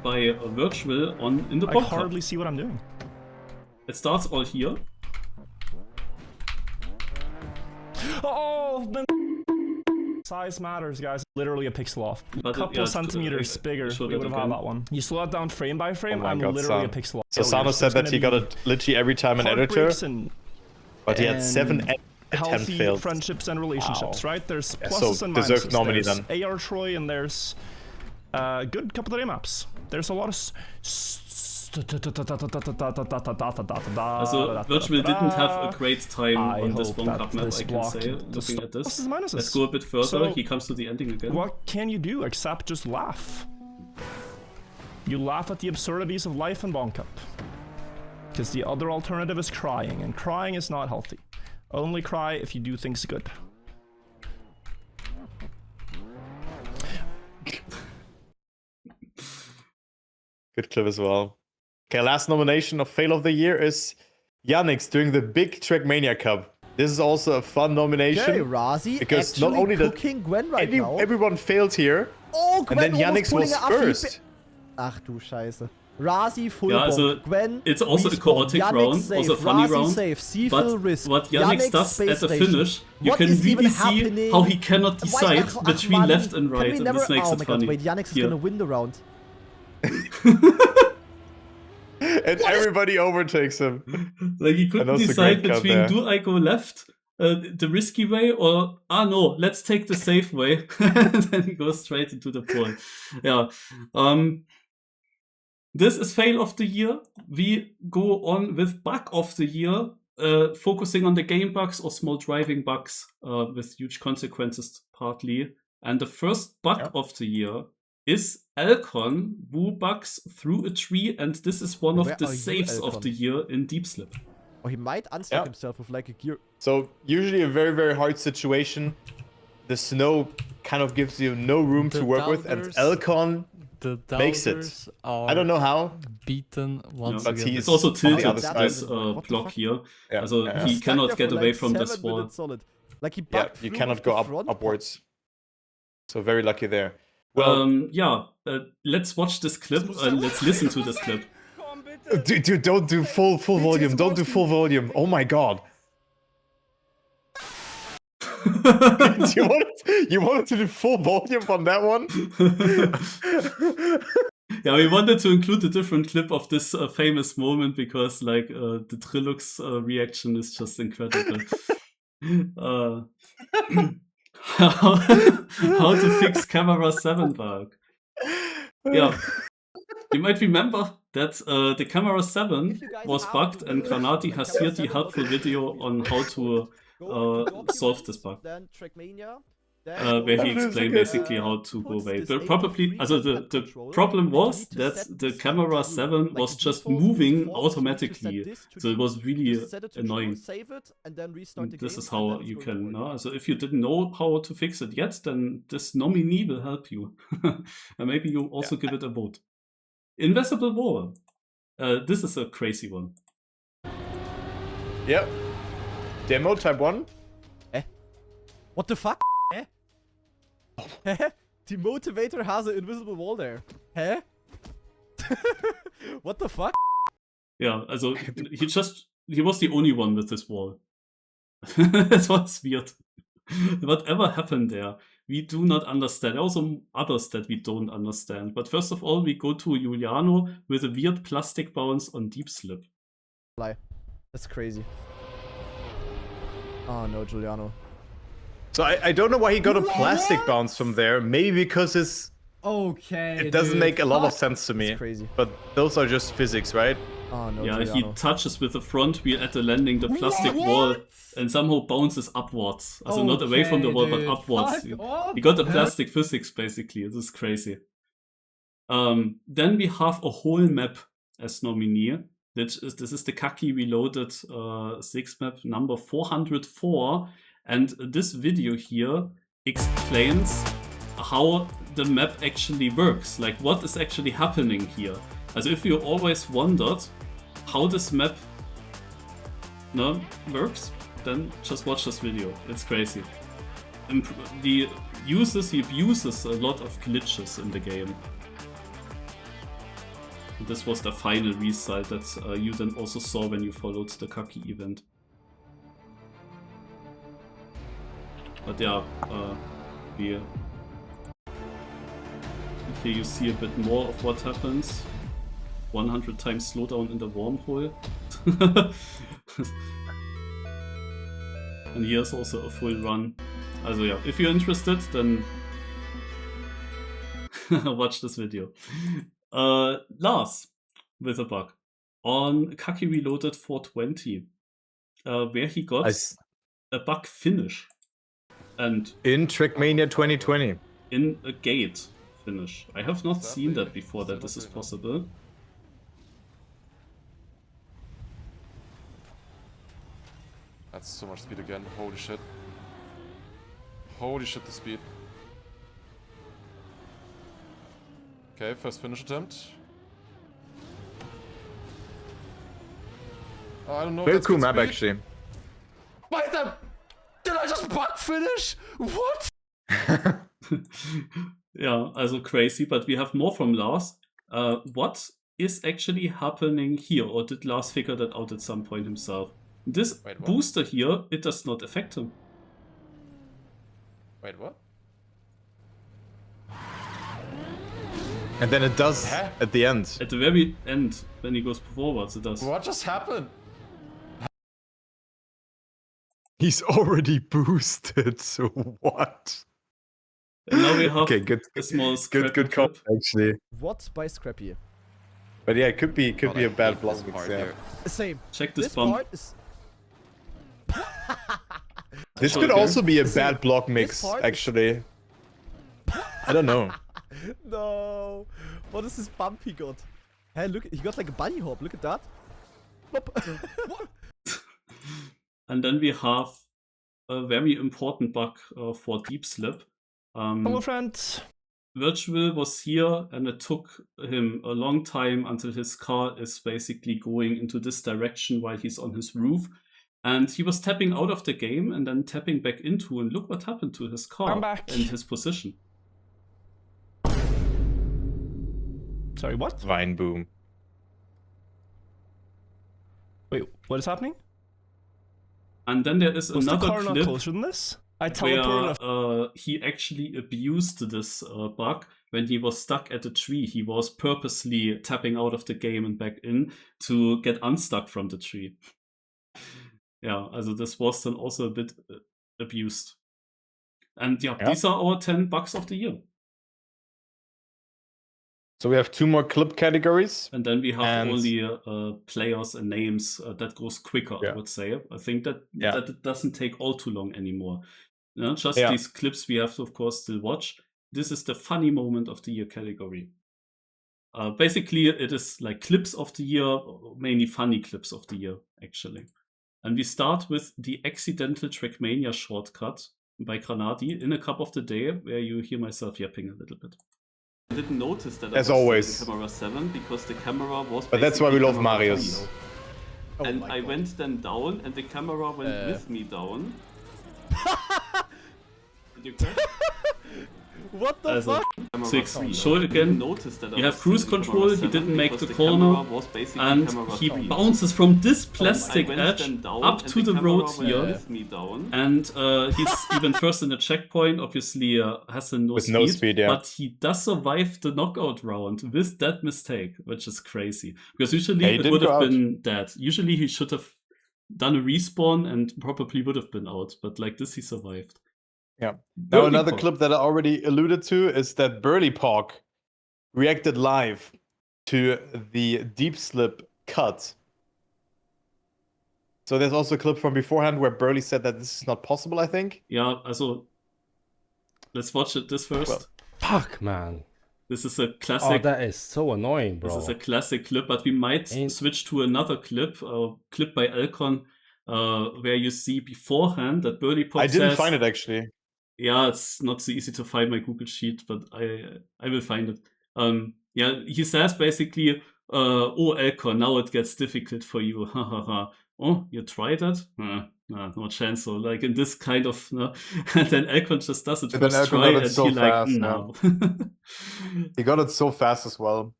Speaker 1: by Virtual in the
Speaker 5: I
Speaker 1: bomb
Speaker 5: hardly
Speaker 1: cup.
Speaker 5: see what I'm doing.
Speaker 1: It starts all here.
Speaker 5: Oh, the size matters, guys. Literally a pixel off. A couple centimeters bigger, we would have had that one. You slow it down frame by frame, I'm literally a pixel off.
Speaker 2: So Sano said that he got it literally every time in editor, but he had 7 attempts
Speaker 5: healthy
Speaker 2: failed.
Speaker 5: friendships and relationships, right? There's
Speaker 2: Yeah,
Speaker 5: pluses
Speaker 2: so
Speaker 5: and
Speaker 2: deserved
Speaker 5: minuses.
Speaker 2: nominee
Speaker 5: There's
Speaker 2: then.
Speaker 5: AR Troy and there's a good couple of maps. There's a lot of
Speaker 1: Also, Virtual didn't have a great time on this bomb cup map, I can say, looking at this. Let's go a bit further,
Speaker 5: So,
Speaker 1: he comes to the ending again.
Speaker 5: What can you do except just laugh? You laugh at the absurdities of life in Bomb Cup. Because the other alternative is crying, and crying is not healthy. Only cry if you do things good.
Speaker 2: Good clip as well. Okay, last nomination of Fail of the Year is Yannick's doing the big TrackMania Cup. This is also a fun nomination.
Speaker 9: Okay, Razi
Speaker 2: because not
Speaker 9: actually
Speaker 2: only that
Speaker 9: cooking Gwen right now.
Speaker 2: everyone failed here,
Speaker 9: Oh, Gwen
Speaker 2: and then
Speaker 9: almost
Speaker 2: Yannick's
Speaker 9: pulling
Speaker 2: was
Speaker 9: a Affi
Speaker 2: first.
Speaker 9: Ach du Scheiße. Razi full
Speaker 1: Yeah,
Speaker 9: bomb.
Speaker 1: also,
Speaker 9: Gwen
Speaker 1: it's also a
Speaker 9: respawn.
Speaker 1: chaotic
Speaker 9: Yannick
Speaker 1: round,
Speaker 9: safe.
Speaker 1: also a funny
Speaker 9: Razi
Speaker 1: round.
Speaker 9: safe. C
Speaker 1: But
Speaker 9: full risk.
Speaker 1: what Yannick
Speaker 9: Yannick
Speaker 1: does
Speaker 9: space
Speaker 1: at the
Speaker 9: station.
Speaker 1: finish, you
Speaker 9: What
Speaker 1: can
Speaker 9: is even
Speaker 1: really see
Speaker 9: happening?
Speaker 1: how he cannot decide
Speaker 9: Ach,
Speaker 1: between
Speaker 9: Mann.
Speaker 1: left and
Speaker 9: Can
Speaker 1: right,
Speaker 9: we
Speaker 1: and
Speaker 9: never...
Speaker 1: this makes
Speaker 9: oh
Speaker 1: it
Speaker 9: my
Speaker 1: funny.
Speaker 9: God, wait, Yannick's
Speaker 1: Here.
Speaker 9: gonna win the round.
Speaker 2: And everybody overtakes him.
Speaker 1: Like he couldn't decide between
Speaker 2: there.
Speaker 1: do I go left the risky way or no, let's take the safe way. And then he goes straight into the pole. Yeah. This is fail of the year. We go on with bug of the year, focusing on the game bugs or small driving bugs with huge consequences partly. And the first bug of the year is Alcon, who bugs through a tree, and this is one of
Speaker 9: Where
Speaker 1: the
Speaker 9: are you,
Speaker 1: saves of
Speaker 9: Alcon?
Speaker 1: the year in Deep Slip.
Speaker 9: Oh, he might unstuck himself with like a gear.
Speaker 2: So usually a very, very hard situation. The snow kind of gives you no room to work with, and Alcon makes it. I don't know how.
Speaker 14: Beaten once
Speaker 2: but
Speaker 14: again.
Speaker 1: It's also tilted,
Speaker 2: on the other
Speaker 1: this
Speaker 2: side.
Speaker 1: block here.
Speaker 2: Yeah.
Speaker 1: So
Speaker 2: Yeah.
Speaker 1: he
Speaker 9: Stuck
Speaker 1: cannot
Speaker 9: there
Speaker 1: get
Speaker 9: for
Speaker 1: away
Speaker 9: like
Speaker 1: from this
Speaker 9: 7
Speaker 1: wall.
Speaker 9: minutes solid. Like he
Speaker 2: Yeah,
Speaker 9: bugged
Speaker 2: you
Speaker 9: through
Speaker 2: cannot
Speaker 9: with
Speaker 2: go
Speaker 9: the front
Speaker 2: upwards. So very lucky there. Well,
Speaker 1: let's watch this clip. Let's listen to this clip.
Speaker 2: dude, don't do full volume. Don't do full volume. Oh my god. you wanted to do full volume on that one?
Speaker 1: Yeah, we wanted to include a different clip of this famous moment because, like, the Trilux reaction is just incredible. How to fix camera 7 bug? Yeah, you might remember that the camera 7 was bugged, and Granati has here the helpful video on how to solve this bug.
Speaker 9: Then TrackMania.
Speaker 1: Where he explained basically how to go away. But probably, also the problem was that the camera 7 was just moving automatically, so it was really annoying. This is how you can. So if you didn't know how to fix it yet, then this nominee will help you, and maybe you also give it a vote. Invisible Wall. This is a crazy one.
Speaker 2: Yep. Demo type 1.
Speaker 9: What the fuck? The motivator has an invisible wall there. Hä? What the fuck?
Speaker 1: Yeah, also he was the only one with this wall. That was weird. Whatever happened there? we do not understand. Also others that we don't understand. But first of all, we go to Giuliano with a weird plastic bounce on deep slip.
Speaker 9: That's crazy. Oh no, Giuliano.
Speaker 2: So I don't know why he got a plastic bounce from there. Maybe because
Speaker 14: Okay.
Speaker 2: it doesn't make a lot of sense to me.
Speaker 9: That's crazy.
Speaker 2: But those are just physics, right?
Speaker 9: Oh no,
Speaker 1: Yeah,
Speaker 9: Giuliano.
Speaker 1: he touches with the front wheel at the landing the plastic wall and somehow bounces upwards. Also not away from the wall, but upwards. He got the plastic physics, basically. This is crazy. Then we have a whole map as nominee. This is the Kaki Reloaded 6 map number 404. And this video here explains how the map actually works. Like what is actually happening here. Also if you always wondered how this map works, then just watch this video. It's crazy. And he abuses a lot of glitches in the game. And this was the final result that you then also saw when you followed the Kaki event. But yeah, here you see a bit more of what happens. 100 times slowdown in the wormhole. And here's also a full run. Also yeah, if you're interested, then watch this video. Lars with a bug on Kaki Reloaded 420, where he got a bug finish. And
Speaker 2: in TrackMania 2020.
Speaker 1: In a gate finish. I have not seen that before, that this is possible.
Speaker 3: That's so much speed again. Holy shit. Holy shit, the speed. Okay, first finish attempt. Oh, I don't know.
Speaker 2: Very cool map, actually.
Speaker 3: Why the... Did I just bug finish? What?
Speaker 1: Yeah, also crazy, but we have more from Lars. What is actually happening here? Or did Lars figure that out at some point himself? This booster here, it does not affect him.
Speaker 3: Wait, what?
Speaker 2: And then it does at the end.
Speaker 1: At the very end, when he goes forwards, it does.
Speaker 3: What just happened?
Speaker 2: He's already boosted, so what?
Speaker 1: And now we have
Speaker 2: good,
Speaker 1: a small
Speaker 2: good call, actually.
Speaker 9: What by Scrappy?
Speaker 2: But yeah, it could be a bad block.
Speaker 9: Same.
Speaker 1: Check this bump.
Speaker 9: Part is...
Speaker 2: This could also be a bad block mix, actually. I don't know.
Speaker 9: No. What is this bump he got? Hey, look, he got like a bunny hop. Look at that. What?
Speaker 1: And then we have a very important bug for deep slip.
Speaker 5: Hello, friends.
Speaker 1: Virtual was here, and it took him a long time until his car is basically going into this direction while he's on his roof. And he was tapping out of the game and then tapping back into, and look what happened to his car and his position.
Speaker 5: Sorry, what?
Speaker 2: Vine boom.
Speaker 5: Wait, what is happening?
Speaker 1: And then there is
Speaker 5: Was
Speaker 1: another
Speaker 5: the car
Speaker 1: clip
Speaker 5: not closer than this? I teleported
Speaker 1: where he actually abused this bug when he was stuck at a tree. He was purposely tapping out of the game and back in to get unstuck from the tree. Yeah, also this was then also a bit abused. And yeah, these are our 10 bugs of the year.
Speaker 2: So we have 2 more clip categories.
Speaker 1: And then we have only players and names. That goes quicker, I would say. I think that it doesn't take all too long anymore. Just these clips we have to, of course, still watch. This is the funny moment of the year category. Basically, it is like clips of the year, mainly funny clips of the year, actually. And we start with the accidental TrackMania shortcut by Granati in a cup of the day, where you hear myself yapping a little bit. I didn't notice that
Speaker 2: As
Speaker 1: I was
Speaker 2: always.
Speaker 1: the camera 7 because the camera was.
Speaker 2: But that's why we love
Speaker 1: camera
Speaker 2: Marius.
Speaker 1: 3. And I went then down, and the camera went with me down. Did you catch?
Speaker 9: What the fuck?
Speaker 1: So show it again. You have cruise control, he didn't make the corner, and he bounces from this plastic edge up to the road here. And he's even first in the checkpoint, obviously has no
Speaker 2: With
Speaker 1: speed,
Speaker 2: no speed, yeah.
Speaker 1: but he does survive the knockout round with that mistake, which is crazy. Because usually it would have been dead. Usually he should have done a respawn and probably would have been out, but like this he survived.
Speaker 2: Yeah. Now another clip that I already alluded to is that Burly Pog reacted live to the deep slip cut. So there's also a clip from beforehand where Burly said that this is not possible, I think.
Speaker 1: Yeah, also let's watch this first.
Speaker 15: Well, fuck, man.
Speaker 1: This is a classic.
Speaker 15: Oh, that is so annoying, bro.
Speaker 1: This is a classic clip, but we might switch to another clip, clip by Elcon, where you see beforehand that Burly Pog
Speaker 2: I didn't
Speaker 1: says,
Speaker 2: find it actually.
Speaker 1: Yeah, it's not so easy to find my Google Sheet, but I will find it. Yeah, he says basically, oh Elcon, now it gets difficult for you. Ha ha ha. Oh, you tried that? No chance. So like in this kind of, and then Elcon just does it first try, and
Speaker 2: so
Speaker 1: he
Speaker 2: fast,
Speaker 1: like, no.
Speaker 2: He got it so fast as well.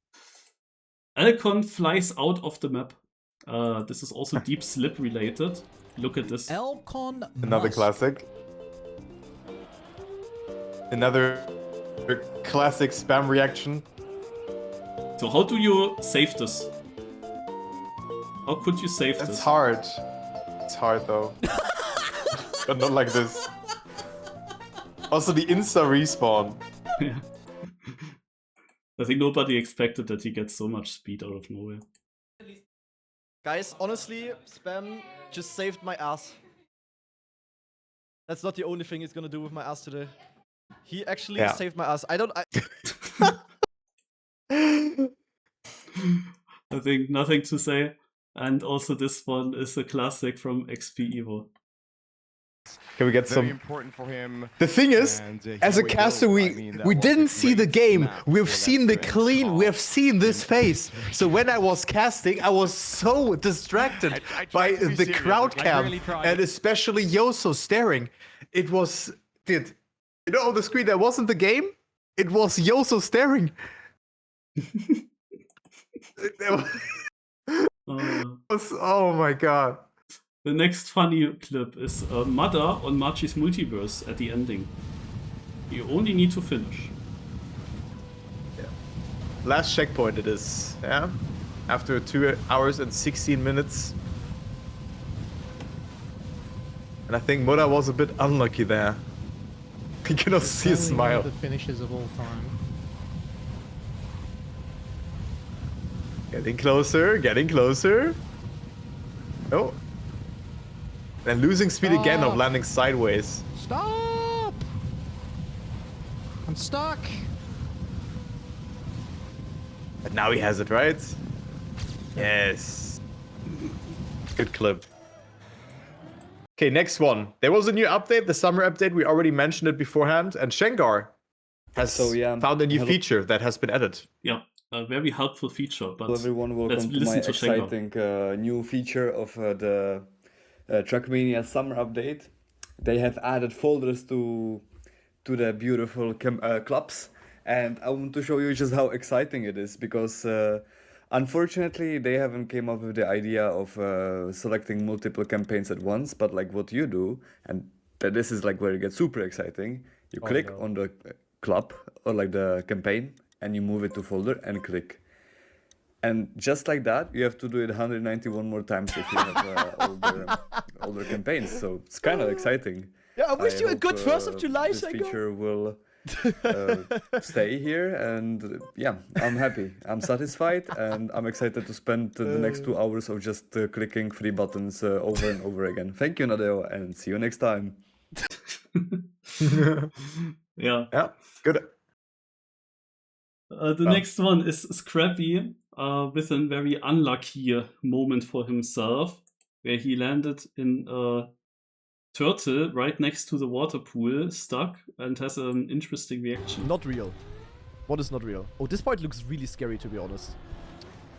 Speaker 1: Elcon flies out of the map. This is also deep slip related. Look at this.
Speaker 6: Elcon.
Speaker 2: Another classic. Another classic spam reaction.
Speaker 1: So how do you save this? How could you save this?
Speaker 2: It's hard. It's hard though. But not like this. Also the insta respawn.
Speaker 1: Yeah. I think nobody expected that he gets so much speed out of nowhere.
Speaker 9: Guys, honestly, spam just saved my ass. That's not the only thing he's gonna do with my ass today. He actually saved my ass. I
Speaker 1: think nothing to say. And also this one is a classic from XP Evo.
Speaker 2: Can we get
Speaker 18: Very
Speaker 2: some?
Speaker 18: important for him.
Speaker 2: The thing is, as a caster, we didn't see the game. We've seen the clean. We have seen this face. So when I was casting, I was so distracted by the crowd cam and especially Yoso staring. It was, dude. You know, on the screen, that wasn't the game. It was Yoso staring. Oh my god.
Speaker 1: The next funny clip is Mada on March's Multiverse at the ending. You only need to finish.
Speaker 2: Yeah. Last checkpoint it is, yeah? After 2 hours and 16 minutes. And I think Mada was a bit unlucky there. You cannot see a smile.
Speaker 21: One of the finishes of all time.
Speaker 2: Getting closer, getting closer. Oh. And losing speed again of landing sideways.
Speaker 21: Stop! I'm stuck.
Speaker 2: But now he has it, right? Yes. Good clip. Okay, next one. There was a new update, the summer update. We already mentioned it beforehand. And Shengar has found a new feature that has been added.
Speaker 1: Yeah, a very helpful feature. But
Speaker 22: hello everyone,
Speaker 1: let's
Speaker 22: welcome to my
Speaker 1: listen to
Speaker 22: exciting new feature of the TrackMania summer update. They have added folders to the beautiful clubs. And I want to show you just how exciting it is because unfortunately they haven't came up with the idea of selecting multiple campaigns at once, but like what you do, and this is like where it gets super exciting. You click on the club or like the campaign and you move it to folder and click. And just like that, you have to do it 191 more times if you have older campaigns. So it's kind of exciting.
Speaker 9: Yeah, I wish you a good 1st of July,
Speaker 22: this feature will stay here, and yeah, I'm happy. I'm satisfied, and I'm excited to spend the next 2 hours of just clicking 3 buttons over and over again. Thank you, Nadeo, and see you next time.
Speaker 1: Yeah.
Speaker 2: Yeah, good.
Speaker 1: The next one is Scrappy with a very unlucky moment for himself, where he landed in a turtle right next to the water pool, stuck, and has an interesting reaction.
Speaker 9: Not real. What is not real? Oh, this part looks really scary, to be honest.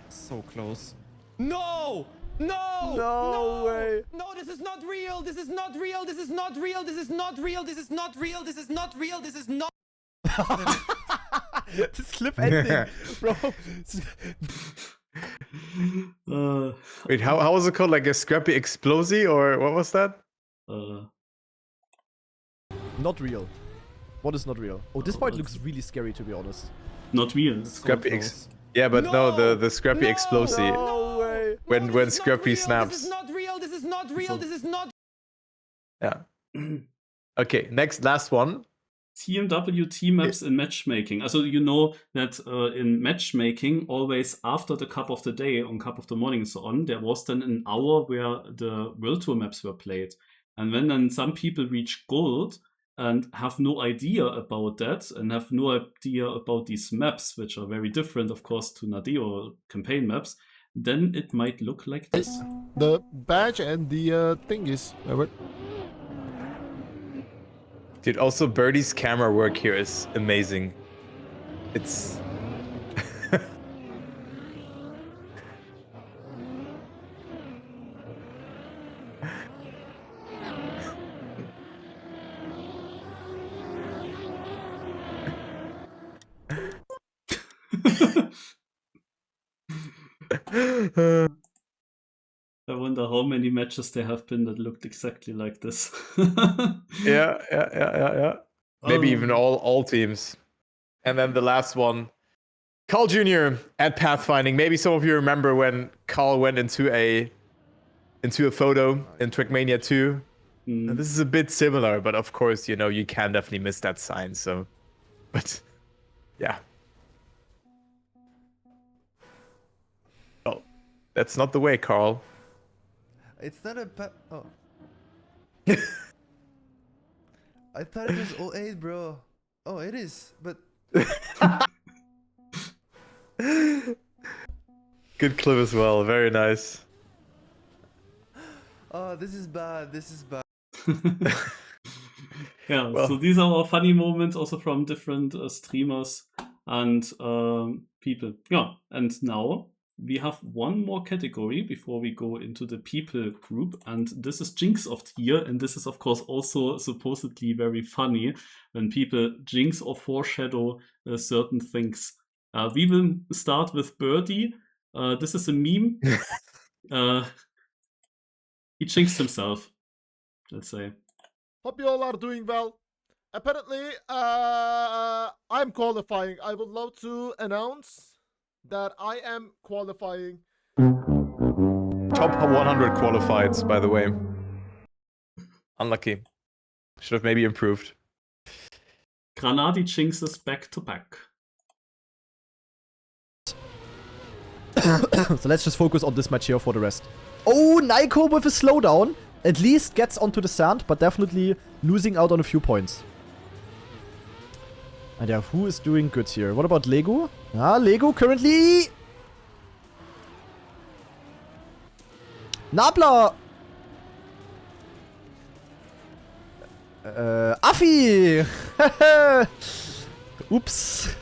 Speaker 8: So close.
Speaker 19: No! No!
Speaker 9: No way!
Speaker 19: No, this is not real! This is not real! This is not real! This is not real! This is not real! This is not real! This is not...
Speaker 9: this clip ending, bro.
Speaker 2: Wait, how was it called? Like a scrappy explosive, or what was that?
Speaker 9: Not real. What is not real? Oh, this part looks really scary, to be honest.
Speaker 1: Not real.
Speaker 2: Scrappy yeah, but no, the scrappy explosive.
Speaker 9: No way.
Speaker 2: When Scrappy snaps.
Speaker 19: This is not real. This is not real. This is not.
Speaker 2: Yeah. Okay, last one.
Speaker 1: TMW team maps in matchmaking. Also, you know that in matchmaking, always after the Cup of the Day, on Cup of the Morning and so on, there was then an hour where the World Tour maps were played. And when then some people reach gold and have no idea about that and have no idea about these maps, which are very different, of course, to Nadeo campaign maps, then it might look like this.
Speaker 10: The badge and the thing is...
Speaker 2: Dude, also Birdie's camera work here is amazing. It's...
Speaker 1: I wonder how many matches there have been that looked exactly like this.
Speaker 2: Yeah. Maybe even all teams. And then the last one, Carl Jr. at Pathfinding. Maybe some of you remember when Carl went into a photo in TrackMania 2. And this is a bit similar, but of course, you know, you can definitely miss that sign. So, but yeah. Oh, that's not the way, Carl.
Speaker 11: It's not a oh. I thought it was 08, bro. Oh, it is, but...
Speaker 2: Good clip as well, very nice.
Speaker 11: Oh, this is bad, this is bad.
Speaker 1: Yeah,
Speaker 2: Well.
Speaker 1: so these are our funny moments also from different streamers and people. Yeah, and now we have one more category before we go into the people group, and this is Jinx of the Year, and this is of course also supposedly very funny when people jinx or foreshadow certain things. We will start with Birdie. This is a meme. He jinxed himself, let's say.
Speaker 10: Hope you all are doing well. Apparently, I'm qualifying. I would love to announce that I am qualifying.
Speaker 2: Top 100 qualified, by the way. Unlucky. Should have maybe improved.
Speaker 1: Granadi jinxes back to back.
Speaker 9: So let's just focus on this match here for the rest. Oh, Naiko with a slowdown. At least gets onto the sand, but definitely losing out on a few points. And yeah, who is doing good here? What about Lego? Lego currently... Nabla! Afi! Oops.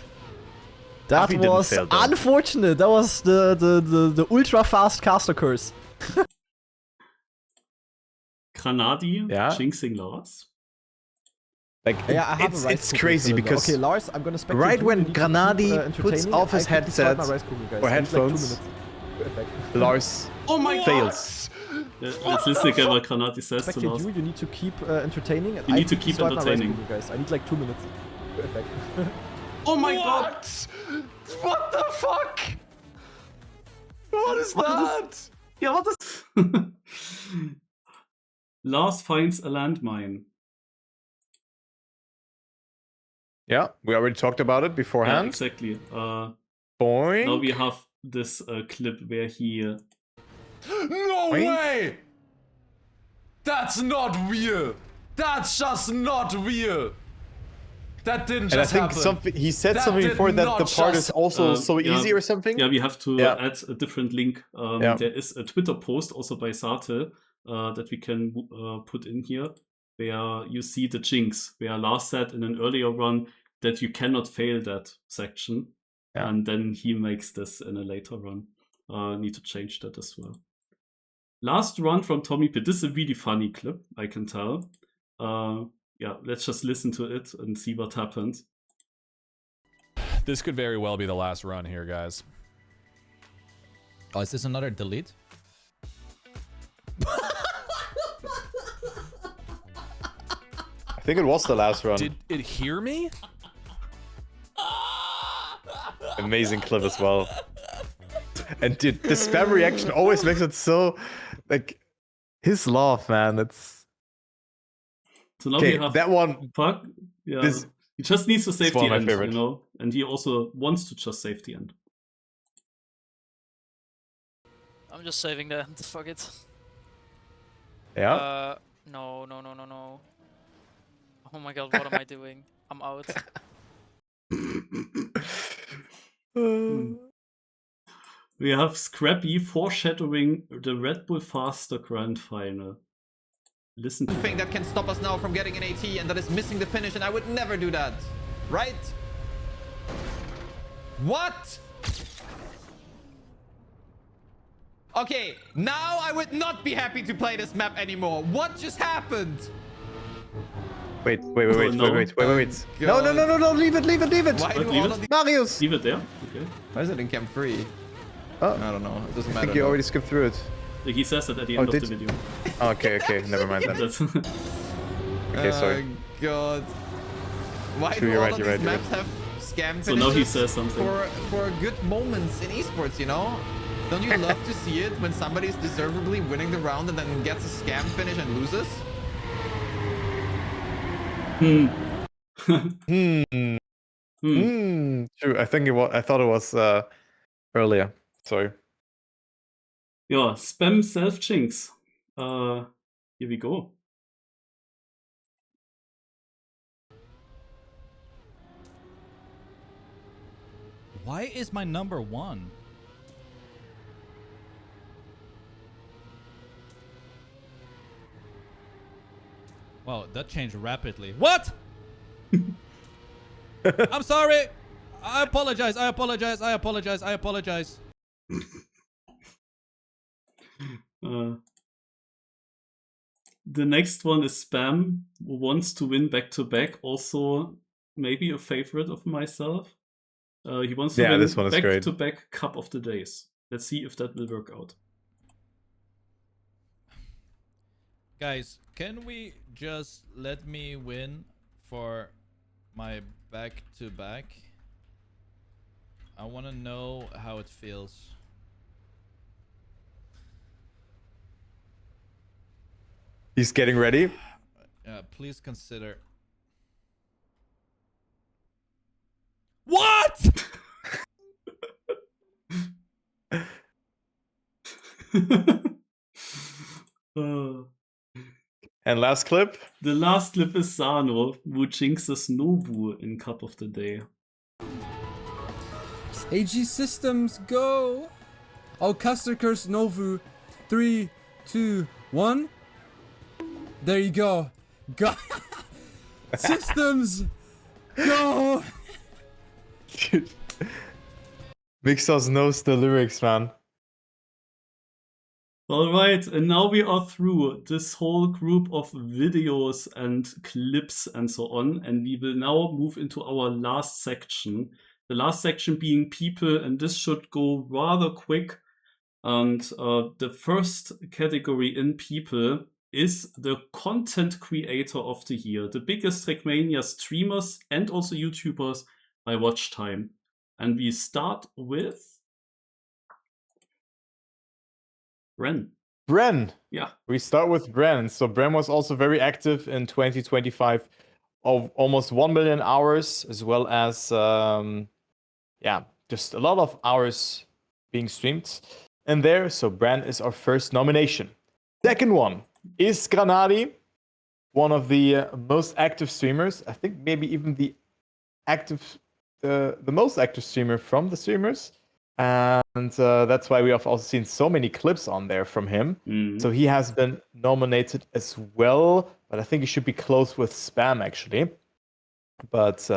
Speaker 9: That
Speaker 2: Afi didn't
Speaker 9: was
Speaker 2: fail, though.
Speaker 9: unfortunate. That was the ultra fast caster curse.
Speaker 1: Granadi jinxing Lars.
Speaker 2: Like,
Speaker 9: Yeah, I have a rice
Speaker 2: it's
Speaker 9: cooker
Speaker 2: crazy
Speaker 9: cylinder.
Speaker 2: because
Speaker 9: Okay, Lars, I'm gonna spec
Speaker 2: right
Speaker 9: you.
Speaker 2: when
Speaker 9: You need to keep,
Speaker 2: Granadi puts
Speaker 9: entertaining.
Speaker 2: off his
Speaker 9: I quickly start
Speaker 2: headset
Speaker 9: my rice cooker, guys.
Speaker 2: or
Speaker 9: I need like 2
Speaker 2: headphones,
Speaker 9: minutes. Right back.
Speaker 2: Lars
Speaker 19: Oh my
Speaker 2: fails.
Speaker 1: Let's listen again what Granadi says to
Speaker 9: Expected
Speaker 1: Lars.
Speaker 9: you need to keep entertaining. And
Speaker 1: You
Speaker 9: I
Speaker 1: need to
Speaker 9: quickly
Speaker 1: keep
Speaker 9: start my rice
Speaker 1: entertaining.
Speaker 9: cooker, guys. I need like 2 minutes. Right back.
Speaker 19: Oh my god! What the fuck? What is that?
Speaker 1: Yeah, what is... Lars finds a landmine.
Speaker 2: Yeah, we already talked about it
Speaker 1: Yeah,
Speaker 2: beforehand.
Speaker 1: exactly.
Speaker 2: Boing.
Speaker 1: Now we have this clip where he...
Speaker 19: No way! That's not real! That's just not real! That didn't
Speaker 2: And I
Speaker 19: just
Speaker 2: think
Speaker 19: happen.
Speaker 2: something he said
Speaker 19: That
Speaker 2: something
Speaker 19: did
Speaker 2: before that the
Speaker 19: not
Speaker 2: part
Speaker 19: just-
Speaker 2: is also so
Speaker 1: yeah,
Speaker 2: easy or something.
Speaker 1: Yeah, we have to
Speaker 2: Yeah.
Speaker 1: add a different link.
Speaker 2: Yeah.
Speaker 1: There is a Twitter post also by Sate that we can put in here, where you see the jinx, where Lars said in an earlier run that you cannot fail that section.
Speaker 2: Yeah.
Speaker 1: And then he makes this in a later run. Need to change that as well. Last run from Tommy Pitt. This is a really funny clip, I can tell. Yeah, let's just listen to it and see what happens.
Speaker 3: This could very well be the last run here, guys.
Speaker 6: Oh, is this another delete?
Speaker 2: I think it was the last run.
Speaker 3: Did it hear me?
Speaker 2: Amazing clip as well. And dude, the spam reaction always makes it so, like, his laugh, man. It's
Speaker 1: So now
Speaker 2: okay.
Speaker 1: we have
Speaker 2: That one.
Speaker 1: Fuck. Yeah.
Speaker 2: This,
Speaker 1: he just needs to save
Speaker 2: one
Speaker 1: the
Speaker 2: of my
Speaker 1: end,
Speaker 2: favorite.
Speaker 1: you know, and he also wants to just save the end.
Speaker 4: I'm just saving the end. Fuck it.
Speaker 2: Yeah.
Speaker 4: No. Oh my god, what am I doing? I'm out.
Speaker 1: We have Scrappy foreshadowing the Red Bull Faster Grand Final. Listen to
Speaker 8: Thing that can stop us now from getting an AT, and that is missing the finish, and I would never do that. Right? What? Okay, now I would not be happy to play this map anymore. What just happened?
Speaker 2: Wait.
Speaker 1: no.
Speaker 2: No, leave it.
Speaker 8: Why do
Speaker 1: leave
Speaker 8: all
Speaker 1: it?
Speaker 8: of these...
Speaker 2: Marius!
Speaker 1: Leave it there. Okay.
Speaker 8: Why is it in camp 3?
Speaker 2: Oh.
Speaker 8: I don't know. It doesn't
Speaker 2: I
Speaker 8: matter.
Speaker 2: think you
Speaker 8: though.
Speaker 2: already skipped through it.
Speaker 1: He says it at the end of the video.
Speaker 2: Okay, never mind then. Okay, sorry.
Speaker 8: Oh god. Why
Speaker 2: True,
Speaker 8: do
Speaker 2: you're
Speaker 8: all
Speaker 2: right,
Speaker 8: of
Speaker 2: you're
Speaker 8: these
Speaker 2: right,
Speaker 8: maps have scam
Speaker 1: So now he
Speaker 8: finishes
Speaker 1: says something.
Speaker 8: for good moments in esports, you know? Don't you love to see it when somebody's deservedly winning the round and then gets a scam finish and loses?
Speaker 2: True. I think it was. I thought it was earlier. Sorry.
Speaker 1: Yeah, spam self jinx. Here we go.
Speaker 6: Why is my number 1? Wow, that changed rapidly. What? I'm sorry. I apologize.
Speaker 1: The next one is Spam, who wants to win back-to-back. Also, maybe a favorite of myself. He wants to win
Speaker 2: this one is great.
Speaker 1: back-to-back Cup of the Days. Let's see if that will work out.
Speaker 6: Guys, can we just let me win for my back-to-back? I want to know how it feels.
Speaker 2: He's getting ready.
Speaker 6: Please consider. What?
Speaker 2: And last clip?
Speaker 1: The last clip is Sano, who jinxes Nobu in Cup of the Day.
Speaker 13: AG systems, go! Oh, Caster Curse Novu. 3, 2, 1. There you go. Go! Systems, go!
Speaker 2: Dude. Mixos knows the lyrics, man.
Speaker 1: Alright, and now we are through this whole group of videos and clips and so on, and we will now move into our last section. The last section being people, and this should go rather quick. And the first category in people is the content creator of the year, the biggest TrackMania streamers and also YouTubers by watch time. And we start with Bren. Yeah.
Speaker 2: We start with Bren. So Bren was also very active in 2025 of almost 1 million hours, as well as, just a lot of hours being streamed in there. So Bren is our first nomination. Second one is Granadi, one of the most active streamers. I think maybe even the most active streamer from the streamers. And that's why we have also seen so many clips on there from him. So he has been nominated as well, but I think he should be close with Spam actually. But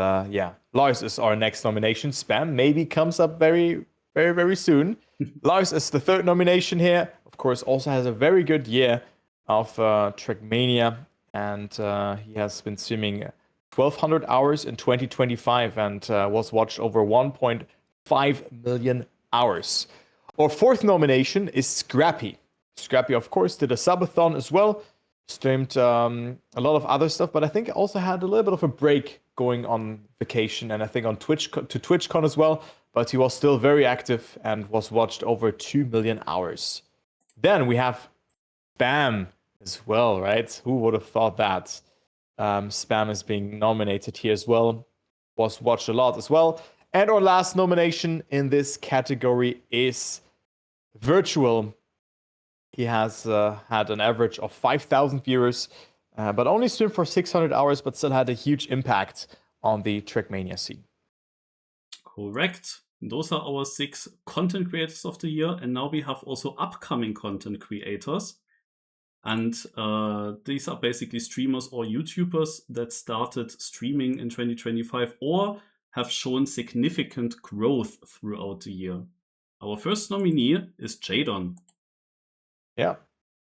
Speaker 2: Lars is our next nomination. Spam maybe comes up very, very, very soon. Lars is the third nomination here. Of course, also has a very good year of TrackMania, and he has been streaming 1,200 hours in 2025 and was watched over 1.5 million hours. Our fourth nomination is Scrappy. Scrappy, of course, did a subathon as well, streamed a lot of other stuff, but I think also had a little bit of a break going on vacation and I think on TwitchCon as well, but he was still very active and was watched over 2 million hours. Then we have Spam as well, right? Who would have thought that? Spam is being nominated here as well. Was watched a lot as well. And our last nomination in this category is Virtual. He has had an average of 5,000 viewers, but only streamed for 600 hours, but still had a huge impact on the TrackMania scene.
Speaker 1: Correct. Those are our 6 content creators of the year. And now we have also upcoming content creators. And these are basically streamers or YouTubers that started streaming in 2025 or have shown significant growth throughout the year. Our first nominee is Jadon.
Speaker 2: Yeah.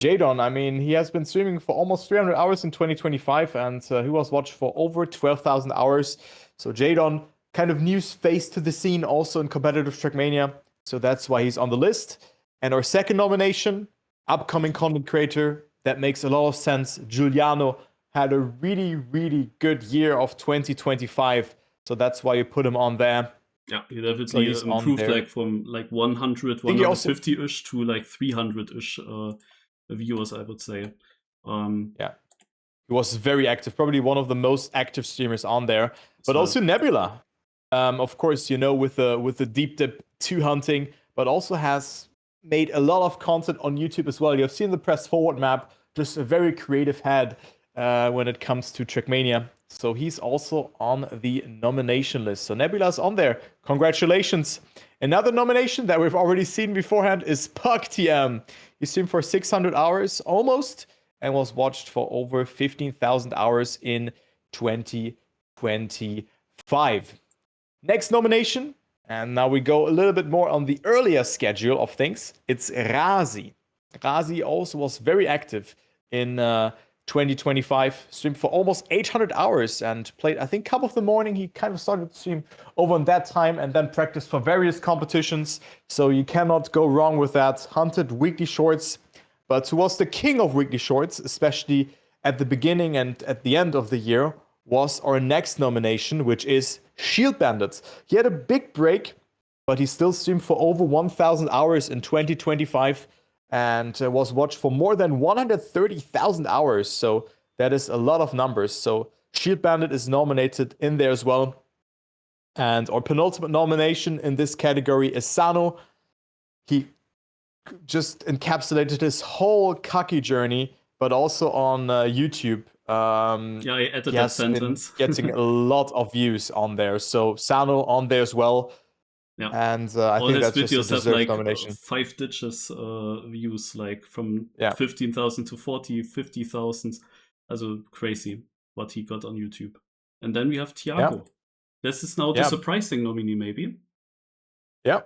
Speaker 2: Jadon, I mean, he has been streaming for almost 300 hours in 2025 and he was watched for over 12,000 hours. So Jadon, kind of new face to the scene also in competitive TrackMania. So that's why he's on the list. And our second nomination, upcoming content creator, that makes a lot of sense. Giuliano had a really, really good year of 2025. So that's why you put him on there.
Speaker 1: Yeah, he definitely improved like from like 100, 150-ish to like 300-ish viewers, I would say.
Speaker 2: Yeah, he was very active, probably one of the most active streamers on there. But also Nebula, of course, you know, with the Deep Dip 2 hunting, but also has made a lot of content on YouTube as well. You've seen the press forward map, just a very creative head when it comes to TrackMania. So he's also on the nomination list. So Nebula's on there. Congratulations. Another nomination that we've already seen beforehand is PugTM. He streamed for 600 hours almost and was watched for over 15,000 hours in 2025. Next nomination, and now we go a little bit more on the earlier schedule of things. It's Razi. Razi also was very active in 2025, streamed for almost 800 hours and played, I think, Cup of the Morning. He kind of started to stream over on that time and then practiced for various competitions. So you cannot go wrong with that. Hunted weekly shorts, but who was the king of weekly shorts, especially at the beginning and at the end of the year, was our next nomination, which is Shield Bandit. He had a big break, but he still streamed for over 1,000 hours in 2025 and was watched for more than 130,000 hours. So that is a lot of numbers. So Shield Bandit is nominated in there as well. And our penultimate nomination in this category is Sano. He just encapsulated his whole Kaki journey, but also on YouTube.
Speaker 1: Yeah, I added that sentence.
Speaker 2: Getting a lot of views on there. So Sano on there as well.
Speaker 1: Yeah,
Speaker 2: and I think that's just a deserved nomination.
Speaker 1: 5 digits views, like from 15,000 to 40, 50,000. Also crazy what he got on YouTube. And then we have Thiago.
Speaker 2: Yeah.
Speaker 1: This is now the surprising nominee, maybe.
Speaker 2: Yeah.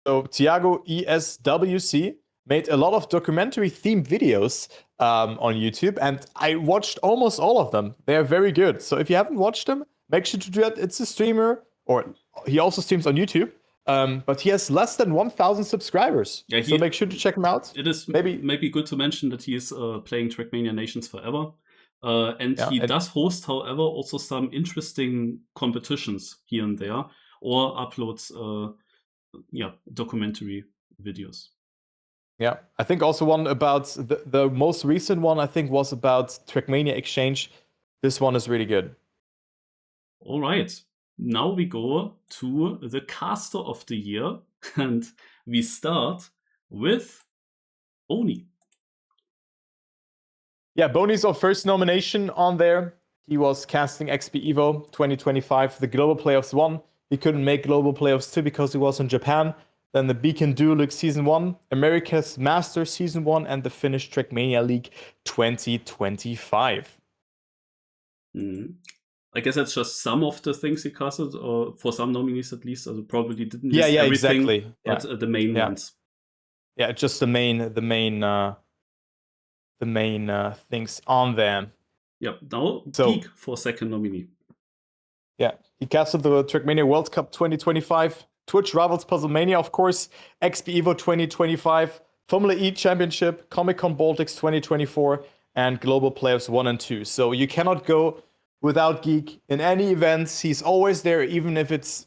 Speaker 2: So Thiago ESWC made a lot of documentary themed videos on YouTube, and I watched almost all of them. They are very good. So if you haven't watched them, make sure to do that. It's a streamer, or he also streams on YouTube. But he has less than 1,000 subscribers. Yeah, so make sure to check him out.
Speaker 1: It is maybe good to mention that he is playing TrackMania Nations Forever. And he does host, however, also some interesting competitions here and there, or uploads documentary videos.
Speaker 2: Yeah, I think also one about the most recent one, I think, was about TrackMania Exchange. This one is really good.
Speaker 1: All right. Now we go to the caster of the year, and we start with Boni.
Speaker 2: Yeah, Boni's our first nomination on there. He was casting XP Evo 2025, the Global Playoffs 1. He couldn't make Global Playoffs 2 because he was in Japan. Then the Beacon Duo League Season 1, America's Masters Season 1, and the Finnish TrackMania League 2025.
Speaker 1: I guess that's just some of the things he casted, or for some nominees at least. Also probably didn't list everything,
Speaker 2: exactly.
Speaker 1: But the main ones.
Speaker 2: Yeah, just the main things on there.
Speaker 1: Yeah. Now Geek for second nominee.
Speaker 2: Yeah, he casted the TrackMania World Cup 2025, Twitch Rivals Puzzlemania, of course, XP Evo 2025, Formula E Championship, Comic-Con Baltics 2024, and Global Playoffs 1 and 2. So you cannot go without Geek in any events. He's always there, even if it's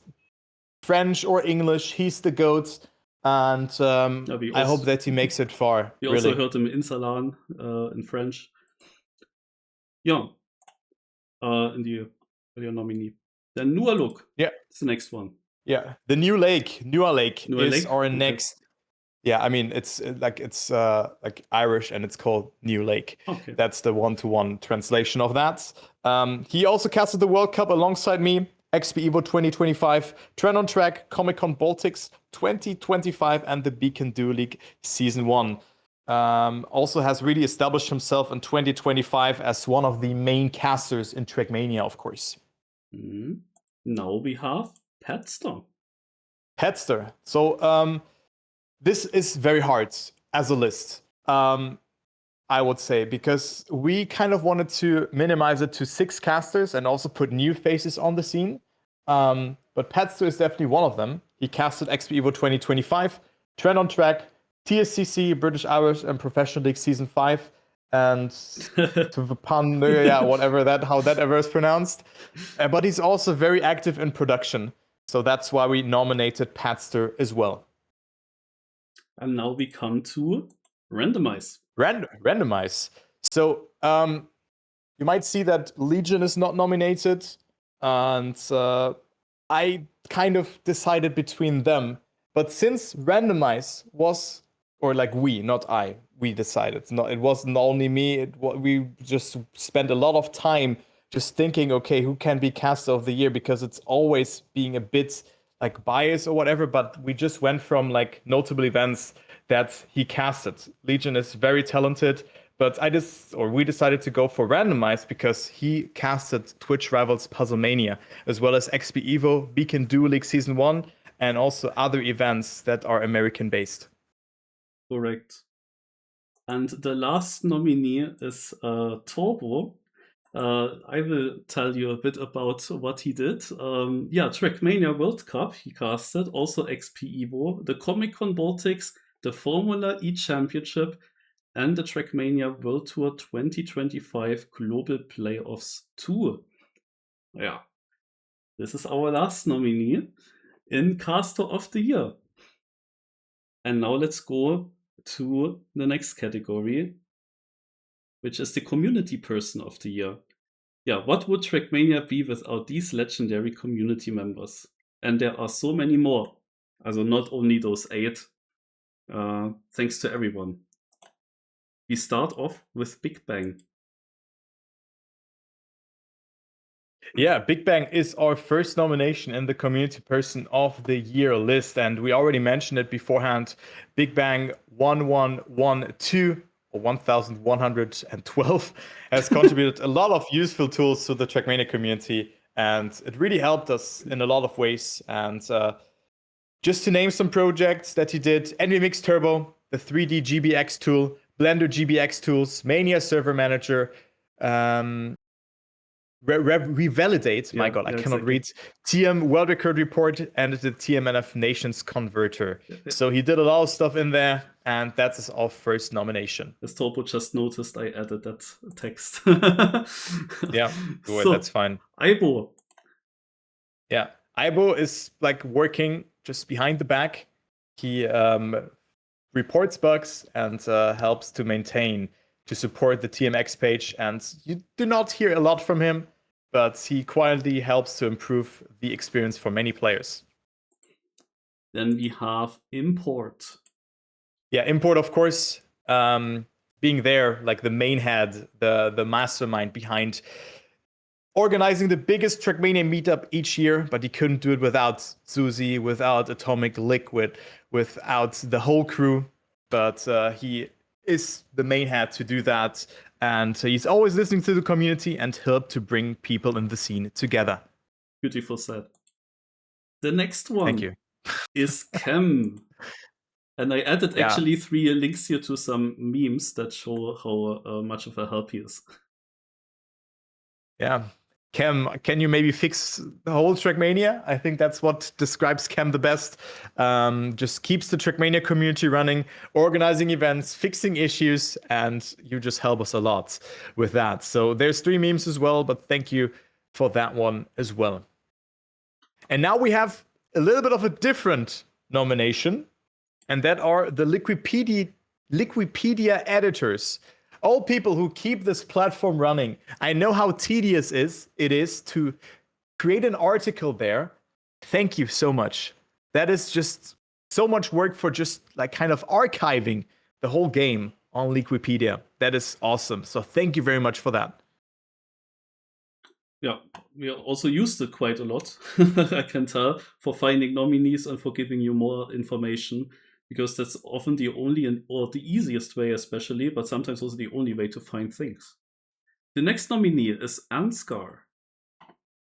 Speaker 2: French or English. He's the GOAT. And I hope that he makes it far.
Speaker 1: We
Speaker 2: really.
Speaker 1: also heard him in Salan in French. Yeah. In the earlier nominee. Then Nua Look.
Speaker 2: Yeah.
Speaker 1: It's the next one.
Speaker 2: Yeah. The New Lake. Nua Lake is our
Speaker 1: Okay.
Speaker 2: next. Yeah, I mean it's like Irish and it's called New Lake.
Speaker 1: Okay.
Speaker 2: That's the one-to-one translation of that. He also casted the World Cup alongside me. XP Evo 2025, Trend on Track, Comic-Con Baltics 2025, and the Beacon Duo League Season 1. Also has really established himself in 2025 as one of the main casters in TrackMania, of course.
Speaker 1: Now we have Petster.
Speaker 2: Petster. So this is very hard as a list, I would say, because we kind of wanted to minimize it to 6 casters and also put new faces on the scene. But Petster is definitely one of them. He casted XP Evo 2025, Trend on Track, TSCC, British Irish, and Professional League Season 5. And to the pun, how that ever is pronounced. But he's also very active in production. So that's why we nominated Petster as well.
Speaker 1: And now we come to Randomize.
Speaker 2: Randomize. So you might see that Legion is not nominated, and I kind of decided between them. But since Randomize was, or like we decided. It wasn't only me. We just spent a lot of time just thinking, okay, who can be caster of the year? Because it's always being a bit like biased or whatever. But we just went from like notable events that he casted. Legion is very talented, but we decided to go for Randomize because he casted Twitch Rivals Puzzlemania, as well as XP Evo, Beacon Duo League Season 1, and also other events that are American-based.
Speaker 1: Correct. And the last nominee is Torbo. I will tell you a bit about what he did. TrackMania World Cup he casted, also XP Evo, the Comic-Con Baltics, the Formula E Championship, and the TrackMania World Tour 2025 Global Playoffs 2. Yeah, this is our last nominee in Caster of the Year. And now let's go to the next category, which is the Community Person of the Year. Yeah, what would TrackMania be without these legendary community members? And there are so many more. Also not only those 8. Thanks to everyone. We start off with Big Bang.
Speaker 2: Yeah, Big Bang is our first nomination in the Community Person of the Year list, and we already mentioned it beforehand. Big Bang 1112 or 1112 has contributed a lot of useful tools to the TrackMania community, and it really helped us in a lot of ways. And just to name some projects that he did: NVMix Turbo, the 3D GBX tool, Blender GBX tools, Mania Server Manager, Revalidate, I cannot read, TM World Record Report, and the TMNF Nations Converter. So he did a lot of stuff in there, and that is our first nomination.
Speaker 1: As Torpo just noticed, I added that text.
Speaker 2: Yeah, that's fine.
Speaker 1: Aibo.
Speaker 2: Yeah, Aibo is like working just behind the back. He reports bugs and helps to maintain, to support the TMX page, and you do not hear a lot from him, but he quietly helps to improve the experience for many players.
Speaker 1: Then we have Import.
Speaker 2: Yeah, Import, of course, being there, like the main head, the mastermind behind organizing the biggest TrackMania meetup each year, but he couldn't do it without Suzy, without Atomic Liquid, without the whole crew. But he is the main head to do that, and he's always listening to the community and help to bring people in the scene together.
Speaker 1: Beautiful said. The next one
Speaker 2: Thank you.
Speaker 1: is Chem. And I added actually 3 links here to some memes that show how much of a help he is.
Speaker 2: Yeah. Chem, can you maybe fix the whole TrackMania? I think that's what describes Chem the best. Just keeps the TrackMania community running, organizing events, fixing issues, and you just help us a lot with that. So there's 3 memes as well, but thank you for that one as well. And now we have a little bit of a different nomination, and that are the Liquipedia editors. All people who keep this platform running. I know how tedious it is to create an article there. Thank you so much. That is just so much work for just like kind of archiving the whole game on Liquipedia. That is awesome. So thank you very much for that.
Speaker 1: Yeah, we also used it quite a lot, I can tell, for finding nominees and for giving you more information, because that's often the only or the easiest way especially, but sometimes also the only way to find things. The next nominee is Ansgar.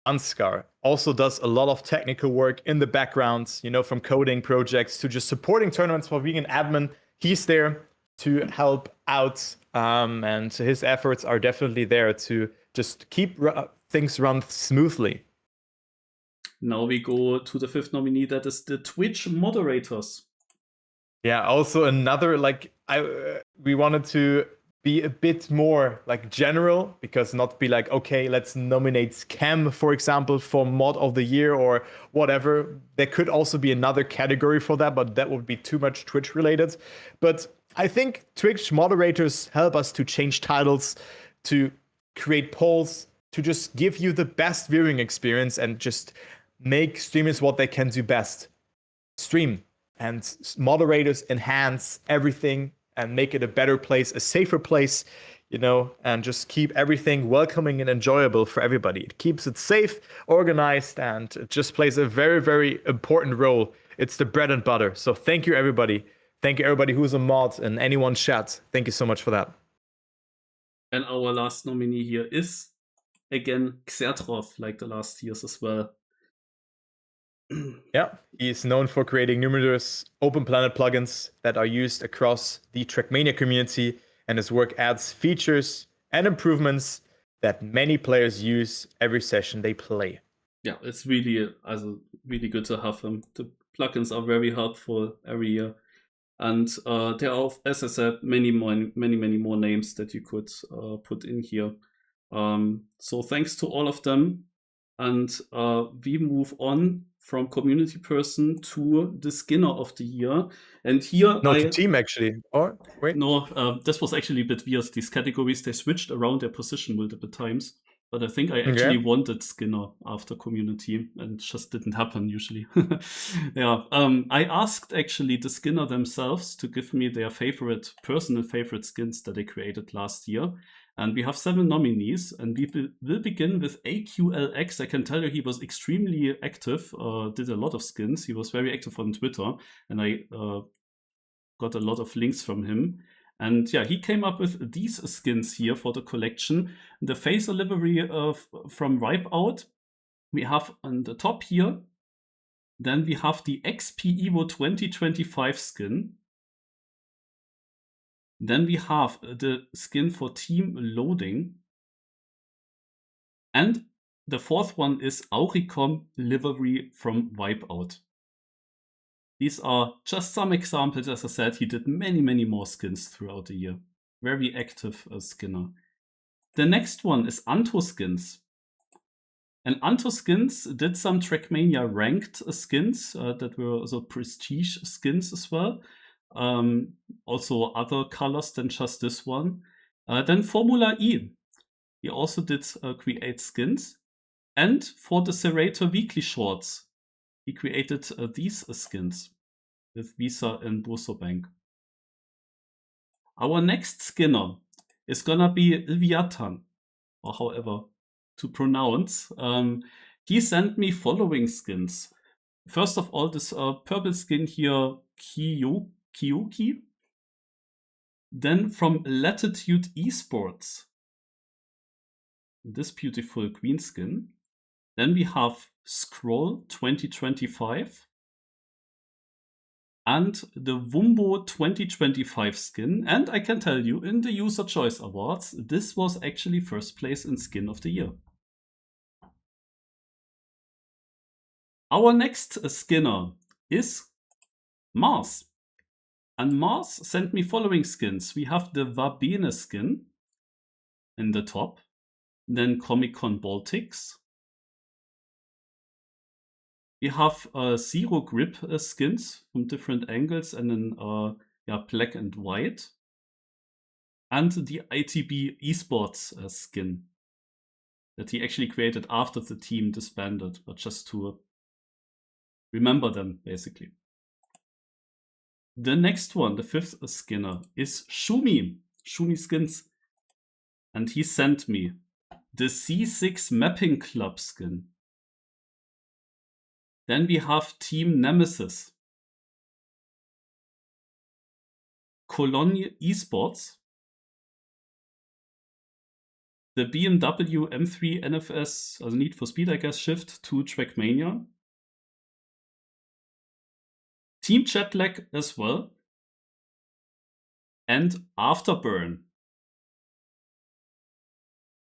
Speaker 2: Ansgar also does a lot of technical work in the background, you know, from coding projects to just supporting tournaments for being an admin. He's there to help out, and his efforts are definitely there to just keep things run smoothly.
Speaker 1: Now we go to the 5th nominee, that is the Twitch moderators.
Speaker 2: Yeah, also another, like, we wanted to be a bit more like general, because not be like, okay, let's nominate Chem, for example, for mod of the year or whatever. There could also be another category for that, but that would be too much Twitch related. But I think Twitch moderators help us to change titles, to create polls, to just give you the best viewing experience and just make streamers what they can do best. Stream. And moderators enhance everything and make it a better place, a safer place, you know, and just keep everything welcoming and enjoyable for everybody. It keeps it safe, organized, and it just plays a very, very important role. It's the bread and butter. So thank you, everybody. Thank you, everybody who's a mod and anyone chat. Thank you so much for that.
Speaker 1: And our last nominee here is, again, Xertrov, like the last years as well.
Speaker 2: Yeah, he's known for creating numerous open planet plugins that are used across the TrackMania community, and his work adds features and improvements that many players use every session they play.
Speaker 1: Yeah, it's really good to have him. The plugins are very helpful every year. And there are, as I said, many more names that you could put in here. So thanks to all of them. And we move on from community person to the Skinner of the year. And here
Speaker 2: to team, actually. Or wait.
Speaker 1: No, this was actually a bit weird. These categories, they switched around their position multiple times. But I think I actually wanted Skinner after community, and it just didn't happen usually. Yeah, I asked actually the Skinner themselves to give me their personal favorite skins that they created last year. And we have 7 nominees, and we will begin with AQLX. I can tell you he was extremely active, did a lot of skins. He was very active on Twitter, and I got a lot of links from him. And yeah, he came up with these skins here for the collection. The phaser livery from Wipeout, we have on the top here. Then we have the XP Evo 2025 skin. Then we have the skin for Team Loading. And the 4th one is Auricom livery from Wipeout. These are just some examples. As I said, he did many more skins throughout the year. Very active Skinner. The next one is Anto Skins. And Anto Skins did some TrackMania ranked skins that were also prestige skins as well. Also other colors than just this one. Then Formula E. He also did create skins. And for the Serrator Weekly Shorts, he created these skins with Visa and Bourso-Bank. Our next Skinner is gonna be Leviathan, or however to pronounce. He sent me following skins. First of all, this purple skin here, Kiyuki. Then from Latitude Esports, this beautiful green skin. Then we have Scroll 2025 and the Wumbo 2025 skin. And I can tell you, in the User Choice Awards, this was actually first place in Skin of the Year. Our next skinner is Mars. And Mars sent me following skins. We have the Vabene skin in the top, then Comic-Con Baltics. We have Zero Grip skins from different angles and then black and white. And the ITB Esports skin that he actually created after the team disbanded, but just to remember them, basically. The next one, the fifth skinner, is Shumi Skins. And he sent me the C6 Mapping Club skin. Then we have Team Nemesis, Cologne Esports, the BMW M3 NFS, also Need for Speed, I guess, shift to TrackMania. Team Jetlag as well. And Afterburn.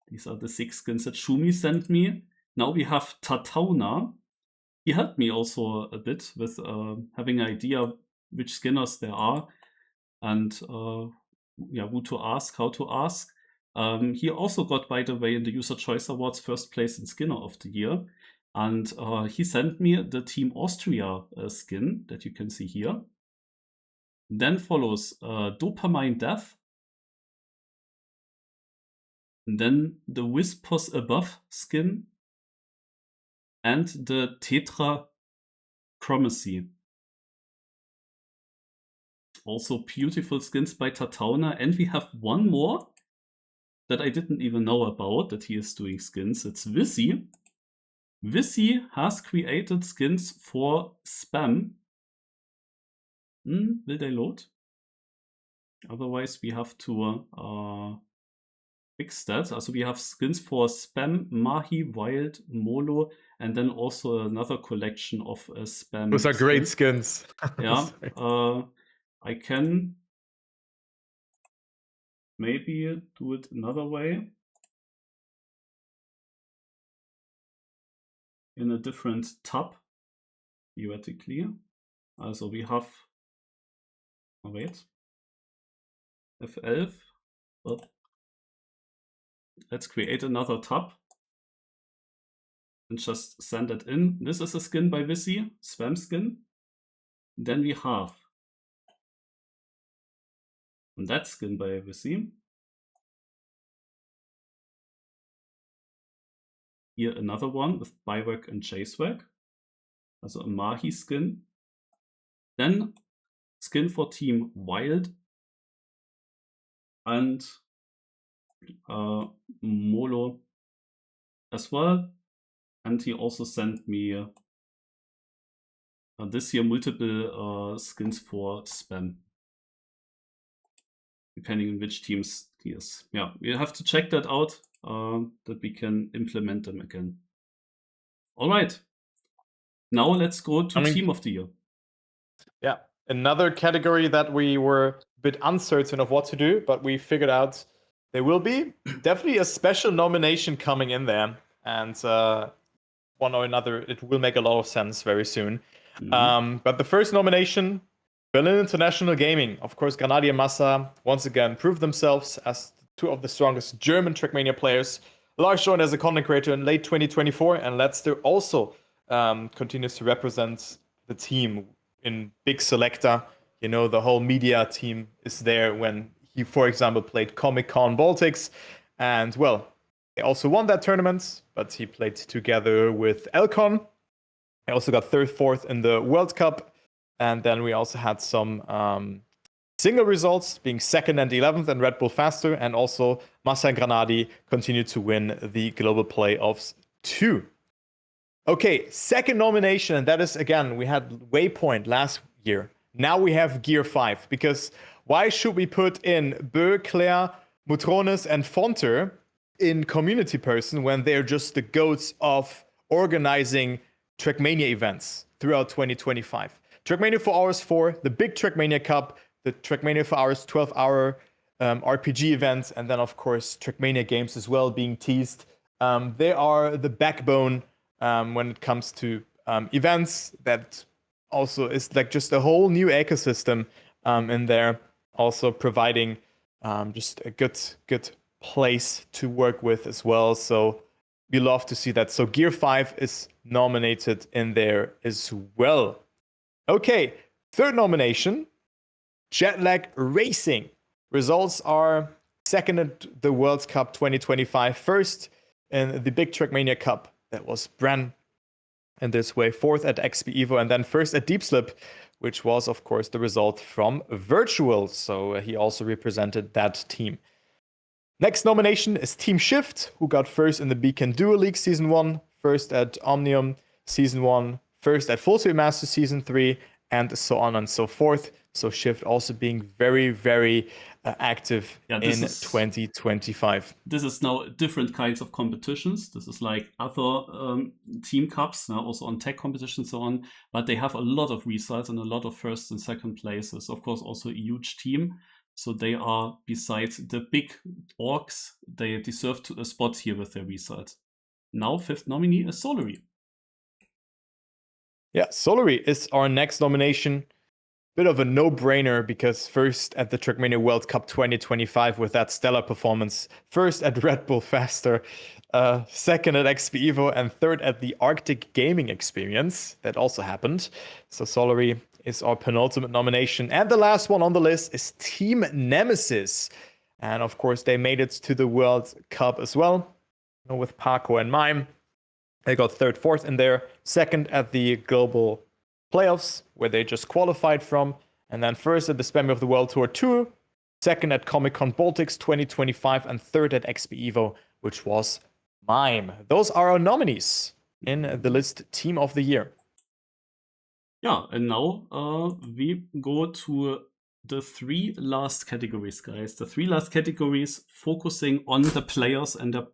Speaker 1: These are the 6 skins that Shumi sent me. Now we have Tatauna. He helped me also a bit with having an idea which skinners there are and who to ask, how to ask. He also got, by the way, in the User Choice Awards, first place in Skinner of the Year. And he sent me the Team Austria skin that you can see here. Then follows Dopamine Death. And then the Whispers Above skin. And the Tetra Chromacy. Also beautiful skins by Tatauna. And we have one more that I didn't even know about, that he is doing skins. It's Visi. Visi has created skins for Spam. Will they load? Otherwise, we have to fix that. Also, we have skins for Spam, Mahi, Wild, Molo, and then also another collection of Spam.
Speaker 2: Those are great skins.
Speaker 1: Yeah. I can maybe do it another way. In a different tab, theoretically. Also we have, wait, F11. Well, let's create another tab and just send it in. This is a skin by Visi, Spam skin. Then we have that skin by Visi. Here another one with Biwag and JSwag. Also a Mahi skin. Then skin for Team Wild. And Molo as well. And he also sent me this year multiple skins for Spam. Depending on which teams he is. Yeah, we'll have to check that out. That we can implement them again. All right. Now let's go to Team of the Year.
Speaker 2: Yeah, another category that we were a bit uncertain of what to do, but we figured out there will be definitely a special nomination coming in there. And one or another, it will make a lot of sense very soon. But the first nomination, Berlin International Gaming. Of course, Granadi and Massa once again proved themselves as two of the strongest German TrackMania players. Lars joined as a content creator in late 2024, and Letzter also continues to represent the team in Big Selector. You know, the whole media team is there when he, for example, played Comic-Con Baltics. And, well, they also won that tournament, but he played together with Elcon. He also got 3rd, 4th in the World Cup. And then we also had some single results, being 2nd and 11th in Red Bull Faster, and also Massa and Granadi continued to win the Global Playoffs 2. Okay, second nomination, and that is, again, we had Waypoint last year. Now we have Gear 5, because why should we put in Bö, Claire, Mutronis, and Fonter in Community Person when they're just the goats of organizing TrackMania events throughout 2025? TrackMania 4 Hours 4, the big TrackMania Cup, the TrackMania 4 Hours 12-hour RPG event, and then, of course, TrackMania games as well being teased. They are the backbone when it comes to events that also is like just a whole new ecosystem in there, also providing just a good place to work with as well. So we love to see that. So Gear 5 is nominated in there as well. Okay, third nomination, Jetlag Racing. Results are second at the World Cup 2025, first in the big TrackMania Cup. That was Bran in this way, fourth at XP Evo, and then first at Deep Slip, which was, of course, the result from Virtual. So he also represented that team. Next nomination is Team Shift, who got first in the Beacon Duo League Season 1, first at Omnium Season 1, first at Full Suit Masters Season 3, and so on and so forth. So Shift also being very, very active in 2025.
Speaker 1: This is now different kinds of competitions. This is like other team cups, now also on tech competitions and so on. But they have a lot of results and a lot of first and second places. Of course, also a huge team. So they are, besides the big orgs, they deserve a spot here with their results. Now, fifth nominee is Solary.
Speaker 2: Yeah, Solary is our next nomination. Bit of a no-brainer because first at the TrackMania World Cup 2025 with that stellar performance, first at Red Bull Faster, second at XP Evo, and third at the Arctic Gaming Experience. That also happened. So Solary is our penultimate nomination. And the last one on the list is Team Nemesis. And of course, they made it to the World Cup as well, with Paco and Mime. They got third, fourth in there, second at the Global Playoffs, where they just qualified from, and then first at the Spammy of the World Tour 2, second at Comic-Con Baltics 2025, and third at XP Evo, which was Mime. Those are our nominees in the list Team of the Year.
Speaker 1: Yeah, and now we go to the three last categories, guys. The three last categories focusing on the players and the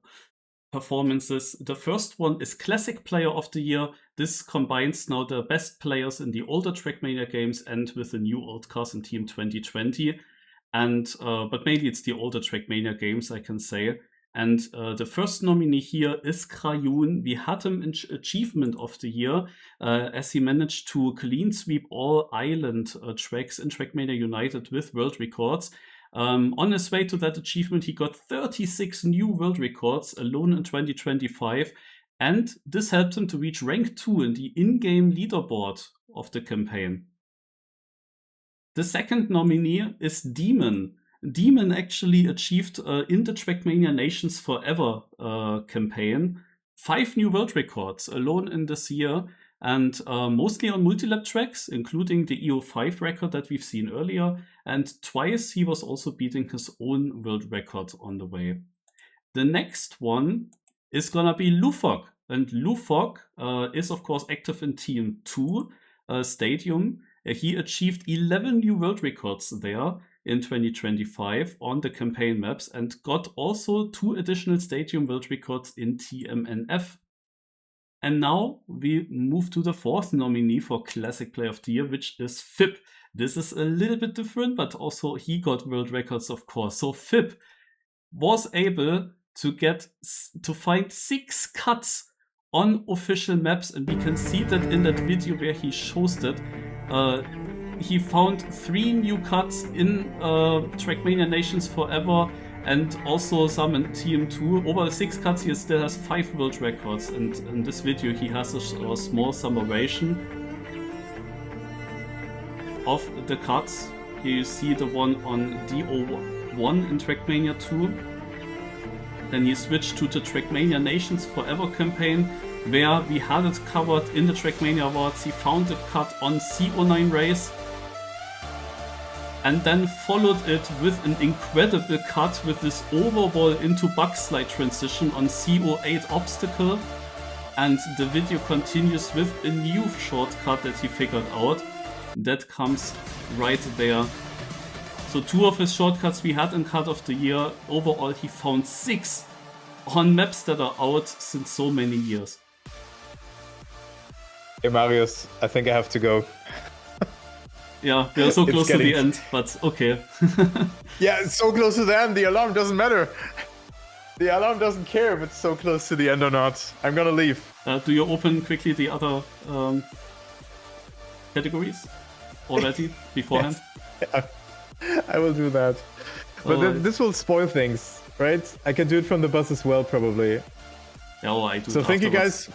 Speaker 1: performances. The first one is Classic Player of the Year. This combines now the best players in the older TrackMania games and with the new old cars in Team 2020. And but mainly it's the older TrackMania games, I can say. And the first nominee here is Krayun. We had him in Achievement of the Year as he managed to clean sweep all island tracks in TrackMania United with world records. On his way to that achievement, he got 36 new world records alone in 2025. And this helped him to reach rank 2 in the in-game leaderboard of the campaign. The second nominee is Demon. Demon actually achieved in the TrackMania Nations Forever campaign 5 new world records alone in this year, and mostly on multi-lap tracks, including the EO5 record that we've seen earlier, and twice he was also beating his own world record on the way. The next one is gonna be Lufok, and Lufok is of course active in Team 2 Stadium. He achieved 11 new world records there in 2025 on the campaign maps and got also 2 additional Stadium world records in TMNF. And now we move to the fourth nominee for Classic Player of the Year, which is Fib. This is a little bit different, but also he got world records, of course. So Fib was able to find 6 cuts on official maps, and we can see that in that video where he shows it. He found 3 new cuts in TrackMania Nations Forever and also some in TM2. Over 6 cuts, he still has 5 world records, and in this video he has a small summation of the cuts. Here you see the one on DO1 in TrackMania 2. Then he switched to the TrackMania Nations Forever campaign, where we had it covered in the TrackMania Awards. He found a cut on CO9 race and then followed it with an incredible cut with this overwall into bugslide transition on CO8 obstacle. And the video continues with a new shortcut that he figured out. That comes right there. So 2 of his shortcuts we had in Cut of the Year. Overall he found 6 on maps that are out since so many years.
Speaker 2: Hey Marius, I think I have to go.
Speaker 1: Yeah, we are so close to the end, but okay.
Speaker 2: Yeah, it's so close to the end, the alarm doesn't matter. The alarm doesn't care if it's so close to the end or not. I'm gonna leave.
Speaker 1: Do you open quickly the other categories already beforehand?
Speaker 2: Yes. I will do that. But this will spoil things, right? I can do it from the bus as well, probably.
Speaker 1: Oh, I do.
Speaker 2: So thank you guys.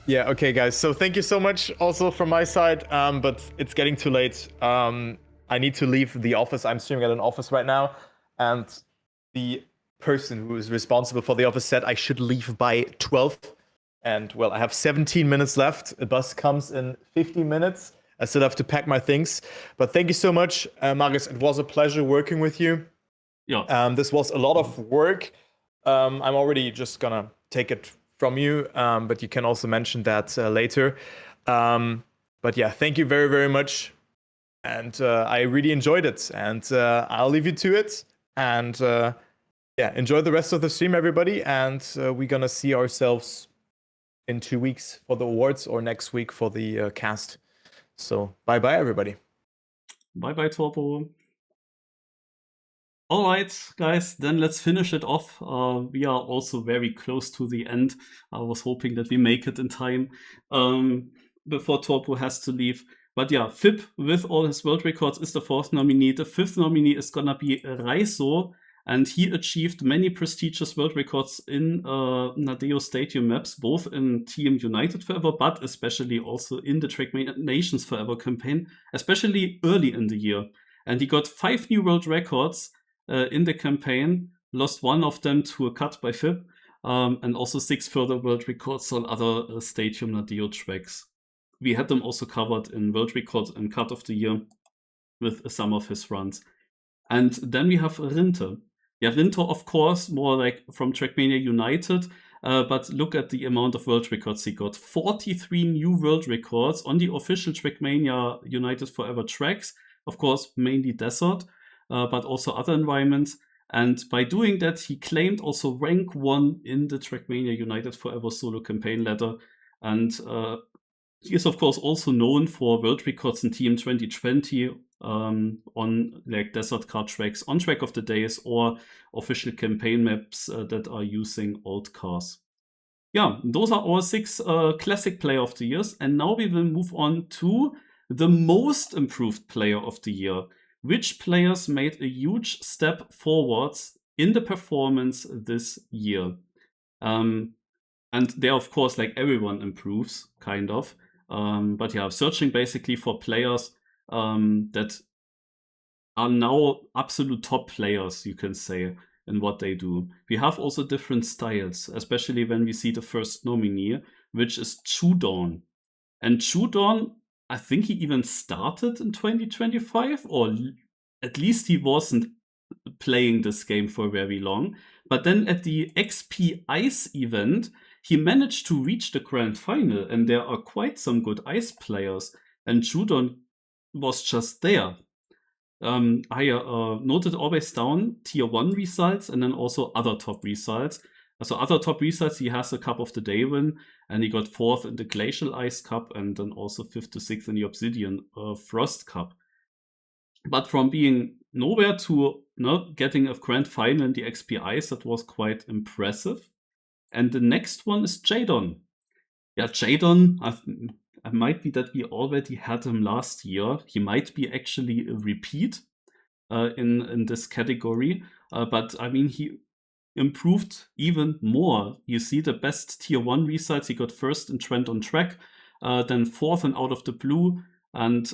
Speaker 2: Yeah, okay, guys. So thank you so much also from my side. But it's getting too late. I need to leave the office. I'm streaming at an office right now. And the person who is responsible for the office said I should leave by 12. And well, I have 17 minutes left. A bus comes in 15 minutes. I still have to pack my things. But thank you so much, Marius. It was a pleasure working with you.
Speaker 1: Yeah.
Speaker 2: This was a lot of work. I'm already just gonna take it from you, but you can also mention that later. But yeah, thank you very, very much. And I really enjoyed it. And I'll leave you to it. And yeah, enjoy the rest of the stream, everybody. And we're gonna see ourselves in 2 weeks for the awards or next week for the cast. So bye-bye, everybody.
Speaker 1: Bye-bye, Torpo. All right, guys, then let's finish it off. We are also very close to the end. I was hoping that we make it in time before Torpo has to leave. But yeah, Fib, with all his world records, is the 4th nominee. The 5th nominee is gonna be Raizo, and he achieved many prestigious world records in Nadeo Stadium maps, both in Team United Forever, but especially also in the TrackMania Nations Forever campaign, especially early in the year. And he got 5 new world records in the campaign, lost 1 of them to a cut by Fib, and also 6 further world records on other Stadium Nadeo tracks. We had them also covered in world records and cut of the year with some of his runs. And then we have Rinte. Yeah, Rinte, of course, more like from TrackMania United, but look at the amount of world records he got. 43 new world records on the official TrackMania United Forever tracks. Of course, mainly desert, but also other environments. And by doing that, he claimed also rank 1 in the TrackMania United Forever solo campaign ladder. And he is, of course, also known for world records in Team 2020 on like desert car tracks, on Track of the Days, or official campaign maps that are using old cars. Yeah, those are our 6 classic player of the years. And now we will move on to the most improved player of the year. Which players made a huge step forwards in the performance this year? And there, of course, like everyone improves, kind of. But yeah, searching basically for players that are now absolute top players, you can say, in what they do. We have also different styles, especially when we see the first nominee, which is Chudon. And Chudon, I think he even started in 2025, or at least he wasn't playing this game for very long. But then at the XP Ice event, he managed to reach the grand final, and there are quite some good ice players, and Chudon was just there. I noted always down tier 1 results and then also other top results. So other top results, he has a Cup of the Day win, and he got 4th in the Glacial Ice Cup, and then also 5th to 6th in the Obsidian Frost Cup. But from being nowhere to getting a grand final in the XP Ice, that was quite impressive. And the next one is Jadon. Yeah, Jadon, it might be that we already had him last year. He might be actually a repeat in this category. But I mean, he improved even more. You see the best tier 1 results. He got 1st in Trend on Track, then 4th in Out of the Blue, and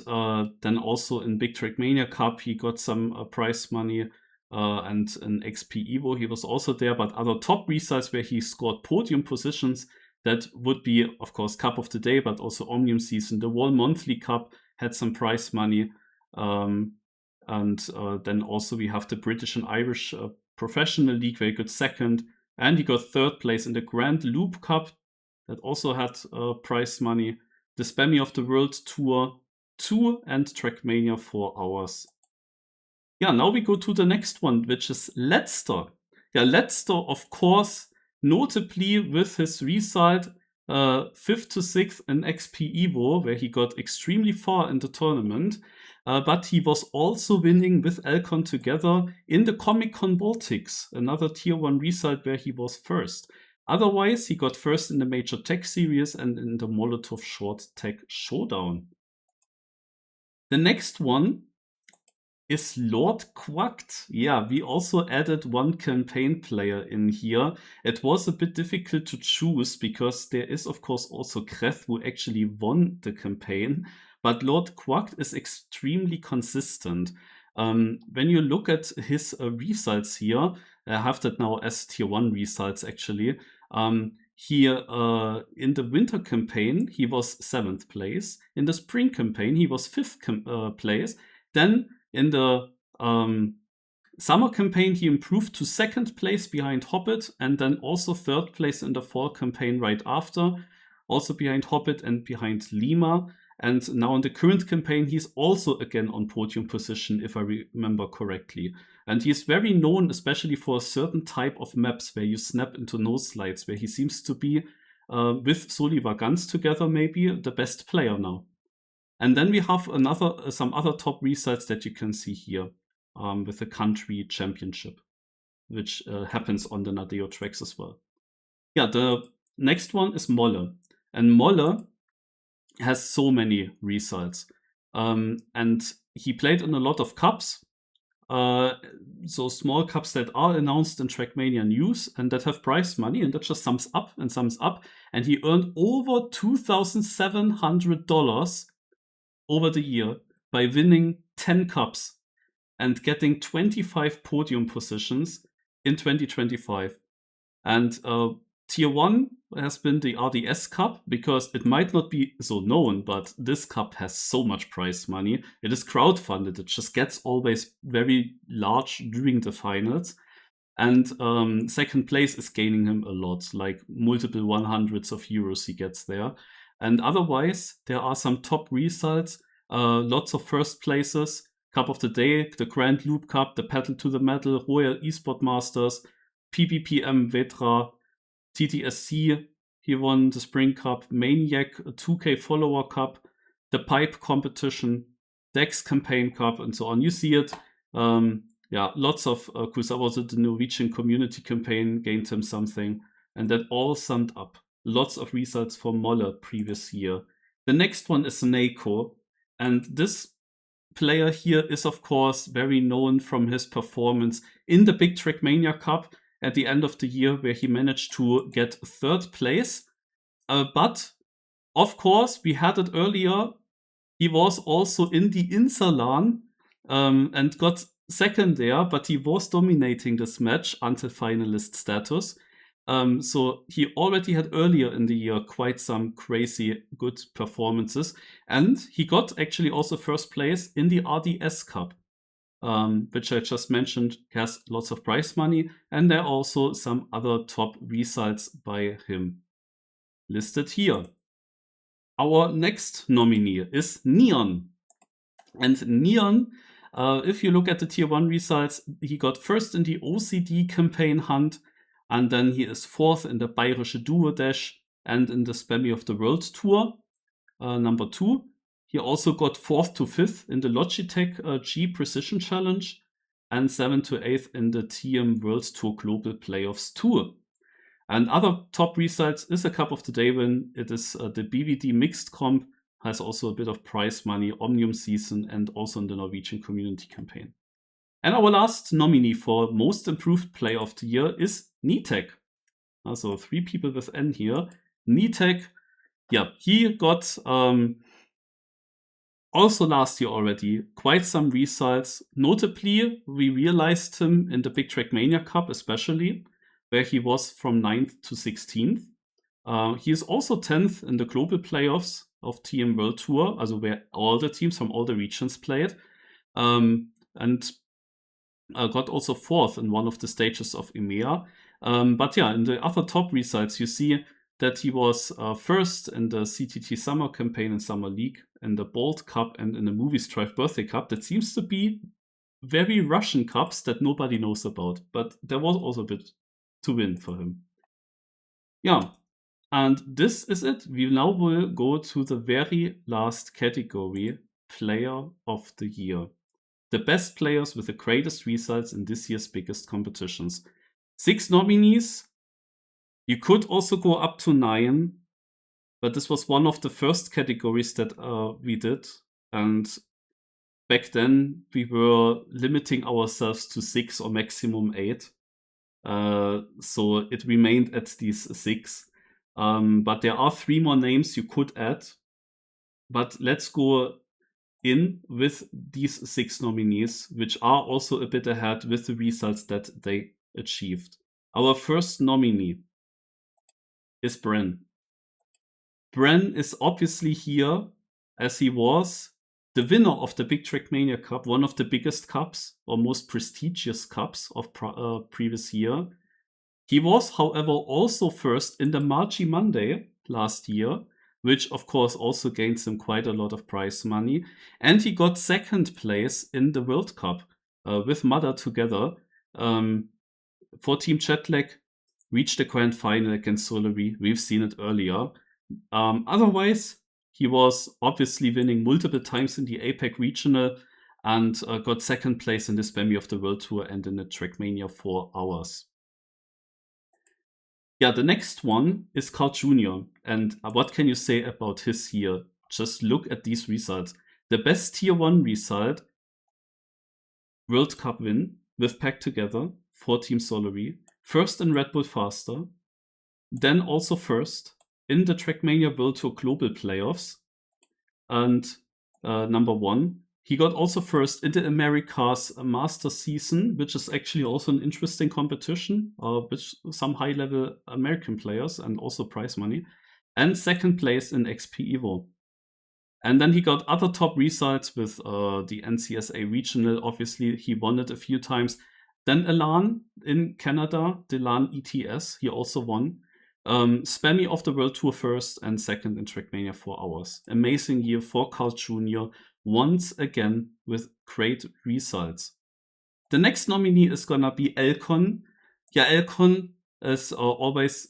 Speaker 1: then also in Big TrackMania Cup, he got some prize money. And in XP Evo, he was also there, but other top results where he scored podium positions, that would be, of course, Cup of the Day, but also Omnium Season. The Wall Monthly Cup had some prize money. And then also we have the British and Irish Professional League, where he got 2nd. And he got 3rd place in the Grand Loop Cup, that also had prize money. The Spammy of the World Tour 2 and TrackMania 4 Hours. Yeah, now we go to the next one, which is Ledster. Yeah, Ledster, of course, notably with his result 5th to 6th in XP Evo, where he got extremely far in the tournament. but he was also winning with Elcon together in the Comic-Con Baltics, another Tier 1 result where he was first. Otherwise, he got first in the Major Tech Series and in the Molotov Short Tech Showdown. The next one is Lord Quacked. Yeah, we also added one campaign player in here. It was a bit difficult to choose because there is, of course, also Kreth who actually won the campaign. But Lord Quacked is extremely consistent. When you look at his results here, I have that now as Tier 1 results actually. Here in the winter campaign, he was 7th place. In the spring campaign, he was 5th place. Then in the summer campaign, he improved to 2nd place behind Hobbit, and then also 3rd place in the fall campaign right after, also behind Hobbit and behind Lima. And now in the current campaign, he's also again on podium position, if I remember correctly. And he's very known, especially for a certain type of maps where you snap into nose slides, where he seems to be, with Solivar Guns together, maybe the best player now. And then we have some other top results that you can see here with the country championship, which happens on the Nadeo tracks as well. Yeah, the next one is Molle. And Molle has so many results. And he played in a lot of cups. So small cups that are announced in TrackMania news and that have prize money, and that just sums up. And he earned over $2,700 over the year by winning 10 cups and getting 25 podium positions in 2025. And Tier 1 has been the RDS Cup because it might not be so known, but this cup has so much prize money. It is crowdfunded. It just gets always very large during the finals. And 2nd place is gaining him a lot, like multiple 100s of euros he gets there. And otherwise, there are some top results, lots of first places, Cup of the Day, the Grand Loop Cup, the Pedal to the Metal, Royal Esport Masters, PPPM Vetra, TTSC, he won the Spring Cup, Maniac, 2K Follower Cup, the Pipe Competition, Dex Campaign Cup, and so on. You see it. Yeah, lots of cool stuff. Also, the Norwegian Community Campaign gained him something, and that all summed up. Lots of results for Molle previous year. The next one is Neiko, and this player here is, of course, very known from his performance in the Big TrackMania Cup at the end of the year, where he managed to get 3rd place. But, of course, we had it earlier. He was also in the Insalan and got 2nd there, but he was dominating this match until finalist status. So he already had earlier in the year quite some crazy good performances. And he got actually also 1st place in the RDS Cup. Which I just mentioned, has lots of prize money, and there are also some other top results by him listed here. Our next nominee is Neon. And Neon, if you look at the Tier 1 results, he got 1st in the OCD campaign hunt, and then he is 4th in the Bayerische Duo Dash and in the Spammy of the World Tour, number 2. He also got 4th to 5th in the Logitech G Precision Challenge and 7th to 8th in the TM World Tour Global Playoffs Tour. And other top results is a Cup of the Day win. It is the BVD Mixed Comp, has also a bit of prize money, Omnium Season, and also in the Norwegian Community Campaign. And our last nominee for Most Improved Player of the Year is Nitek. So 3 people with N here. Nitek, yeah, he got also last year already quite some results. Notably, we realized him in the Big TrackMania Cup especially, where he was from 9th to 16th. He is also 10th in the global playoffs of TM World Tour, also where all the teams from all the regions played. And got also 4th in one of the stages of EMEA. But yeah, in the other top results, you see that he was 1st in the CTT Summer Campaign and Summer League, in the Bolt Cup, and in the Movies Drive Birthday Cup. That seems to be very Russian cups that nobody knows about, but there was also a bit to win for him. Yeah, and this is it. We now will go to the very last category, Player of the Year. The best players with the greatest results in this year's biggest competitions. 6 nominees. You could also go up to 9, but this was one of the first categories that we did. And back then, we were limiting ourselves to 6 or maximum 8. So it remained at these 6. But there are 3 more names you could add. But let's go in with these 6 nominees, which are also a bit ahead with the results that they achieved. Our first nominee is Bren. Bren is obviously here as he was the winner of the big TrackMania Cup, one of the biggest cups or most prestigious cups of previous year. He was, however, also first in the March Monday last year, which of course also gains him quite a lot of prize money. And he got second place in the World Cup with Mother together for Team Jetlag, reached the grand final against Solary. We've seen it earlier. Otherwise, he was obviously winning multiple times in the APAC regional and got second place in the Spammy of the World Tour and in the TrackMania 4 Hours. Yeah, the next one is Carl Jr. And what can you say about his year? Just look at these results. The best Tier 1 result, World Cup win with Pack Together for Team Solary. First in Red Bull Faster. Then also first in the TrackMania World Tour Global Playoffs. And number 1. He got also first in the Americas Master Season, which is actually also an interesting competition with some high-level American players and also prize money. And second place in XP Evo. And then he got other top results with the NCSA Regional. Obviously, he won it a few times. Then Elan in Canada, the Elan ETS, he also won. Spammy of the World Tour first and second in TrackMania 4 Hours. Amazing year for Carl Jr. Once again with great results. The next nominee is gonna be Elcon. Yeah, Elcon is always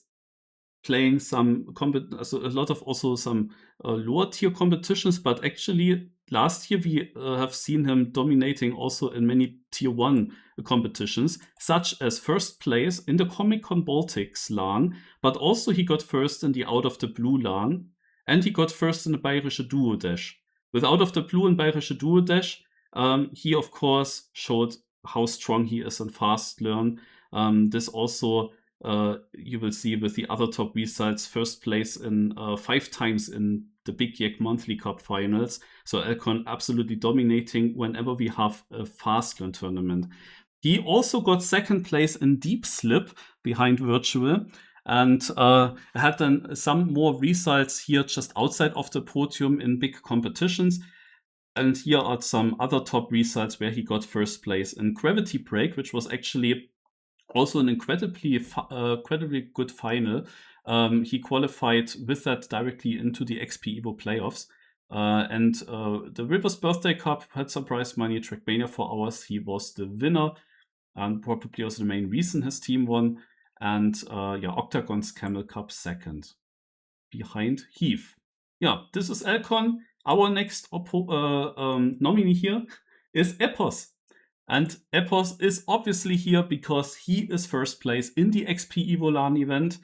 Speaker 1: playing some a lot of also some lower tier competitions, but actually last year we have seen him dominating also in many tier 1 competitions, such as first place in the Comic Con Baltics LAN, but also he got first in the Out of the Blue LAN, and he got first in the Bayerische Duo Dash. With Out of the Blue and Bayerische Duo Dash, he of course showed how strong he is in Fast Learn. This also you will see with the other top results, first place in 5 times in the Big Yak Monthly Cup finals. So Elcon absolutely dominating whenever we have a Fast Learn tournament. He also got second place in Deep Slip behind Virtual and had then some more results here just outside of the podium in big competitions. And here are some other top results where he got first place in Gravity Break, which was actually also an incredibly good final. He qualified with that directly into the XP Evo playoffs. And the Rivers Birthday Cup had some prize money. TrackMania 4 Hours, he was the winner and probably also the main reason his team won. And Octagon's Camel Cup second behind Heath. Yeah, this is Elcon. Our next nominee here is Epos. And Epos is obviously here because he is first place in the XP Evo LAN event.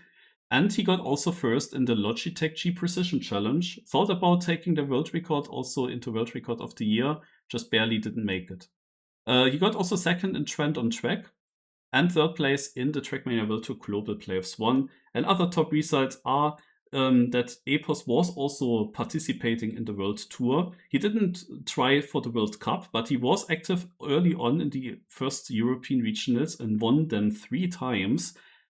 Speaker 1: And he got also first in the Logitech G Precision Challenge. Thought about taking the world record also into World Record of the Year. Just barely didn't make it. He got also second in Trend on Track. And third place in the TrackMania World Tour Global Playoffs 1. And other top results are that Epos was also participating in the World Tour. He didn't try for the World Cup, but he was active early on in the first European regionals and won them 3 times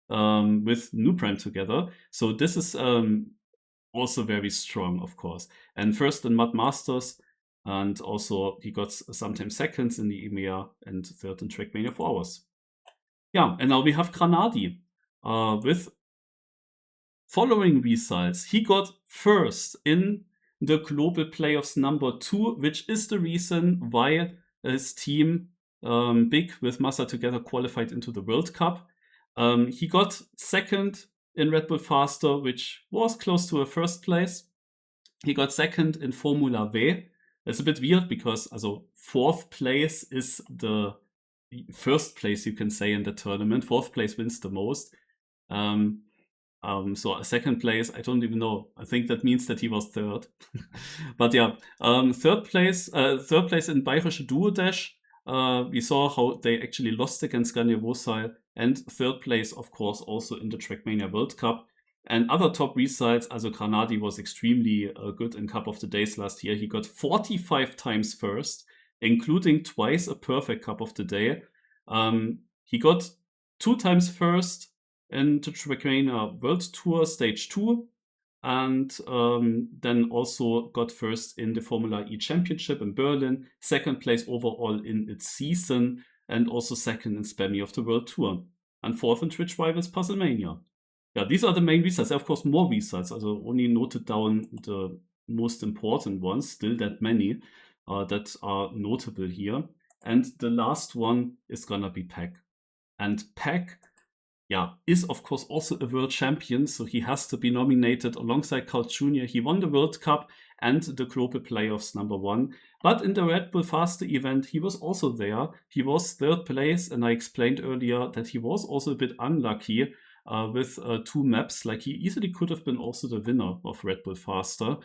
Speaker 1: with Nubrand together. So this is also very strong, of course. And first in Mud Masters, and also he got sometimes seconds in the EMEA and third in TrackMania 4 Hours. Yeah, and now we have Granadi with following results. He got first in the Global Playoffs number 2, which is the reason why his team, Big with Massa together, qualified into the World Cup. He got second in Red Bull Faster, which was close to a first place. He got second in Formula W, it's a bit weird because also 4th place is the first place, you can say, in the tournament. 4th place wins the most. So 2nd place, I don't even know. I think that means that he was 3rd. But yeah, 3rd place in Bayerische Duo-Dash. We saw how they actually lost against Scania Vosal, and 3rd place, of course, also in the TrackMania World Cup. And other top results, also Granadi was extremely good in Cup of the Days last year. He got 45 times first, including twice a perfect Cup of the Day. He got 2 times first in the TrackMania World Tour Stage 2, and then also got first in the Formula E Championship in Berlin, 2nd place overall in its season, and also 2nd in Spammy of the World Tour, and 4th in Twitch Rivals Puzzlemania. Yeah, these are the main results. There are, of course, more results. Also only noted down the most important ones, still that many that are notable here. And the last one is gonna be Peck. And Peck, yeah, is of course also a world champion, so he has to be nominated alongside Carl Jr. He won the World Cup and the Global Playoffs #1. But in the Red Bull Faster event, he was also there. He was 3rd place, and I explained earlier that he was also a bit unlucky with 2 maps. Like, he easily could have been also the winner of Red Bull Faster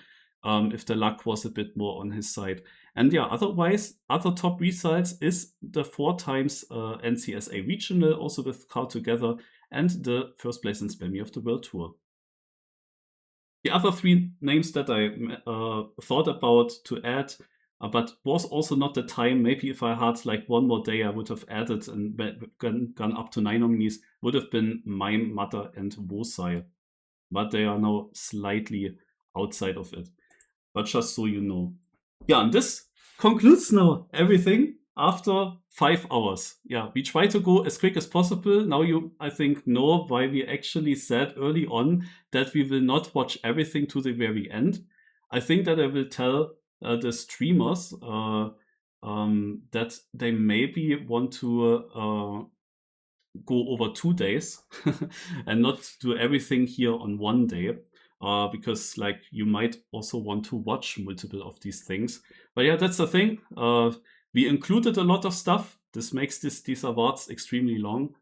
Speaker 1: if the luck was a bit more on his side. And yeah, otherwise, other top results is the 4 times NCSA Regional, also with Carl together, and the 1st place in Spammy of the World Tour. The other 3 names that I thought about to add, but was also not the time. Maybe if I had like 1 more day, I would have added and gone up to 9 nominees, would have been Mime, Mata, and Vosai. But they are now slightly outside of it. But just so you know. Yeah, and this concludes now everything after 5 hours. Yeah, we try to go as quick as possible. Now you, I think, know why we actually said early on that we will not watch everything to the very end. I think that I will tell the streamers that they maybe want to go over 2 days and not do everything here on 1 day. Because like you might also want to watch multiple of these things. But yeah, that's the thing. We included a lot of stuff. This makes these awards extremely long.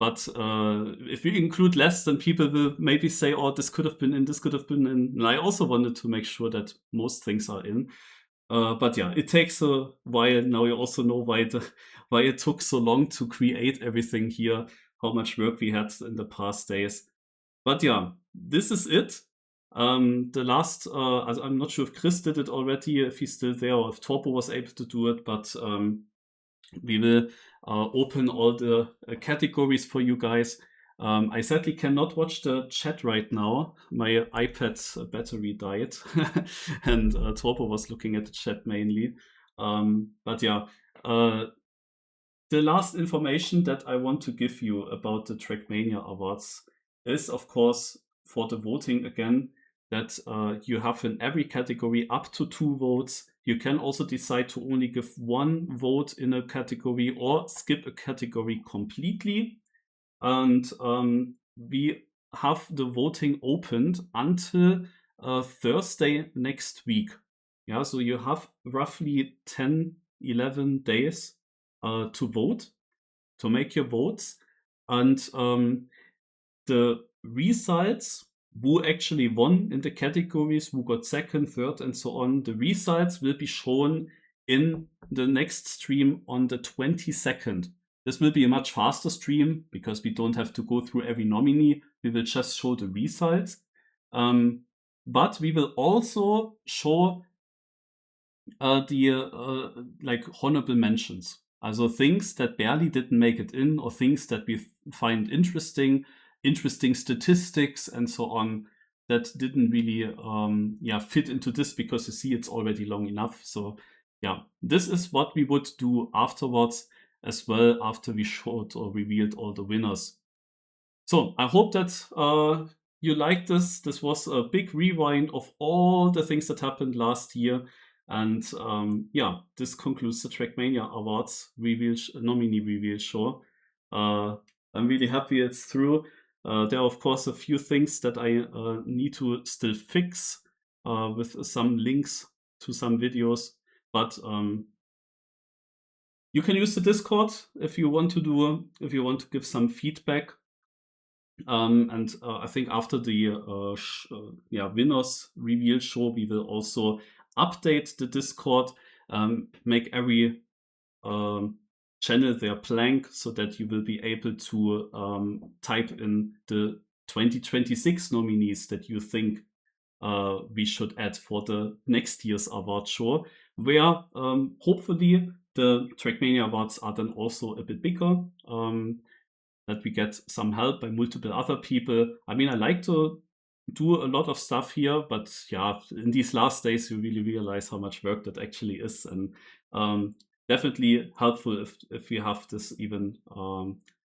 Speaker 1: But if we include less, then people will maybe say, oh, this could have been in, this could have been in. And I also wanted to make sure that most things are in. But yeah, it takes a while. Now you also know why it took so long to create everything here, how much work we had in the past days. But yeah, this is it. The last, I'm not sure if Chris did it already, if he's still there, or if Torpo was able to do it, but we will open all the categories for you guys. I sadly cannot watch the chat right now. My iPad's battery died, and Torpo was looking at the chat mainly. But yeah, the last information that I want to give you about the TrackMania Awards is, of course, for the voting again, that you have in every category up to 2 votes. You can also decide to only give 1 vote in a category or skip a category completely. And we have the voting opened until Thursday next week. Yeah, so you have roughly 10-11 days to vote, to make your votes. And the results, who actually won in the categories, who got 2nd, 3rd, and so on, the results will be shown in the next stream on the 22nd. This will be a much faster stream because we don't have to go through every nominee. We will just show the results. But we will also show the like honorable mentions. Also things that barely didn't make it in, or things that we find interesting statistics and so on that didn't really fit into this, because you see it's already long enough. So yeah, this is what we would do afterwards as well, after we showed or revealed all the winners. So I hope that you liked this. This was a big rewind of all the things that happened last year. And yeah, this concludes the TrackMania Awards nominee reveal show. I'm really happy it's through. There are, of course, a few things that I need to still fix with some links to some videos, but you can use the Discord if you want to give some feedback. And I think after the winners reveal show, we will also update the Discord, make every channel their plank so that you will be able to type in the 2026 nominees that you think we should add for the next year's award show, where hopefully the TrackMania awards are then also a bit bigger, that we get some help by multiple other people. I mean, I like to do a lot of stuff here, but yeah, in these last days, you really realize how much work that actually is, and definitely helpful if we have this even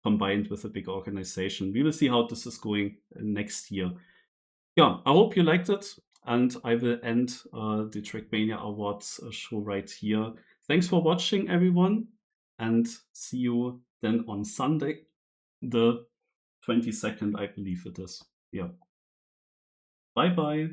Speaker 1: combined with a big organization. We will see how this is going next year. Yeah, I hope you liked it, and I will end the TrackMania Awards show right here. Thanks for watching, everyone, and see you then on Sunday, the 22nd, I believe it is. Yeah. Bye-bye.